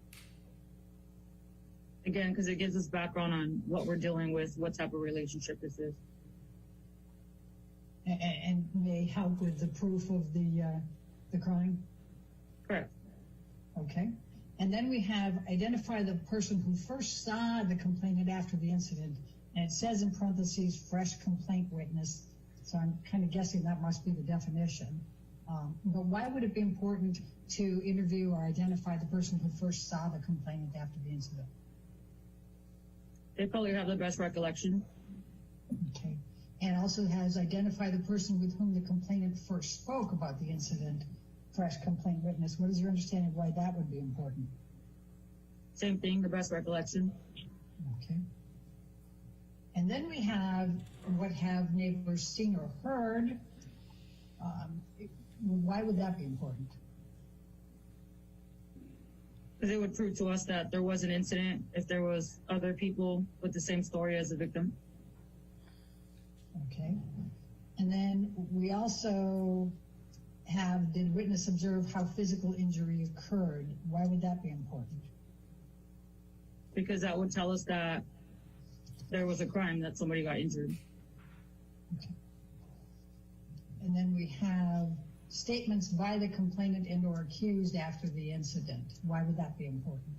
K: Again, because it gives us background on what we're dealing with, what type of relationship this is.
E: And may help with the proof of the crime?
K: Correct.
E: Okay. And then we have identify the person who first saw the complainant after the incident. And it says in parentheses, fresh complaint witness. So I'm kind of guessing that must be the definition. But why would it be important to interview or identify the person who first saw the complainant after the incident?
K: They probably have the best recollection.
E: Okay. And also has identify the person with whom the complainant first spoke about the incident, fresh complaint witness. What is your understanding of why that would be important?
K: Same thing, the best recollection.
E: Okay. And then we have what have neighbors seen or heard. Why would that be important?
K: Because it would prove to us that there was an incident if there was other people with the same story as the victim.
E: Okay. And then we also have, did witness observe how physical injury occurred? Why would that be important?
K: Because that would tell us that there was a crime, that somebody got injured.
E: Okay. And then we have statements by the complainant and or accused after the incident. Why would that be important?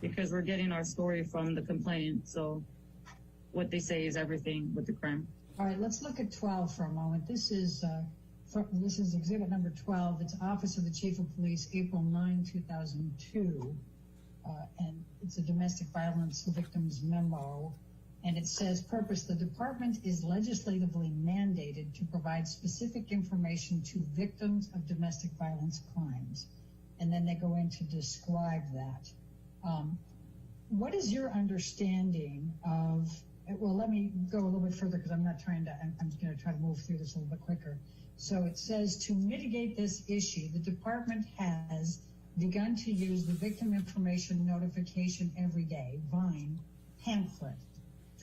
K: Because we're getting our story from the complainant, so what they say is everything with the crime.
E: All right, let's look at 12 for a moment. This is exhibit number 12. It's Office of the Chief of Police, April 9, 2002. And it's a domestic violence victims memo. And it says, purpose, the department is legislatively mandated to provide specific information to victims of domestic violence crimes. And then they go in to describe that. What is your understanding of, well, let me go a little bit further because I'm going to try to move through this a little bit quicker. So it says, to mitigate this issue, the department has begun to use the Victim Information Notification Every Day, VINE, pamphlet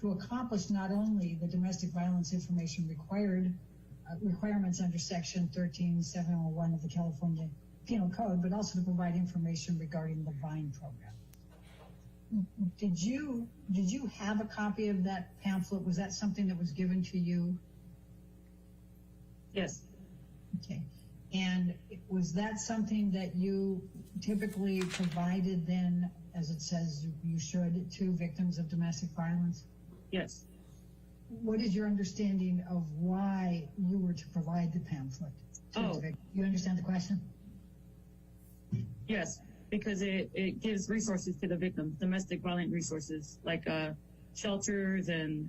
E: to accomplish not only the domestic violence information requirements under Section 13701 of the California Penal Code, but also to provide information regarding the VINE program. Did you have a copy of that pamphlet? Was that something that was given to you?
K: Yes.
E: Okay. And was that something that you typically provided then, as it says you should, to victims of domestic violence?
K: Yes.
E: What is your understanding of why you were to provide the pamphlet? You understand the question?
K: Yes, because it gives resources to the victims, domestic violent resources, like shelters and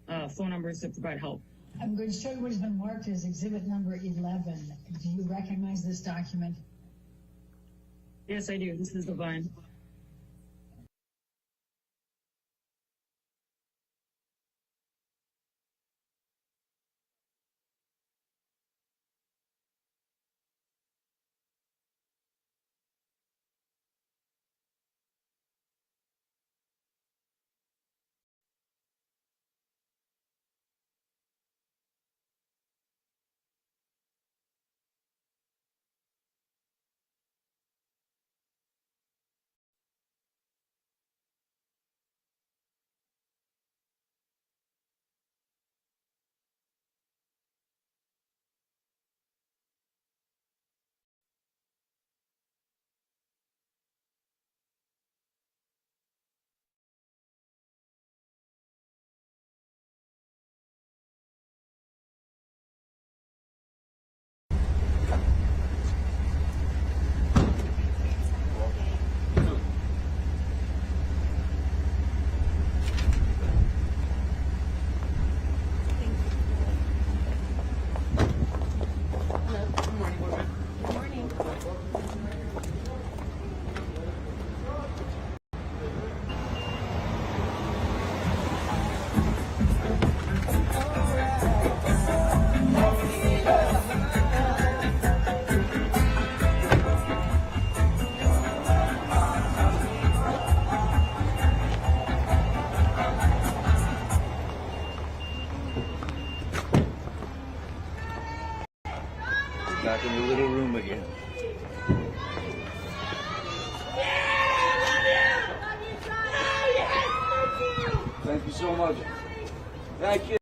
K: phone numbers to provide help.
E: I'm going to show you what has been marked as exhibit number 11. Do you recognize this document?
K: Yes, I do. This is the vine.
L: Back in the little room again. Thank you so much. Thank you.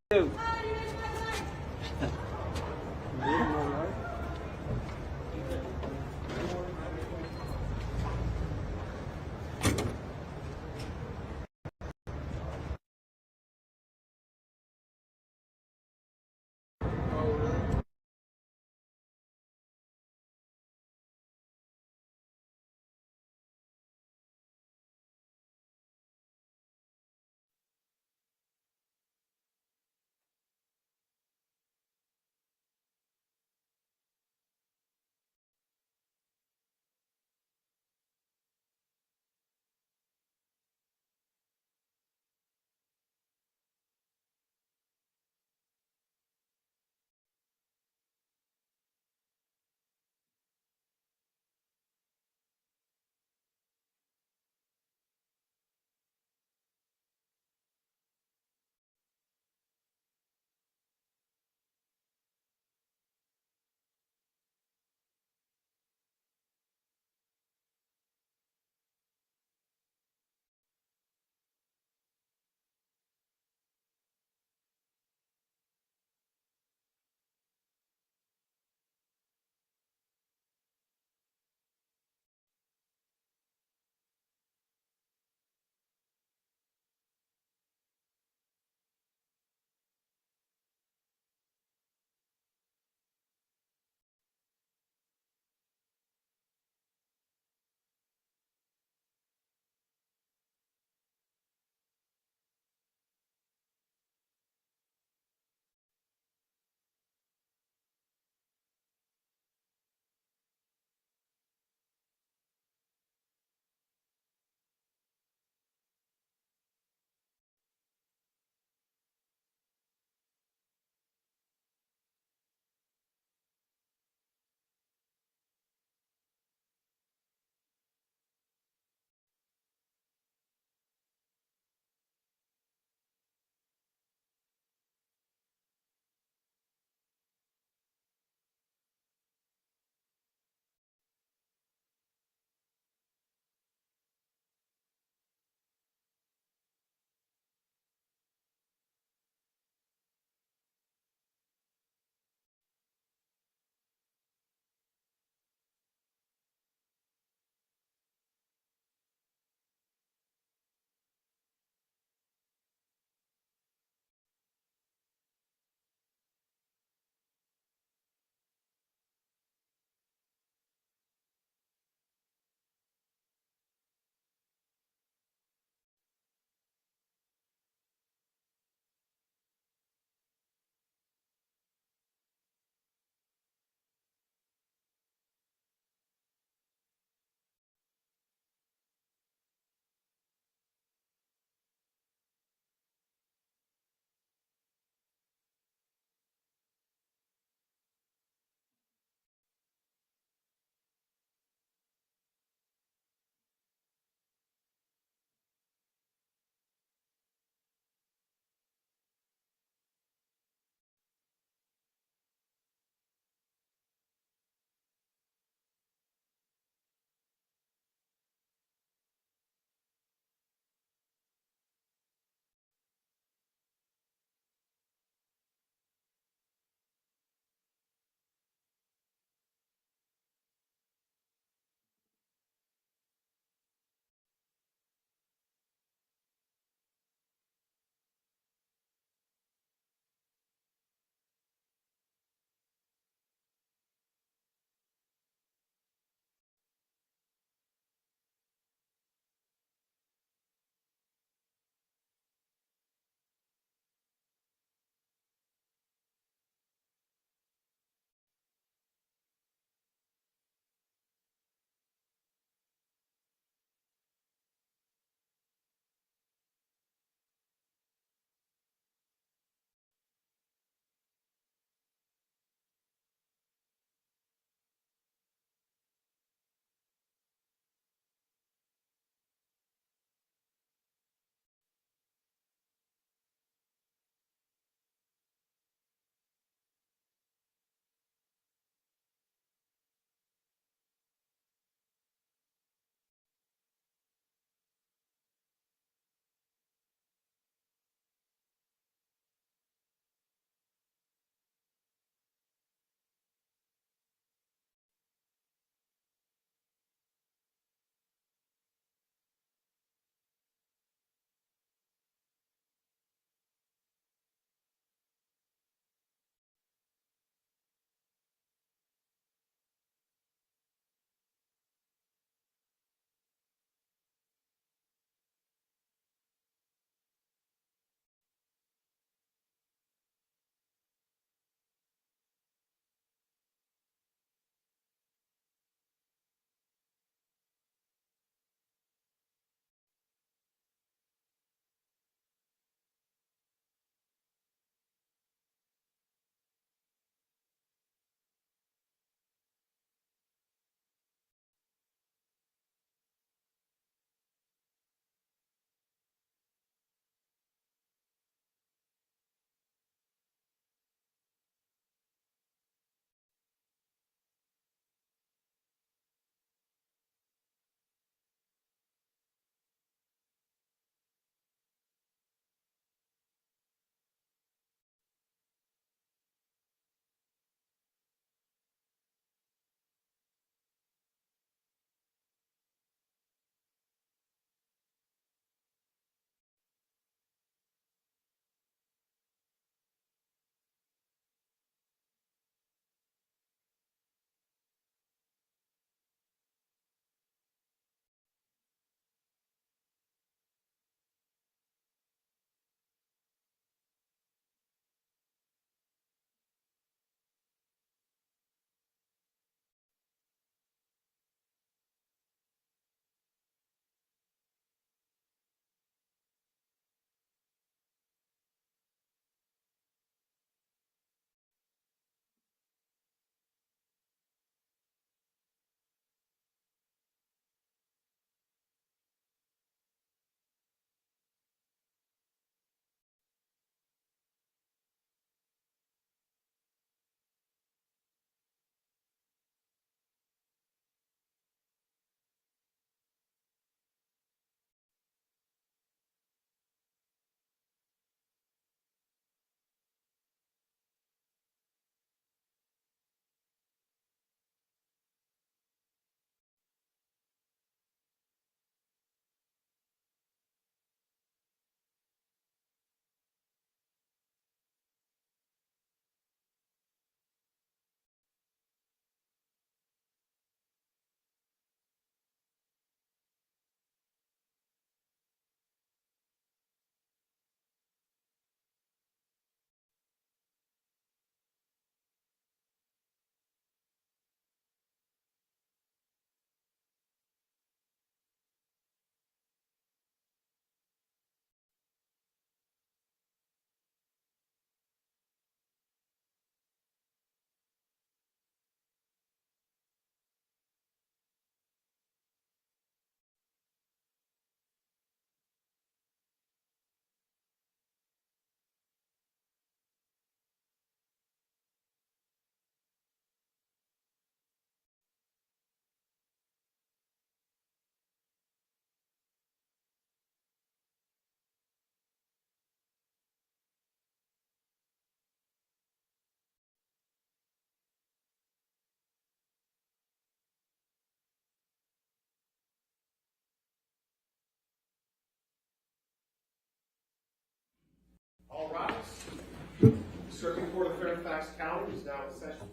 A: Circuit Court of Fairfax County is now in session.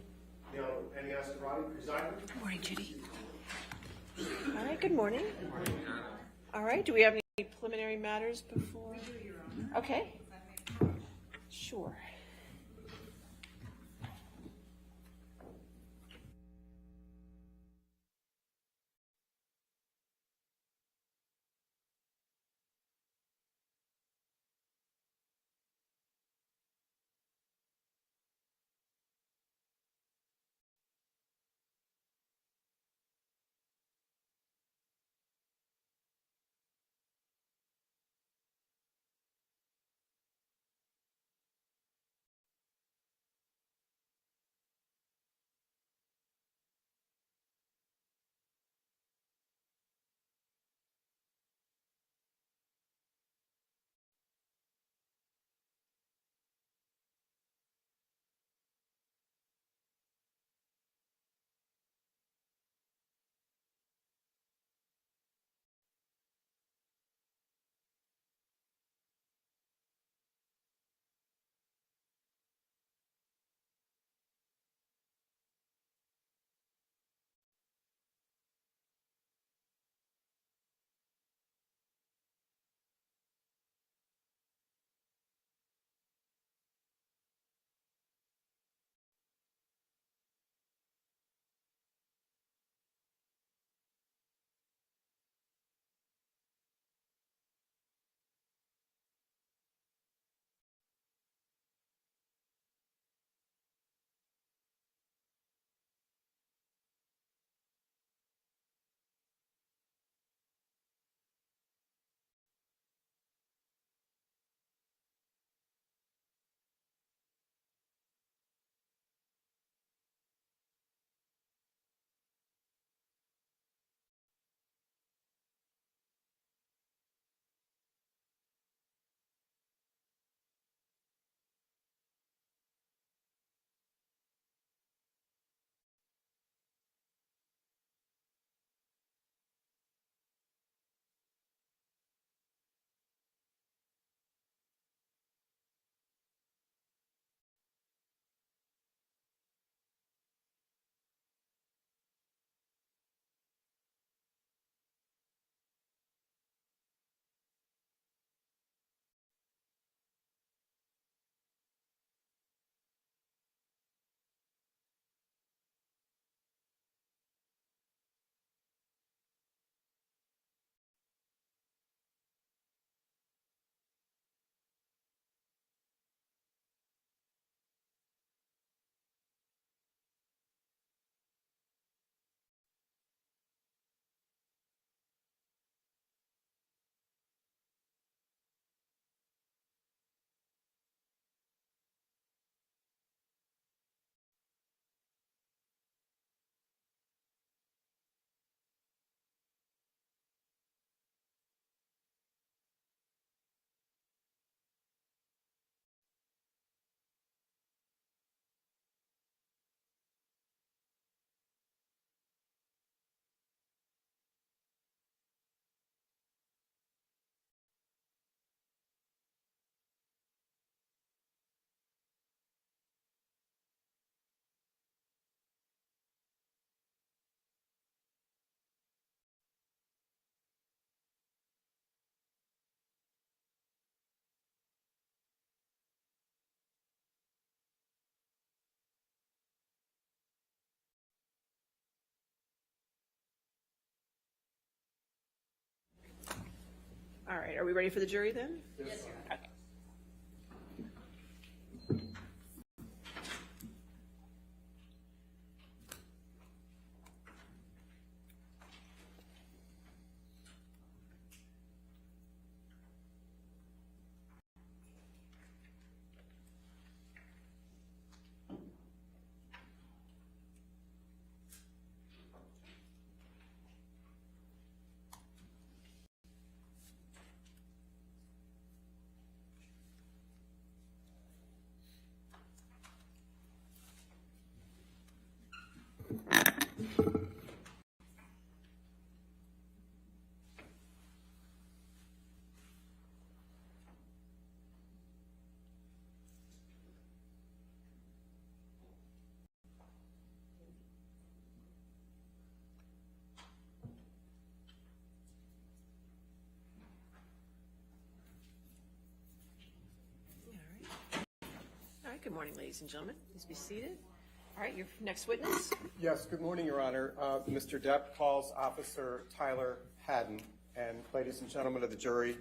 A: The Honorable Penny Estarati presiding.
B: Good morning, Judy. All right, good morning. All right, do we have any preliminary matters before? Okay. Sure. All right, are we ready for the jury then? Yes, sir. Okay. Good morning, ladies and gentlemen. Please be seated. All right, your next witness.
M: Yes, good morning, Your Honor. Mr. Depp calls Officer Tyler Haddon. And ladies and gentlemen of the jury,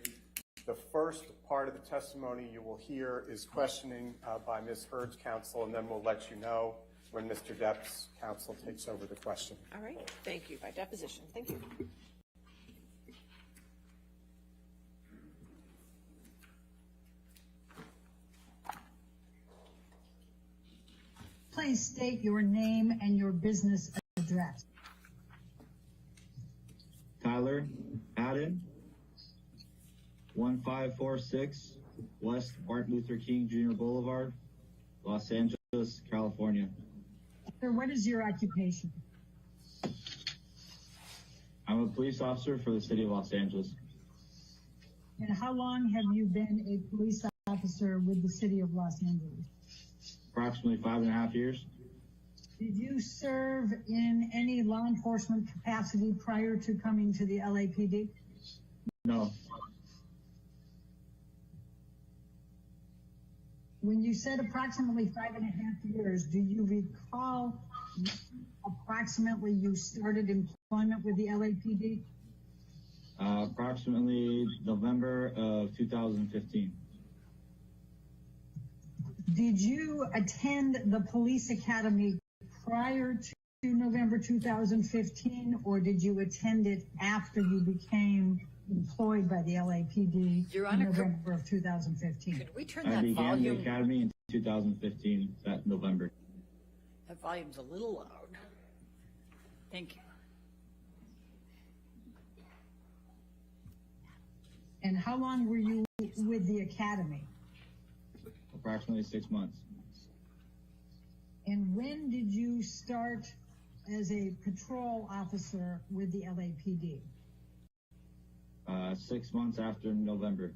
M: the first part of the testimony you will hear is questioning by Ms. Heard's counsel, and then we'll let you know when Mr. Depp's counsel takes over the question.
B: All right, thank you. By deposition. Thank you.
E: Please state your name and your business address.
N: Tyler Haddon, 1546 West Martin Luther King Jr. Boulevard, Los Angeles, California.
E: Sir, what is your occupation?
N: I'm a police officer for the city of Los Angeles.
E: And how long have you been a police officer with the city of Los Angeles?
N: Approximately 5.5 years.
E: Did you serve in any law enforcement capacity prior to coming to the LAPD?
N: No.
E: When you said approximately 5.5 years, do you recall approximately you started employment with the LAPD?
N: Approximately November of 2015.
E: Did you attend the police academy prior to November 2015, or did you attend it after you became employed by the LAPD
O: Your
E: in
O: Honor,
E: November of 2015?
O: Could we turn
N: I
O: that
N: began
O: volume?
N: the academy in 2015, that November.
O: That volume's a little loud. Thank you.
E: And how long were you with the academy?
N: Approximately 6 months.
E: And when did you start as a patrol officer with the LAPD?
N: 6 months after November.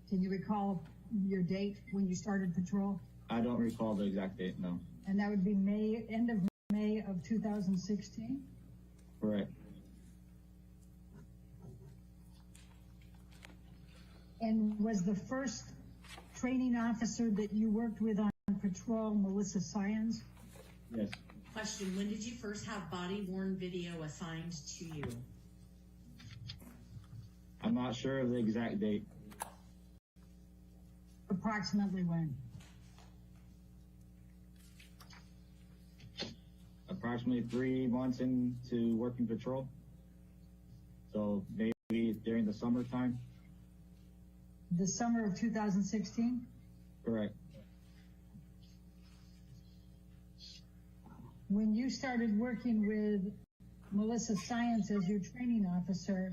E: Can you recall your date when you started patrol?
N: I don't recall the exact date, no.
E: And that would be end of May of 2016?
N: Correct.
E: And was the first training officer that you worked with on patrol Melissa Syons?
N: Yes.
P: Question, when did you first have body-worn video assigned to you?
N: I'm not sure of the exact date.
E: Approximately when?
N: Approximately 3 months into working patrol. So maybe during the summertime.
E: The summer of 2016?
N: Correct.
E: When you started working with Melissa Syons as your training officer,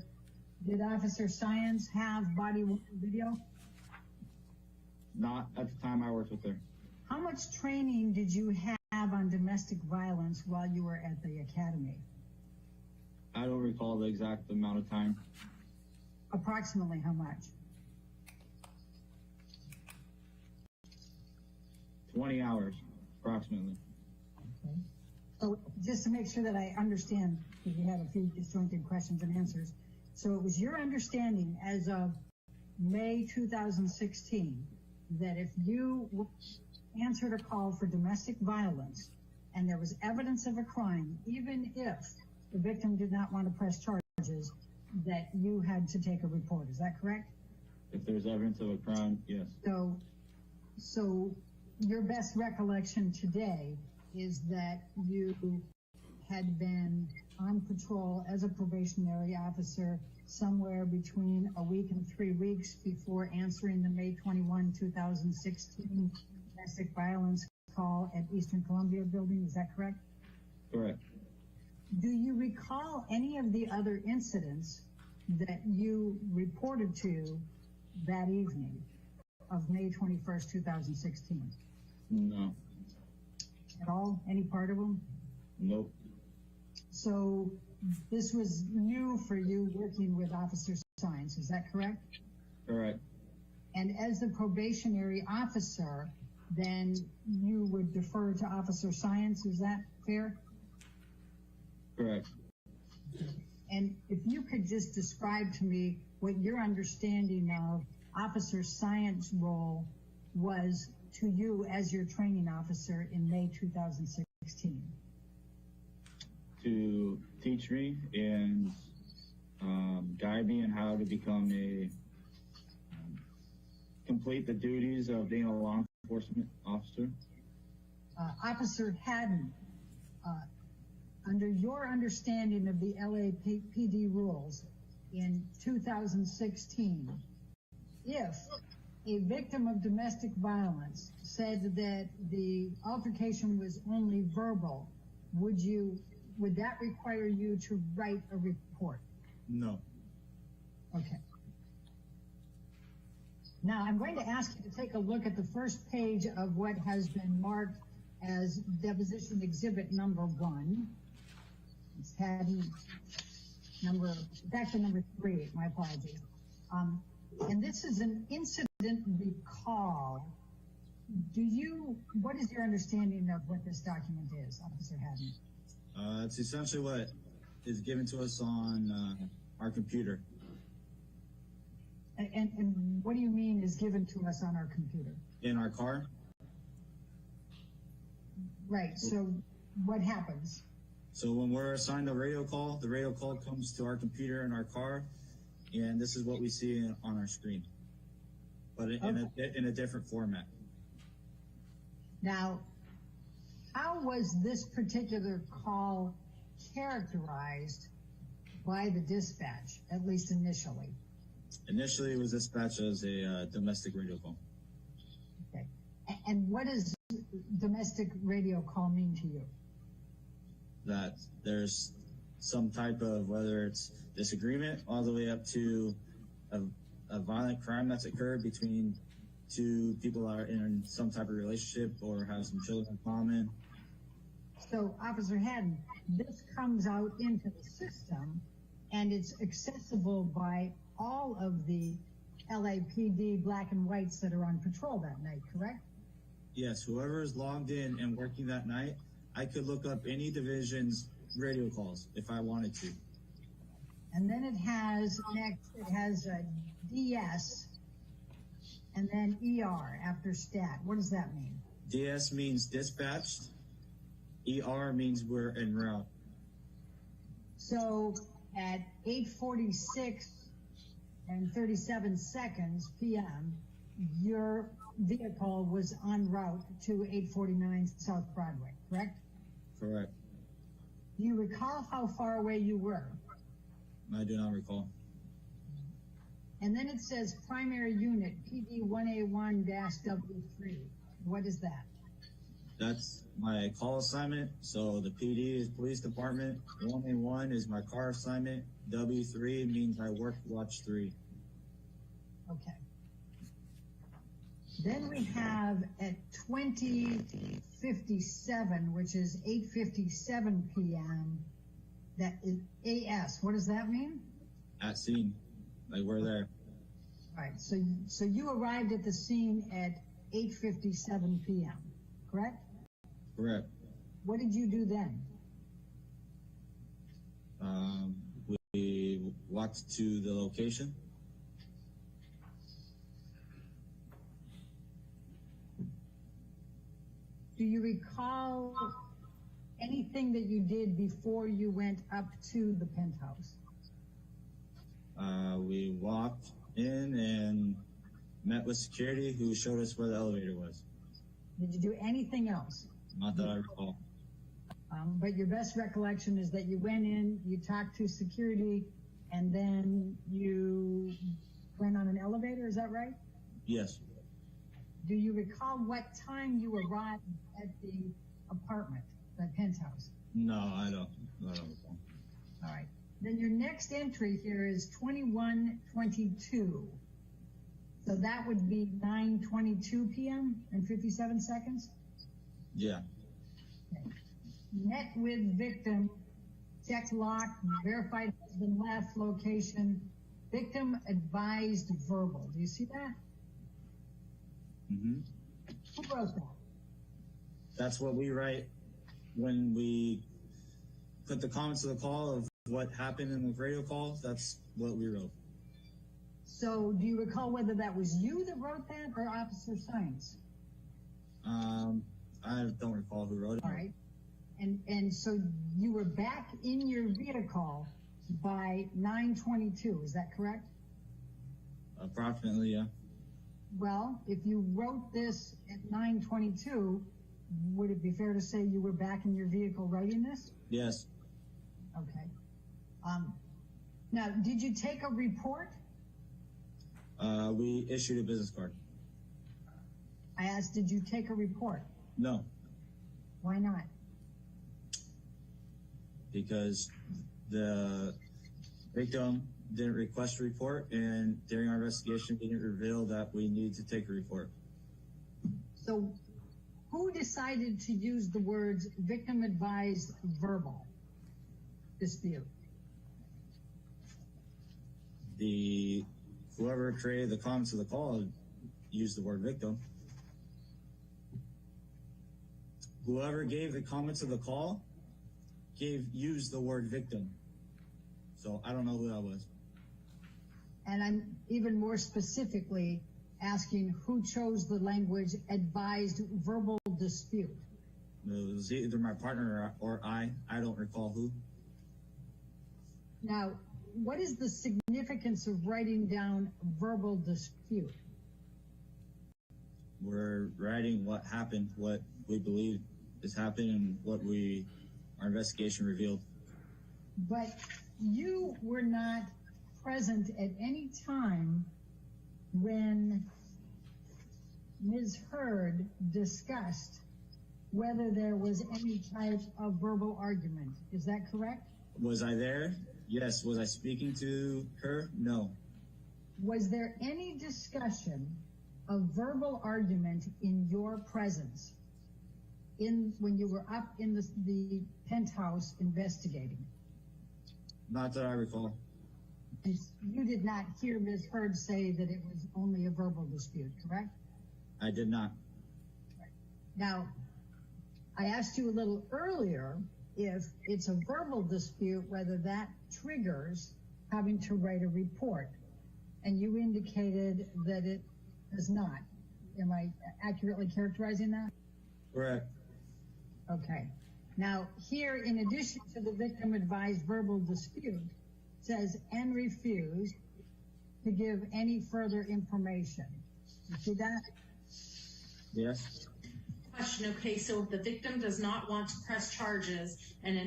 E: did Officer Syons have body-worn video?
N: Not at the time I worked with her.
E: How much training did you have on domestic violence while you were at the academy?
N: I don't recall the exact amount of time.
E: Approximately how much?
N: 20 hours, approximately.
E: Okay. So just to make sure that I understand, because you had a few disjointed questions and answers. So it was your understanding as of May 2016 that if you answered a call for domestic violence and there was evidence of a crime, even if the victim did not want to press charges, that you had to take a report. Is that correct?
N: If there's evidence of a crime, yes.
E: So your best recollection today is that you had been on patrol as a probationary officer somewhere between a week and 3 weeks before answering the May 21, 2016 domestic violence call at Eastern Columbia building. Is that correct?
N: Correct.
E: Do you recall any of the other incidents that you reported to that evening of May 21st, 2016?
N: No.
E: At all? Any part of them?
N: Nope.
E: So this was new for you working with Officer Syons, is that correct?
N: Correct.
E: And as the probationary officer, then you would defer to Officer Syons, is that fair?
N: Correct.
E: And if you could just describe to me what your understanding of Officer Syons' role was to you as your training officer in May 2016?
N: To teach me and guide me in how to become complete the duties of being a law enforcement officer.
E: Officer Haddon, under your understanding of the LAPD rules in 2016, if a victim of domestic violence said that the altercation was only verbal, would that require you to write a report?
N: No.
E: Okay. Now, I'm going to ask you to take a look at the first page of what has been marked as deposition exhibit number 1. It's Haddon it's actually number 3, my apologies. And this is an incident recall. What is your understanding of what this document is, Officer Haddon?
N: It's essentially what is given to us on our computer.
E: And what do you mean is given to us on our computer?
N: In our car.
E: Right, so what happens?
N: So when we're assigned a radio call, the radio call comes to our computer in our car, and this is what we see on our screen, but in a different format.
E: Now, how was this particular call characterized by the dispatch, at least initially?
N: Initially, it was dispatched as a domestic radio call.
E: Okay. And what does domestic radio call mean to you?
N: That there's some type of, whether it's disagreement all the way up to a violent crime that's occurred between two people that are in some type of relationship or have some children in common.
E: So, Officer Haddon, this comes out into the system and it's accessible by all of the LAPD black and whites that are on patrol that night, correct?
N: Yes, whoever is logged in and working that night, I could look up any division's radio calls if I wanted to.
E: And then it has a DS and then ER after stat. What does that mean?
N: DS means dispatched. ER means we're en route.
E: So at 8:46 and 37 seconds p.m., your vehicle was en route to 849 South Broadway, correct?
N: Correct.
E: Do you recall how far away you were?
N: I do not recall.
E: And then it says primary unit, PD 1A1-W3. What is that?
N: That's my call assignment. So the PD is police department. 1A1 is my car assignment. W3 means I work watch 3.
E: Okay. Then we have at 20:57, which is 8:57 p.m., that is AS. What does that mean?
N: At scene. Like we're there.
E: All right. So you arrived at the scene at 8:57 p.m., correct?
N: Correct.
E: What did you do then?
N: We walked to the location.
E: Do you recall anything that you did before you went up to the penthouse?
N: We walked in and met with security who showed us where the elevator was.
E: Did you do anything else?
N: Not that I recall.
E: But your best recollection is that you went in, you talked to security, and then you went on an elevator, is that right?
N: Yes.
E: Do you recall what time you arrived at the apartment, the penthouse?
N: No, I don't recall.
E: All right. Then your next entry here is 21:22. So that would be 9:22 p.m. and 57 seconds?
N: Yeah.
E: Okay. Met with victim, checked lock, verified husband left location, victim advised verbal. Do you see that?
N: Mm-hmm.
E: Who wrote that?
N: That's what we write when we put the comments of the call of what happened in the radio call. That's what we wrote.
E: So do you recall whether that was you that wrote that or Officer Science?
N: I don't recall who wrote it.
E: All right. And so you were back in your vehicle by 9:22, is that correct?
N: Approximately, yeah.
E: Well, if you wrote this at 9:22, would it be fair to say you were back in your vehicle writing this?
N: Yes.
E: Okay. Now, did you take a report?
N: We issued a business card.
E: I asked, did you take a report?
N: No,
E: Why not?
N: because the victim didn't request a report, and during our investigation, we didn't reveal that we needed to take a report.
E: So who decided to use the words victim advised verbal dispute?
N: Whoever created the comments of the call used the word victim. Whoever gave the comments of the call used the word victim. So I don't know who that was.
E: And I'm even more specifically asking who chose the language advised verbal dispute.
N: It was either my partner or I. I don't recall who.
E: Now, what is the significance of writing down verbal dispute?
N: We're writing what happened, what we believe is happening, and what our investigation revealed.
E: But you were not present at any time when Ms. Heard discussed whether there was any type of verbal argument. Is that correct?
N: Was I there? Yes. Was I speaking to her? No.
E: Was there any discussion of verbal argument in your presence when you were up in the penthouse investigating?
N: Not that I recall.
E: You did not hear Ms. Heard say that it was only a verbal dispute, correct?
N: I did not.
E: Now, I asked you a little earlier if it's a verbal dispute, whether that triggers having to write a report. And you indicated that it does not. Am I accurately characterizing that?
N: Correct.
E: Okay. Now, here, in addition to the victim advised verbal dispute, says and refused to give any further information. You see that?
N: Yes.
P: Question. Okay, so if the victim does not want to press charges and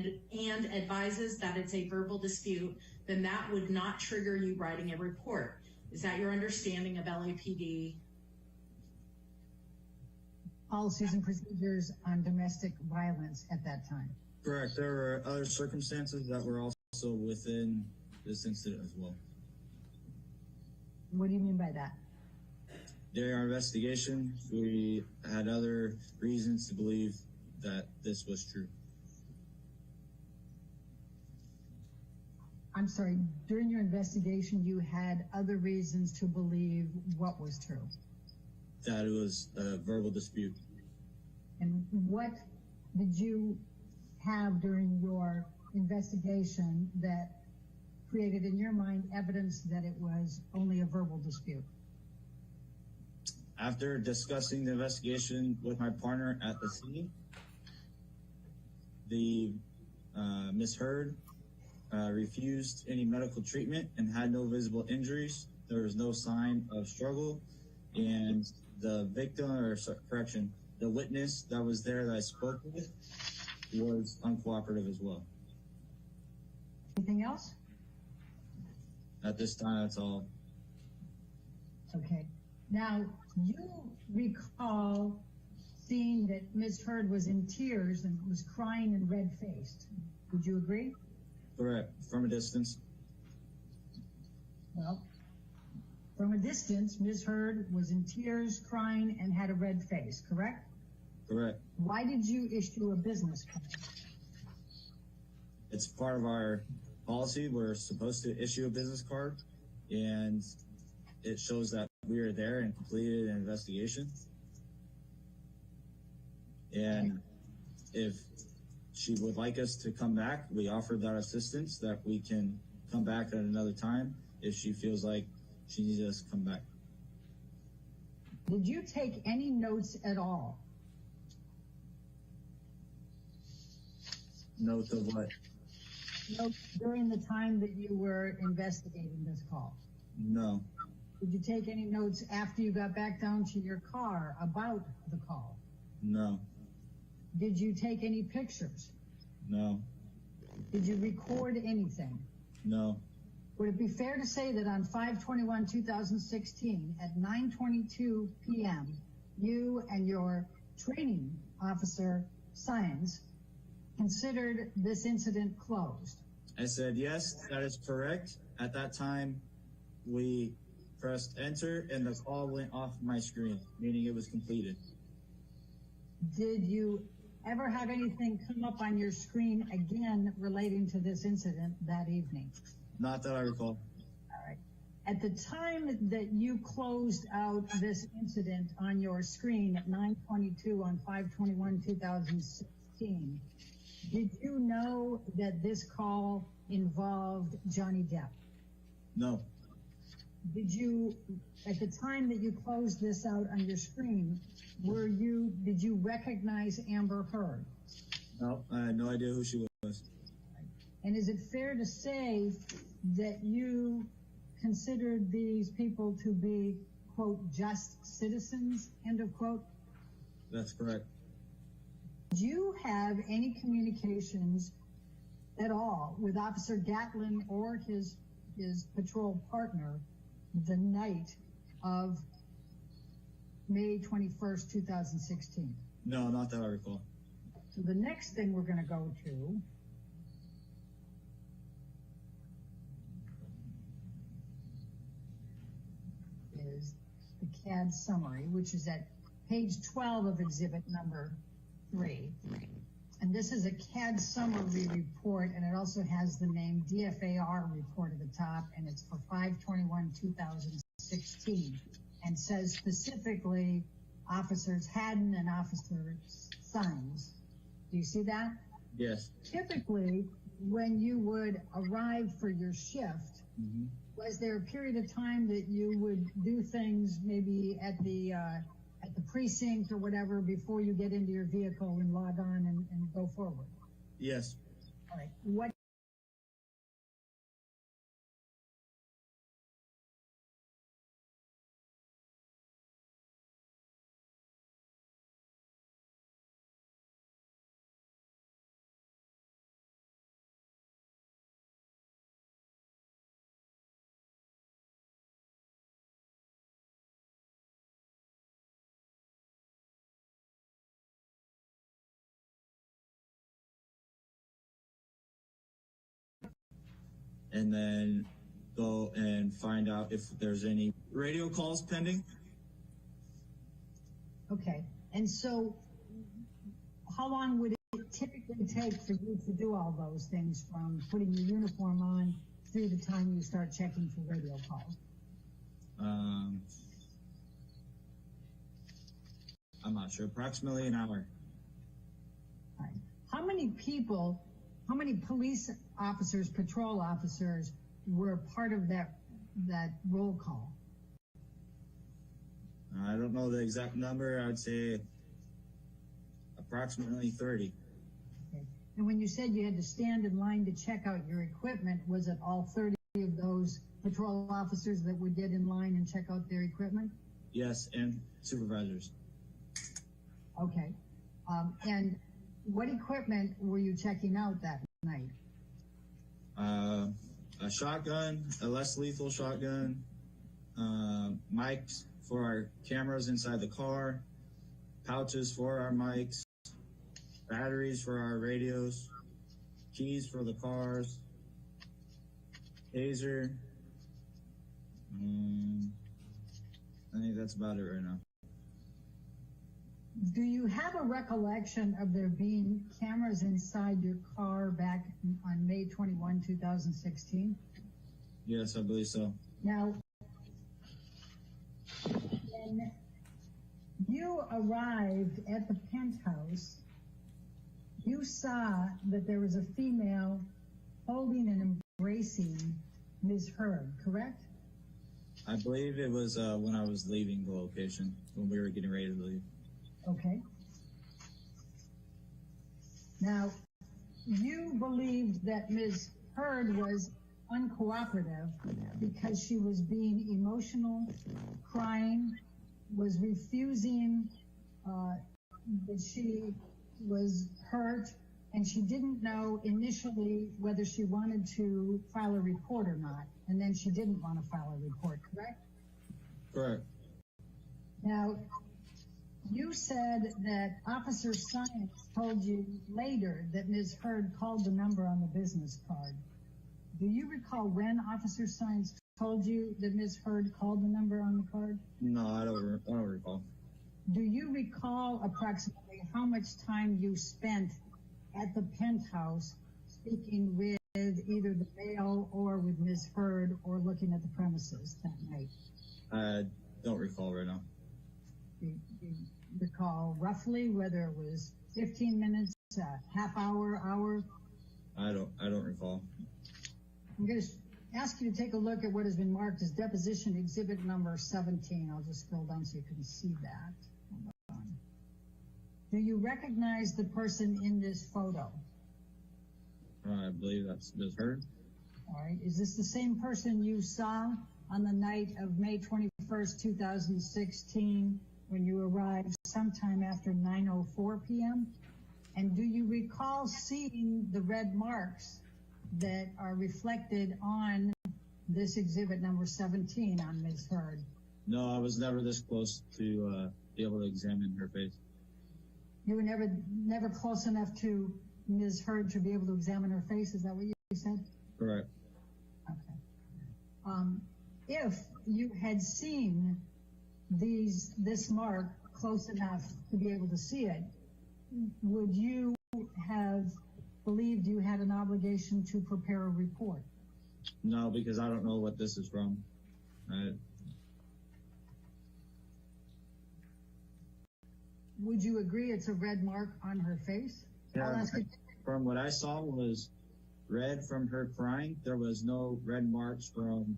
P: advises that it's a verbal dispute, then that would not trigger you writing a report. Is that your understanding of LAPD?
E: Policies and procedures on domestic violence at that time.
N: Correct. There were other circumstances that were also within this incident as well.
E: What do you mean by that?
N: During our investigation, we had other reasons to believe that this was true.
E: I'm sorry, during your investigation, you had other reasons to believe what was true?
N: That it was a verbal dispute.
E: And what did you have during your investigation that created in your mind evidence that it was only a verbal dispute?
N: After discussing the investigation with my partner at the scene, Ms. Heard refused any medical treatment and had no visible injuries. There was no sign of struggle, and the victim, the witness that was there that I spoke with was uncooperative as well.
E: Anything else?
N: At this time, that's all.
E: Okay. Now, you recall seeing that Ms. Heard was in tears and was crying and red-faced. Would you agree?
N: Correct. From a distance.
E: Well, from a distance, Ms. Heard was in tears, crying, and had a red face, correct?
N: Correct.
E: Why did you issue a business card?
N: It's part of our policy. We're supposed to issue a business card, and it shows that we are there and completed an investigation. And if she would like us to come back, we offered that assistance that we can come back at another time if she feels like She just come back.
E: Did you take any notes at all?
N: Note of what?
E: Notes during the time that you were investigating this call?
N: No.
E: Did you take any notes after you got back down to your car about the call?
N: No.
E: Did you take any pictures?
N: No.
E: Did you record anything?
N: No.
E: Would it be fair to say that on 5/21/2016 at 9:22 p.m., you and your training officer, Science, considered this incident closed?
N: I said, yes, that is correct. At that time, we pressed enter and the call went off my screen, meaning it was completed.
E: Did you ever have anything come up on your screen again relating to this incident that evening?
N: Not that I recall.
E: All right. At the time that you closed out this incident on your screen at 9:22 on 5/21/2016, did you know that this call involved Johnny Depp?
N: No.
E: Did you, at the time that you closed this out on your screen, did you recognize Amber Heard?
N: No, I had no idea who she was.
E: And is it fair to say that you considered these people to be, quote, just citizens, end of quote?
N: That's correct.
E: Did you have any communications at all with Officer Gatlin or his patrol partner the night of May 21st, 2016?
N: No, not that I recall.
E: So the next thing we're going to go to is the CAD summary, which is at page 12 of exhibit number 3. And this is a CAD summary report, and it also has the name DFAR report at the top, and it's for 5/21/2016, and says specifically Officers Haddon and Officer Sines. Do you see that?
N: Yes.
E: Typically, when you would arrive for your shift, was there a period of time that you would do things maybe at the precinct or whatever before you get into your vehicle and log on and go forward?
N: Yes.
E: All right. What
N: And then go and find out if there's any radio calls pending.
E: Okay. And so how long would it typically take for you to do all those things, from putting your uniform on through the time you start checking for radio calls?
N: I'm not sure. Approximately an hour.
E: All right. How many police officers, patrol officers were part of that roll call?
N: I don't know the exact number. I'd say approximately 30.
E: Okay. And when you said you had to stand in line to check out your equipment, was it all 30 of those patrol officers that would get in line and check out their equipment?
N: Yes, and supervisors.
E: Okay. And what equipment were you checking out that night?
N: A shotgun, a less lethal shotgun, mics for our cameras inside the car, pouches for our mics, batteries for our radios, keys for the cars, taser. I think that's about it right now.
E: Do you have a recollection of there being cameras inside your car back on May 21, 2016?
N: Yes, I believe so.
E: Now, when you arrived at the penthouse, you saw that there was a female holding and embracing Ms. Heard, correct?
N: I believe it was when I was leaving the location, when we were getting ready to leave.
E: Okay. Now, you believed that Ms. Heard was uncooperative because she was being emotional, crying, was refusing that she was hurt, and she didn't know initially whether she wanted to file a report or not, and then she didn't want to file a report, correct?
N: Correct.
E: Now, you said that Officer Science told you later that Ms. Heard called the number on the business card. Do you recall when Officer Science told you that Ms. Heard called the number on the card?
N: No, I don't recall.
E: Do you recall approximately how much time you spent at the penthouse speaking with either the male or with Ms. Heard or looking at the premises that night?
N: I don't recall right now.
E: Do you recall roughly whether it was 15 minutes, half hour, hour?
N: I don't recall.
E: I'm going to ask you to take a look at what has been marked as deposition exhibit number 17. I'll just scroll down so you can see that. Hold on. Do you recognize the person in this photo?
N: I believe that's Ms. Heard.
E: All right. Is this the same person you saw on the night of May 21st, 2016, when you arrived sometime after 9:04 p.m.? And do you recall seeing the red marks that are reflected on this exhibit number 17 on Ms. Heard?
N: No, I was never this close to be able to examine her face.
E: You were never close enough to Ms. Heard to be able to examine her face? Is that what you said?
N: Correct.
E: Okay. If you had seen this mark close enough to be able to see it, would you have believed you had an obligation to prepare a report?
N: No, because I don't know what this is from.
E: Would you agree it's a red mark on her face?
N: Yeah, from what I saw was red from her crying. There was no red marks from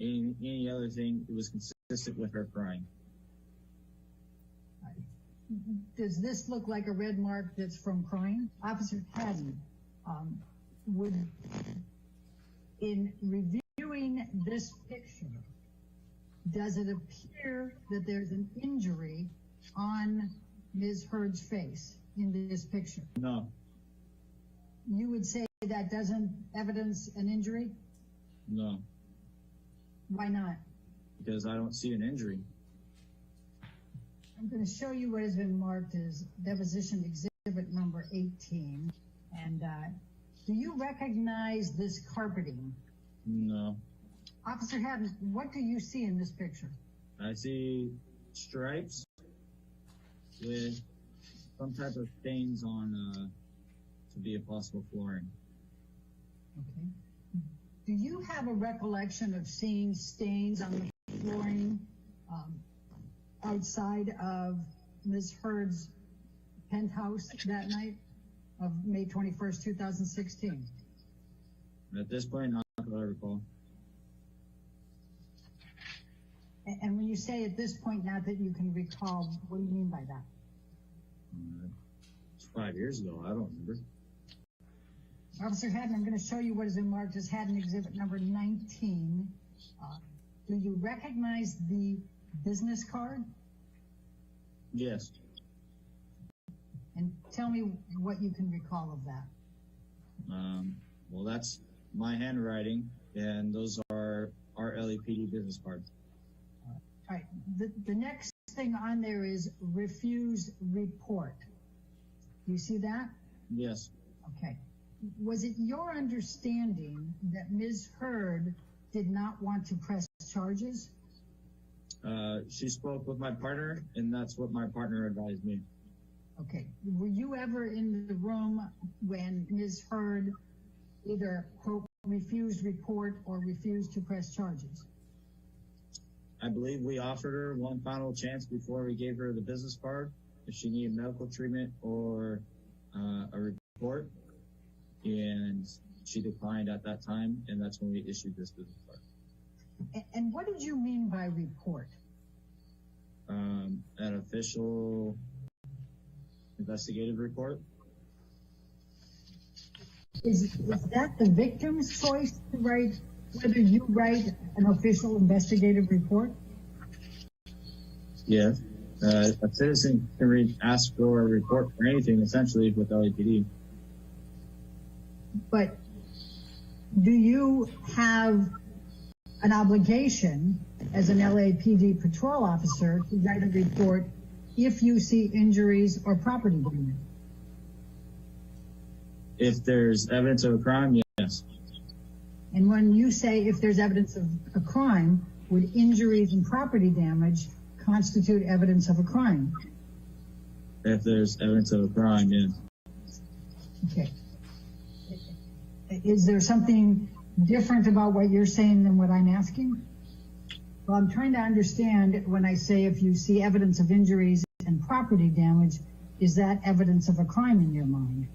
N: any other thing. It was consistent with her crying.
E: Does this look like a red mark that's from crying? Officer Haddon, in reviewing this picture, does it appear that there's an injury on Ms. Heard's face in this picture?
N: No.
E: You would say that doesn't evidence an injury?
N: No.
E: Why not?
N: Because I don't see an injury.
E: I'm going to show you what has been marked as deposition exhibit number 18. And do you recognize this carpeting?
N: No.
E: Officer Haddon, what do you see in this picture?
N: I see stripes with some type of stains on to be a possible flooring.
E: Okay. Do you have a recollection of seeing stains on the flooring outside of Ms. Heard's penthouse that night of May 21st, 2016?
N: At this point, not that I recall.
E: And when you say at this point, not that you can recall, what do you mean by that?
N: It's 5 years ago. I don't remember.
E: Officer Haddon, I'm going to show you what has been marked as Haddon exhibit number 19. Do you recognize the business card?
N: Yes.
E: And tell me what you can recall of that.
N: Well, that's my handwriting, and those are our LAPD business cards.
E: All right. The next thing on there is refuse report. Do you see that?
N: Yes.
E: Okay. Was it your understanding that Ms. Heard did not want to press charges?
N: She spoke with my partner, and that's what my partner advised me.
E: Okay. Were you ever in the room when Ms. Heard either, quote, refused report or refused to press charges?
N: I believe we offered her one final chance before we gave her the business card if she needed medical treatment or a report, and she declined at that time, and that's when we issued this business card.
E: And what did you mean by report?
N: An official investigative report.
E: Is that the victim's choice to write, whether you write an official investigative report?
N: Yeah. A citizen can ask for a report for anything, essentially, with LAPD.
E: But do you have an obligation as an LAPD patrol officer to write a report if you see injuries or property damage?
N: If there's evidence of a crime, yes.
E: And when you say if there's evidence of a crime, would injuries and property damage constitute evidence of a crime?
N: If there's evidence of a crime, yes.
E: Okay. Is there something different about what you're saying than what I'm asking? Well, I'm trying to understand when I say if you see evidence of injuries and property damage, is that evidence of a crime in your mind?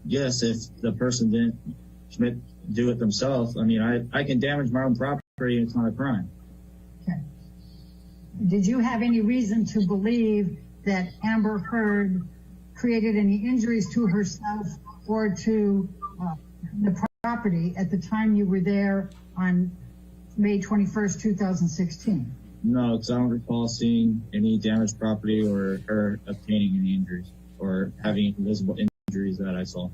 N: Yes, if the person didn't do it themselves. I mean, I can damage my own property and it's not a crime.
E: Okay. Did you have any reason to believe that Amber Heard created any injuries to herself or to the property at the time you were there on May 21st, 2016?
N: No, because I don't recall seeing any damaged property or her obtaining any injuries or having visible injuries that I saw.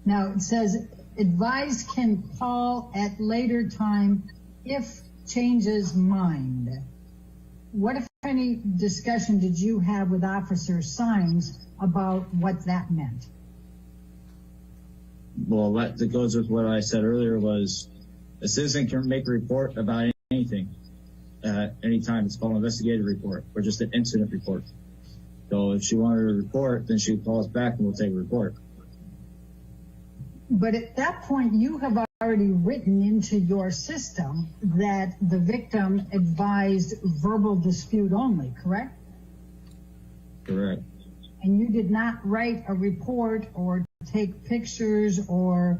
E: Now it says advised can call at later time if changes mind. What, if any, discussion did you have with Officer Sines about what that meant?
N: Well, that goes with what I said earlier was a citizen can make a report about anything at any time. It's called an investigative report or just an incident report. So if she wanted a report, then she would call us back and we'll take a report.
E: But at that point, you have already written into your system that the victim advised verbal dispute only, correct?
N: Correct.
E: And you did not write a report or take pictures or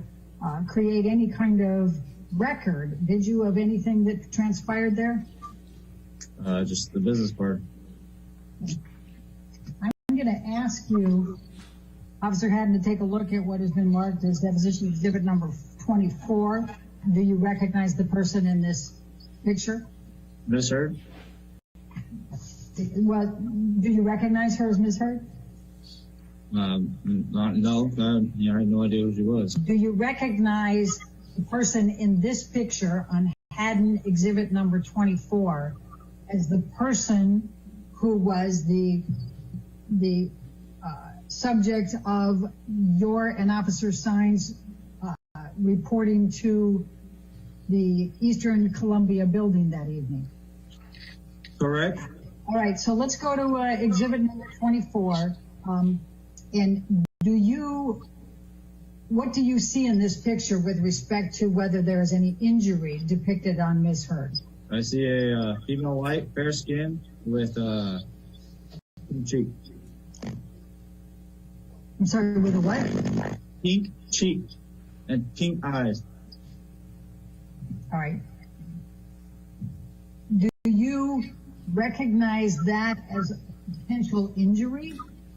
E: create any kind of record, did you, of anything that transpired there?
N: Just the business part.
E: I'm going to ask you, Officer Haddon, to take a look at what has been marked as deposition exhibit number 24. Do you recognize the person in this picture?
N: Miss Heard?
E: Well, do you recognize her as Miss Heard?
N: No, I had no idea who she was.
E: Do you recognize the person in this picture on Haddon exhibit number 24 as the person who was the subject of your and Officer Sines reporting to the Eastern Columbia building that evening?
N: Correct.
E: All right, so let's go to exhibit number 24. And what do you see in this picture with respect to whether there is any injury depicted on Ms. Heard?
N: I see a female white, fair skin with pink cheek.
E: I'm sorry, with a what?
N: Pink cheek and pink eyes.
E: All right. Do you recognize that as a potential injury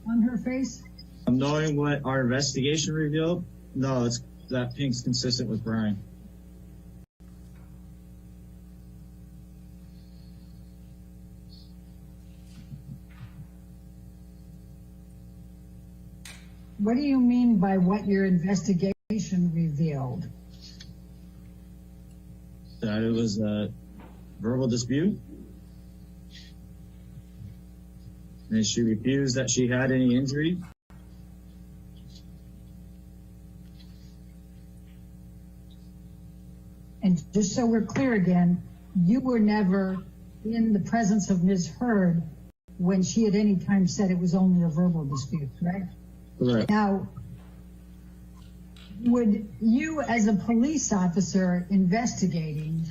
E: on her face?
N: Knowing what our investigation revealed, no, that pink's consistent with Brian.
E: What do you mean by what your investigation revealed?
N: That it was a verbal dispute. And she refused that she had any injury.
E: And just so we're clear again, you were never in the presence of Ms. Heard when she at any time said it was only a verbal dispute, correct?
N: Correct.
E: Now, would you as a police officer investigating,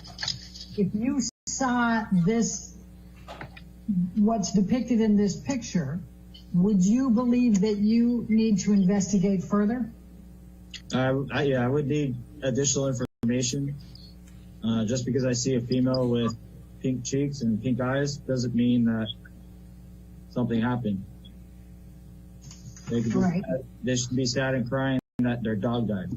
E: if you saw this, what's depicted in this picture, would you believe that you need to investigate further?
N: Yeah, I would need additional information. Just because I see a female with pink cheeks and pink eyes doesn't mean that something happened. They could they should be sad and crying that their dog died.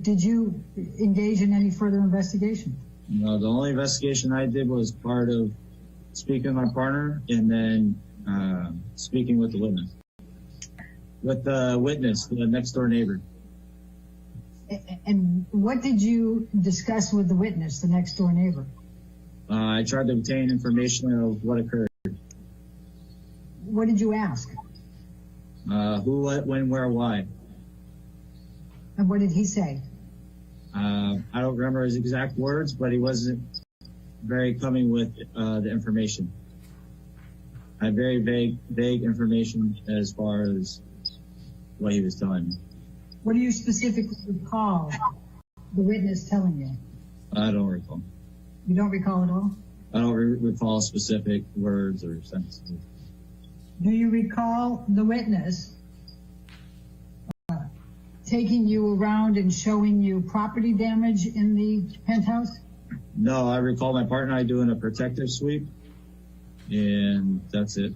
E: Did you engage in any further investigation?
N: No, the only investigation I did was part of speaking with my partner and then speaking with the witness. With the witness, the next door neighbor.
E: And what did you discuss with the witness, the next door neighbor?
N: I tried to obtain information of what occurred.
E: What did you ask?
N: Who, what, when, where, why.
E: And what did he say?
N: I don't remember his exact words, but he wasn't very coming with the information. I had very vague information as far as what he was telling me.
E: What do you specifically recall the witness telling you?
N: I don't recall.
E: You don't recall at all?
N: I don't recall specific words or sentences.
E: Do you recall the witness taking you around and showing you property damage in the penthouse?
N: No, I recall my partner and I doing a protective sweep, and that's it.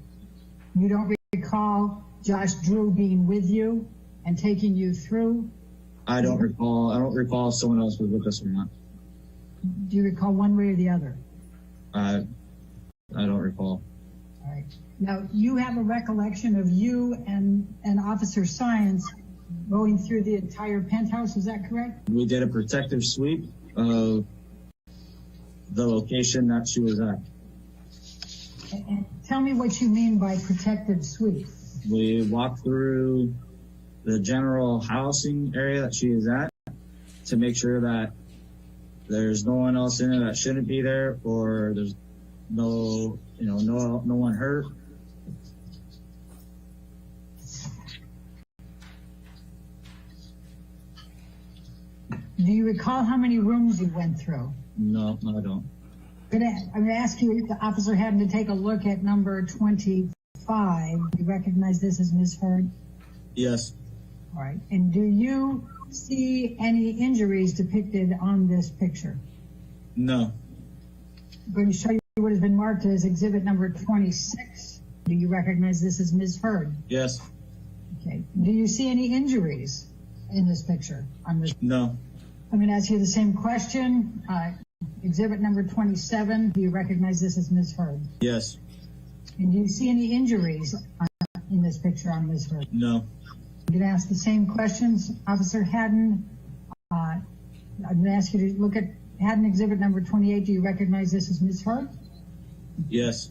E: You don't recall Josh Drew being with you and taking you through?
N: I don't recall if someone else was with us or not.
E: Do you recall one way or the other?
N: I don't recall.
E: All right. Now, you have a recollection of you and Officer Science going through the entire penthouse, is that correct?
N: We did a protective sweep of the location that she was at.
E: And tell me what you mean by protective sweep.
N: We walked through the general housing area that she is at to make sure that there's no one else in it that shouldn't be there, or there's no one hurt.
E: Do you recall how many rooms you went through?
N: No, I don't.
E: I'm going to ask you, the officer having to take a look at number 25. Do you recognize this as Ms. Heard?
N: Yes.
E: All right. And do you see any injuries depicted on this picture?
N: No.
E: I'm going to show you what has been marked as exhibit number 26. Do you recognize this as Ms. Heard?
N: Yes.
E: Okay. Do you see any injuries in this picture?
N: No.
E: I'm going to ask you the same question. Exhibit number 27. Do you recognize this as Ms. Heard?
N: Yes.
E: And do you see any injuries in this picture on Ms. Heard?
N: No.
E: I'm going to ask the same questions. Officer Haddon, I'm going to ask you to look at Haddon exhibit number 28. Do you recognize this as Ms. Heard?
N: Yes.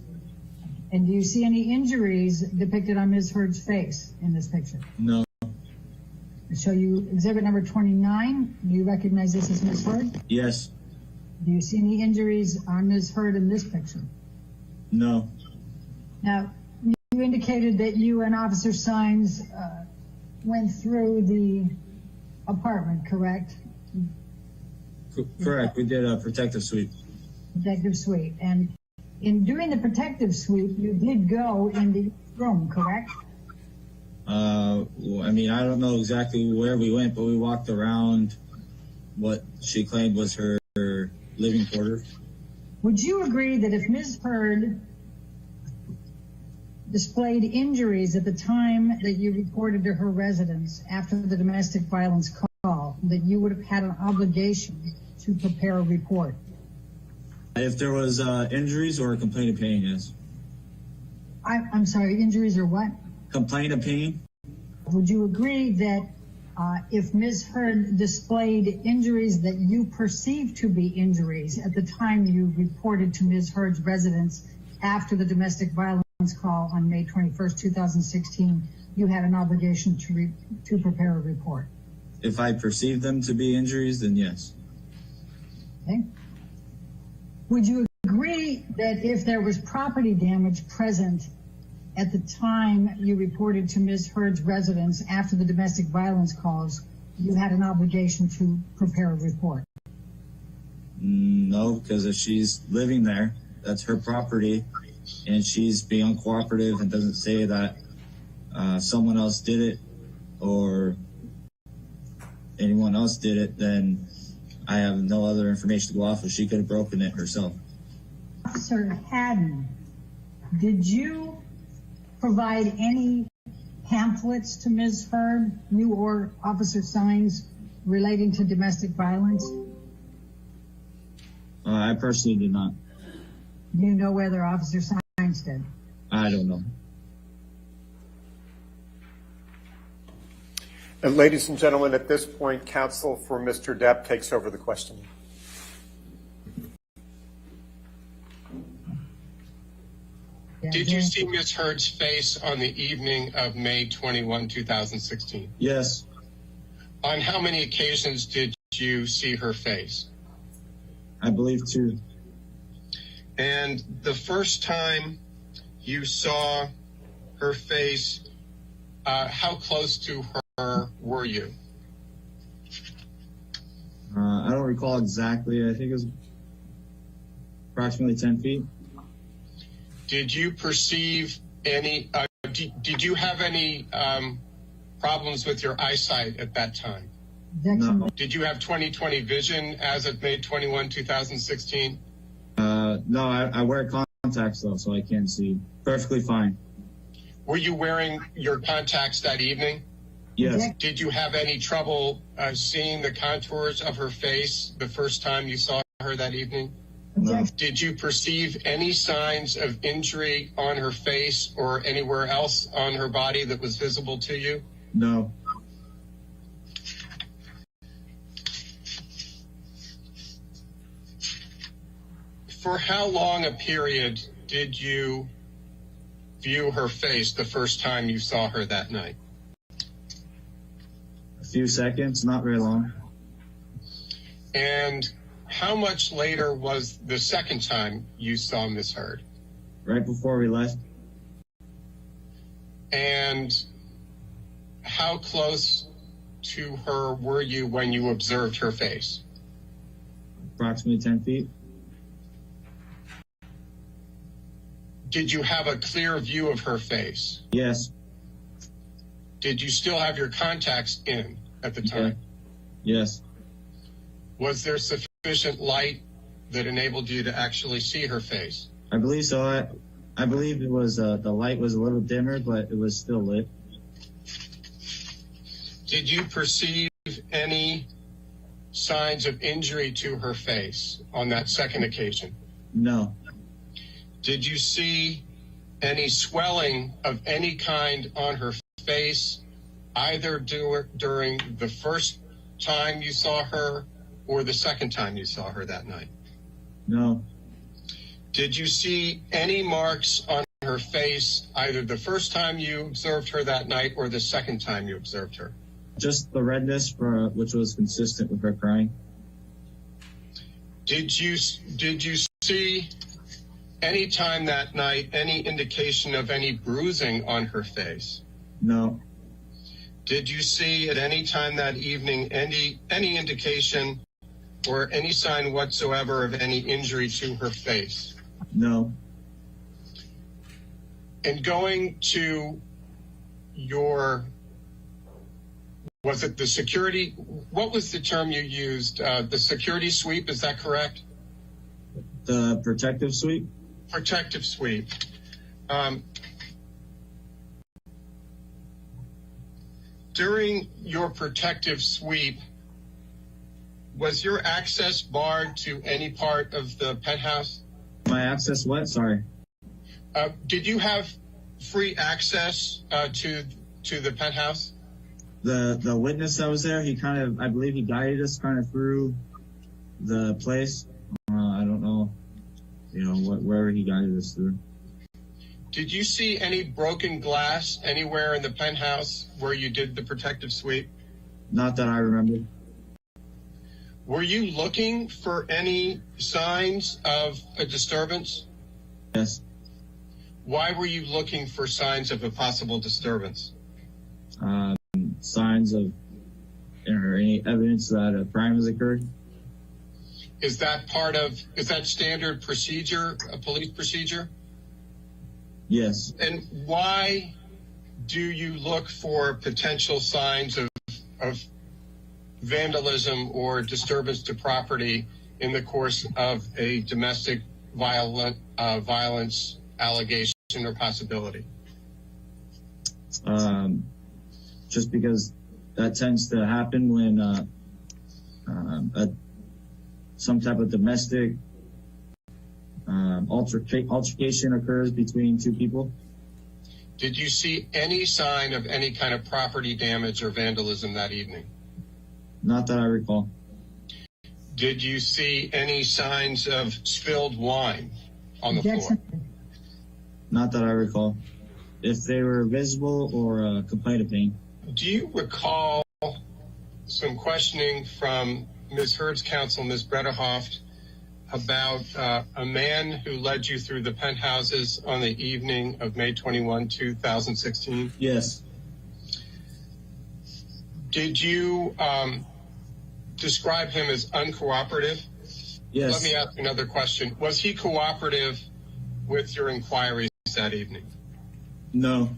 E: And do you see any injuries depicted on Ms. Heard's face in this picture?
N: No.
E: I'll show you exhibit number 29. Do you recognize this as Ms. Heard?
N: Yes.
E: Do you see any injuries on Ms. Heard in this picture?
N: No.
E: Now, you indicated that you and Officer Sines went through the apartment, correct?
N: Correct. We did a protective sweep.
E: Protective sweep. And in doing the protective sweep, you did go in the room, correct?
N: I mean, I don't know exactly where we went, but we walked around what she claimed was her living quarters.
E: Would you agree that if Ms. Heard displayed injuries at the time that you reported to her residence after the domestic violence call, that you would have had an obligation to prepare a report?
N: If there was injuries or a complaint of pain, yes.
E: I'm sorry, injuries or what?
N: Complaint of pain?
E: Would you agree that if Ms. Heard displayed injuries that you perceived to be injuries at the time you reported to Ms. Heard's residence after the domestic violence call on May 21st, 2016, you had an obligation to prepare a report?
N: If I perceived them to be injuries, then yes.
E: Okay. Would you agree that if there was property damage present at the time you reported to Ms. Heard's residence after the domestic violence calls, you had an obligation to prepare a report?
N: No, because if she's living there, that's her property, and she's being uncooperative and doesn't say that someone else did it, or anyone else did it, then I have no other information to go off of. She could have broken it herself.
E: Officer Haddon, did you provide any pamphlets to Ms. Heard, you or Officer Sines, relating to domestic violence?
N: I personally did not.
E: Do you know whether Officer Sines did?
N: I don't know.
M: And ladies and gentlemen, at this point, counsel for Mr. Depp takes over the questioning.
Q: Did you see Ms. Heard's face on the evening of May 21, 2016?
N: Yes.
Q: On how many occasions did you see her face?
N: I believe 2.
Q: And the first time you saw her face, how close to her were you?
N: I don't recall exactly. I think it was approximately 10 feet.
Q: Did you perceive any, did you have any problems with your eyesight at that time?
N: No.
Q: Did you have 20/20 vision as of May 21, 2016?
N: No, I wear contacts though, so I can't see perfectly fine.
Q: Were you wearing your contacts that evening?
N: Yes.
Q: Did you have any trouble seeing the contours of her face the first time you saw her that evening?
N: No.
Q: Did you perceive any signs of injury on her face or anywhere else on her body that was visible to you?
N: No.
Q: For how long a period did you view her face the first time you saw her that night?
N: A few seconds, not very long.
Q: And how much later was the second time you saw Ms. Heard?
N: Right before we left.
Q: And how close to her were you when you observed her face?
N: Approximately 10 feet.
Q: Did you have a clear view of her face?
N: Yes.
Q: Did you still have your contacts in at the time?
N: Yes.
Q: Was there sufficient light that enabled you to actually see her face?
N: I believe so. I believe it was, the light was a little dimmer, but it was still lit.
Q: Did you perceive any signs of injury to her face on that second occasion?
N: No.
Q: Did you see any swelling of any kind on her face, either during the first time you saw her or the second time you saw her that night?
N: No.
Q: Did you see any marks on her face, either the first time you observed her that night or the second time you observed her?
N: Just the redness, which was consistent with her crying.
Q: Did you see any time that night any indication of any bruising on her face?
N: No.
Q: Did you see at any time that evening any indication or any sign whatsoever of any injury to her face?
N: No.
Q: And going to your, was it the security, what was the term you used? The security sweep, is that correct?
N: The protective sweep?
Q: Protective sweep. During your protective sweep, was your access barred to any part of the penthouse?
N: My access what? Sorry.
Q: Did you have free access to the penthouse?
N: The witness that was there, he kind of, I believe he guided us kind of through the place. I don't know, where he guided us through.
Q: Did you see any broken glass anywhere in the penthouse where you did the protective sweep?
N: Not that I remember.
Q: Were you looking for any signs of a disturbance?
N: Yes.
Q: Why were you looking for signs of a possible disturbance?
N: Signs of, or any evidence that a crime has occurred.
Q: Is that standard procedure, a police procedure?
N: Yes.
Q: And why do you look for potential signs of vandalism or disturbance to property in the course of a domestic violence allegation or possibility?
N: Just because that tends to happen when some type of domestic altercation occurs between two people.
Q: Did you see any sign of any kind of property damage or vandalism that evening?
N: Not that I recall.
Q: Did you see any signs of spilled wine on the floor?
N: Not that I recall. If they were visible or a complaint of pain.
Q: Do you recall some questioning from Ms. Heard's counsel, Ms. Bredehoft, about a man who led you through the penthouses on the evening of May 21, 2016?
N: Yes.
Q: Did you describe him as uncooperative?
N: Yes.
Q: Let me ask another question. Was he cooperative with your inquiries that evening?
N: No.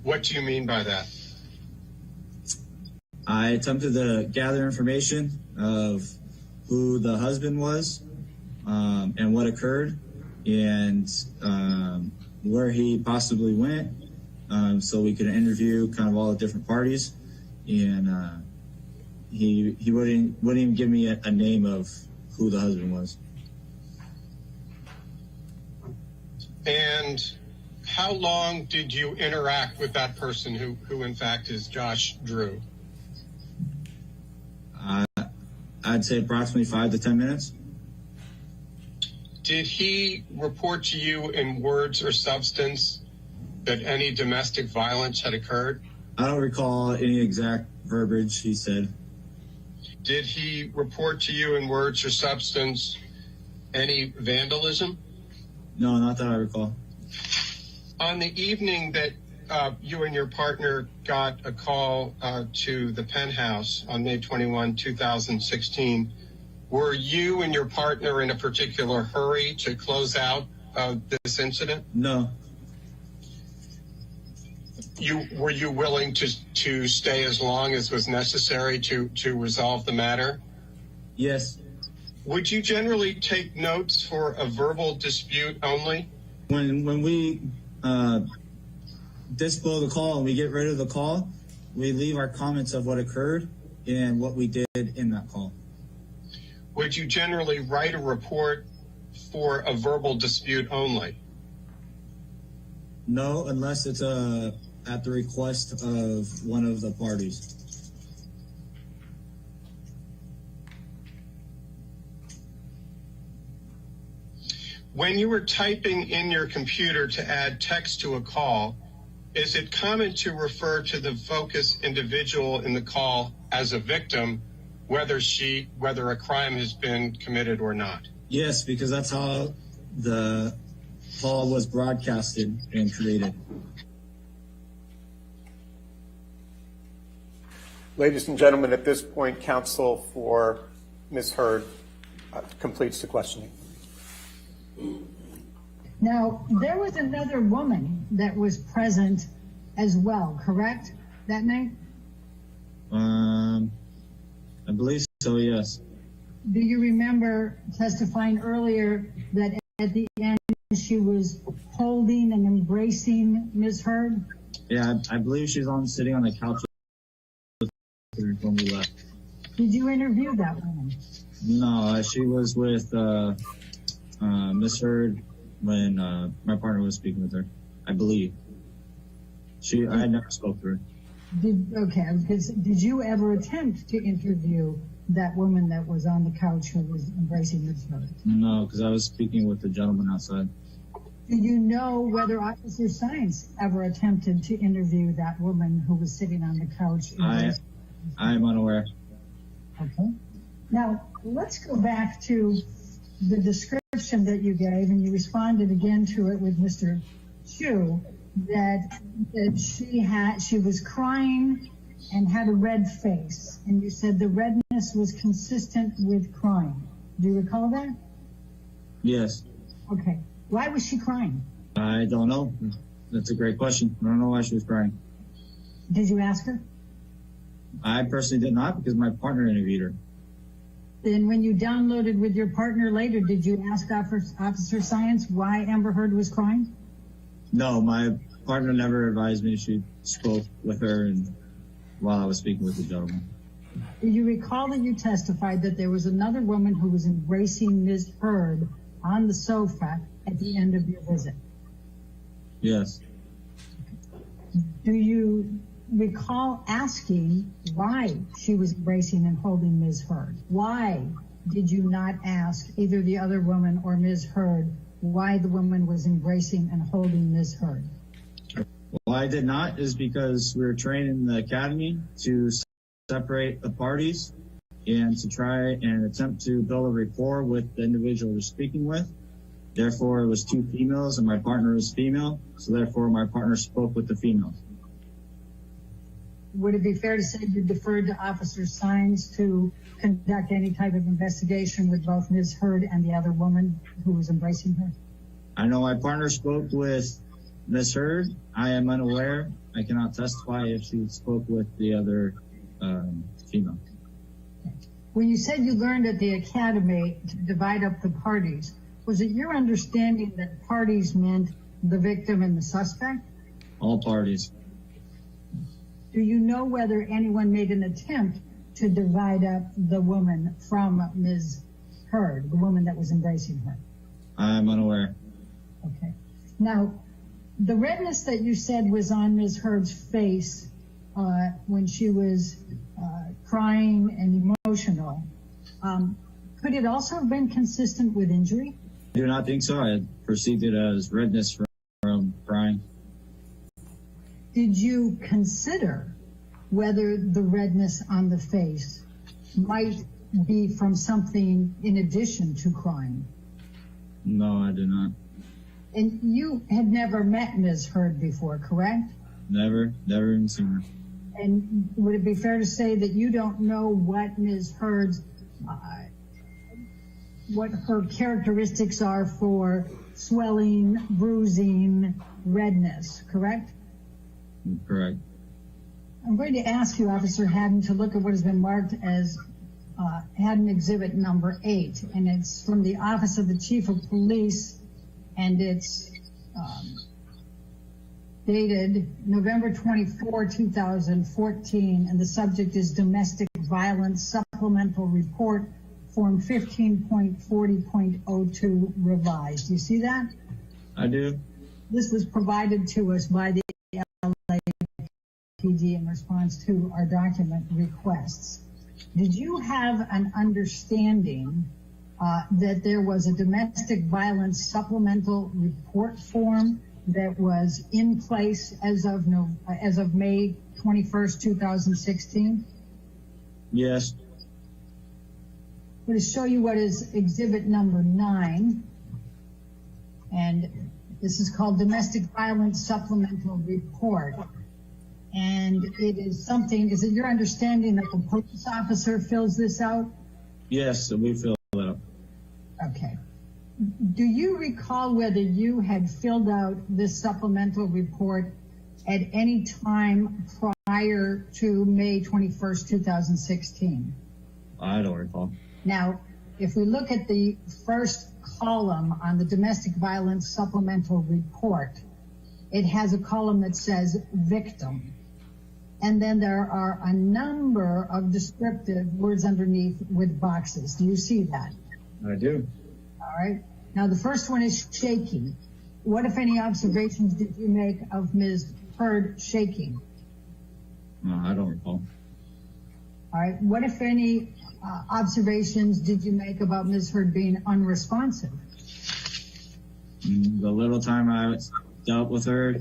Q: What do you mean by that?
N: I attempted to gather information of who the husband was, and what occurred, and where he possibly went, so we could interview kind of all the different parties. And he wouldn't even give me a name of who the husband was.
Q: And how long did you interact with that person who in fact is Josh Drew?
N: I'd say approximately 5 to 10 minutes.
Q: Did he report to you in words or substance that any domestic violence had occurred?
N: I don't recall any exact verbiage he said.
Q: Did he report to you in words or substance any vandalism?
N: No, not that I recall.
Q: On the evening that you and your partner got a call to the penthouse on May 21, 2016, were you and your partner in a particular hurry to close out this incident?
N: No.
Q: Were you willing to stay as long as was necessary to resolve the matter?
N: Yes.
Q: Would you generally take notes for a verbal dispute only?
N: When we disable the call and we get rid of the call, we leave our comments of what occurred and what we did in that call.
Q: Would you generally write a report for a verbal dispute only?
N: No, unless it's at the request of one of the parties.
Q: When you were typing in your computer to add text to a call, is it common to refer to the focus individual in the call as a victim, whether a crime has been committed or not?
N: Yes, because that's how the call was broadcasted and created.
M: Ladies and gentlemen, at this point, counsel for Ms. Heard completes the questioning.
E: Now, there was another woman that was present as well, correct, that night?
N: I believe so, yes.
E: Do you remember testifying earlier that at the end she was holding and embracing Ms. Heard?
N: Yeah, I believe she's sitting on the couch when we left.
E: Did you interview that woman?
N: No, she was with Ms. Heard when my partner was speaking with her, I believe. I never spoke to her. Did you ever attempt to interview that woman that was on the couch who was embracing Ms. Heard? No, because I was speaking with the gentleman outside. Do you know whether Officer Science ever attempted to interview that woman who was sitting on the couch? I am unaware. Okay. Now, let's go back to the description that you gave, and you responded again to it with Mr. Chu, that she was crying and had a red face, and you said the redness was consistent with crying. Do you recall that? Yes. Okay. Why was she crying? I don't know. That's a great question. I don't know why she was crying. Did you ask her? I personally did not because my partner interviewed her.
E: Then when you downloaded with your partner later, did you ask Officer Science why Amber Heard was crying?
N: No, my partner never advised me. She spoke with her and while I was speaking with the gentleman.
E: Do you recall that you testified that there was another woman who was embracing Ms. Heard on the sofa at the end of your visit?
N: Yes.
E: Do you recall asking why she was embracing and holding Ms. Heard? Why did you not ask either the other woman or Ms. Heard why the woman was embracing and holding Ms. Heard?
N: Why I did not is because we were trained in the academy to separate the parties and to try and attempt to build a rapport with the individual we're speaking with. Therefore, it was two females and my partner was female, so therefore my partner spoke with the females.
E: Would it be fair to say you deferred to Officer Sines to conduct any type of investigation with both Ms. Heard and the other woman who was embracing her?
N: I know my partner spoke with Ms. Heard. I am unaware. I cannot testify if she spoke with the other female.
E: When you said you learned at the academy to divide up the parties, was it your understanding that parties meant the victim and the suspect?
N: All parties.
E: Do you know whether anyone made an attempt to divide up the woman from Ms. Heard, the woman that was embracing her?
N: I'm unaware.
E: Okay. Now, the redness that you said was on Ms. Heard's face when she was crying and emotional, could it also have been consistent with injury?
N: I do not think so. I perceived it as redness from crying.
E: Did you consider whether the redness on the face might be from something in addition to crying?
N: No, I did not.
E: And you had never met Ms. Heard before, correct?
N: Never even seen her.
E: And would it be fair to say that you don't know what Ms. Heard's, what her characteristics are for swelling, bruising, redness, correct?
N: Correct.
E: I'm going to ask you, Officer Haddon, to look at what has been marked as Haddon Exhibit number 8, and it's from the Office of the Chief of Police, and it's dated November 24, 2014, and the subject is Domestic Violence Supplemental Report, Form 15.40.02 revised. Do you see that?
N: I do.
E: This was provided to us by the LAPD in response to our document requests. Did you have an understanding that there was a domestic violence supplemental report form that was in place as of May 21st, 2016?
N: Yes.
E: I'm going to show you what is Exhibit number 9, and this is called Domestic Violence Supplemental Report. And it is something, is it your understanding that the police officer fills this out?
N: Yes, we fill it out.
E: Okay. Do you recall whether you had filled out this supplemental report at any time prior to May 21st, 2016?
N: I don't recall.
E: Now, if we look at the first column on the domestic violence supplemental report, it has a column that says victim. And then there are a number of descriptive words underneath with boxes. Do you see that?
N: I do.
E: All right. Now, the first one is shaking. What, if any, observations did you make of Ms. Heard shaking?
N: No, I don't recall.
E: All right. What, if any, observations did you make about Ms. Heard being unresponsive?
N: The little time I dealt with her,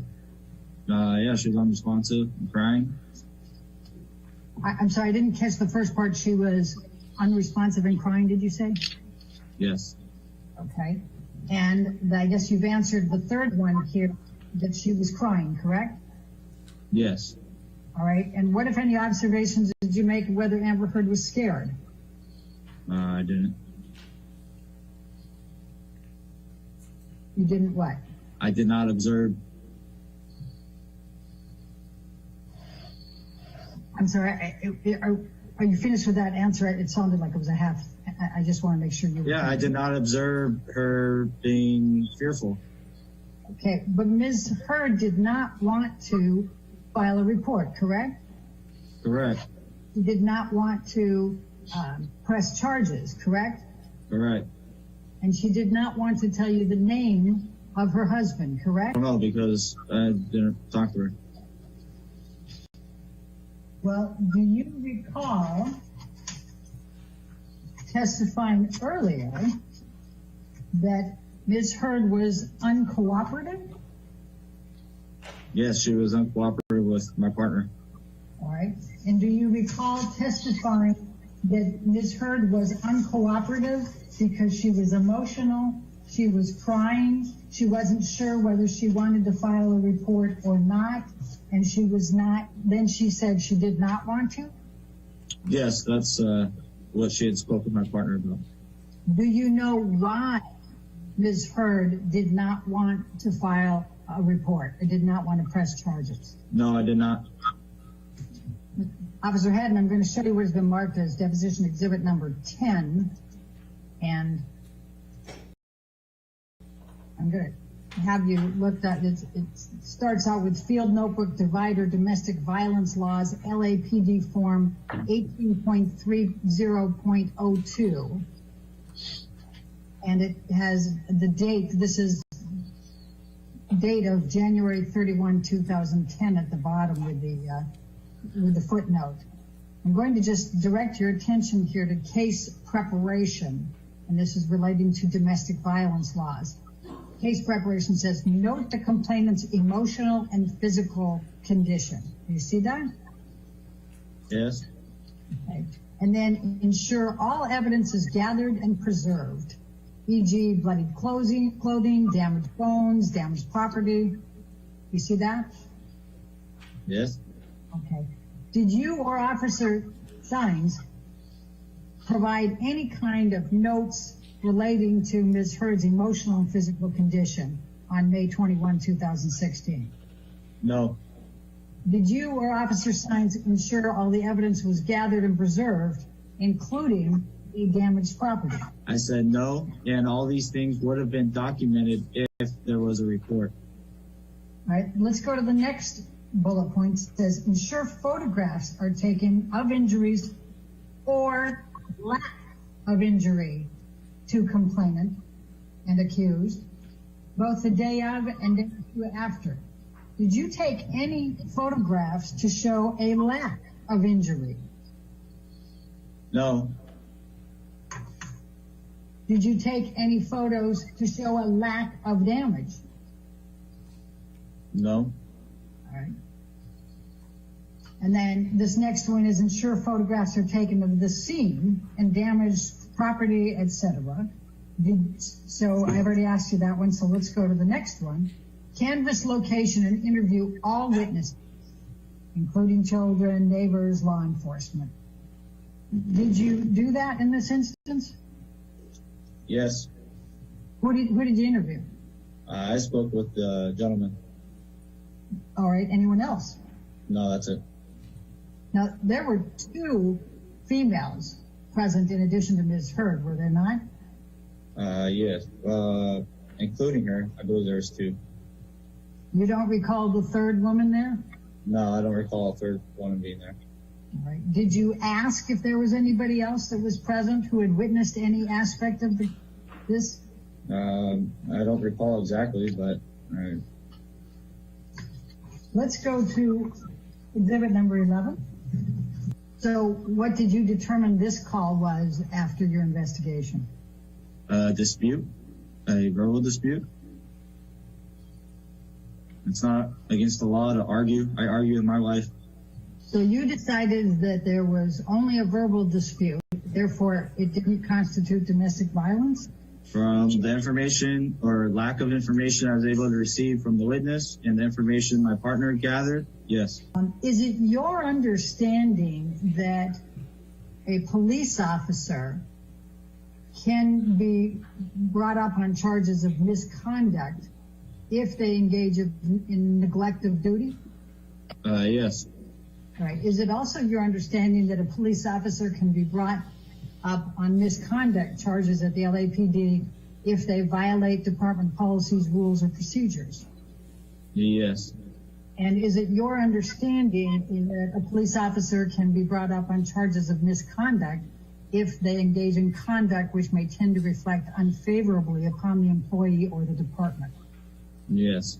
N: yeah, she was unresponsive and crying.
E: I'm sorry, I didn't catch the first part. She was unresponsive and crying, did you say?
N: Yes.
E: Okay. And I guess you've answered the third one here, that she was crying, correct?
N: Yes.
E: All right. And what, if any, observations did you make whether Amber Heard was scared?
N: I didn't.
E: You didn't what?
N: I did not observe.
E: I'm sorry, are you finished with that answer? It sounded like it was a half. I just want to make sure you.
N: Yeah, I did not observe her being fearful.
E: Okay, but Ms. Heard did not want to file a report, correct?
N: Correct.
E: She did not want to press charges, correct?
N: Correct.
E: And she did not want to tell you the name of her husband, correct?
N: I don't know because I didn't talk to her.
E: Well, do you recall testifying earlier that Ms. Heard was uncooperative?
N: Yes, she was uncooperative with my partner.
E: All right. And do you recall testifying that Ms. Heard was uncooperative because she was emotional, she was crying, she wasn't sure whether she wanted to file a report or not, and she was not, then she said she did not want to?
N: Yes, that's what she had spoken with my partner about.
E: Do you know why Ms. Heard did not want to file a report, or did not want to press charges?
N: No, I did not.
E: Officer Haddon, I'm going to show you what has been marked as deposition exhibit number 10, and I'm going to have you looked at it. It starts out with field notebook divider, domestic violence laws, LAPD form 18.30.02. And it has the date. This is date of January 31, 2010 at the bottom with the footnote. I'm going to just direct your attention here to case preparation, and this is relating to domestic violence laws. Case preparation says, note the complainant's emotional and physical condition. Do you see that?
N: Yes.
E: Okay. And then ensure all evidence is gathered and preserved, e.g. bloodied clothing, damaged bones, damaged property. You see that?
N: Yes.
E: Okay. Did you or Officer Sines provide any kind of notes relating to Ms. Heard's emotional and physical condition on May 21, 2016?
N: No.
E: Did you or Officer Sines ensure all the evidence was gathered and preserved, including the damaged property?
N: I said no, and all these things would have been documented if there was a report.
E: All right, let's go to the next bullet point. It says, ensure photographs are taken of injuries or lack of injury to complainant and accused, both the day of and day after. Did you take any photographs to show a lack of injury?
N: No.
E: Did you take any photos to show a lack of damage?
N: No.
E: All right. And then this next one is ensure photographs are taken of the scene and damaged property, etc. So I've already asked you that one, so let's go to the next one. Canvass location and interview all witnesses, including children, neighbors, law enforcement. Did you do that in this instance?
N: Yes.
E: Who did you interview?
N: I spoke with the gentleman.
E: All right. Anyone else?
N: No, that's it.
E: Now, there were 2 females present in addition to Ms. Heard, were there not?
N: Yes. Including her, I believe there's 2.
E: You don't recall the 3rd woman there?
N: No, I don't recall a 3rd woman being there.
E: All right. Did you ask if there was anybody else that was present who had witnessed any aspect of this?
N: I don't recall exactly, but all right.
E: Let's go to exhibit number 11. So what did you determine this call was after your investigation?
N: Dispute, a verbal dispute. It's not against the law to argue. I argue in my life.
E: So you decided that there was only a verbal dispute, therefore it didn't constitute domestic violence?
N: From the information or lack of information I was able to receive from the witness and the information my partner gathered, yes.
E: Is it your understanding that a police officer can be brought up on charges of misconduct if they engage in neglect of duty?
N: Yes.
E: Right. Is it also your understanding that a police officer can be brought up on misconduct charges at the LAPD if they violate department policies, rules, or procedures?
N: Yes.
E: And is it your understanding that a police officer can be brought up on charges of misconduct if they engage in conduct which may tend to reflect unfavorably upon the employee or the department?
N: Yes.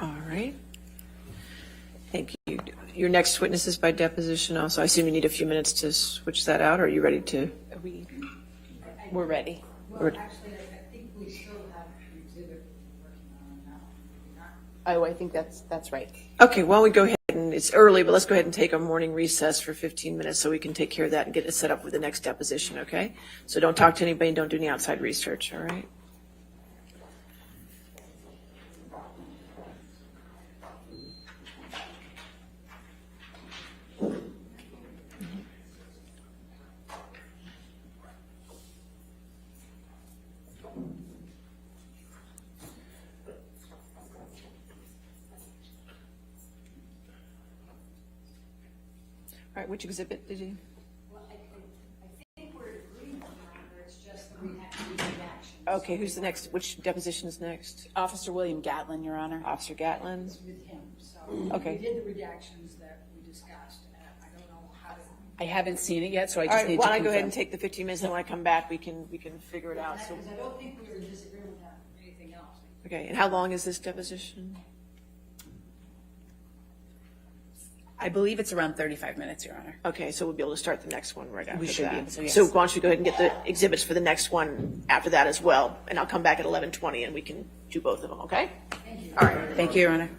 B: All right. Thank you. Your next witness is by deposition also. I assume you need a few minutes to switch that out, or are you ready to?
O: We're ready.
E: Well, actually, I think we still have an exhibit working on now.
O: Oh, I think that's right.
B: Okay, well, we go ahead and it's early, but let's go ahead and take a morning recess for 15 minutes so we can take care of that and get it set up with the next deposition, okay? So don't talk to anybody and don't do any outside research, all right? All right, which exhibit did you?
E: Well, I think we're agreeing on that, it's just that we have to do the action.
B: Okay, who's the next? Which deposition is next?
O: Officer William Gatlin, Your Honor.
B: Officer Gatlin.
E: With him, so
B: Okay.
E: we did the redactions that we discussed. I don't know how to.
O: I haven't seen it yet, so I
B: All
O: just
B: right,
O: need
B: why
O: to
B: don't I go ahead and
O: confirm.
B: take the 15 minutes, and when I come back, we can figure it out. So,
E: Because I don't think we were disagreeing with anything else.
B: okay, and how long is this deposition?
O: I believe it's around 35 minutes, Your Honor.
B: Okay, so we'll be able to start the next one right after
O: We should
B: that.
O: be able to, yes.
B: So why don't you go ahead and get the exhibits for the next one after that as well, and I'll come back at 11:20 and we can do both of them, okay?
O: All right. Thank you, Your Honor.